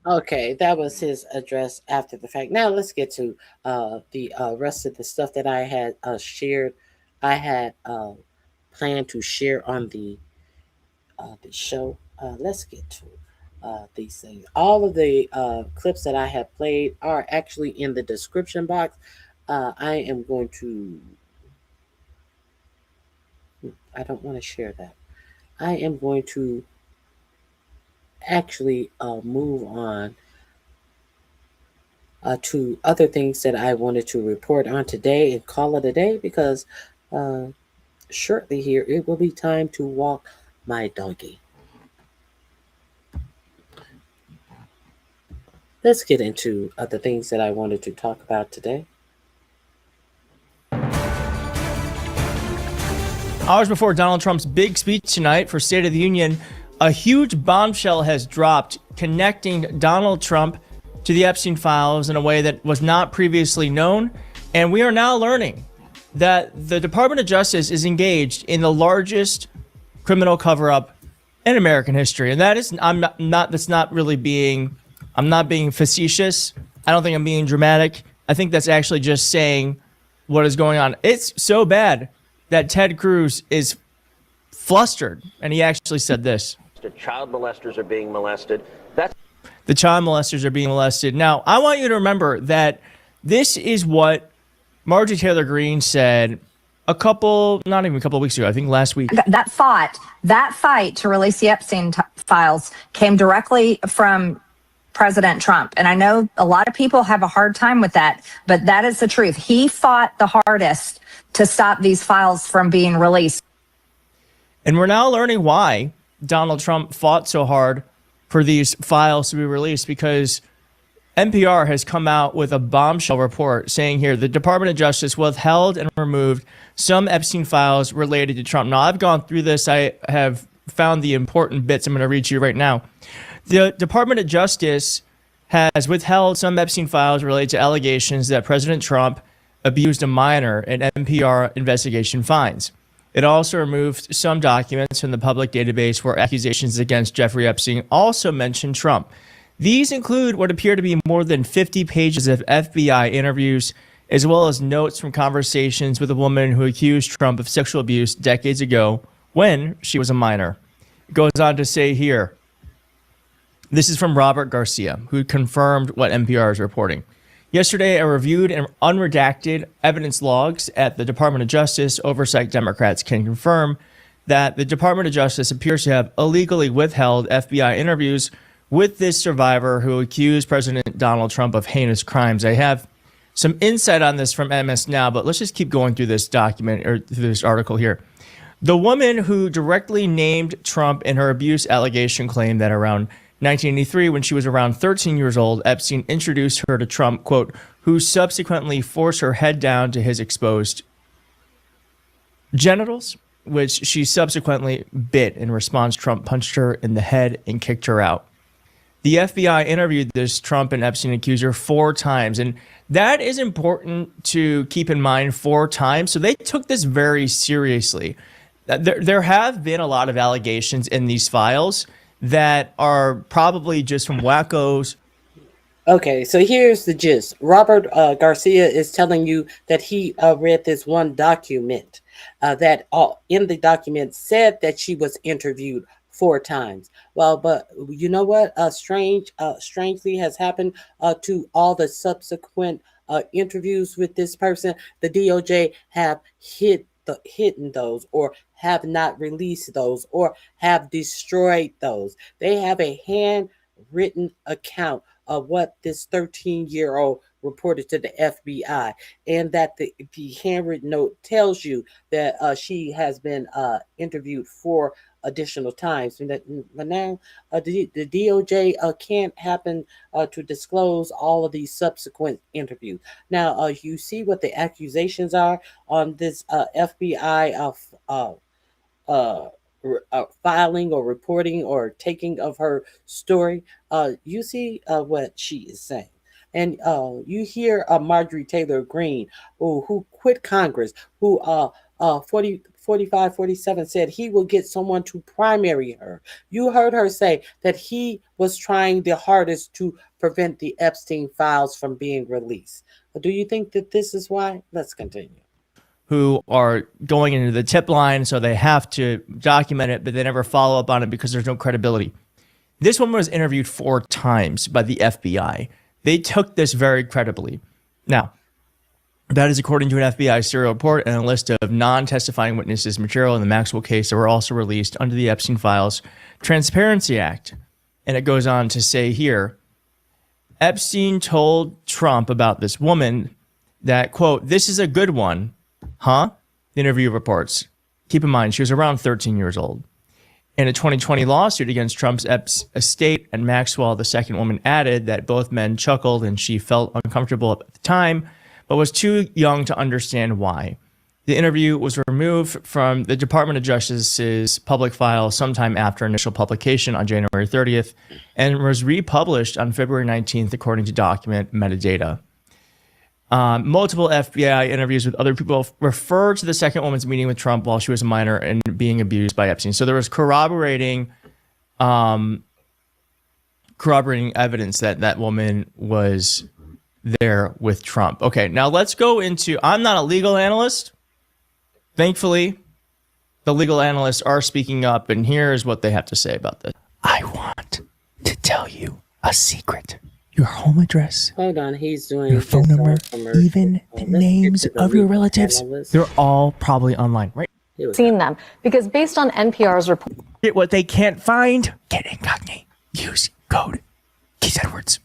S1: Okay, that was his address after the fact. Now let's get to the rest of the stuff that I had shared. I had planned to share on the show. Let's get to these things. All of the clips that I have played are actually in the description box. I am going to. I don't want to share that. I am going to actually move on to other things that I wanted to report on today and call it a day, because shortly here it will be time to walk my donkey. Let's get into the things that I wanted to talk about today.
S16: Hours before Donald Trump's big speech tonight for State of the Union, a huge bombshell has dropped connecting Donald Trump to the Epstein files in a way that was not previously known. And we are now learning that the Department of Justice is engaged in the largest criminal cover-up in American history. And that is, I'm not being facetious. I don't think I'm being dramatic. I think that's actually just saying what is going on. It's so bad that Ted Cruz is flustered. And he actually said this.
S17: Child molesters are being molested.
S16: The child molesters are being molested. Now, I want you to remember that this is what Marjorie Taylor Greene said not even a couple of weeks ago, I think last week.
S23: That fight to release the Epstein files came directly from President Trump. And I know a lot of people have a hard time with that, but that is the truth. He fought the hardest to stop these files from being released.
S16: And we're now learning why Donald Trump fought so hard for these files to be released, because NPR has come out with a bombshell report saying here the Department of Justice withheld and removed some Epstein files related to Trump. Now, I've gone through this. I have found the important bits I'm going to read to you right now. The Department of Justice has withheld some Epstein files related to allegations that President Trump abused a minor, and NPR investigation finds. It also removed some documents from the public database where accusations against Jeffrey Epstein also mention Trump. These include what appear to be more than 50 pages of FBI interviews, as well as notes from conversations with a woman who accused Trump of sexual abuse decades ago when she was a minor. It goes on to say here, this is from Robert Garcia, who confirmed what NPR is reporting. Yesterday, I reviewed and unredacted evidence logs at the Department of Justice. Oversight Democrats can confirm that the Department of Justice appears to have illegally withheld FBI interviews with this survivor who accused President Donald Trump of heinous crimes. I have some insight on this from MS Now, but let's just keep going through this document or through this article here. The woman who directly named Trump in her abuse allegation claimed that around 1983, when she was around 13 years old, Epstein introduced her to Trump, quote, who subsequently forced her head down to his exposed genitals, which she subsequently bit. In response, Trump punched her in the head and kicked her out. The FBI interviewed this Trump and Epstein accuser 4 times, and that is important to keep in mind, 4 times. So they took this very seriously. There have been a lot of allegations in these files that are probably just from wackos.
S1: Okay, so here's the gist. Robert Garcia is telling you that he read this one document that in the document said that she was interviewed 4 times. Well, but you know what? Strangely has happened to all the subsequent interviews with this person, the DOJ have hidden those, or have not released those, or have destroyed those. They have a handwritten account of what this 13-year-old reported to the FBI, and that the handwritten note tells you that she has been interviewed 4 additional times. But now the DOJ can't happen to disclose all of these subsequent interviews. Now, you see what the accusations are on this FBI filing or reporting or taking of her story. You see what she is saying. And you hear Marjorie Taylor Greene, who quit Congress, who 45, 47 said he will get someone to primary her. You heard her say that he was trying the hardest to prevent the Epstein files from being released. Do you think that this is why? Let's continue.
S16: Who are going into the tip line, so they have to document it, but they never follow up on it because there's no credibility. This woman was interviewed 4 times by the FBI. They took this very credibly. Now, that is according to an FBI serial report and a list of non-testifying witnesses material in the Maxwell case that were also released under the Epstein Files Transparency Act. And it goes on to say here, Epstein told Trump about this woman that, quote, "This is a good one, huh?" The interview reports. Keep in mind, she was around 13 years old. In a 2020 lawsuit against Trump's estate and Maxwell, the second woman added that both men chuckled and she felt uncomfortable at the time, but was too young to understand why. The interview was removed from the Department of Justice's public file sometime after initial publication on January 30th and was republished on February 19th, according to document metadata. Multiple FBI interviews with other people refer to the second woman's meeting with Trump while she was a minor and being abused by Epstein. So there was corroborating evidence that that woman was there with Trump. Okay, now let's go into, I'm not a legal analyst. Thankfully, the legal analysts are speaking up, and here's what they have to say about this. I want to tell you a secret. Your home address.
S1: Hold on, he's doing
S16: your phone number, even the names of your relatives. They're all probably online, right?
S5: Seen them because based on NPR's report,
S16: get what they can't find. Get incognito. Use code Keith Edwards.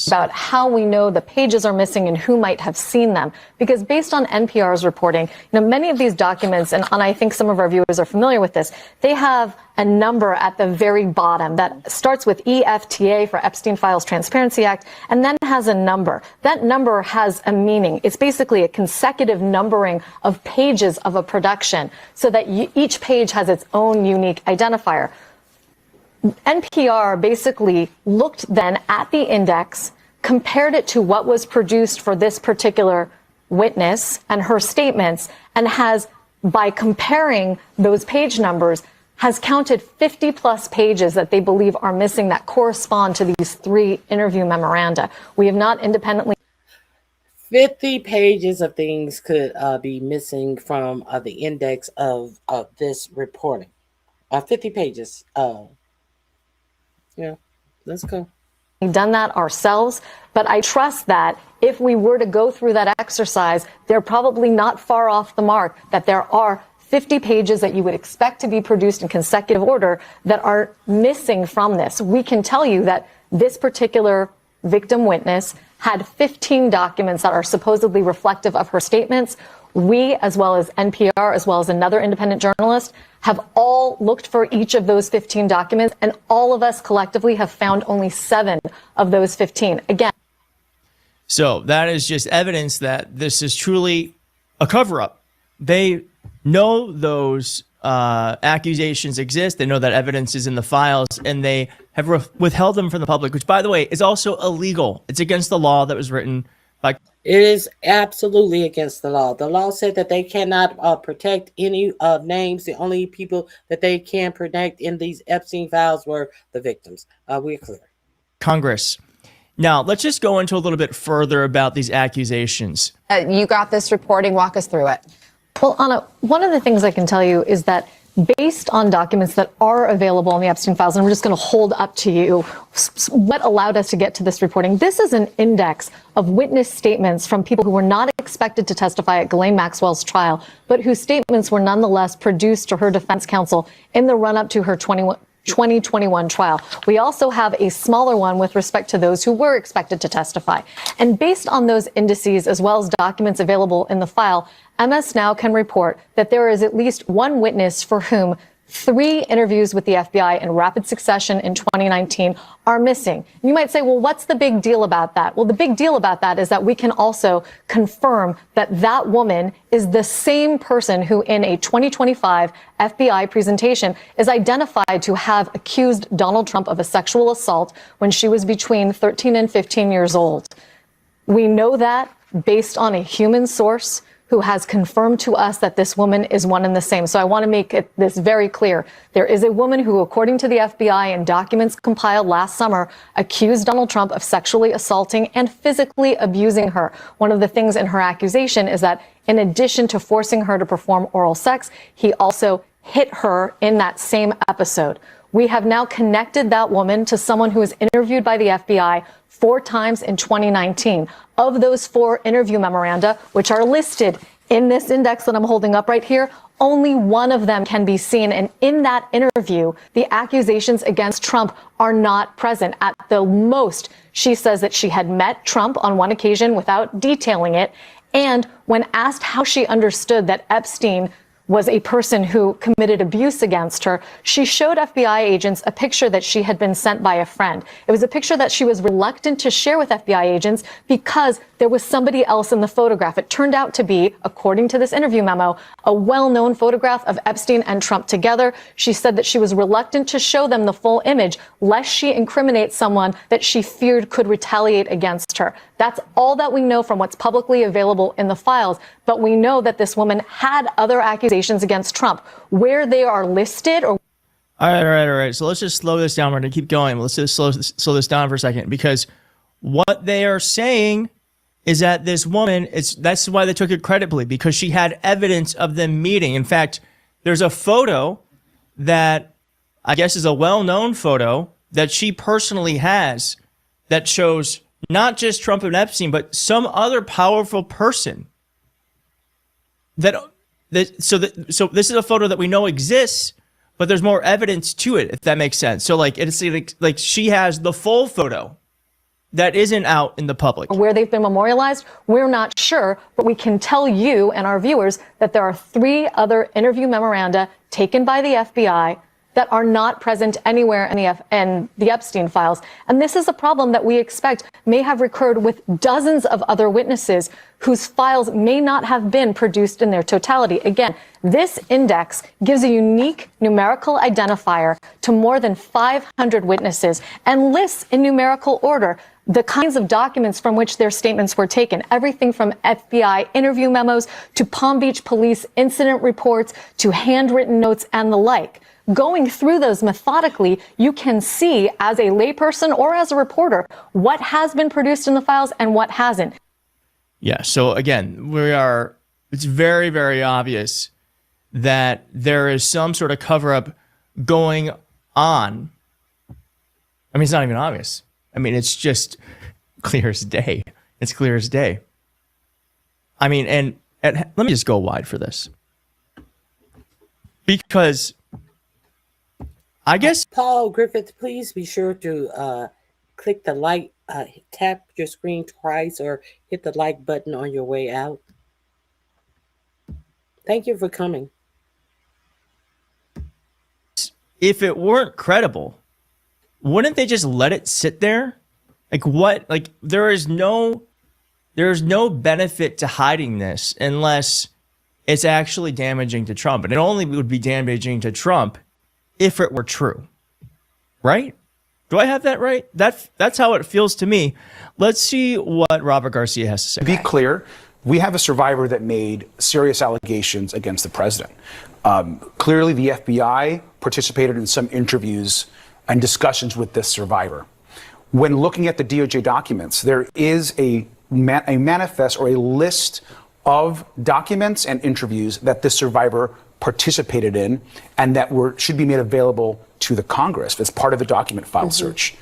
S5: About how we know the pages are missing and who might have seen them. Because based on NPR's reporting, many of these documents, and I think some of our viewers are familiar with this, they have a number at the very bottom that starts with EFTA for Epstein Files Transparency Act, and then has a number. That number has a meaning. It's basically a consecutive numbering of pages of a production so that each page has its own unique identifier. NPR basically looked then at the index, compared it to what was produced for this particular witness and her statements, and has, by comparing those page numbers, has counted 50 plus pages that they believe are missing that correspond to these 3 interview memoranda. We have not independently
S1: 50 pages of things could be missing from the index of this reporting. 50 pages. Yeah, let's go.
S5: Done that ourselves, but I trust that if we were to go through that exercise, they're probably not far off the mark, that there are 50 pages that you would expect to be produced in consecutive order that are missing from this. We can tell you that this particular victim witness had 15 documents that are supposedly reflective of her statements. We, as well as NPR, as well as another independent journalist, have all looked for each of those 15 documents, and all of us collectively have found only 7 of those 15. Again.
S16: So that is just evidence that this is truly a cover-up. They know those accusations exist. They know that evidence is in the files, and they have withheld them from the public, which, by the way, is also illegal. It's against the law that was written by...
S1: It is absolutely against the law. The law said that they cannot protect any names. The only people that they can protect in these Epstein files were the victims. We're clear.
S16: Congress. Now, let's just go into a little bit further about these accusations.
S5: You got this reporting. Walk us through it. Well, Anna, one of the things I can tell you is that based on documents that are available in the Epstein files, and we're just going to hold up to you what allowed us to get to this reporting. This is an index of witness statements from people who were not expected to testify at Ghislaine Maxwell's trial, but whose statements were nonetheless produced to her defense counsel in the run-up to her 2021 trial. We also have a smaller one with respect to those who were expected to testify. And based on those indices, as well as documents available in the file, MS Now can report that there is at least one witness for whom 3 interviews with the FBI in rapid succession in 2019 are missing. You might say, well, what's the big deal about that? Well, the big deal about that is that we can also confirm that that woman is the same person who in a 2025 FBI presentation is identified to have accused Donald Trump of a sexual assault when she was between 13 and 15 years old. We know that based on a human source who has confirmed to us that this woman is one and the same. So I want to make this very clear. There is a woman who, according to the FBI and documents compiled last summer, accused Donald Trump of sexually assaulting and physically abusing her. One of the things in her accusation is that in addition to forcing her to perform oral sex, he also hit her in that same episode. We have now connected that woman to someone who was interviewed by the FBI 4 times in 2019. Of those 4 interview memoranda, which are listed in this index that I'm holding up right here, only one of them can be seen. And in that interview, the accusations against Trump are not present. At the most, she says that she had met Trump on one occasion without detailing it. And when asked how she understood that Epstein was a person who committed abuse against her, she showed FBI agents a picture that she had been sent by a friend. It was a picture that she was reluctant to share with FBI agents because there was somebody else in the photograph. It turned out to be, according to this interview memo, a well-known photograph of Epstein and Trump together. She said that she was reluctant to show them the full image, lest she incriminate someone that she feared could retaliate against her. That's all that we know from what's publicly available in the files. But we know that this woman had other accusations against Trump. Where they are listed or...
S16: All right. So let's just slow this down. We're going to keep going. Let's just slow this down for a second, because what they are saying is that this woman, that's why they took it credibly, because she had evidence of them meeting. In fact, there's a photo that I guess is a well-known photo that she personally has that shows not just Trump and Epstein, but some other powerful person. So this is a photo that we know exists, but there's more evidence to it, if that makes sense. So it's like she has the full photo that isn't out in the public.
S5: Where they've been memorialized, we're not sure, but we can tell you and our viewers that there are 3 other interview memoranda taken by the FBI that are not present anywhere in the Epstein files. And this is a problem that we expect may have recurred with dozens of other witnesses whose files may not have been produced in their totality. Again, this index gives a unique numerical identifier to more than 500 witnesses and lists in numerical order the kinds of documents from which their statements were taken. Everything from FBI interview memos to Palm Beach police incident reports to handwritten notes and the like. Going through those methodically, you can see as a layperson or as a reporter what has been produced in the files and what hasn't.
S16: Yeah, so again, it's very, very obvious that there is some sort of cover-up going on. I mean, it's not even obvious. I mean, it's just clear as day. It's clear as day. I mean, and let me just go wide for this. Because I guess...
S1: Paul Griffith, please be sure to click the like, tap your screen twice or hit the like button on your way out. Thank you for coming.
S16: If it weren't credible, wouldn't they just let it sit there? Like what? Like there's no benefit to hiding this unless it's actually damaging to Trump. And it only would be damaging to Trump if it were true. Right? Do I have that right? That's how it feels to me. Let's see what Robert Garcia has to say.
S19: To be clear, we have a survivor that made serious allegations against the president. Clearly, the FBI participated in some interviews and discussions with this survivor. When looking at the DOJ documents, there is a manifest or a list of documents and interviews that this survivor participated in and that should be made available to the Congress as part of the document file search.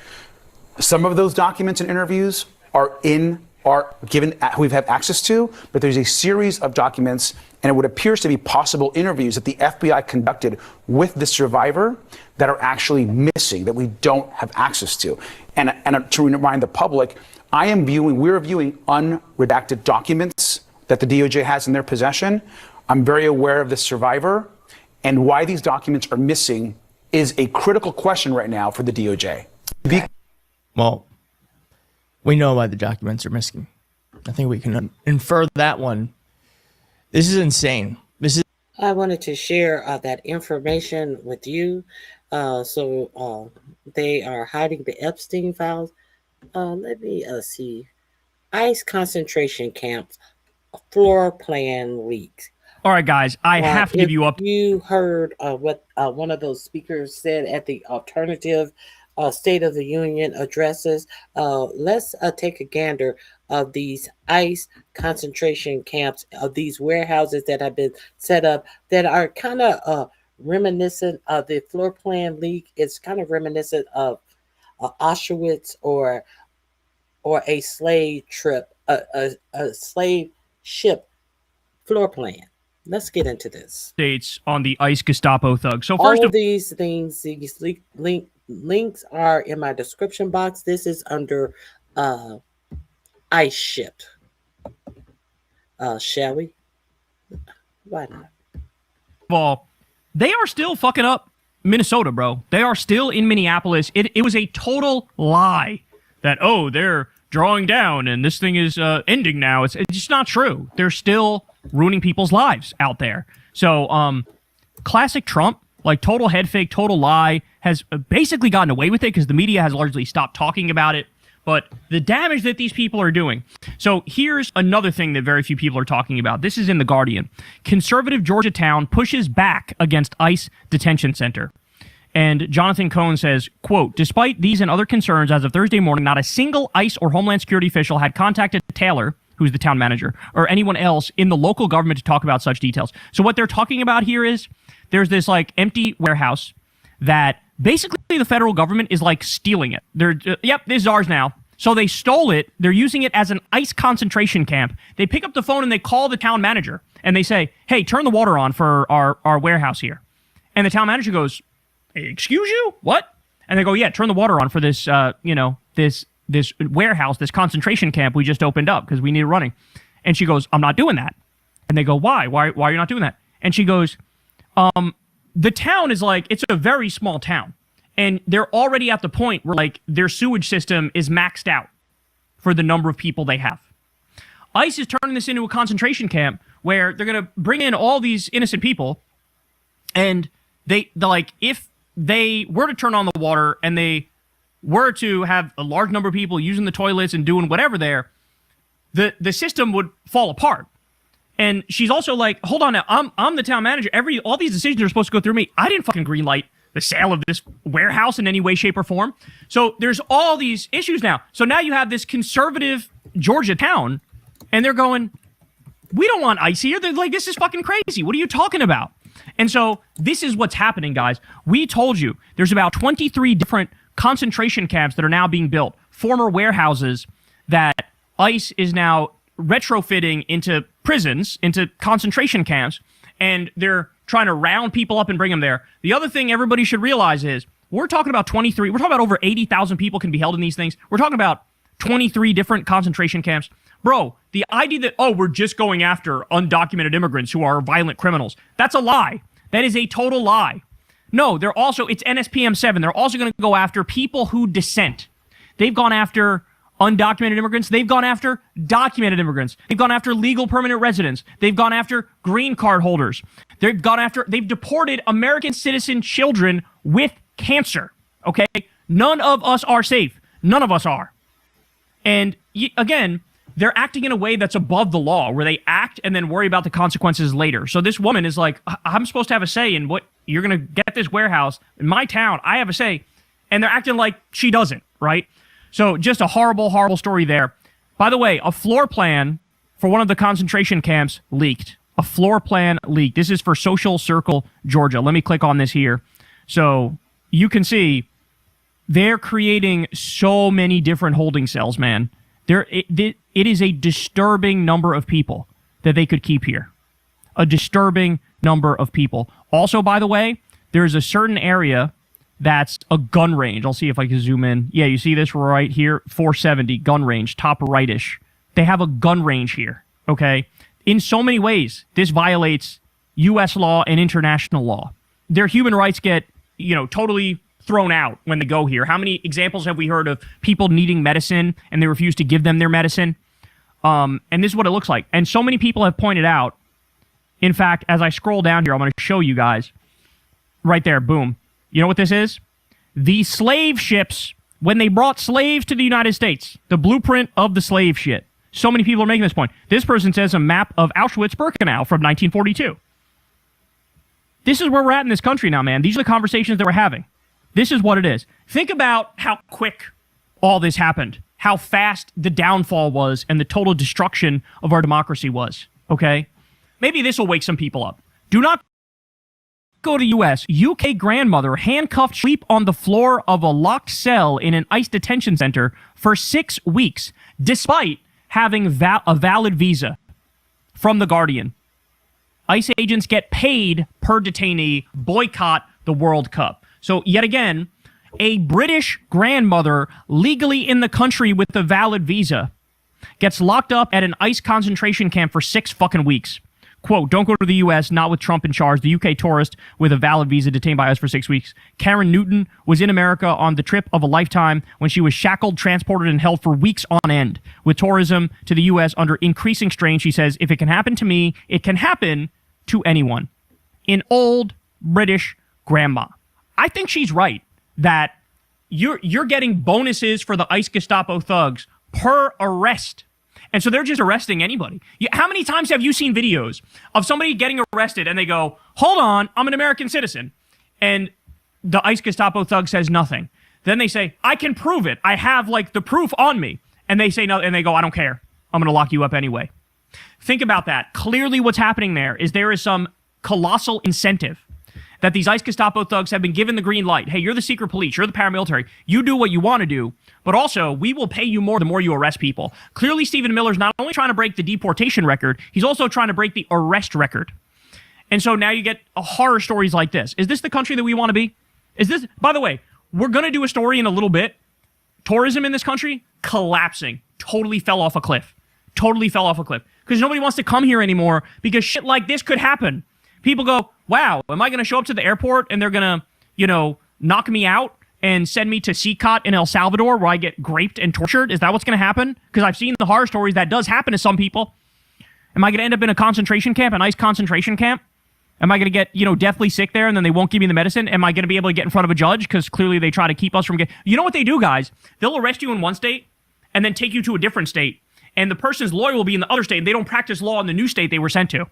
S19: Some of those documents and interviews we've had access to, but there's a series of documents and what appears to be possible interviews that the FBI conducted with the survivor that are actually missing, that we don't have access to. And to remind the public, we're viewing unredacted documents that the DOJ has in their possession. I'm very aware of the survivor, and why these documents are missing is a critical question right now for the DOJ.
S16: Well, we know why the documents are missing. I think we can infer that one. This is insane.
S1: I wanted to share that information with you. So they are hiding the Epstein files. Let me see. ICE concentration camps, floor plan leaks.
S2: All right, guys, I have to give you up.
S1: You heard what one of those speakers said at the alternative State of the Union addresses. Let's take a gander of these ICE concentration camps, of these warehouses that have been set up that are kind of reminiscent of the floor plan leak. It's kind of reminiscent of Auschwitz or a slave trip, a slave ship floor plan. Let's get into this.
S2: States on the ICE Gestapo thugs. So
S1: all of these things, these links are in my description box. This is under ICE ship. Shall we? Why not?
S2: Well, they are still fucking up Minnesota, bro. They are still in Minneapolis. It was a total lie that, they're drawing down and this thing is ending now. It's just not true. They're still ruining people's lives out there. So, classic Trump, like total head fake, total lie, has basically gotten away with it because the media has largely stopped talking about it. But the damage that these people are doing. So here's another thing that very few people are talking about. This is in The Guardian. Conservative Georgetown pushes back against ICE detention center. And Jonathan Cohn says, quote, despite these and other concerns, as of Thursday morning, not a single ICE or Homeland Security official had contacted Taylor, who's the town manager, or anyone else in the local government to talk about such details. So what they're talking about here is there's this like empty warehouse that basically the federal government is like stealing it. They're, yep, this is ours now. So they stole it. They're using it as an ICE concentration camp. They pick up the phone and they call the town manager and they say, hey, turn the water on for our warehouse here. And the town manager goes, excuse you? What? And they go, yeah, turn the water on for this, this warehouse, this concentration camp we just opened up because we need it running. And she goes, I'm not doing that. And they go, why? Why are you not doing that? And she goes, the town is like, it's a very small town. And they're already at the point where like their sewage system is maxed out for the number of people they have. ICE is turning this into a concentration camp where they're going to bring in all these innocent people. And they're like, if they were to turn on the water and they were to have a large number of people using the toilets and doing whatever there, the system would fall apart. And she's also like, hold on now, I'm the town manager. All these decisions are supposed to go through me. I didn't fucking greenlight the sale of this warehouse in any way, shape, or form. So there's all these issues now. So now you have this conservative Georgia town, and they're going, we don't want ICE here. They're like, this is fucking crazy. What are you talking about? And so this is what's happening, guys. We told you there's about 23 different concentration camps that are now being built, former warehouses that ICE is now retrofitting into prisons, into concentration camps, and they're trying to round people up and bring them there. The other thing everybody should realize is we're talking about we're talking about over 80,000 people can be held in these things. We're talking about 23 different concentration camps. Bro, the idea that, we're just going after undocumented immigrants who are violent criminals, that's a lie. That is a total lie. No, it's NSPM 7. They're also going to go after people who dissent. They've gone after undocumented immigrants. They've gone after documented immigrants. They've gone after legal permanent residents. They've gone after green card holders. They've deported American citizen children with cancer. Okay? None of us are safe. None of us are. And again, they're acting in a way that's above the law, where they act and then worry about the consequences later. So this woman is like, I'm supposed to have a say in what you're going to get this warehouse in my town. I have a say. And they're acting like she doesn't, right? So just a horrible, horrible story there. By the way, a floor plan for one of the concentration camps leaked. a floor plan leak. This is for Social Circle, Georgia. Let me click on this here. So you can see they're creating so many different holding cells, man. It is a disturbing number of people that they could keep here. A disturbing number of people. Also, by the way, there's a certain area that's a gun range. I'll see if I can zoom in. Yeah, you see this right here? 470, gun range, top rightish. They have a gun range here, okay? In so many ways, this violates U.S. law and international law. Their human rights get, totally thrown out when they go here. How many examples have we heard of people needing medicine and they refuse to give them their medicine? And this is what it looks like. And so many people have pointed out, in fact, as I scroll down here, I'm going to show you guys. Right there, boom. You know what this is? The slave ships, when they brought slaves to the United States, the blueprint of the slave ship. So many people are making this point. This person says a map of Auschwitz-Birkenau from 1942. This is where we're at in this country now, man. These are the conversations that we're having. This is what it is. Think about how quick all this happened, how fast the downfall was, and the total destruction of our democracy was, okay? Maybe this will wake some people up. Do not go to U.S. UK grandmother handcuffed sleep on the floor of a locked cell in an ICE detention center for 6 weeks, despite having a valid visa from The Guardian. ICE agents get paid per detainee, boycott the World Cup. So yet again, a British grandmother legally in the country with a valid visa gets locked up at an ICE concentration camp for 6 fucking weeks. Quote, don't go to the U.S., not with Trump in charge. The UK tourist with a valid visa detained by us for 6 weeks. Karen Newton was in America on the trip of a lifetime when she was shackled, transported, and held for weeks on end. With tourism to the U.S. under increasing strain, she says, if it can happen to me, it can happen to anyone. An old British grandma. I think she's right that you're getting bonuses for the ICE Gestapo thugs per arrest. And so they're just arresting anybody. How many times have you seen videos of somebody getting arrested and they go, hold on, I'm an American citizen. And the ICE Gestapo thug says nothing. Then they say, I can prove it. I have the proof on me. And they say no, and they go, I don't care. I'm going to lock you up anyway. Think about that. Clearly what's happening there is some colossal incentive that these ICE Gestapo thugs have been given the green light. Hey, you're the secret police. You're the paramilitary. You do what you want to do, but also we will pay you more the more you arrest people. Clearly, Stephen Miller's not only trying to break the deportation record, he's also trying to break the arrest record. And so now you get horror stories like this. Is this the country that we want to be? Is this, by the way, we're going to do a story in a little bit. Tourism in this country, collapsing. Totally fell off a cliff. Totally fell off a cliff. Because nobody wants to come here anymore because shit like this could happen. People go, wow, am I going to show up to the airport and they're going to, knock me out and send me to CCOT in El Salvador where I get raped and tortured? Is that what's going to happen? Because I've seen the horror stories that does happen to some people. Am I going to end up in a concentration camp, a nice concentration camp? Am I going to get, deathly sick there and then they won't give me the medicine? Am I going to be able to get in front of a judge? Because clearly they try to keep us from getting... You know what they do, guys? They'll arrest you in one state and then take you to a different state. And the person's lawyer will be in the other state and they don't practice law in the new state they were sent to.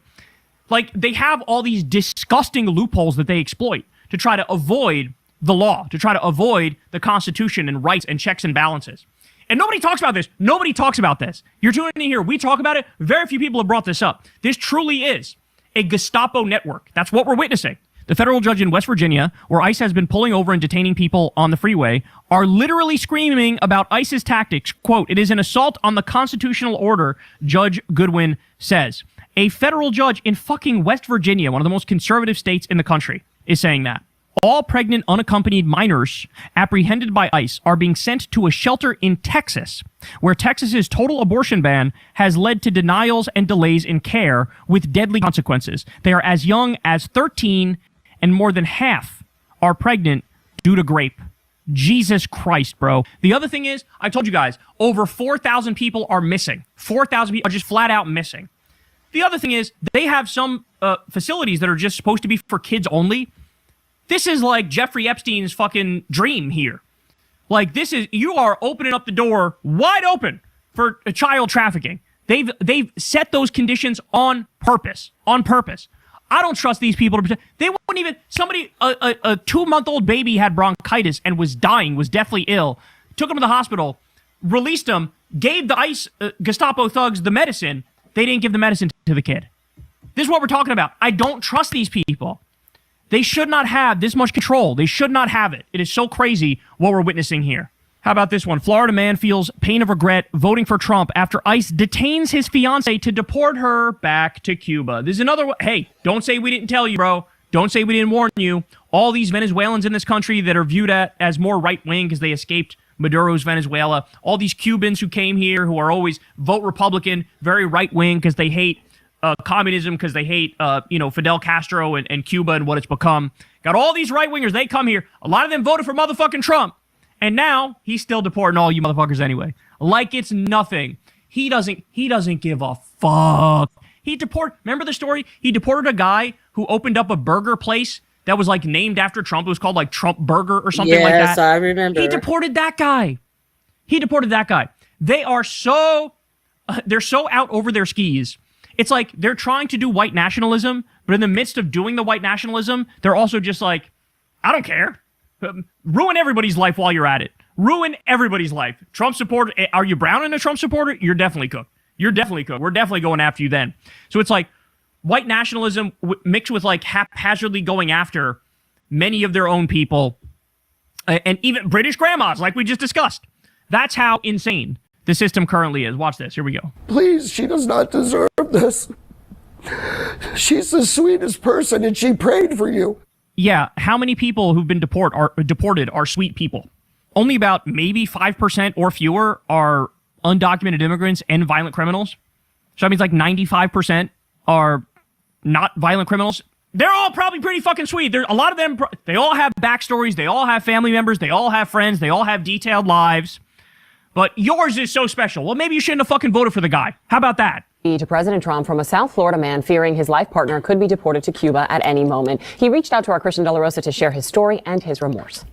S2: They have all these disgusting loopholes that they exploit to try to avoid the law, to try to avoid the Constitution and rights and checks and balances. And nobody talks about this. Nobody talks about this. You're tuning in here. We talk about it. Very few people have brought this up. This truly is a Gestapo network. That's what we're witnessing. The federal judge in West Virginia, where ICE has been pulling over and detaining people on the freeway, are literally screaming about ICE's tactics. Quote, it is an assault on the constitutional order, Judge Goodwin says. A federal judge in fucking West Virginia, one of the most conservative states in the country, is saying that. All pregnant, unaccompanied minors apprehended by ICE are being sent to a shelter in Texas, where Texas's total abortion ban has led to denials and delays in care with deadly consequences. They are as young as 13, and more than half are pregnant due to rape. Jesus Christ, bro. The other thing is, I told you guys, over 4,000 people are missing. 4,000 people are just flat out missing. The other thing is, they have some facilities that are just supposed to be for kids only. This is like Jeffrey Epstein's fucking dream here. You are opening up the door wide open for child trafficking. They've set those conditions on purpose. On purpose. I don't trust these people to protect. They won't even, a 2-month-old baby had bronchitis and was dying, was deathly ill. Took him to the hospital, released him, gave the ICE Gestapo thugs the medicine. They didn't give the medicine to the kid. This is what we're talking about. I don't trust these people. They should not have this much control. They should not have it. It is so crazy what we're witnessing here. How about this one? Florida man feels pain of regret voting for Trump after ICE detains his fiancée to deport her back to Cuba. This is another one. Hey, don't say we didn't tell you, bro. Don't say we didn't warn you. All these Venezuelans in this country that are viewed as more right-wing because they escaped Maduro's Venezuela. All these Cubans who came here who are always vote Republican, very right-wing because they hate communism, because they hate, Fidel Castro and Cuba and what it's become. Got all these right-wingers. They come here. A lot of them voted for motherfucking Trump. And now he's still deporting all you motherfuckers anyway. Like it's nothing. He doesn't give a fuck. Remember the story? He deported a guy who opened up a burger place that was like named after Trump. It was called like Trump Burger or something like that.
S1: Yes, I remember.
S2: He deported that guy. They are they're so out over their skis. It's like they're trying to do white nationalism, but in the midst of doing the white nationalism, they're also just like, I don't care. Ruin everybody's life while you're at it. Ruin everybody's life. Trump supporter. Are you brown and a Trump supporter? You're definitely cooked. We're definitely going after you then. So it's like white nationalism mixed with like haphazardly going after many of their own people and even British grandmas, like we just discussed. That's how insane the system currently is. Watch this. Here we go.
S4: Please, she does not deserve this. She's the sweetest person and she prayed for you.
S2: Yeah, how many people who've been deported are sweet people? Only about maybe 5% or fewer are undocumented immigrants and violent criminals. So that means like 95% are not violent criminals. They're all probably pretty fucking sweet. A lot of them, they all have backstories. They all have family members. They all have friends. They all have detailed lives. But yours is so special. Well, maybe you shouldn't have fucking voted for the guy. How about that?
S20: To President Trump from a South Florida man fearing his life partner could be deported to Cuba at any moment. He reached out to our Christian De La Rosa to share his story and his remorse.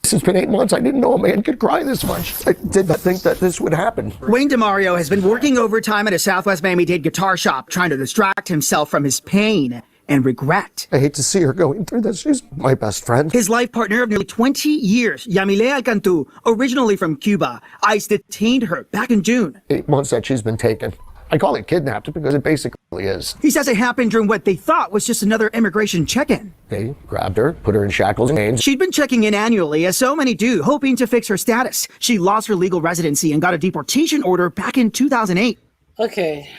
S4: It's been 8 months. I didn't know a man could cry this much. I did not think that this would happen.
S21: Wayne DeMario has been working overtime at a Southwest Miami-Dade guitar shop, trying to distract himself from his pain and regret.
S4: I hate to see her going through this. She's my best friend.
S21: His life partner of nearly 20 years, Yamile Alcantu, originally from Cuba. ICE detained her back in June.
S4: 8 months that she's been taken. I call it kidnapped because it basically is.
S21: He says it happened during what they thought was just another immigration check-in.
S4: They grabbed her, put her in shackles and chains.
S21: She'd been checking in annually, as so many do, hoping to fix her status. She lost her legal residency and got a deportation order back in 2008.
S1: Okay,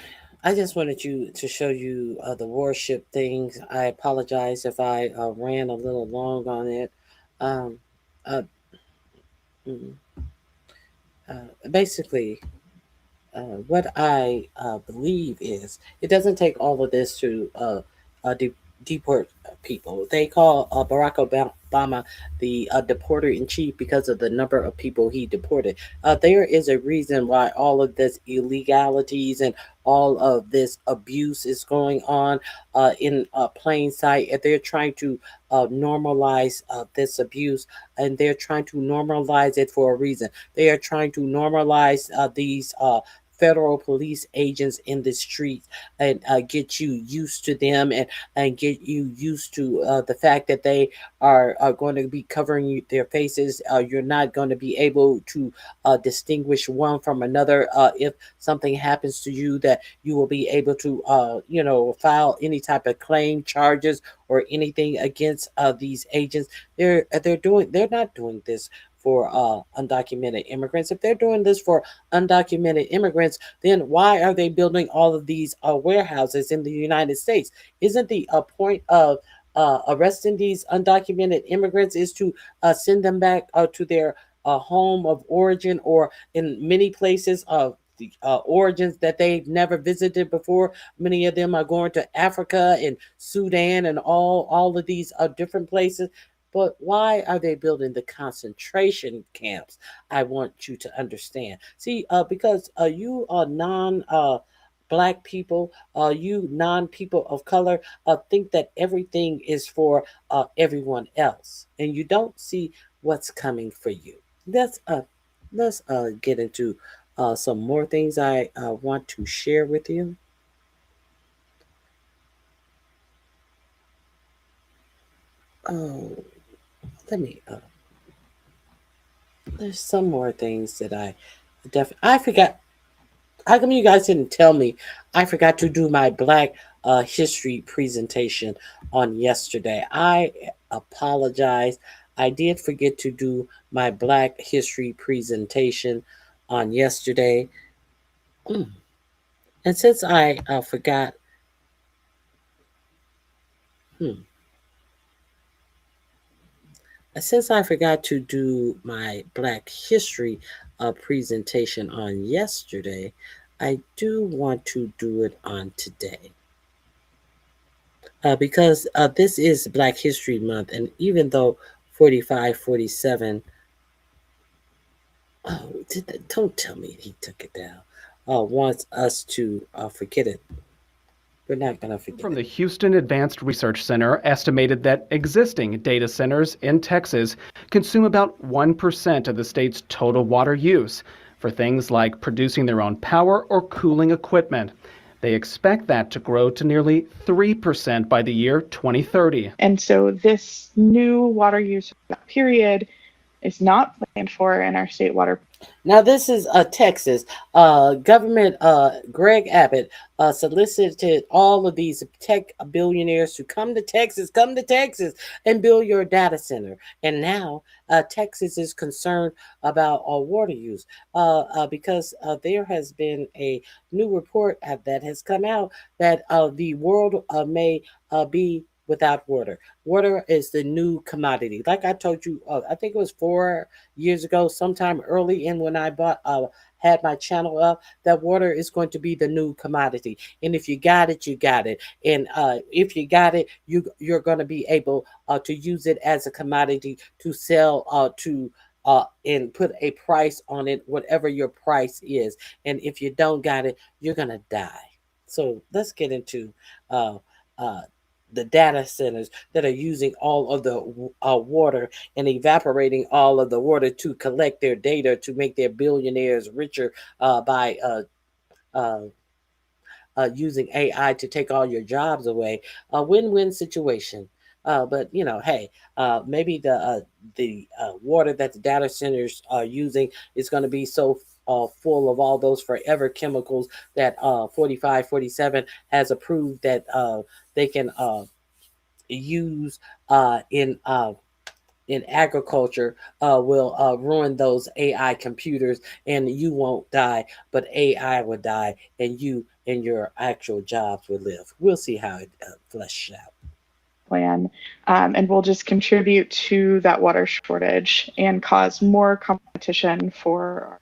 S1: I just wanted to show you the warship things. I apologize if I ran a little long on it. Basically, what I believe is it doesn't take all of this to deport people. They call Barack Obama the deporter in chief because of the number of people he deported. There is a reason why all of this illegalities and all of this abuse is going on in plain sight. And they're trying to normalize this abuse, and they're trying to normalize it for a reason. They are trying to normalize these federal police agents in the streets and get you used to them and get you used to the fact that they are going to be covering their faces. You're not going to be able to distinguish one from another. If something happens to you, that you will be able to, file any type of claim, charges, or anything against these agents. They're not doing this for undocumented immigrants. If they're doing this for undocumented immigrants, then why are they building all of these warehouses in the United States? Isn't the point of arresting these undocumented immigrants is to send them back to their home of origin, or in many places of the origins that they've never visited before? Many of them are going to Africa and Sudan and all of these different places. But why are they building the concentration camps? I want you to understand. See, because you are Black people, you non-people of color, think that everything is for everyone else, and you don't see what's coming for you. Let's get into some more things I want to share with you. Oh, let me. There's some more things that I forgot. How come you guys didn't tell me? I forgot to do my Black history presentation on yesterday. I apologize. I did forget to do my Black history presentation on yesterday. And since I forgot, since I forgot to do my Black history presentation on yesterday, I do want to do it on today. Because this is Black History Month, and even though 4547, don't tell me he took it down, wants us to forget it. We're not going to forget
S3: From the Houston Advanced Research Center estimated that existing data centers in Texas consume about 1% of the state's total water use for things like producing their own power or cooling equipment. They expect that to grow to nearly 3% by the year 2030.
S8: And so this new water use period is not planned for in our state water.
S1: Now, this is Texas. Government Greg Abbott solicited all of these tech billionaires to come to Texas and build your data center. And now Texas is concerned about water use because there has been a new report that has come out that the world may be without water. Water is the new commodity. Like I told you, I think it was 4 years ago, sometime early in when I had my channel up, that water is going to be the new commodity. And if you got it, you got it. And if you got it, you're going to be able to use it as a commodity to sell and put a price on it, whatever your price is. And if you don't got it, you're going to die. So let's get into the data centers that are using all of the water and evaporating all of the water to collect their data to make their billionaires richer by using AI to take all your jobs away. A win-win situation. But hey, maybe the water that the data centers are using is going to be so full of all those forever chemicals that 4547 has approved that they can use in agriculture will ruin those AI computers, and you won't die, but AI will die, and you and your actual jobs will live. We'll see how it fleshes out.
S8: Plan, and will just contribute to that water shortage and cause more competition for.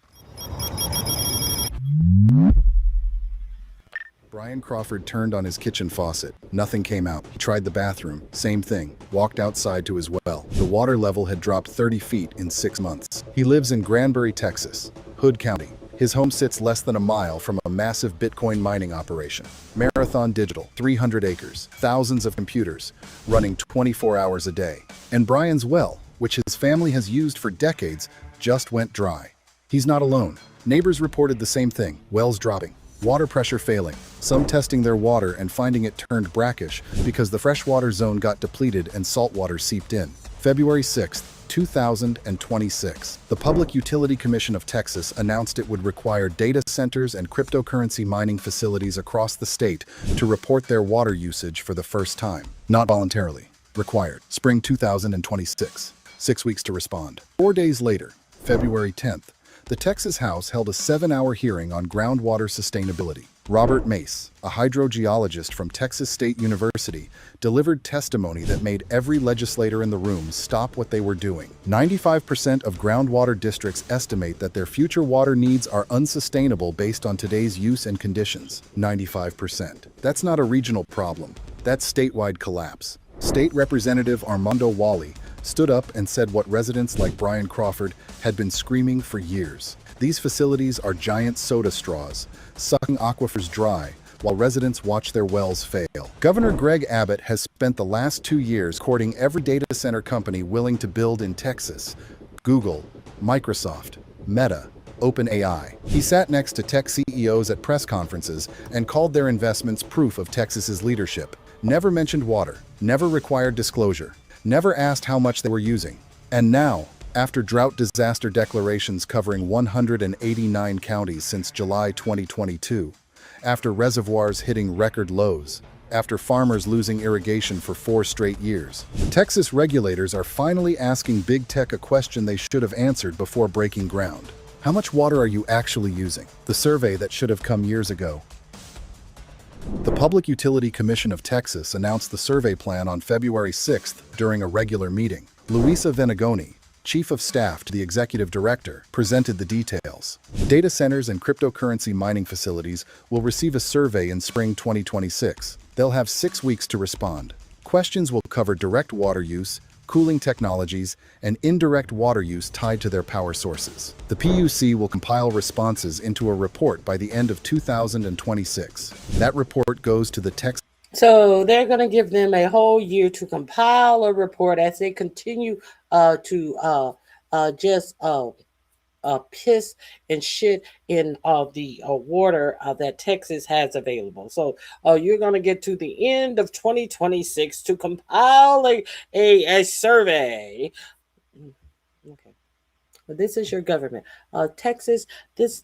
S22: Brian Crawford turned on his kitchen faucet. Nothing came out. He tried the bathroom. Same thing. Walked outside to his well. The water level had dropped 30 feet in 6 months. He lives in Granbury, Texas, Hood County. His home sits less than a mile from a massive Bitcoin mining operation. Marathon Digital, 300 acres, thousands of computers, running 24 hours a day. And Brian's well, which his family has used for decades, just went dry. He's not alone. Neighbors reported the same thing, wells dropping, water pressure failing, some testing their water and finding it turned brackish because the freshwater zone got depleted and saltwater seeped in. February 6th, 2026, the Public Utility Commission of Texas announced it would require data centers and cryptocurrency mining facilities across the state to report their water usage for the first time. Not voluntarily. Required. Spring 2026. 6 weeks to respond. 4 days later, February 10th, the Texas House held a 7-hour hearing on groundwater sustainability. Robert Mace, a hydrogeologist from Texas State University, delivered testimony that made every legislator in the room stop what they were doing. 95% of groundwater districts estimate that their future water needs are unsustainable based on today's use and conditions. 95%. That's not a regional problem. That's statewide collapse. State Representative Armando Wally stood up and said what residents like Brian Crawford had been screaming for years. These facilities are giant soda straws, sucking aquifers dry, while residents watch their wells fail. Governor Greg Abbott has spent the last 2 years courting every data center company willing to build in Texas: Google, Microsoft, Meta, OpenAI. He sat next to tech CEOs at press conferences and called their investments proof of Texas's leadership. Never mentioned water, never required disclosure, never asked how much they were using. And now, After drought disaster declarations covering 189 counties since July 2022, after reservoirs hitting record lows, after farmers losing irrigation for 4 straight years, Texas regulators are finally asking big tech a question they should have answered before breaking ground. How much water are you actually using? The survey that should have come years ago. The Public Utility Commission of Texas announced the survey plan on February 6th during a regular meeting. Luisa Venegoni, Chief of Staff to the Executive Director, presented the details. Data centers and cryptocurrency mining facilities will receive a survey in spring 2026. They'll have 6 weeks to respond. Questions will cover direct water use, cooling technologies, and indirect water use tied to their power sources. The PUC will compile responses into a report by the end of 2026. That report goes to the Texas.
S1: So they're going to give them a whole year to compile a report as they continue to just piss and shit in the water that Texas has available. So you're going to get to the end of 2026 to compile a survey. Okay. But this is your government. Texas,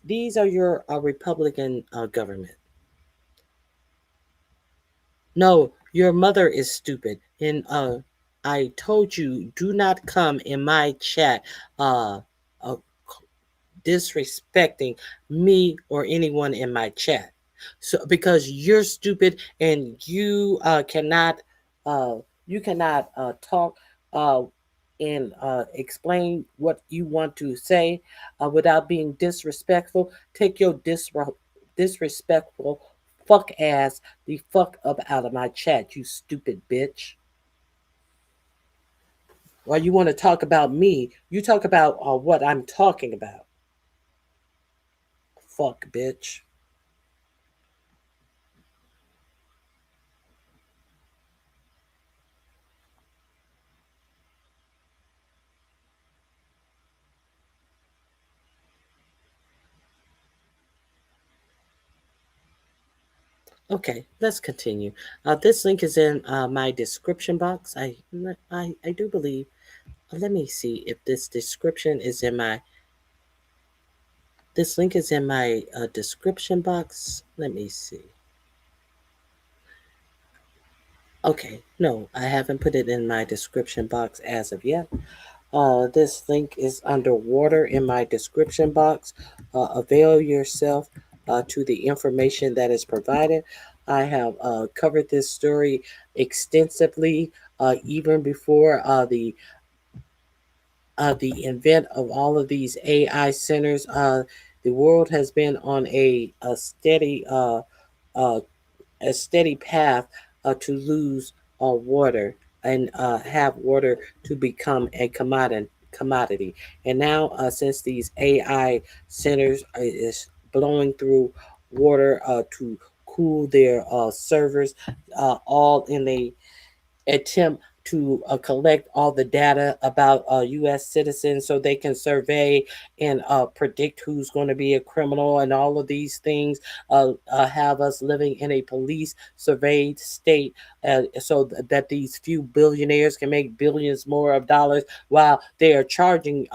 S1: these are your Republican government. No, your mother is stupid. And I told you, do not come in my chat disrespecting me or anyone in my chat. So because you're stupid and you cannot talk and explain what you want to say without being disrespectful. Take your disrespectful fuck ass the fuck up out of my chat, you stupid bitch. While you want to talk about me, you talk about what I'm talking about. Fuck, bitch. Okay, let's continue. This link is in my description box. I do believe. Let me see if this description is in my. This link is in my description box. Let me see. Okay, no, I haven't put it in my description box as of yet. This link is underwater in my description box. Avail yourself to the information that is provided. I have covered this story extensively even before the invent of all of these AI centers. The world has been on a steady path to lose water and have water to become a commodity. And now, since these AI centers is blowing through water to cool their servers, all in a attempt to collect all the data about U.S. citizens so they can survey and predict who's going to be a criminal and all of these things, have us living in a police surveyed state so that these few billionaires can make billions more of dollars while they are charging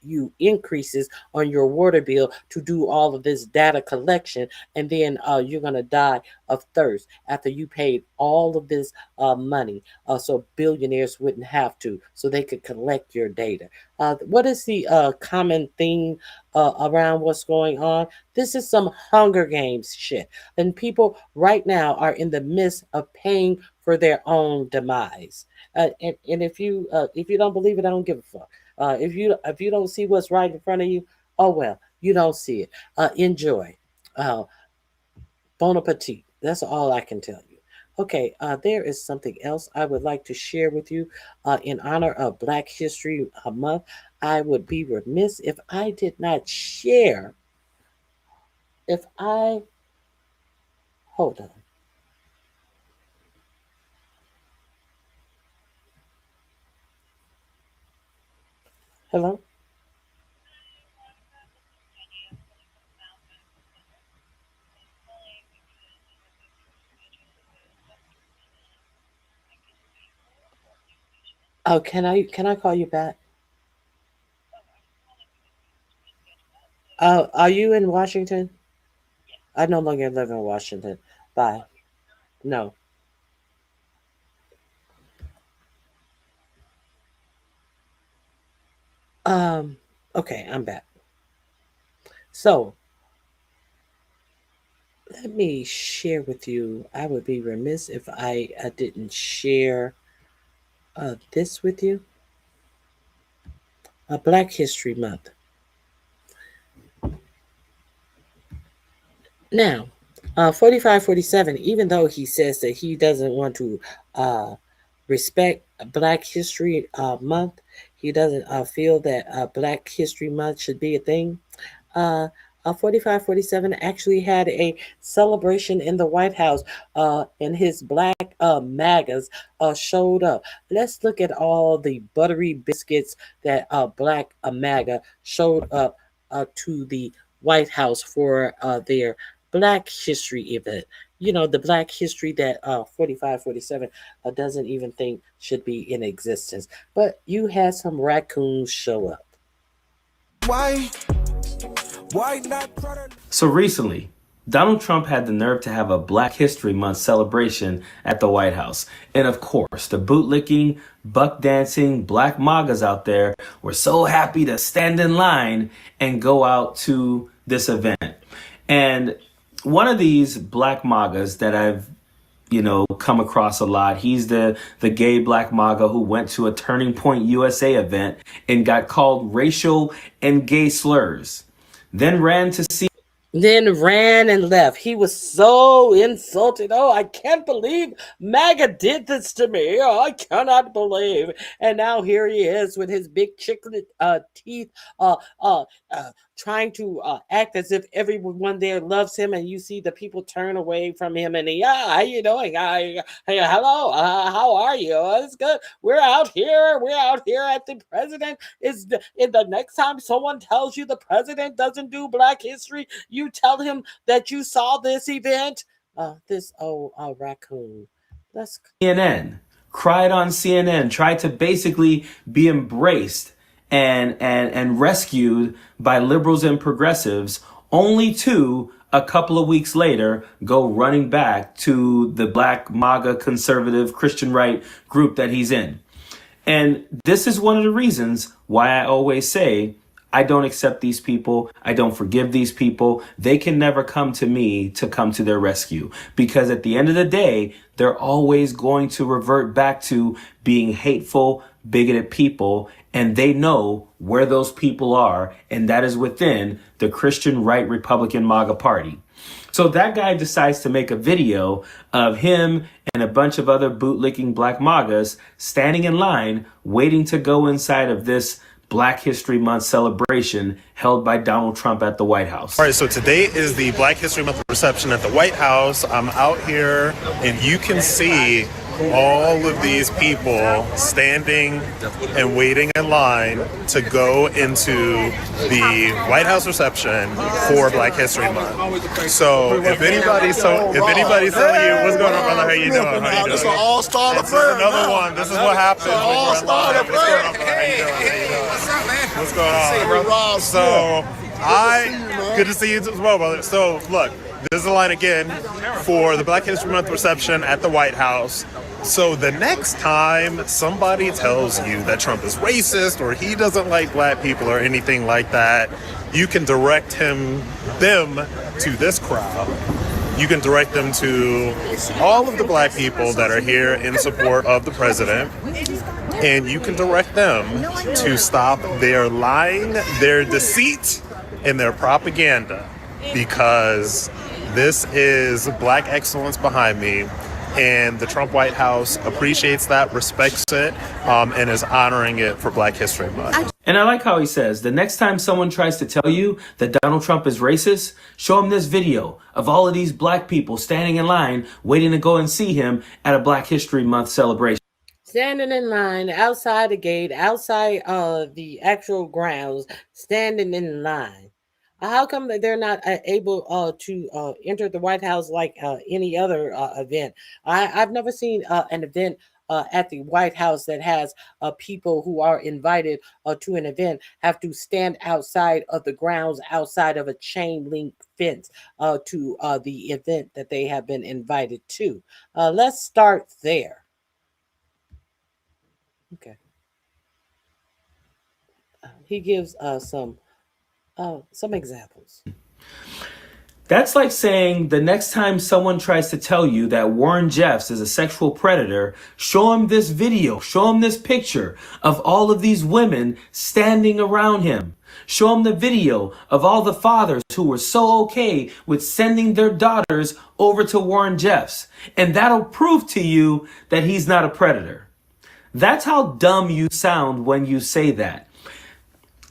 S1: you increases on your water bill to do all of this data collection, and then you're going to die of thirst after you paid all of this money so billionaires wouldn't have to, so they could collect your data. What is the common theme around what's going on? This is some Hunger Games shit, and people right now are in the midst of paying for their own demise. And if you don't believe it, I don't give a fuck. If you don't see what's right in front of you, oh well, you don't see it. Enjoy. Bon appetit. That's all I can tell you. Okay, there is something else I would like to share with you in honor of Black History Month. I would be remiss if I did not share. If I hold on. Hello? Oh, can I call you back? Are you in Washington? I no longer live in Washington. Bye. No. Okay, I'm back. So let me share with you. I would be remiss if I didn't share this with you. Black History Month. Now, 4547, even though he says that he doesn't want to respect Black History Month, he doesn't feel that Black History Month should be a thing. 4547 actually had a celebration in the White House, and his black MAGAs showed up. Let's look at all the buttery biscuits that black MAGA showed up to the White House for their Black History event. You know, the Black history that 4547 doesn't even think should be in existence. But you had some raccoons show up.
S9: Why not?
S12: So recently, Donald Trump had the nerve to have a Black History Month celebration at the White House. And of course, the bootlicking, buck dancing, black MAGAs out there were so happy to stand in line and go out to this event. And one of these black MAGAs that I've come across a lot. He's the gay black MAGA who went to a Turning Point USA event and got called racial and gay slurs. Then ran and
S1: left. He was so insulted. Oh, I can't believe MAGA did this to me. Oh, I cannot believe. And now here he is with his big chiclet teeth, trying to act as if everyone there loves him, and you see the people turn away from him, and he, how you doing? Hey, hello, how are you? It's good. We're out here at the president. Is the next time someone tells you the president doesn't do Black history, you tell him that you saw this event. This raccoon.
S12: CNN, cried on CNN, tried to basically be embraced and rescued by liberals and progressives, only to a couple of weeks later go running back to the black MAGA conservative Christian right group that he's in. And this is one of the reasons why I always say, I don't accept these people. I don't forgive these people. They can never come to me to come to their rescue, because at the end of the day, they're always going to revert back to being hateful, bigoted people. And they know where those people are. And that is within the Christian right Republican MAGA party. So that guy decides to make a video of him and a bunch of other bootlicking black MAGAs standing in line, waiting to go inside of this Black History Month celebration held by Donald Trump at the White House.
S13: All right, so today is the Black History Month reception at the White House. I'm out here and you can see all of these people standing and waiting in line to go into the White House reception for Black History Month. So if anybody's telling you, what's going on, brother? How you doing? How you doing?
S9: This is an all-star affair.
S13: This is another one. This is what happens.
S9: All-star affair.
S13: What's going on? So good to see you as well, brother. So look, this is the line again for the Black History Month reception at the White House. So the next time somebody tells you that Trump is racist or he doesn't like black people or anything like that, you can direct them to this crowd. You can direct them to all of the black people that are here in support of the president. And you can direct them to stop their lying, their deceit, and their propaganda, because this is black excellence behind me. And the Trump White House appreciates that, respects it, and is honoring it for Black History Month.
S12: And I like how he says, the next time someone tries to tell you that Donald Trump is racist, show him this video of all of these black people standing in line, waiting to go and see him at a Black History Month celebration.
S1: Standing in line outside the gate, outside the actual grounds, standing in line. How come that they're not able to enter the White House like any other event? I've never seen an event at the White House that has people who are invited to an event have to stand outside of the grounds, outside of a chain link fence to the event that they have been invited to. Let's start there. Okay. He gives some examples.
S12: That's like saying the next time someone tries to tell you that Warren Jeffs is a sexual predator, show him this video, show him this picture of all of these women standing around him. Show him the video of all the fathers who were so okay with sending their daughters over to Warren Jeffs. And that'll prove to you that he's not a predator. That's how dumb you sound when you say that.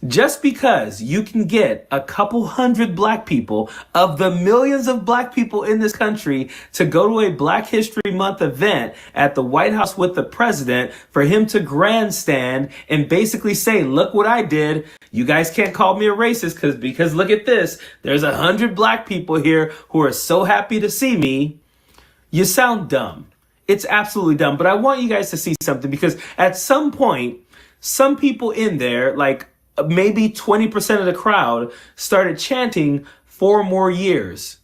S12: Just because you can get a couple hundred black people of the millions of black people in this country to go to a Black History Month event at the White House with the president for him to grandstand and basically say, look what I did. You guys can't call me a racist because look at this. There's 100 black people here who are so happy to see me. You sound dumb. It's absolutely dumb. But I want you guys to see something, because at some point, some people in there, like maybe 20% of the crowd, started chanting 4 more years.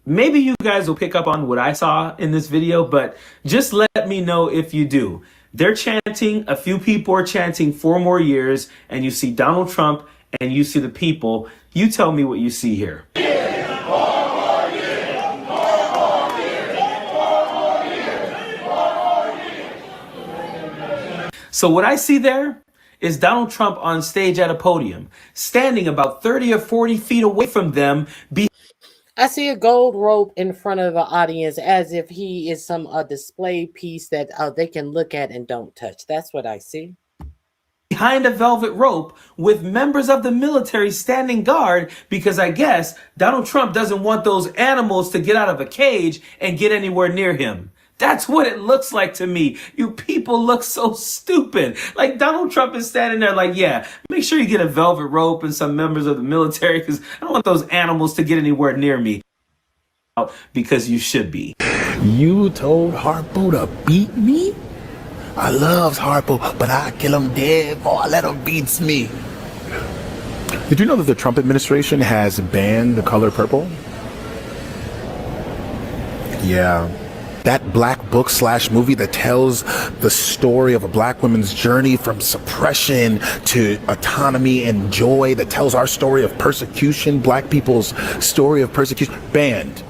S12: Maybe you guys will pick up on what I saw in this video, but just let me know if you do. They're chanting, a few people are chanting 4 more years, and you see Donald Trump and you see the people. You tell me what you see here. So what I see there is Donald Trump on stage at a podium, standing about 30 or 40 feet away from them.
S1: I see a gold rope in front of the audience as if he is some display piece that they can look at and don't touch. That's what I see.
S12: Behind a velvet rope with members of the military standing guard, because I guess Donald Trump doesn't want those animals to get out of a cage and get anywhere near him. That's what it looks like to me. You people look so stupid. Like Donald Trump is standing there like, yeah, make sure you get a velvet rope and some members of the military, because I don't want those animals to get anywhere near me. Because you should be.
S7: You told Harpo to beat me? I loves Harpo, but I kill him dead before I let him beats me.
S19: Did you know that the Trump administration has banned the color purple? Yeah. That black book / movie that tells the story of a black woman's journey from suppression to autonomy and joy, that tells our story of persecution, black people's story of persecution, banned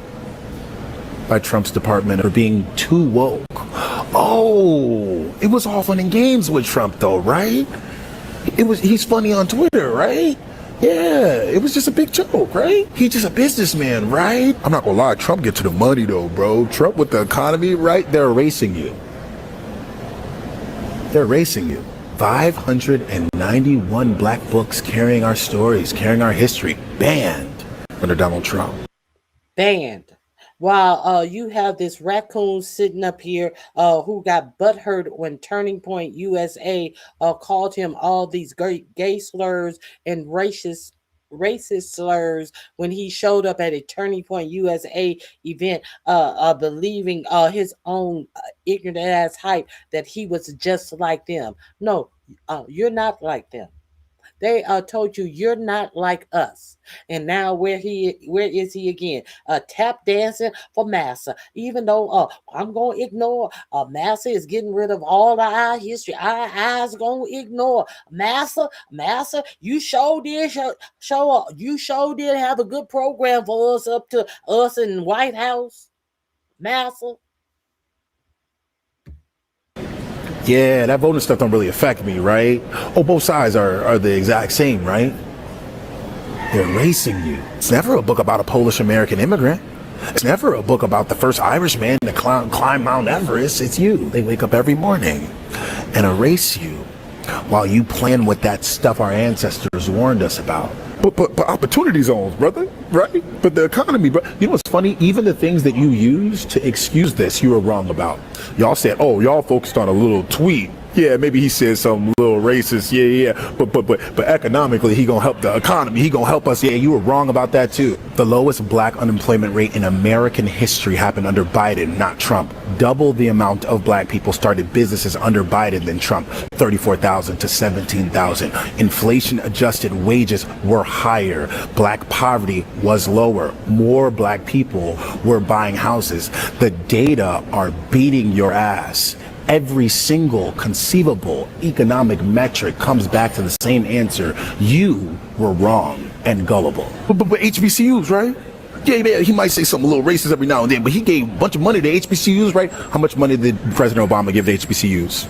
S19: by Trump's department for being too woke. Oh, it was all fun and games with Trump though, right? He's funny on Twitter, right? Yeah, it was just a big joke, right? He's just a businessman, right? I'm not gonna lie, Trump get to the money though, bro. Trump with the economy, right? They're erasing you. They're erasing you. 591 black books carrying our stories, carrying our history, banned under Donald Trump.
S1: Banned. While you have this raccoon sitting up here who got butthurt when Turning Point USA called him all these gay slurs and racist slurs when he showed up at a Turning Point USA event, believing his own ignorant ass hype that he was just like them. No, you're not like them. They told you you're not like us. And now where is he again? Tap dancing for Massa. Even though I'm going to ignore Massa is getting rid of all of our history. Our eyes going to ignore Massa. You sure did you sure did have a good program for us up to us in White House. Massa.
S19: Yeah, that voting stuff don't really affect me, right? Oh, both sides are the exact same, right? They're erasing you. It's never a book about a Polish American immigrant. It's never a book about the first Irishman to climb Mount Everest. It's you. They wake up every morning and erase you while you plan with that stuff our ancestors warned us about. But opportunity zones, brother, right? But the economy, bro. You know what's funny? Even the things that you use to excuse this, you were wrong about. Y'all said, oh, y'all focused on a little tweet
S7: Yeah, maybe he said something a little racist. Yeah. But economically, he gonna help the economy. He gonna help us. Yeah, you were wrong about that too. The lowest black unemployment rate in American history happened under Biden, not Trump. Double the amount of black people started businesses under Biden than Trump. 34,000 to 17,000. Inflation adjusted wages were higher. Black poverty was lower. More black people were buying houses. The data are beating your ass. Every single conceivable economic metric comes back to the same answer. You were wrong and gullible. But HBCUs, right? Yeah, he might say something a little racist every now and then, but he gave a bunch of money to HBCUs, right? How much money did President Obama give to HBCUs?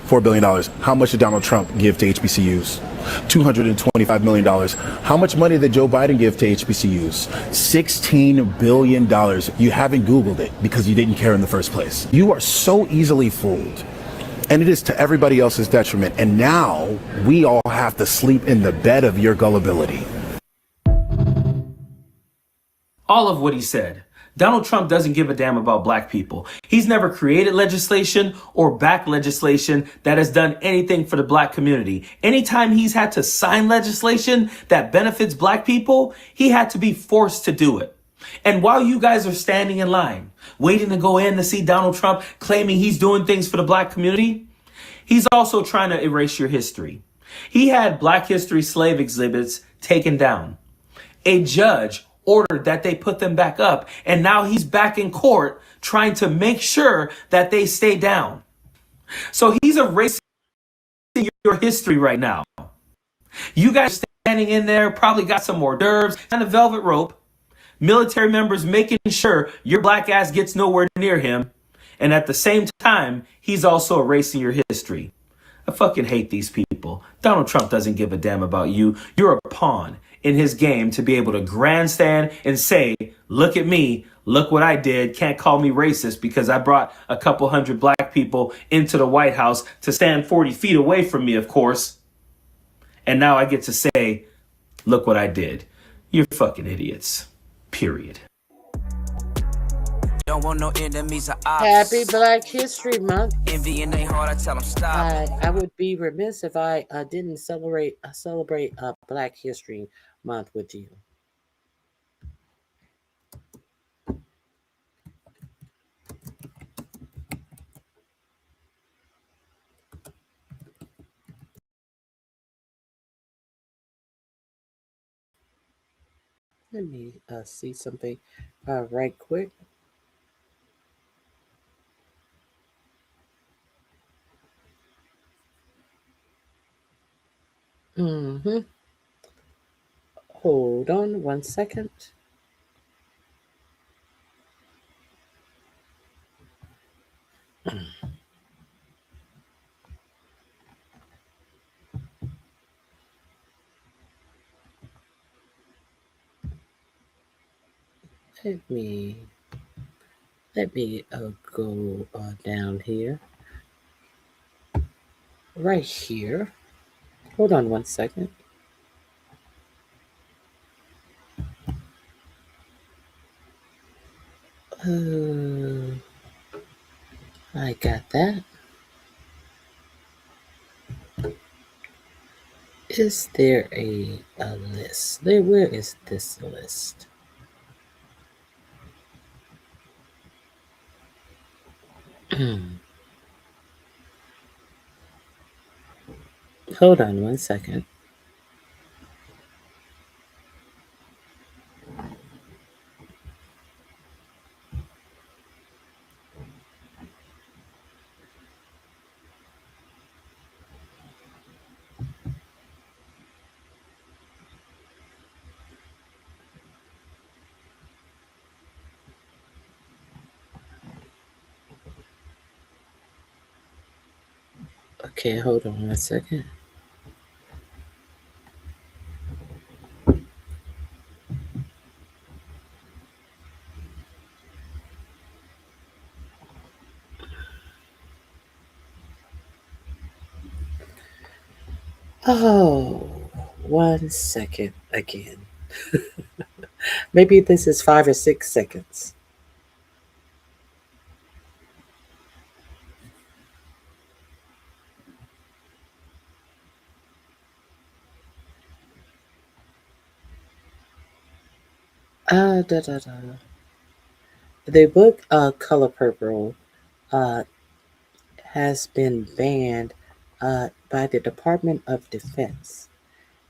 S7: $4 billion. How much did Donald Trump give to HBCUs? $225 million. How much money did Joe Biden give to HBCUs? $16 billion. You haven't Googled it because you didn't care in the first place. You are so easily fooled. And it is to everybody else's detriment. And now we all have to sleep in the bed of your gullibility.
S12: All of what he said. Donald Trump doesn't give a damn about black people. He's never created legislation or backed legislation that has done anything for the black community. Anytime he's had to sign legislation that benefits black people, he had to be forced to do it. And while you guys are standing in line, waiting to go in to see Donald Trump claiming he's doing things for the black community, he's also trying to erase your history. He had Black History slave exhibits taken down. A judge ordered that they put them back up, and now he's back in court trying to make sure that they stay down. So he's erasing your history right now. You guys standing in there probably got some hors d'oeuvres and a velvet rope. Military members making sure your black ass gets nowhere near him, and at the same time, he's also erasing your history. I fucking hate these people. Donald Trump doesn't give a damn about you. You're a pawn in his game to be able to grandstand and say, look at me, look what I did. Can't call me racist because I brought a couple hundred black people into the White House to stand 40 feet away from me, of course. And now I get to say, look what I did. You're fucking idiots. Period.
S11: Don't want no enemies or ops.
S1: Happy Black History Month.
S11: Envy in their heart, I tell them stop.
S1: I would be remiss if I didn't celebrate Black History Month with you. Let me see something right quick. Hold on 1 second. Let me go down here. Right here. Hold on 1 second. I got that. Is there a list? Where is this list? Hold on 1 second. Okay, hold on 1 second. Oh, 1 second again. Maybe this is 5 or 6 seconds. Da, da, da. The book Color Purple uh, has been banned by the Department of Defense.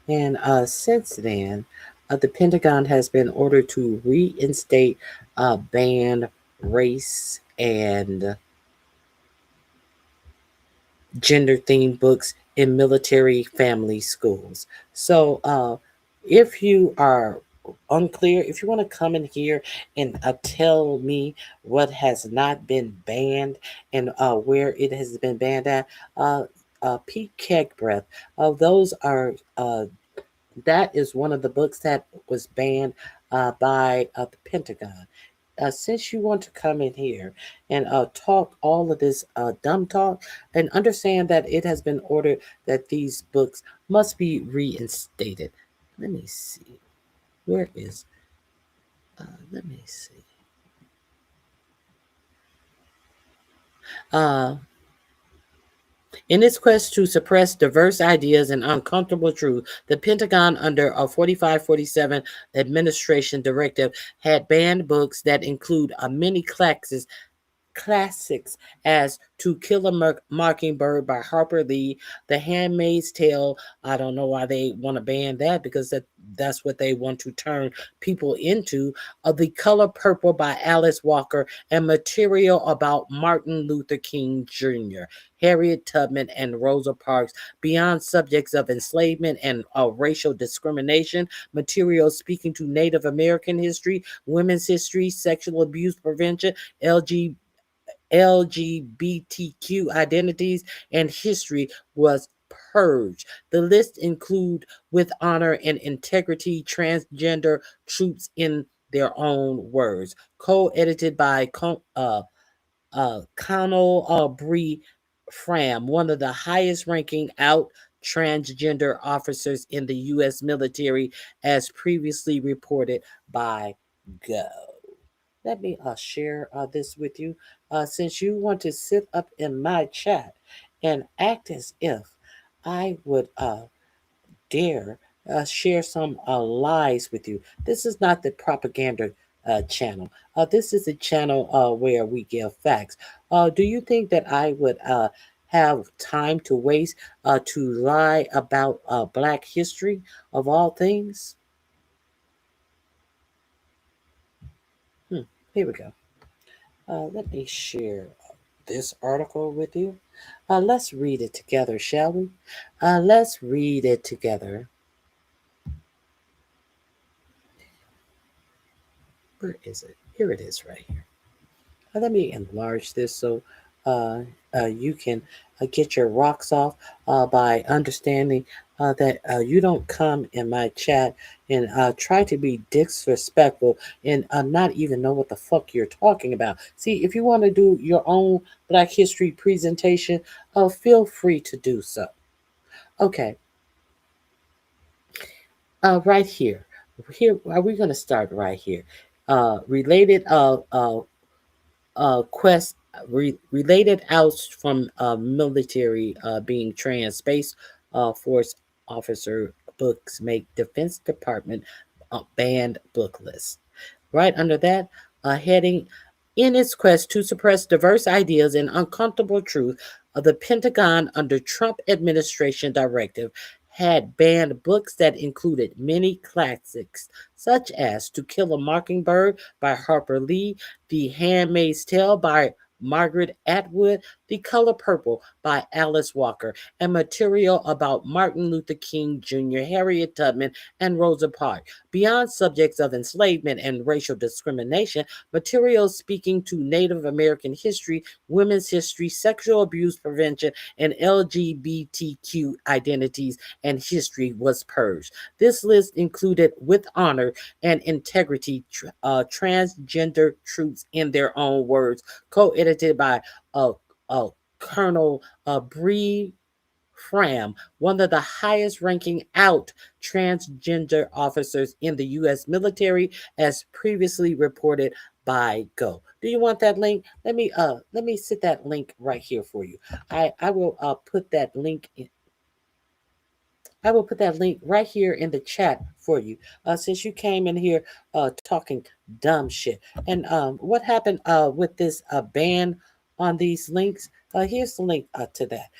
S1: And since then, the Pentagon has been ordered to reinstate banned race and gender themed books in military family schools. So, if you are unclear, if you want to come in here and tell me what has not been banned and where it has been banned at, Pete Kegbreath, those are that is one of the books that was banned by the Pentagon. Since you want to come in here and talk all of this dumb talk and understand that it has been ordered that these books must be reinstated. Let me see. Where is, let me see. Uh, In its quest to suppress diverse ideas and uncomfortable truth, the Pentagon, under a 4547 administration directive, had banned books that include many classics as To Kill a Mockingbird by Harper Lee, The Handmaid's Tale. I don't know why they want to ban that because that's what they want to turn people into. The Color Purple by Alice Walker, and material about Martin Luther King Jr., Harriet Tubman, and Rosa Parks, beyond subjects of enslavement and racial discrimination, material speaking to Native American history, women's history, sexual abuse prevention, LGBTQ identities, and history was purged. The list include With Honor and Integrity, Transgender Troops in Their Own Words, co-edited by Colonel Bree Fram, one of the highest ranking out transgender officers in the U.S. military, as previously reported by Go. Let me share this with you. Since you want to sit up in my chat and act as if I would dare share some lies with you. This is not the propaganda channel. This is a channel where we give facts. Do you think that I would have time to waste to lie about Black history of all things? Here we go. Let me share this article with you. Let's read it together, shall we? Let's read it together. Where is it? Here it is, right here. Let me enlarge this so you can get your rocks off by understanding that you don't come in my chat and try to be disrespectful and not even know what the fuck you're talking about. See, if you want to do your own Black History presentation, feel free to do so. Okay, right here. Here, are we going to start right here? Related quest related outs from military being trans space force officer books make Defense Department banned book list. Right under that, a heading, in its quest to suppress diverse ideas and uncomfortable truth, the Pentagon, under Trump administration directive, had banned books that included many classics, such as To Kill a Mockingbird by Harper Lee, The Handmaid's Tale by Margaret Atwood, The Color Purple by Alice Walker, and material about Martin Luther King Jr., Harriet Tubman, and Rosa Parks, beyond subjects of enslavement and racial discrimination, materials speaking to Native American history, women's history, sexual abuse prevention, and LGBTQ identities and history was purged. This list included With Honor and Integrity, Transgender Troops in Their Own Words, co-edited by uh, Colonel Bree Fram, one of the highest ranking out transgender officers in the U.S. military, as previously reported by Go. Do you want that link? Let me set that link right here for you. I will put that link in. I will put that link right here in the chat for you. Since you came in here talking dumb shit. And what happened with this ban on these links? Here's the link to that.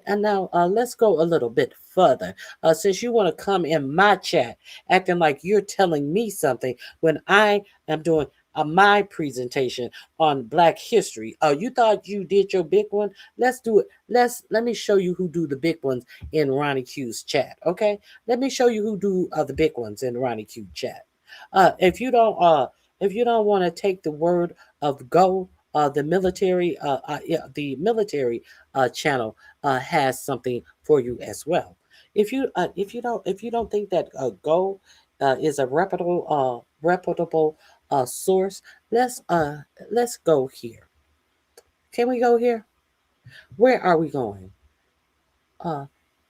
S1: And now let's go a little bit further. Since you want to come in my chat acting like you're telling me something when I am doing my presentation on Black history. You thought you did your big one? Let's do it. Let me show you who do the big ones in RonyiQ's chat. Okay, let me show you who do the big ones in RonyiQ chat. If you don't want to take the word of go, the military channel has something for you as well. If you don't think that go is a reputable source, let's go here. Can we go here? Where are we going?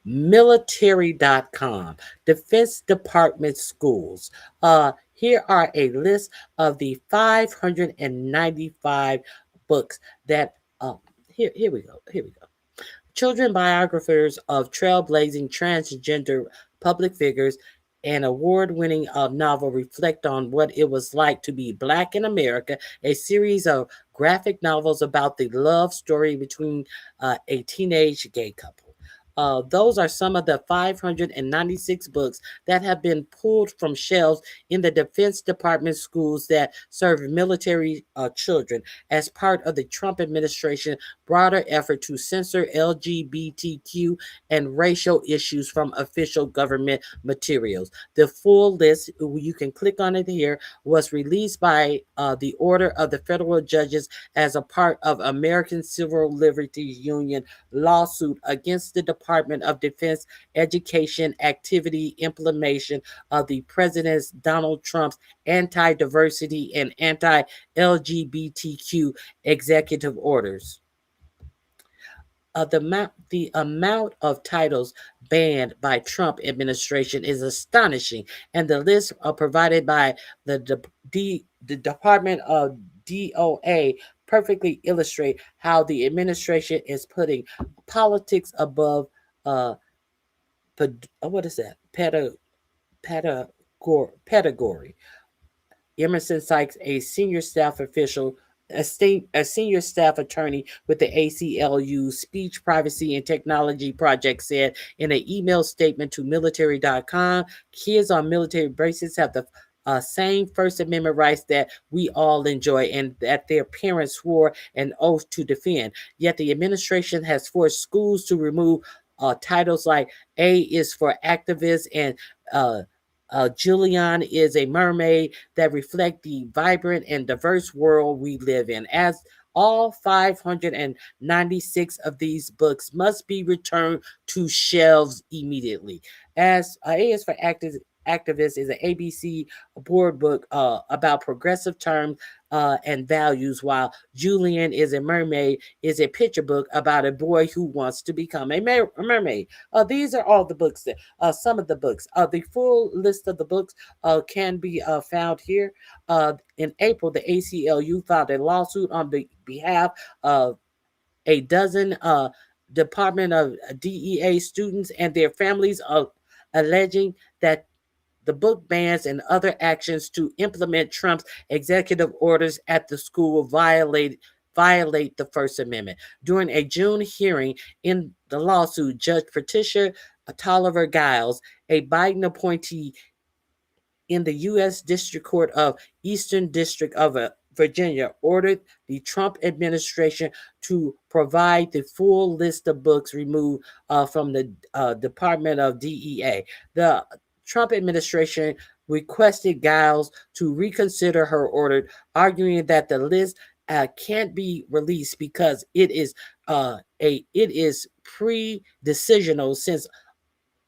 S1: Military.com, Defense Department schools. Here are a list of the 595 books that here we go. Here we go. Children biographers of trailblazing transgender public figures. An award-winning novel reflect on what it was like to be Black in America, a series of graphic novels about the love story between a teenage gay couple. Those are some of the 596 books that have been pulled from shelves in the Defense Department schools that serve military children as part of the Trump administration broader effort to censor LGBTQ and racial issues from official government materials. The full list, you can click on it here, was released by the order of the federal judges as a part of American Civil Liberties Union lawsuit against the Department of Defense education activity implementation of the President Donald Trump's anti-diversity and anti-LGBTQ executive orders. The amount of titles banned by Trump administration is astonishing, and the list provided by the Department of DOA perfectly illustrate how the administration is putting politics above what is that? Pedagogy. Emerson Sykes, a senior staff official, a senior staff attorney with the ACLU Speech Privacy and Technology Project, said in an email statement to military.com, kids on military bases have the same First Amendment rights that we all enjoy and that their parents swore an oath to defend. Yet the administration has forced schools to remove titles like A is for activists and Julian is a mermaid that reflect the vibrant and diverse world we live in. As all 596 of these books must be returned to shelves immediately. As A is for Activist is an ABC board book about progressive terms and values, while Julian is a mermaid is a picture book about a boy who wants to become a mermaid. These are all the books that some of the books. The full list of the books can be found here. In April, the ACLU filed a lawsuit on behalf of a dozen Department of DEA students and their families, alleging that the book bans and other actions to implement Trump's executive orders at the school violate the First Amendment. During a June hearing in the lawsuit, Judge Patricia Tolliver Giles, a Biden appointee in the U.S. District Court of Eastern District of Virginia, ordered the Trump administration to provide the full list of books removed from the Department of DEA. The Trump administration requested Giles to reconsider her order, arguing that the list can't be released because it is pre-decisional, since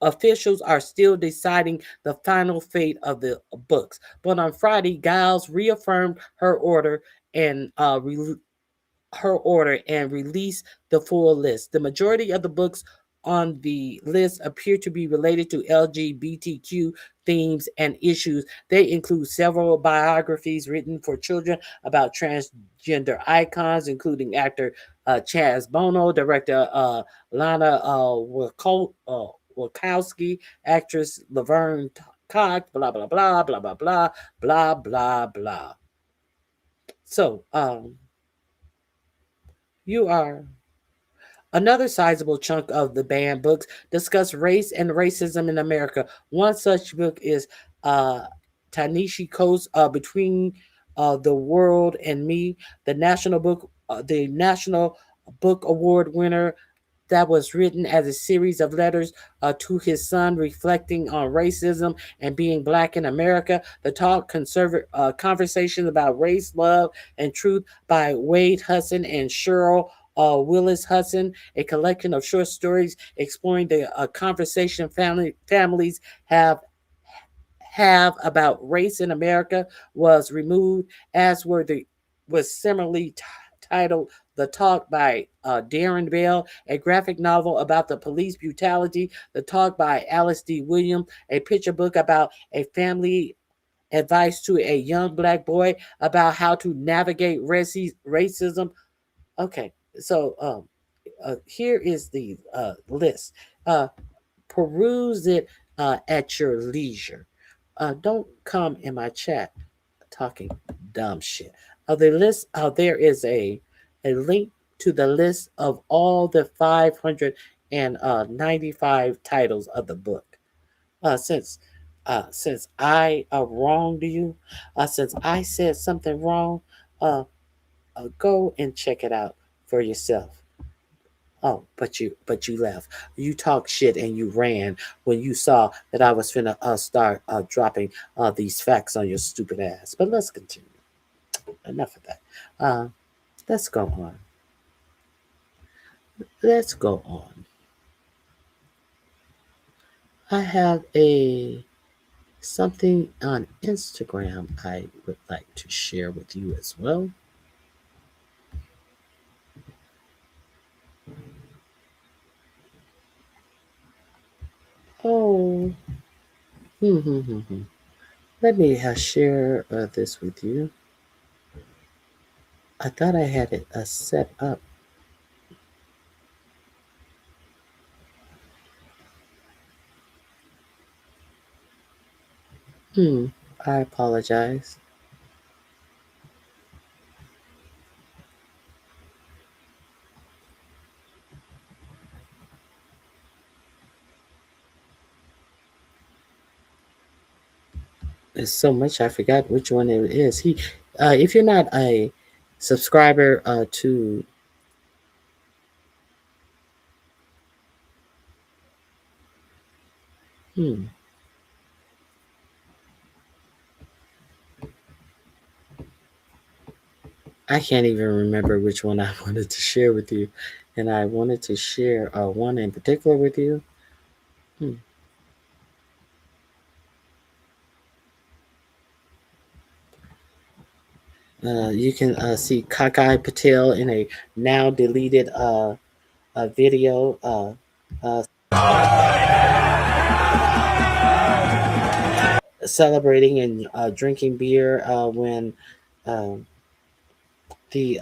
S1: officials are still deciding the final fate of the books. But on Friday, Giles reaffirmed her order and released the full list. The majority of the books on the list appear to be related to LGBTQ themes and issues. They include several biographies written for children about transgender icons, including actor Chaz Bono, director Lana Wachowski, actress Laverne Cox, blah blah blah blah blah blah blah blah blah. So, you are another sizable chunk of the banned books discuss race and racism in America. One such book is Ta-Nehisi Coates' Between the World and Me, the National Book Award winner that was written as a series of letters to his son reflecting on racism and being black in America. The conversations about race, love, and truth by Wade Hudson and Cheryl Willis Hudson, a collection of short stories exploring the conversation families have about race in America, was removed, as was similarly titled "The Talk" by Darren Bell, a graphic novel about the police brutality. "The Talk" by Alice D. Williams, a picture book about a family advice to a young black boy about how to navigate racism. Okay, so here is the list. Peruse it at your leisure. Don't come in my chat talking dumb shit. The list. There is a link to the list of all the 595 titles of the book. Since I wronged you, since I said something wrong, go and check it out for yourself. Oh, but you left. You talked shit and you ran when you saw that I was finna start dropping these facts on your stupid ass. But let's continue. Enough of that. Let's go on. Let's go on. I have something on Instagram I would like to share with you as well. Oh, let me share this with you. I thought I had it set up. I apologize. There's so much I forgot which one it is. If you're not a subscriber to I can't even remember which one I wanted to share with you, and I wanted to share one in particular with you. You can see Kakai Patel in a now deleted video. Celebrating and drinking beer when the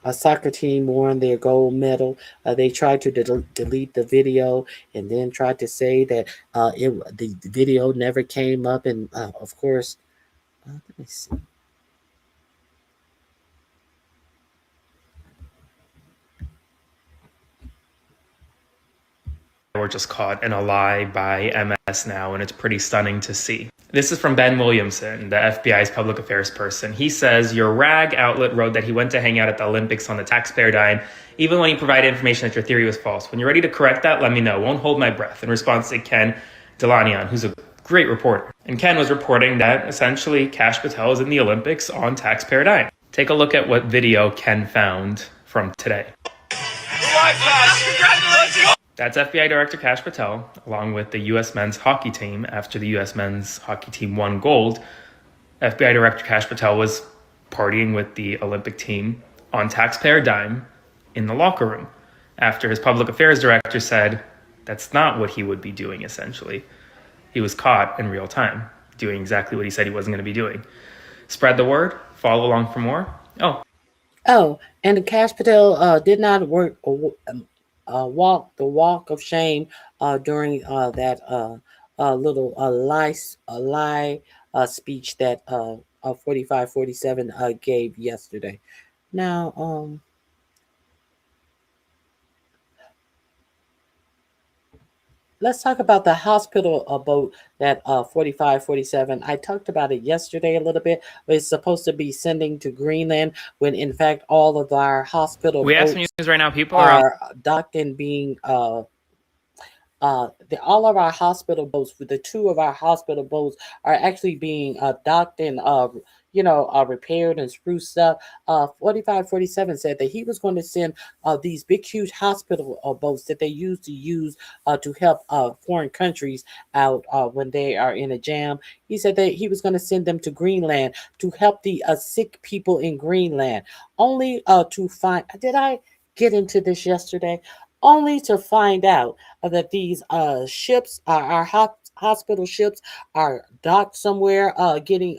S1: a soccer team won their gold medal. They tried to delete the video and then tried to say that the video never came up. And of course, let me see.
S10: We're just caught in a lie by MS now, and it's pretty stunning to see. This is from Ben Williamson, the FBI's public affairs person. He says, your rag outlet wrote that he went to hang out at the Olympics on the taxpayer dime, even when he provided information that your theory was false. When you're ready to correct that, let me know. Won't hold my breath. In response to Ken Delanian, who's a great reporter. And Ken was reporting that essentially Kash Patel is in the Olympics on taxpayer dime. Take a look at what video Ken found from today. That's FBI Director Kash Patel, along with the U.S. men's hockey team. After the U.S. men's hockey team won gold, FBI Director Kash Patel was partying with the Olympic team on taxpayer dime in the locker room. After his public affairs director said that's not what he would be doing, essentially. He was caught in real time, doing exactly what he said he wasn't going to be doing. Spread the word. Follow along for more. Oh,
S1: and Kash Patel did not work the walk of shame during that little lie speech that 4547 gave yesterday. Now, let's talk about the hospital boat that 4547. I talked about it yesterday a little bit, but it's supposed to be sending to Greenland when in fact all of our hospital
S10: We have some
S1: boats
S10: news right now. People are on.
S1: are docked and being all of our hospital boats, the two of our hospital boats are actually being docked and repaired and spruced up. 4547 said that he was going to send these big huge hospital boats that they use to help foreign countries out when they are in a jam. He said that he was going to send them to Greenland to help the sick people in Greenland, only to find, did I get into this yesterday? Only to find out that these ships, our hospital ships, are docked somewhere, getting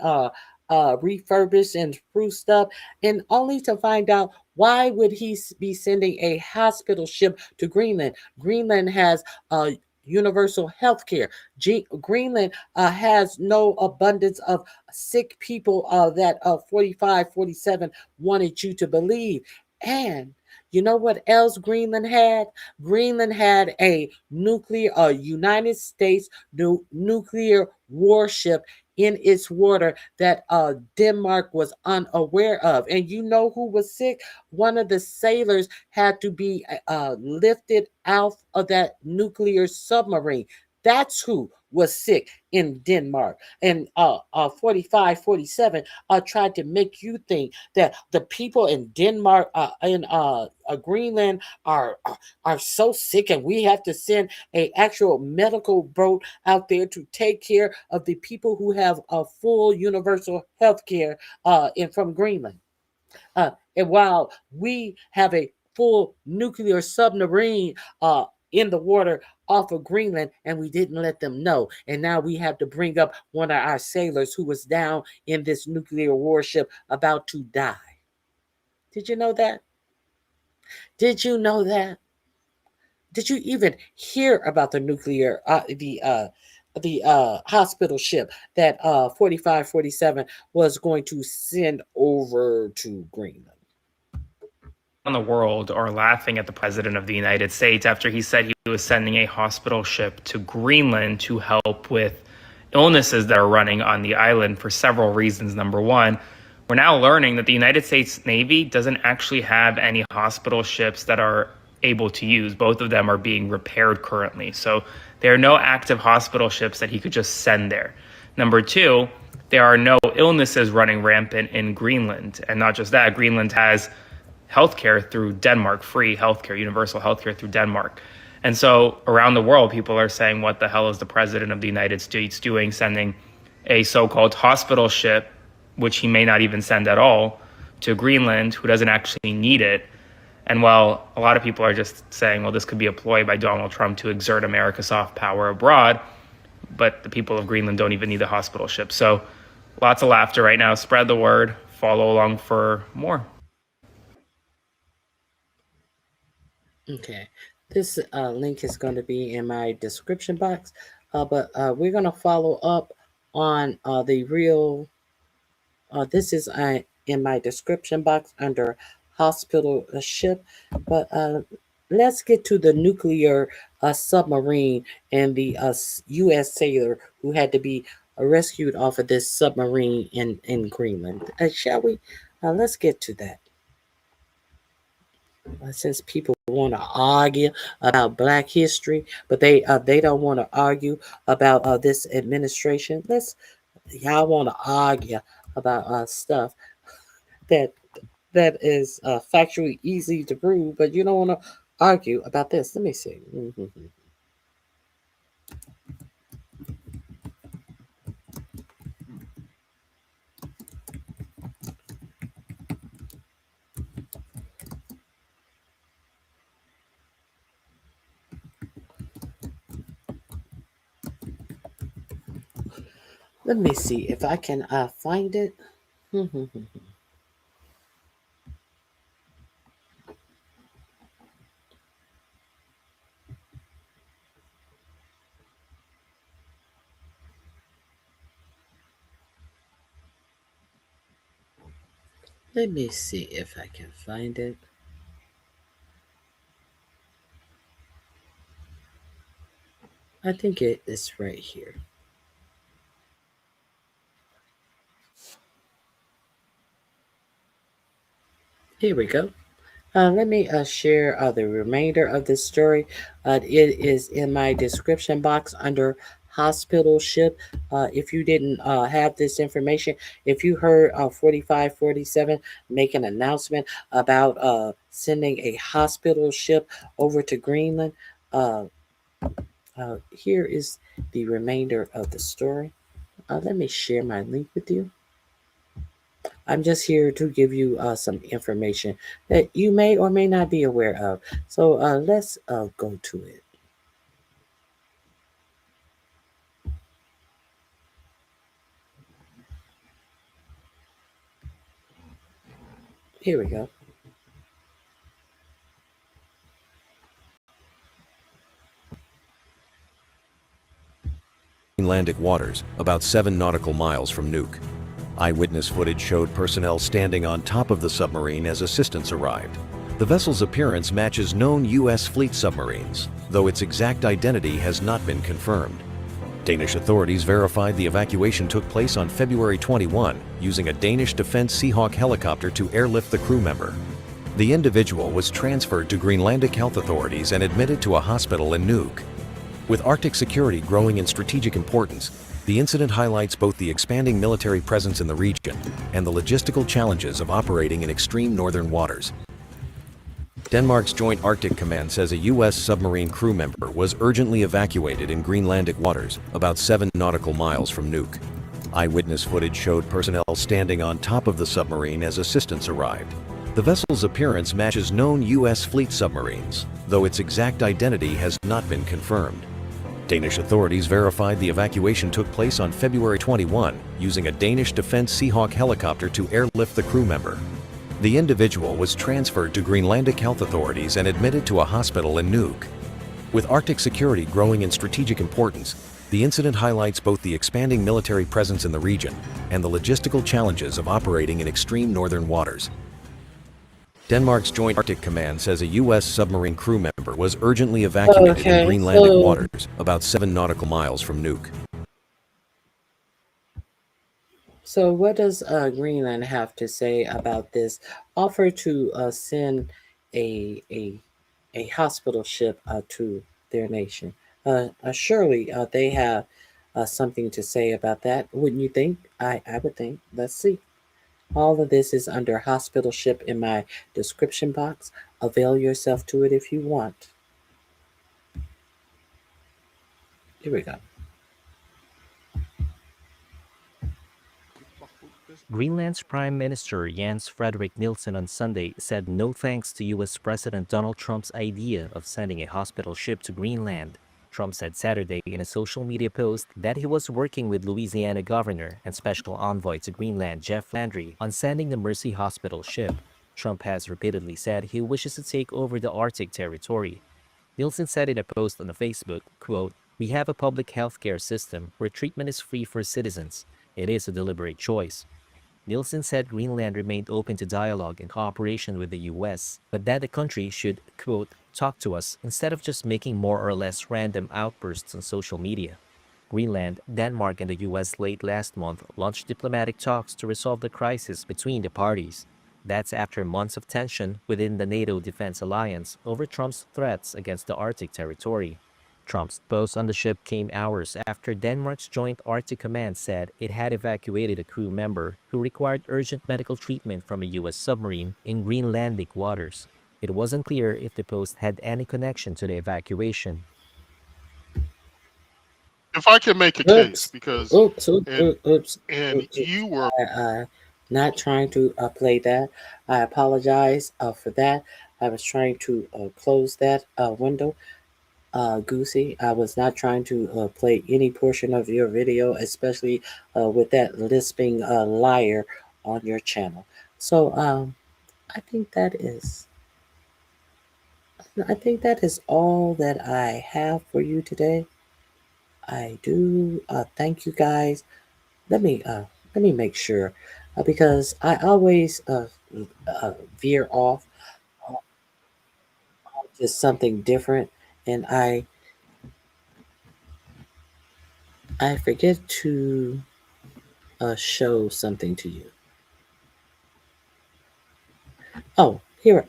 S1: refurbished and spruced up, and only to find out why would he be sending a hospital ship to Greenland? Greenland has universal health care. Greenland has no abundance of sick people that 4547 wanted you to believe. And you know what else Greenland had? Greenland had a United States nuclear warship in its water that Denmark was unaware of. And you know who was sick? One of the sailors had to be lifted out of that nuclear submarine. That's who was sick in Denmark. And 4547 tried to make you think that the people in Denmark, in Greenland, are so sick, and we have to send a actual medical boat out there to take care of the people who have a full universal health care from Greenland. And while we have a full nuclear submarine in the water off of Greenland, and we didn't let them know. And now we have to bring up one of our sailors who was down in this nuclear warship about to die. Did you know that? Did you know that? Did you even hear about the nuclear, the hospital ship that 4547 was going to send over to Greenland?
S10: On the world are laughing at the president of the United States after he said he was sending a hospital ship to Greenland to help with illnesses that are running on the island for several reasons. Number one, we're now learning that the United States Navy doesn't actually have any hospital ships that are able to use. Both of them are being repaired currently. So there are no active hospital ships that he could just send there. Number two, there are no illnesses running rampant in Greenland. And not just that, Greenland has healthcare through Denmark, free healthcare, universal healthcare through Denmark. And so around the world, people are saying, what the hell is the president of the United States doing, sending a so-called hospital ship, which he may not even send at all, to Greenland, who doesn't actually need it? And while a lot of people are just saying, well, this could be a ploy by Donald Trump to exert America's soft power abroad, but the people of Greenland don't even need the hospital ship. So lots of laughter right now. Spread the word. Follow along for more.
S1: Okay, this link is going to be in my description box, but we're going to follow up on the real. This is in my description box under hospital ship, but let's get to the nuclear submarine and the U.S. sailor who had to be rescued off of this submarine in Greenland. Shall we? Let's get to that. Since people want to argue about Black history, but they don't want to argue about this administration. Y'all want to argue about stuff that is factually easy to prove, but you don't want to argue about this. Let me see. Let me see if I can find it. Let me see if I can find it. I think it is right here. Here we go. Let me share the remainder of this story. It is in my description box under hospital ship. If you didn't have this information, if you heard 4547 make an announcement about sending a hospital ship over to Greenland, uh, here is the remainder of the story. Let me share my link with you. I'm just here to give you some information that you may or may not be aware of. So let's go to it. Here we go.
S14: Greenlandic waters, about 7 nautical miles from Nuuk. Eyewitness footage showed personnel standing on top of the submarine as assistance arrived. The vessel's appearance matches known U.S. fleet submarines, though its exact identity has not been confirmed. Danish authorities verified the evacuation took place on February 21 using a Danish Defense Seahawk helicopter to airlift the crew member. The individual was transferred to Greenlandic health authorities and admitted to a hospital in Nuuk. With Arctic security growing in strategic importance, the incident highlights both the expanding military presence in the region and the logistical challenges of operating in extreme northern waters. Denmark's Joint Arctic Command says a U.S. submarine crew member was urgently evacuated in Greenlandic waters, about 7 nautical miles from Nuuk. Eyewitness footage showed personnel standing on top of the submarine as assistance arrived. The vessel's appearance matches known U.S. fleet submarines, though its exact identity has not been confirmed. Danish authorities verified the evacuation took place on February 21 using a Danish Defense Seahawk helicopter to airlift the crew member. The individual was transferred to Greenlandic health authorities and admitted to a hospital in Nuuk. With Arctic security growing in strategic importance, the incident highlights both the expanding military presence in the region and the logistical challenges of operating in extreme northern waters. Denmark's Joint Arctic Command says a U.S. submarine crew member was urgently evacuated in Greenlandic waters, about 7 nautical miles from Nuuk.
S1: So what does Greenland have to say about this offer to send a hospital ship to their nation? Surely they have something to say about that, wouldn't you think? I would think. Let's see. All of this is under hospital ship in my description box. Avail yourself to it if you want. Here we go.
S15: Greenland's Prime Minister Jens Frederik Nielsen on Sunday said no thanks to U.S. President Donald Trump's idea of sending a hospital ship to Greenland. Trump said Saturday in a social media post that he was working with Louisiana Governor and Special Envoy to Greenland Jeff Landry on sending the Mercy Hospital ship. Trump has repeatedly said he wishes to take over the Arctic territory. Nielsen said in a post on Facebook, quote, "We have a public healthcare system where treatment is free for citizens. It is a deliberate choice." Nielsen said Greenland remained open to dialogue and cooperation with the U.S., but that the country should, quote, "talk to us instead of just making more or less random outbursts on social media." Greenland, Denmark, and the U.S. late last month launched diplomatic talks to resolve the crisis between the parties. That's after months of tension within the NATO Defense Alliance over Trump's threats against the Arctic territory. Trump's post on the ship came hours after Denmark's Joint Arctic Command said it had evacuated a crew member who required urgent medical treatment from a U.S. submarine in Greenlandic waters. It wasn't clear if the post had any connection to the evacuation.
S18: If I can make a case, because
S1: Oops.
S18: you were
S1: not trying to play that. I apologize for that. I was trying to close that window. Goosey, I was not trying to play any portion of your video, especially with that lisping liar on your channel. So I think that is all that I have for you today. I do thank you guys. Let me make sure because I always veer off to something different, and I forget to show something to you. Oh, here.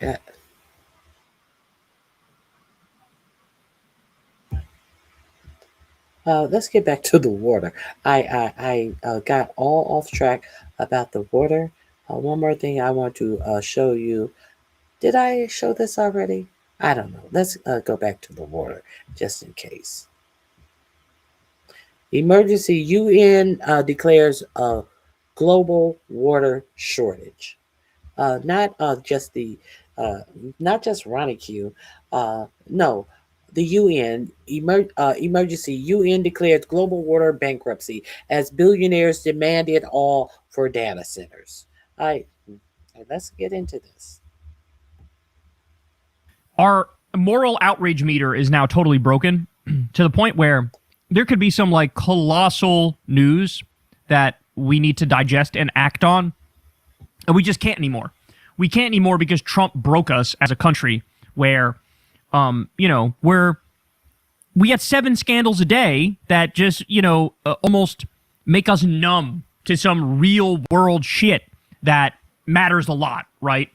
S1: Let's get back to the water. I got all off track about the water. One more thing I want to show you. Did I show this already? I don't know. Let's go back to the water just in case. Emergency UN declares a global water shortage. Not just the not just RonyiQ. No, the emergency UN declared global water bankruptcy as billionaires demand it all for data centers. I let's get into this.
S2: Our moral outrage meter is now totally broken to the point where there could be some like colossal news that we need to digest and act on, and we just can't anymore. We can't anymore because Trump broke us as a country where, we had 7 scandals a day that just, almost make us numb to some real world shit that matters a lot, right?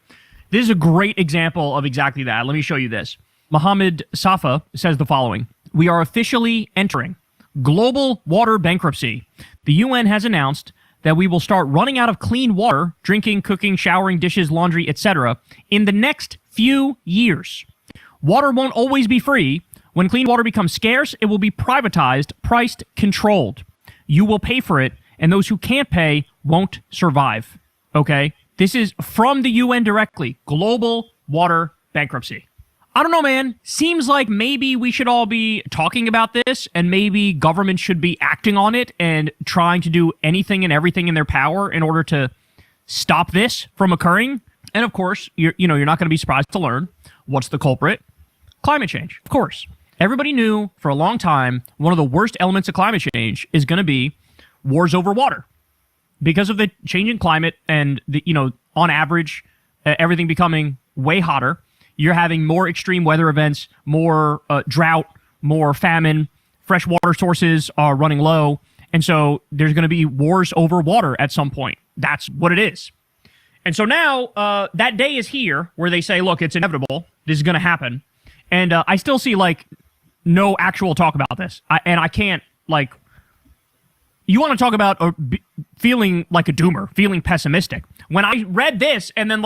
S2: This is a great example of exactly that. Let me show you this. Mohammed Safa says the following. We are officially entering global water bankruptcy. The UN has announced that we will start running out of clean water, drinking, cooking, showering, dishes, laundry, etc. in the next few years. Water won't always be free. When clean water becomes scarce, it will be privatized, priced, controlled. You will pay for it, and those who can't pay won't survive. Okay? This is from the UN directly. Global water bankruptcy. I don't know, man. Seems like maybe we should all be talking about this, and maybe government should be acting on it and trying to do anything and everything in their power in order to stop this from occurring. And of course, you're not going to be surprised to learn what's the culprit. Climate change, of course. Everybody knew for a long time one of the worst elements of climate change is going to be wars over water. Because of the changing climate and on average, everything becoming way hotter, you're having more extreme weather events, more drought, more famine, fresh water sources are running low. And so there's going to be wars over water at some point. That's what it is. And so now that day is here where they say, look, it's inevitable. This is going to happen. And I still see no actual talk about this. I can't you want to talk about feeling like a doomer, feeling pessimistic. When I read this and then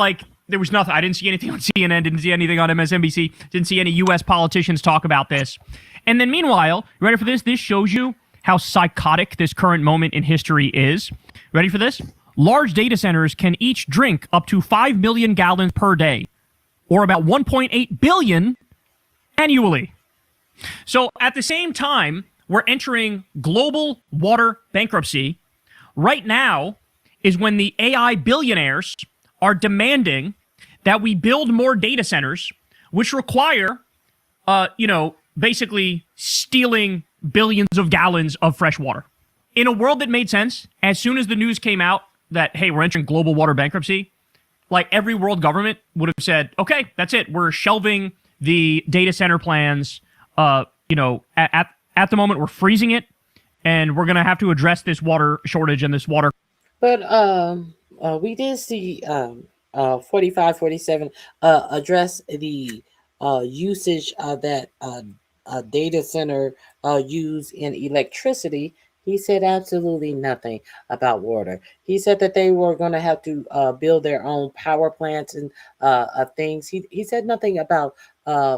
S2: there was nothing. I didn't see anything on CNN, didn't see anything on MSNBC, didn't see any U.S. politicians talk about this. And then meanwhile, you ready for this? This shows you how psychotic this current moment in history is. Ready for this? Large data centers can each drink up to 5 million gallons per day, or about 1.8 billion annually. So at the same time, we're entering global water bankruptcy. Right now is when the AI billionaires are demanding that we build more data centers, which require, basically stealing billions of gallons of fresh water. In a world that made sense, as soon as the news came out that, hey, we're entering global water bankruptcy, every world government would have said, okay, that's it. We're shelving the data center plans. At the moment, we're freezing it, and we're going to have to address this water shortage and this water.
S1: But we did see 4547 address the usage that data center use in electricity. He said absolutely nothing about water. He said that they were going to have to build their own power plants and things. He said nothing about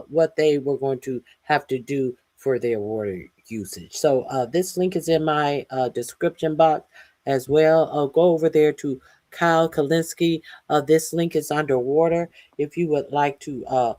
S1: what they were going to have to do for their water usage. So this link is in my description box as well. Go over there to Kyle Kalinske. This link is underwater. If you would like to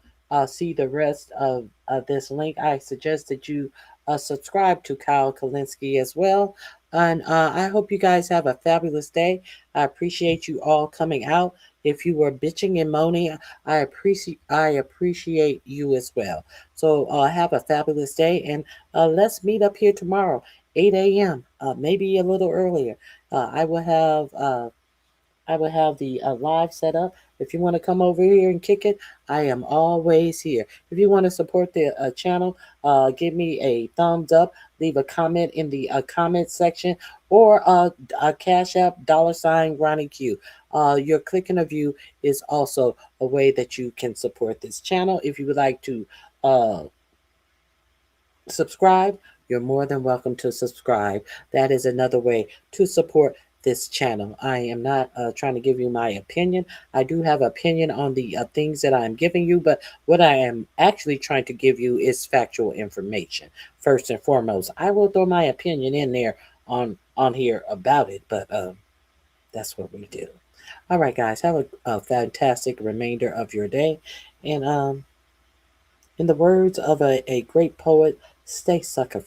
S1: see the rest of this link, I suggest that you subscribe to Kyle Kalinske as well. And I hope you guys have a fabulous day. I appreciate you all coming out. If you were bitching and moaning, I appreciate you as well. So have a fabulous day, and let's meet up here tomorrow, 8 a.m. Maybe a little earlier. I will have the live set up. If you want to come over here and kick it, I am always here. If you want to support the channel, give me a thumbs up, leave a comment in the comment section, or a Cash App $RonyiQ. Your click and a view is also a way that you can support this channel. If you would like to subscribe, you're more than welcome to subscribe. That is another way to support this channel. I am not trying to give you my opinion. I do have opinion on the things that I'm giving you, but what I am actually trying to give you is factual information. First and foremost, I will throw my opinion in there on here about it, but that's what we do. All right, guys, have a fantastic remainder of your day, and in the words of a great poet, stay sucker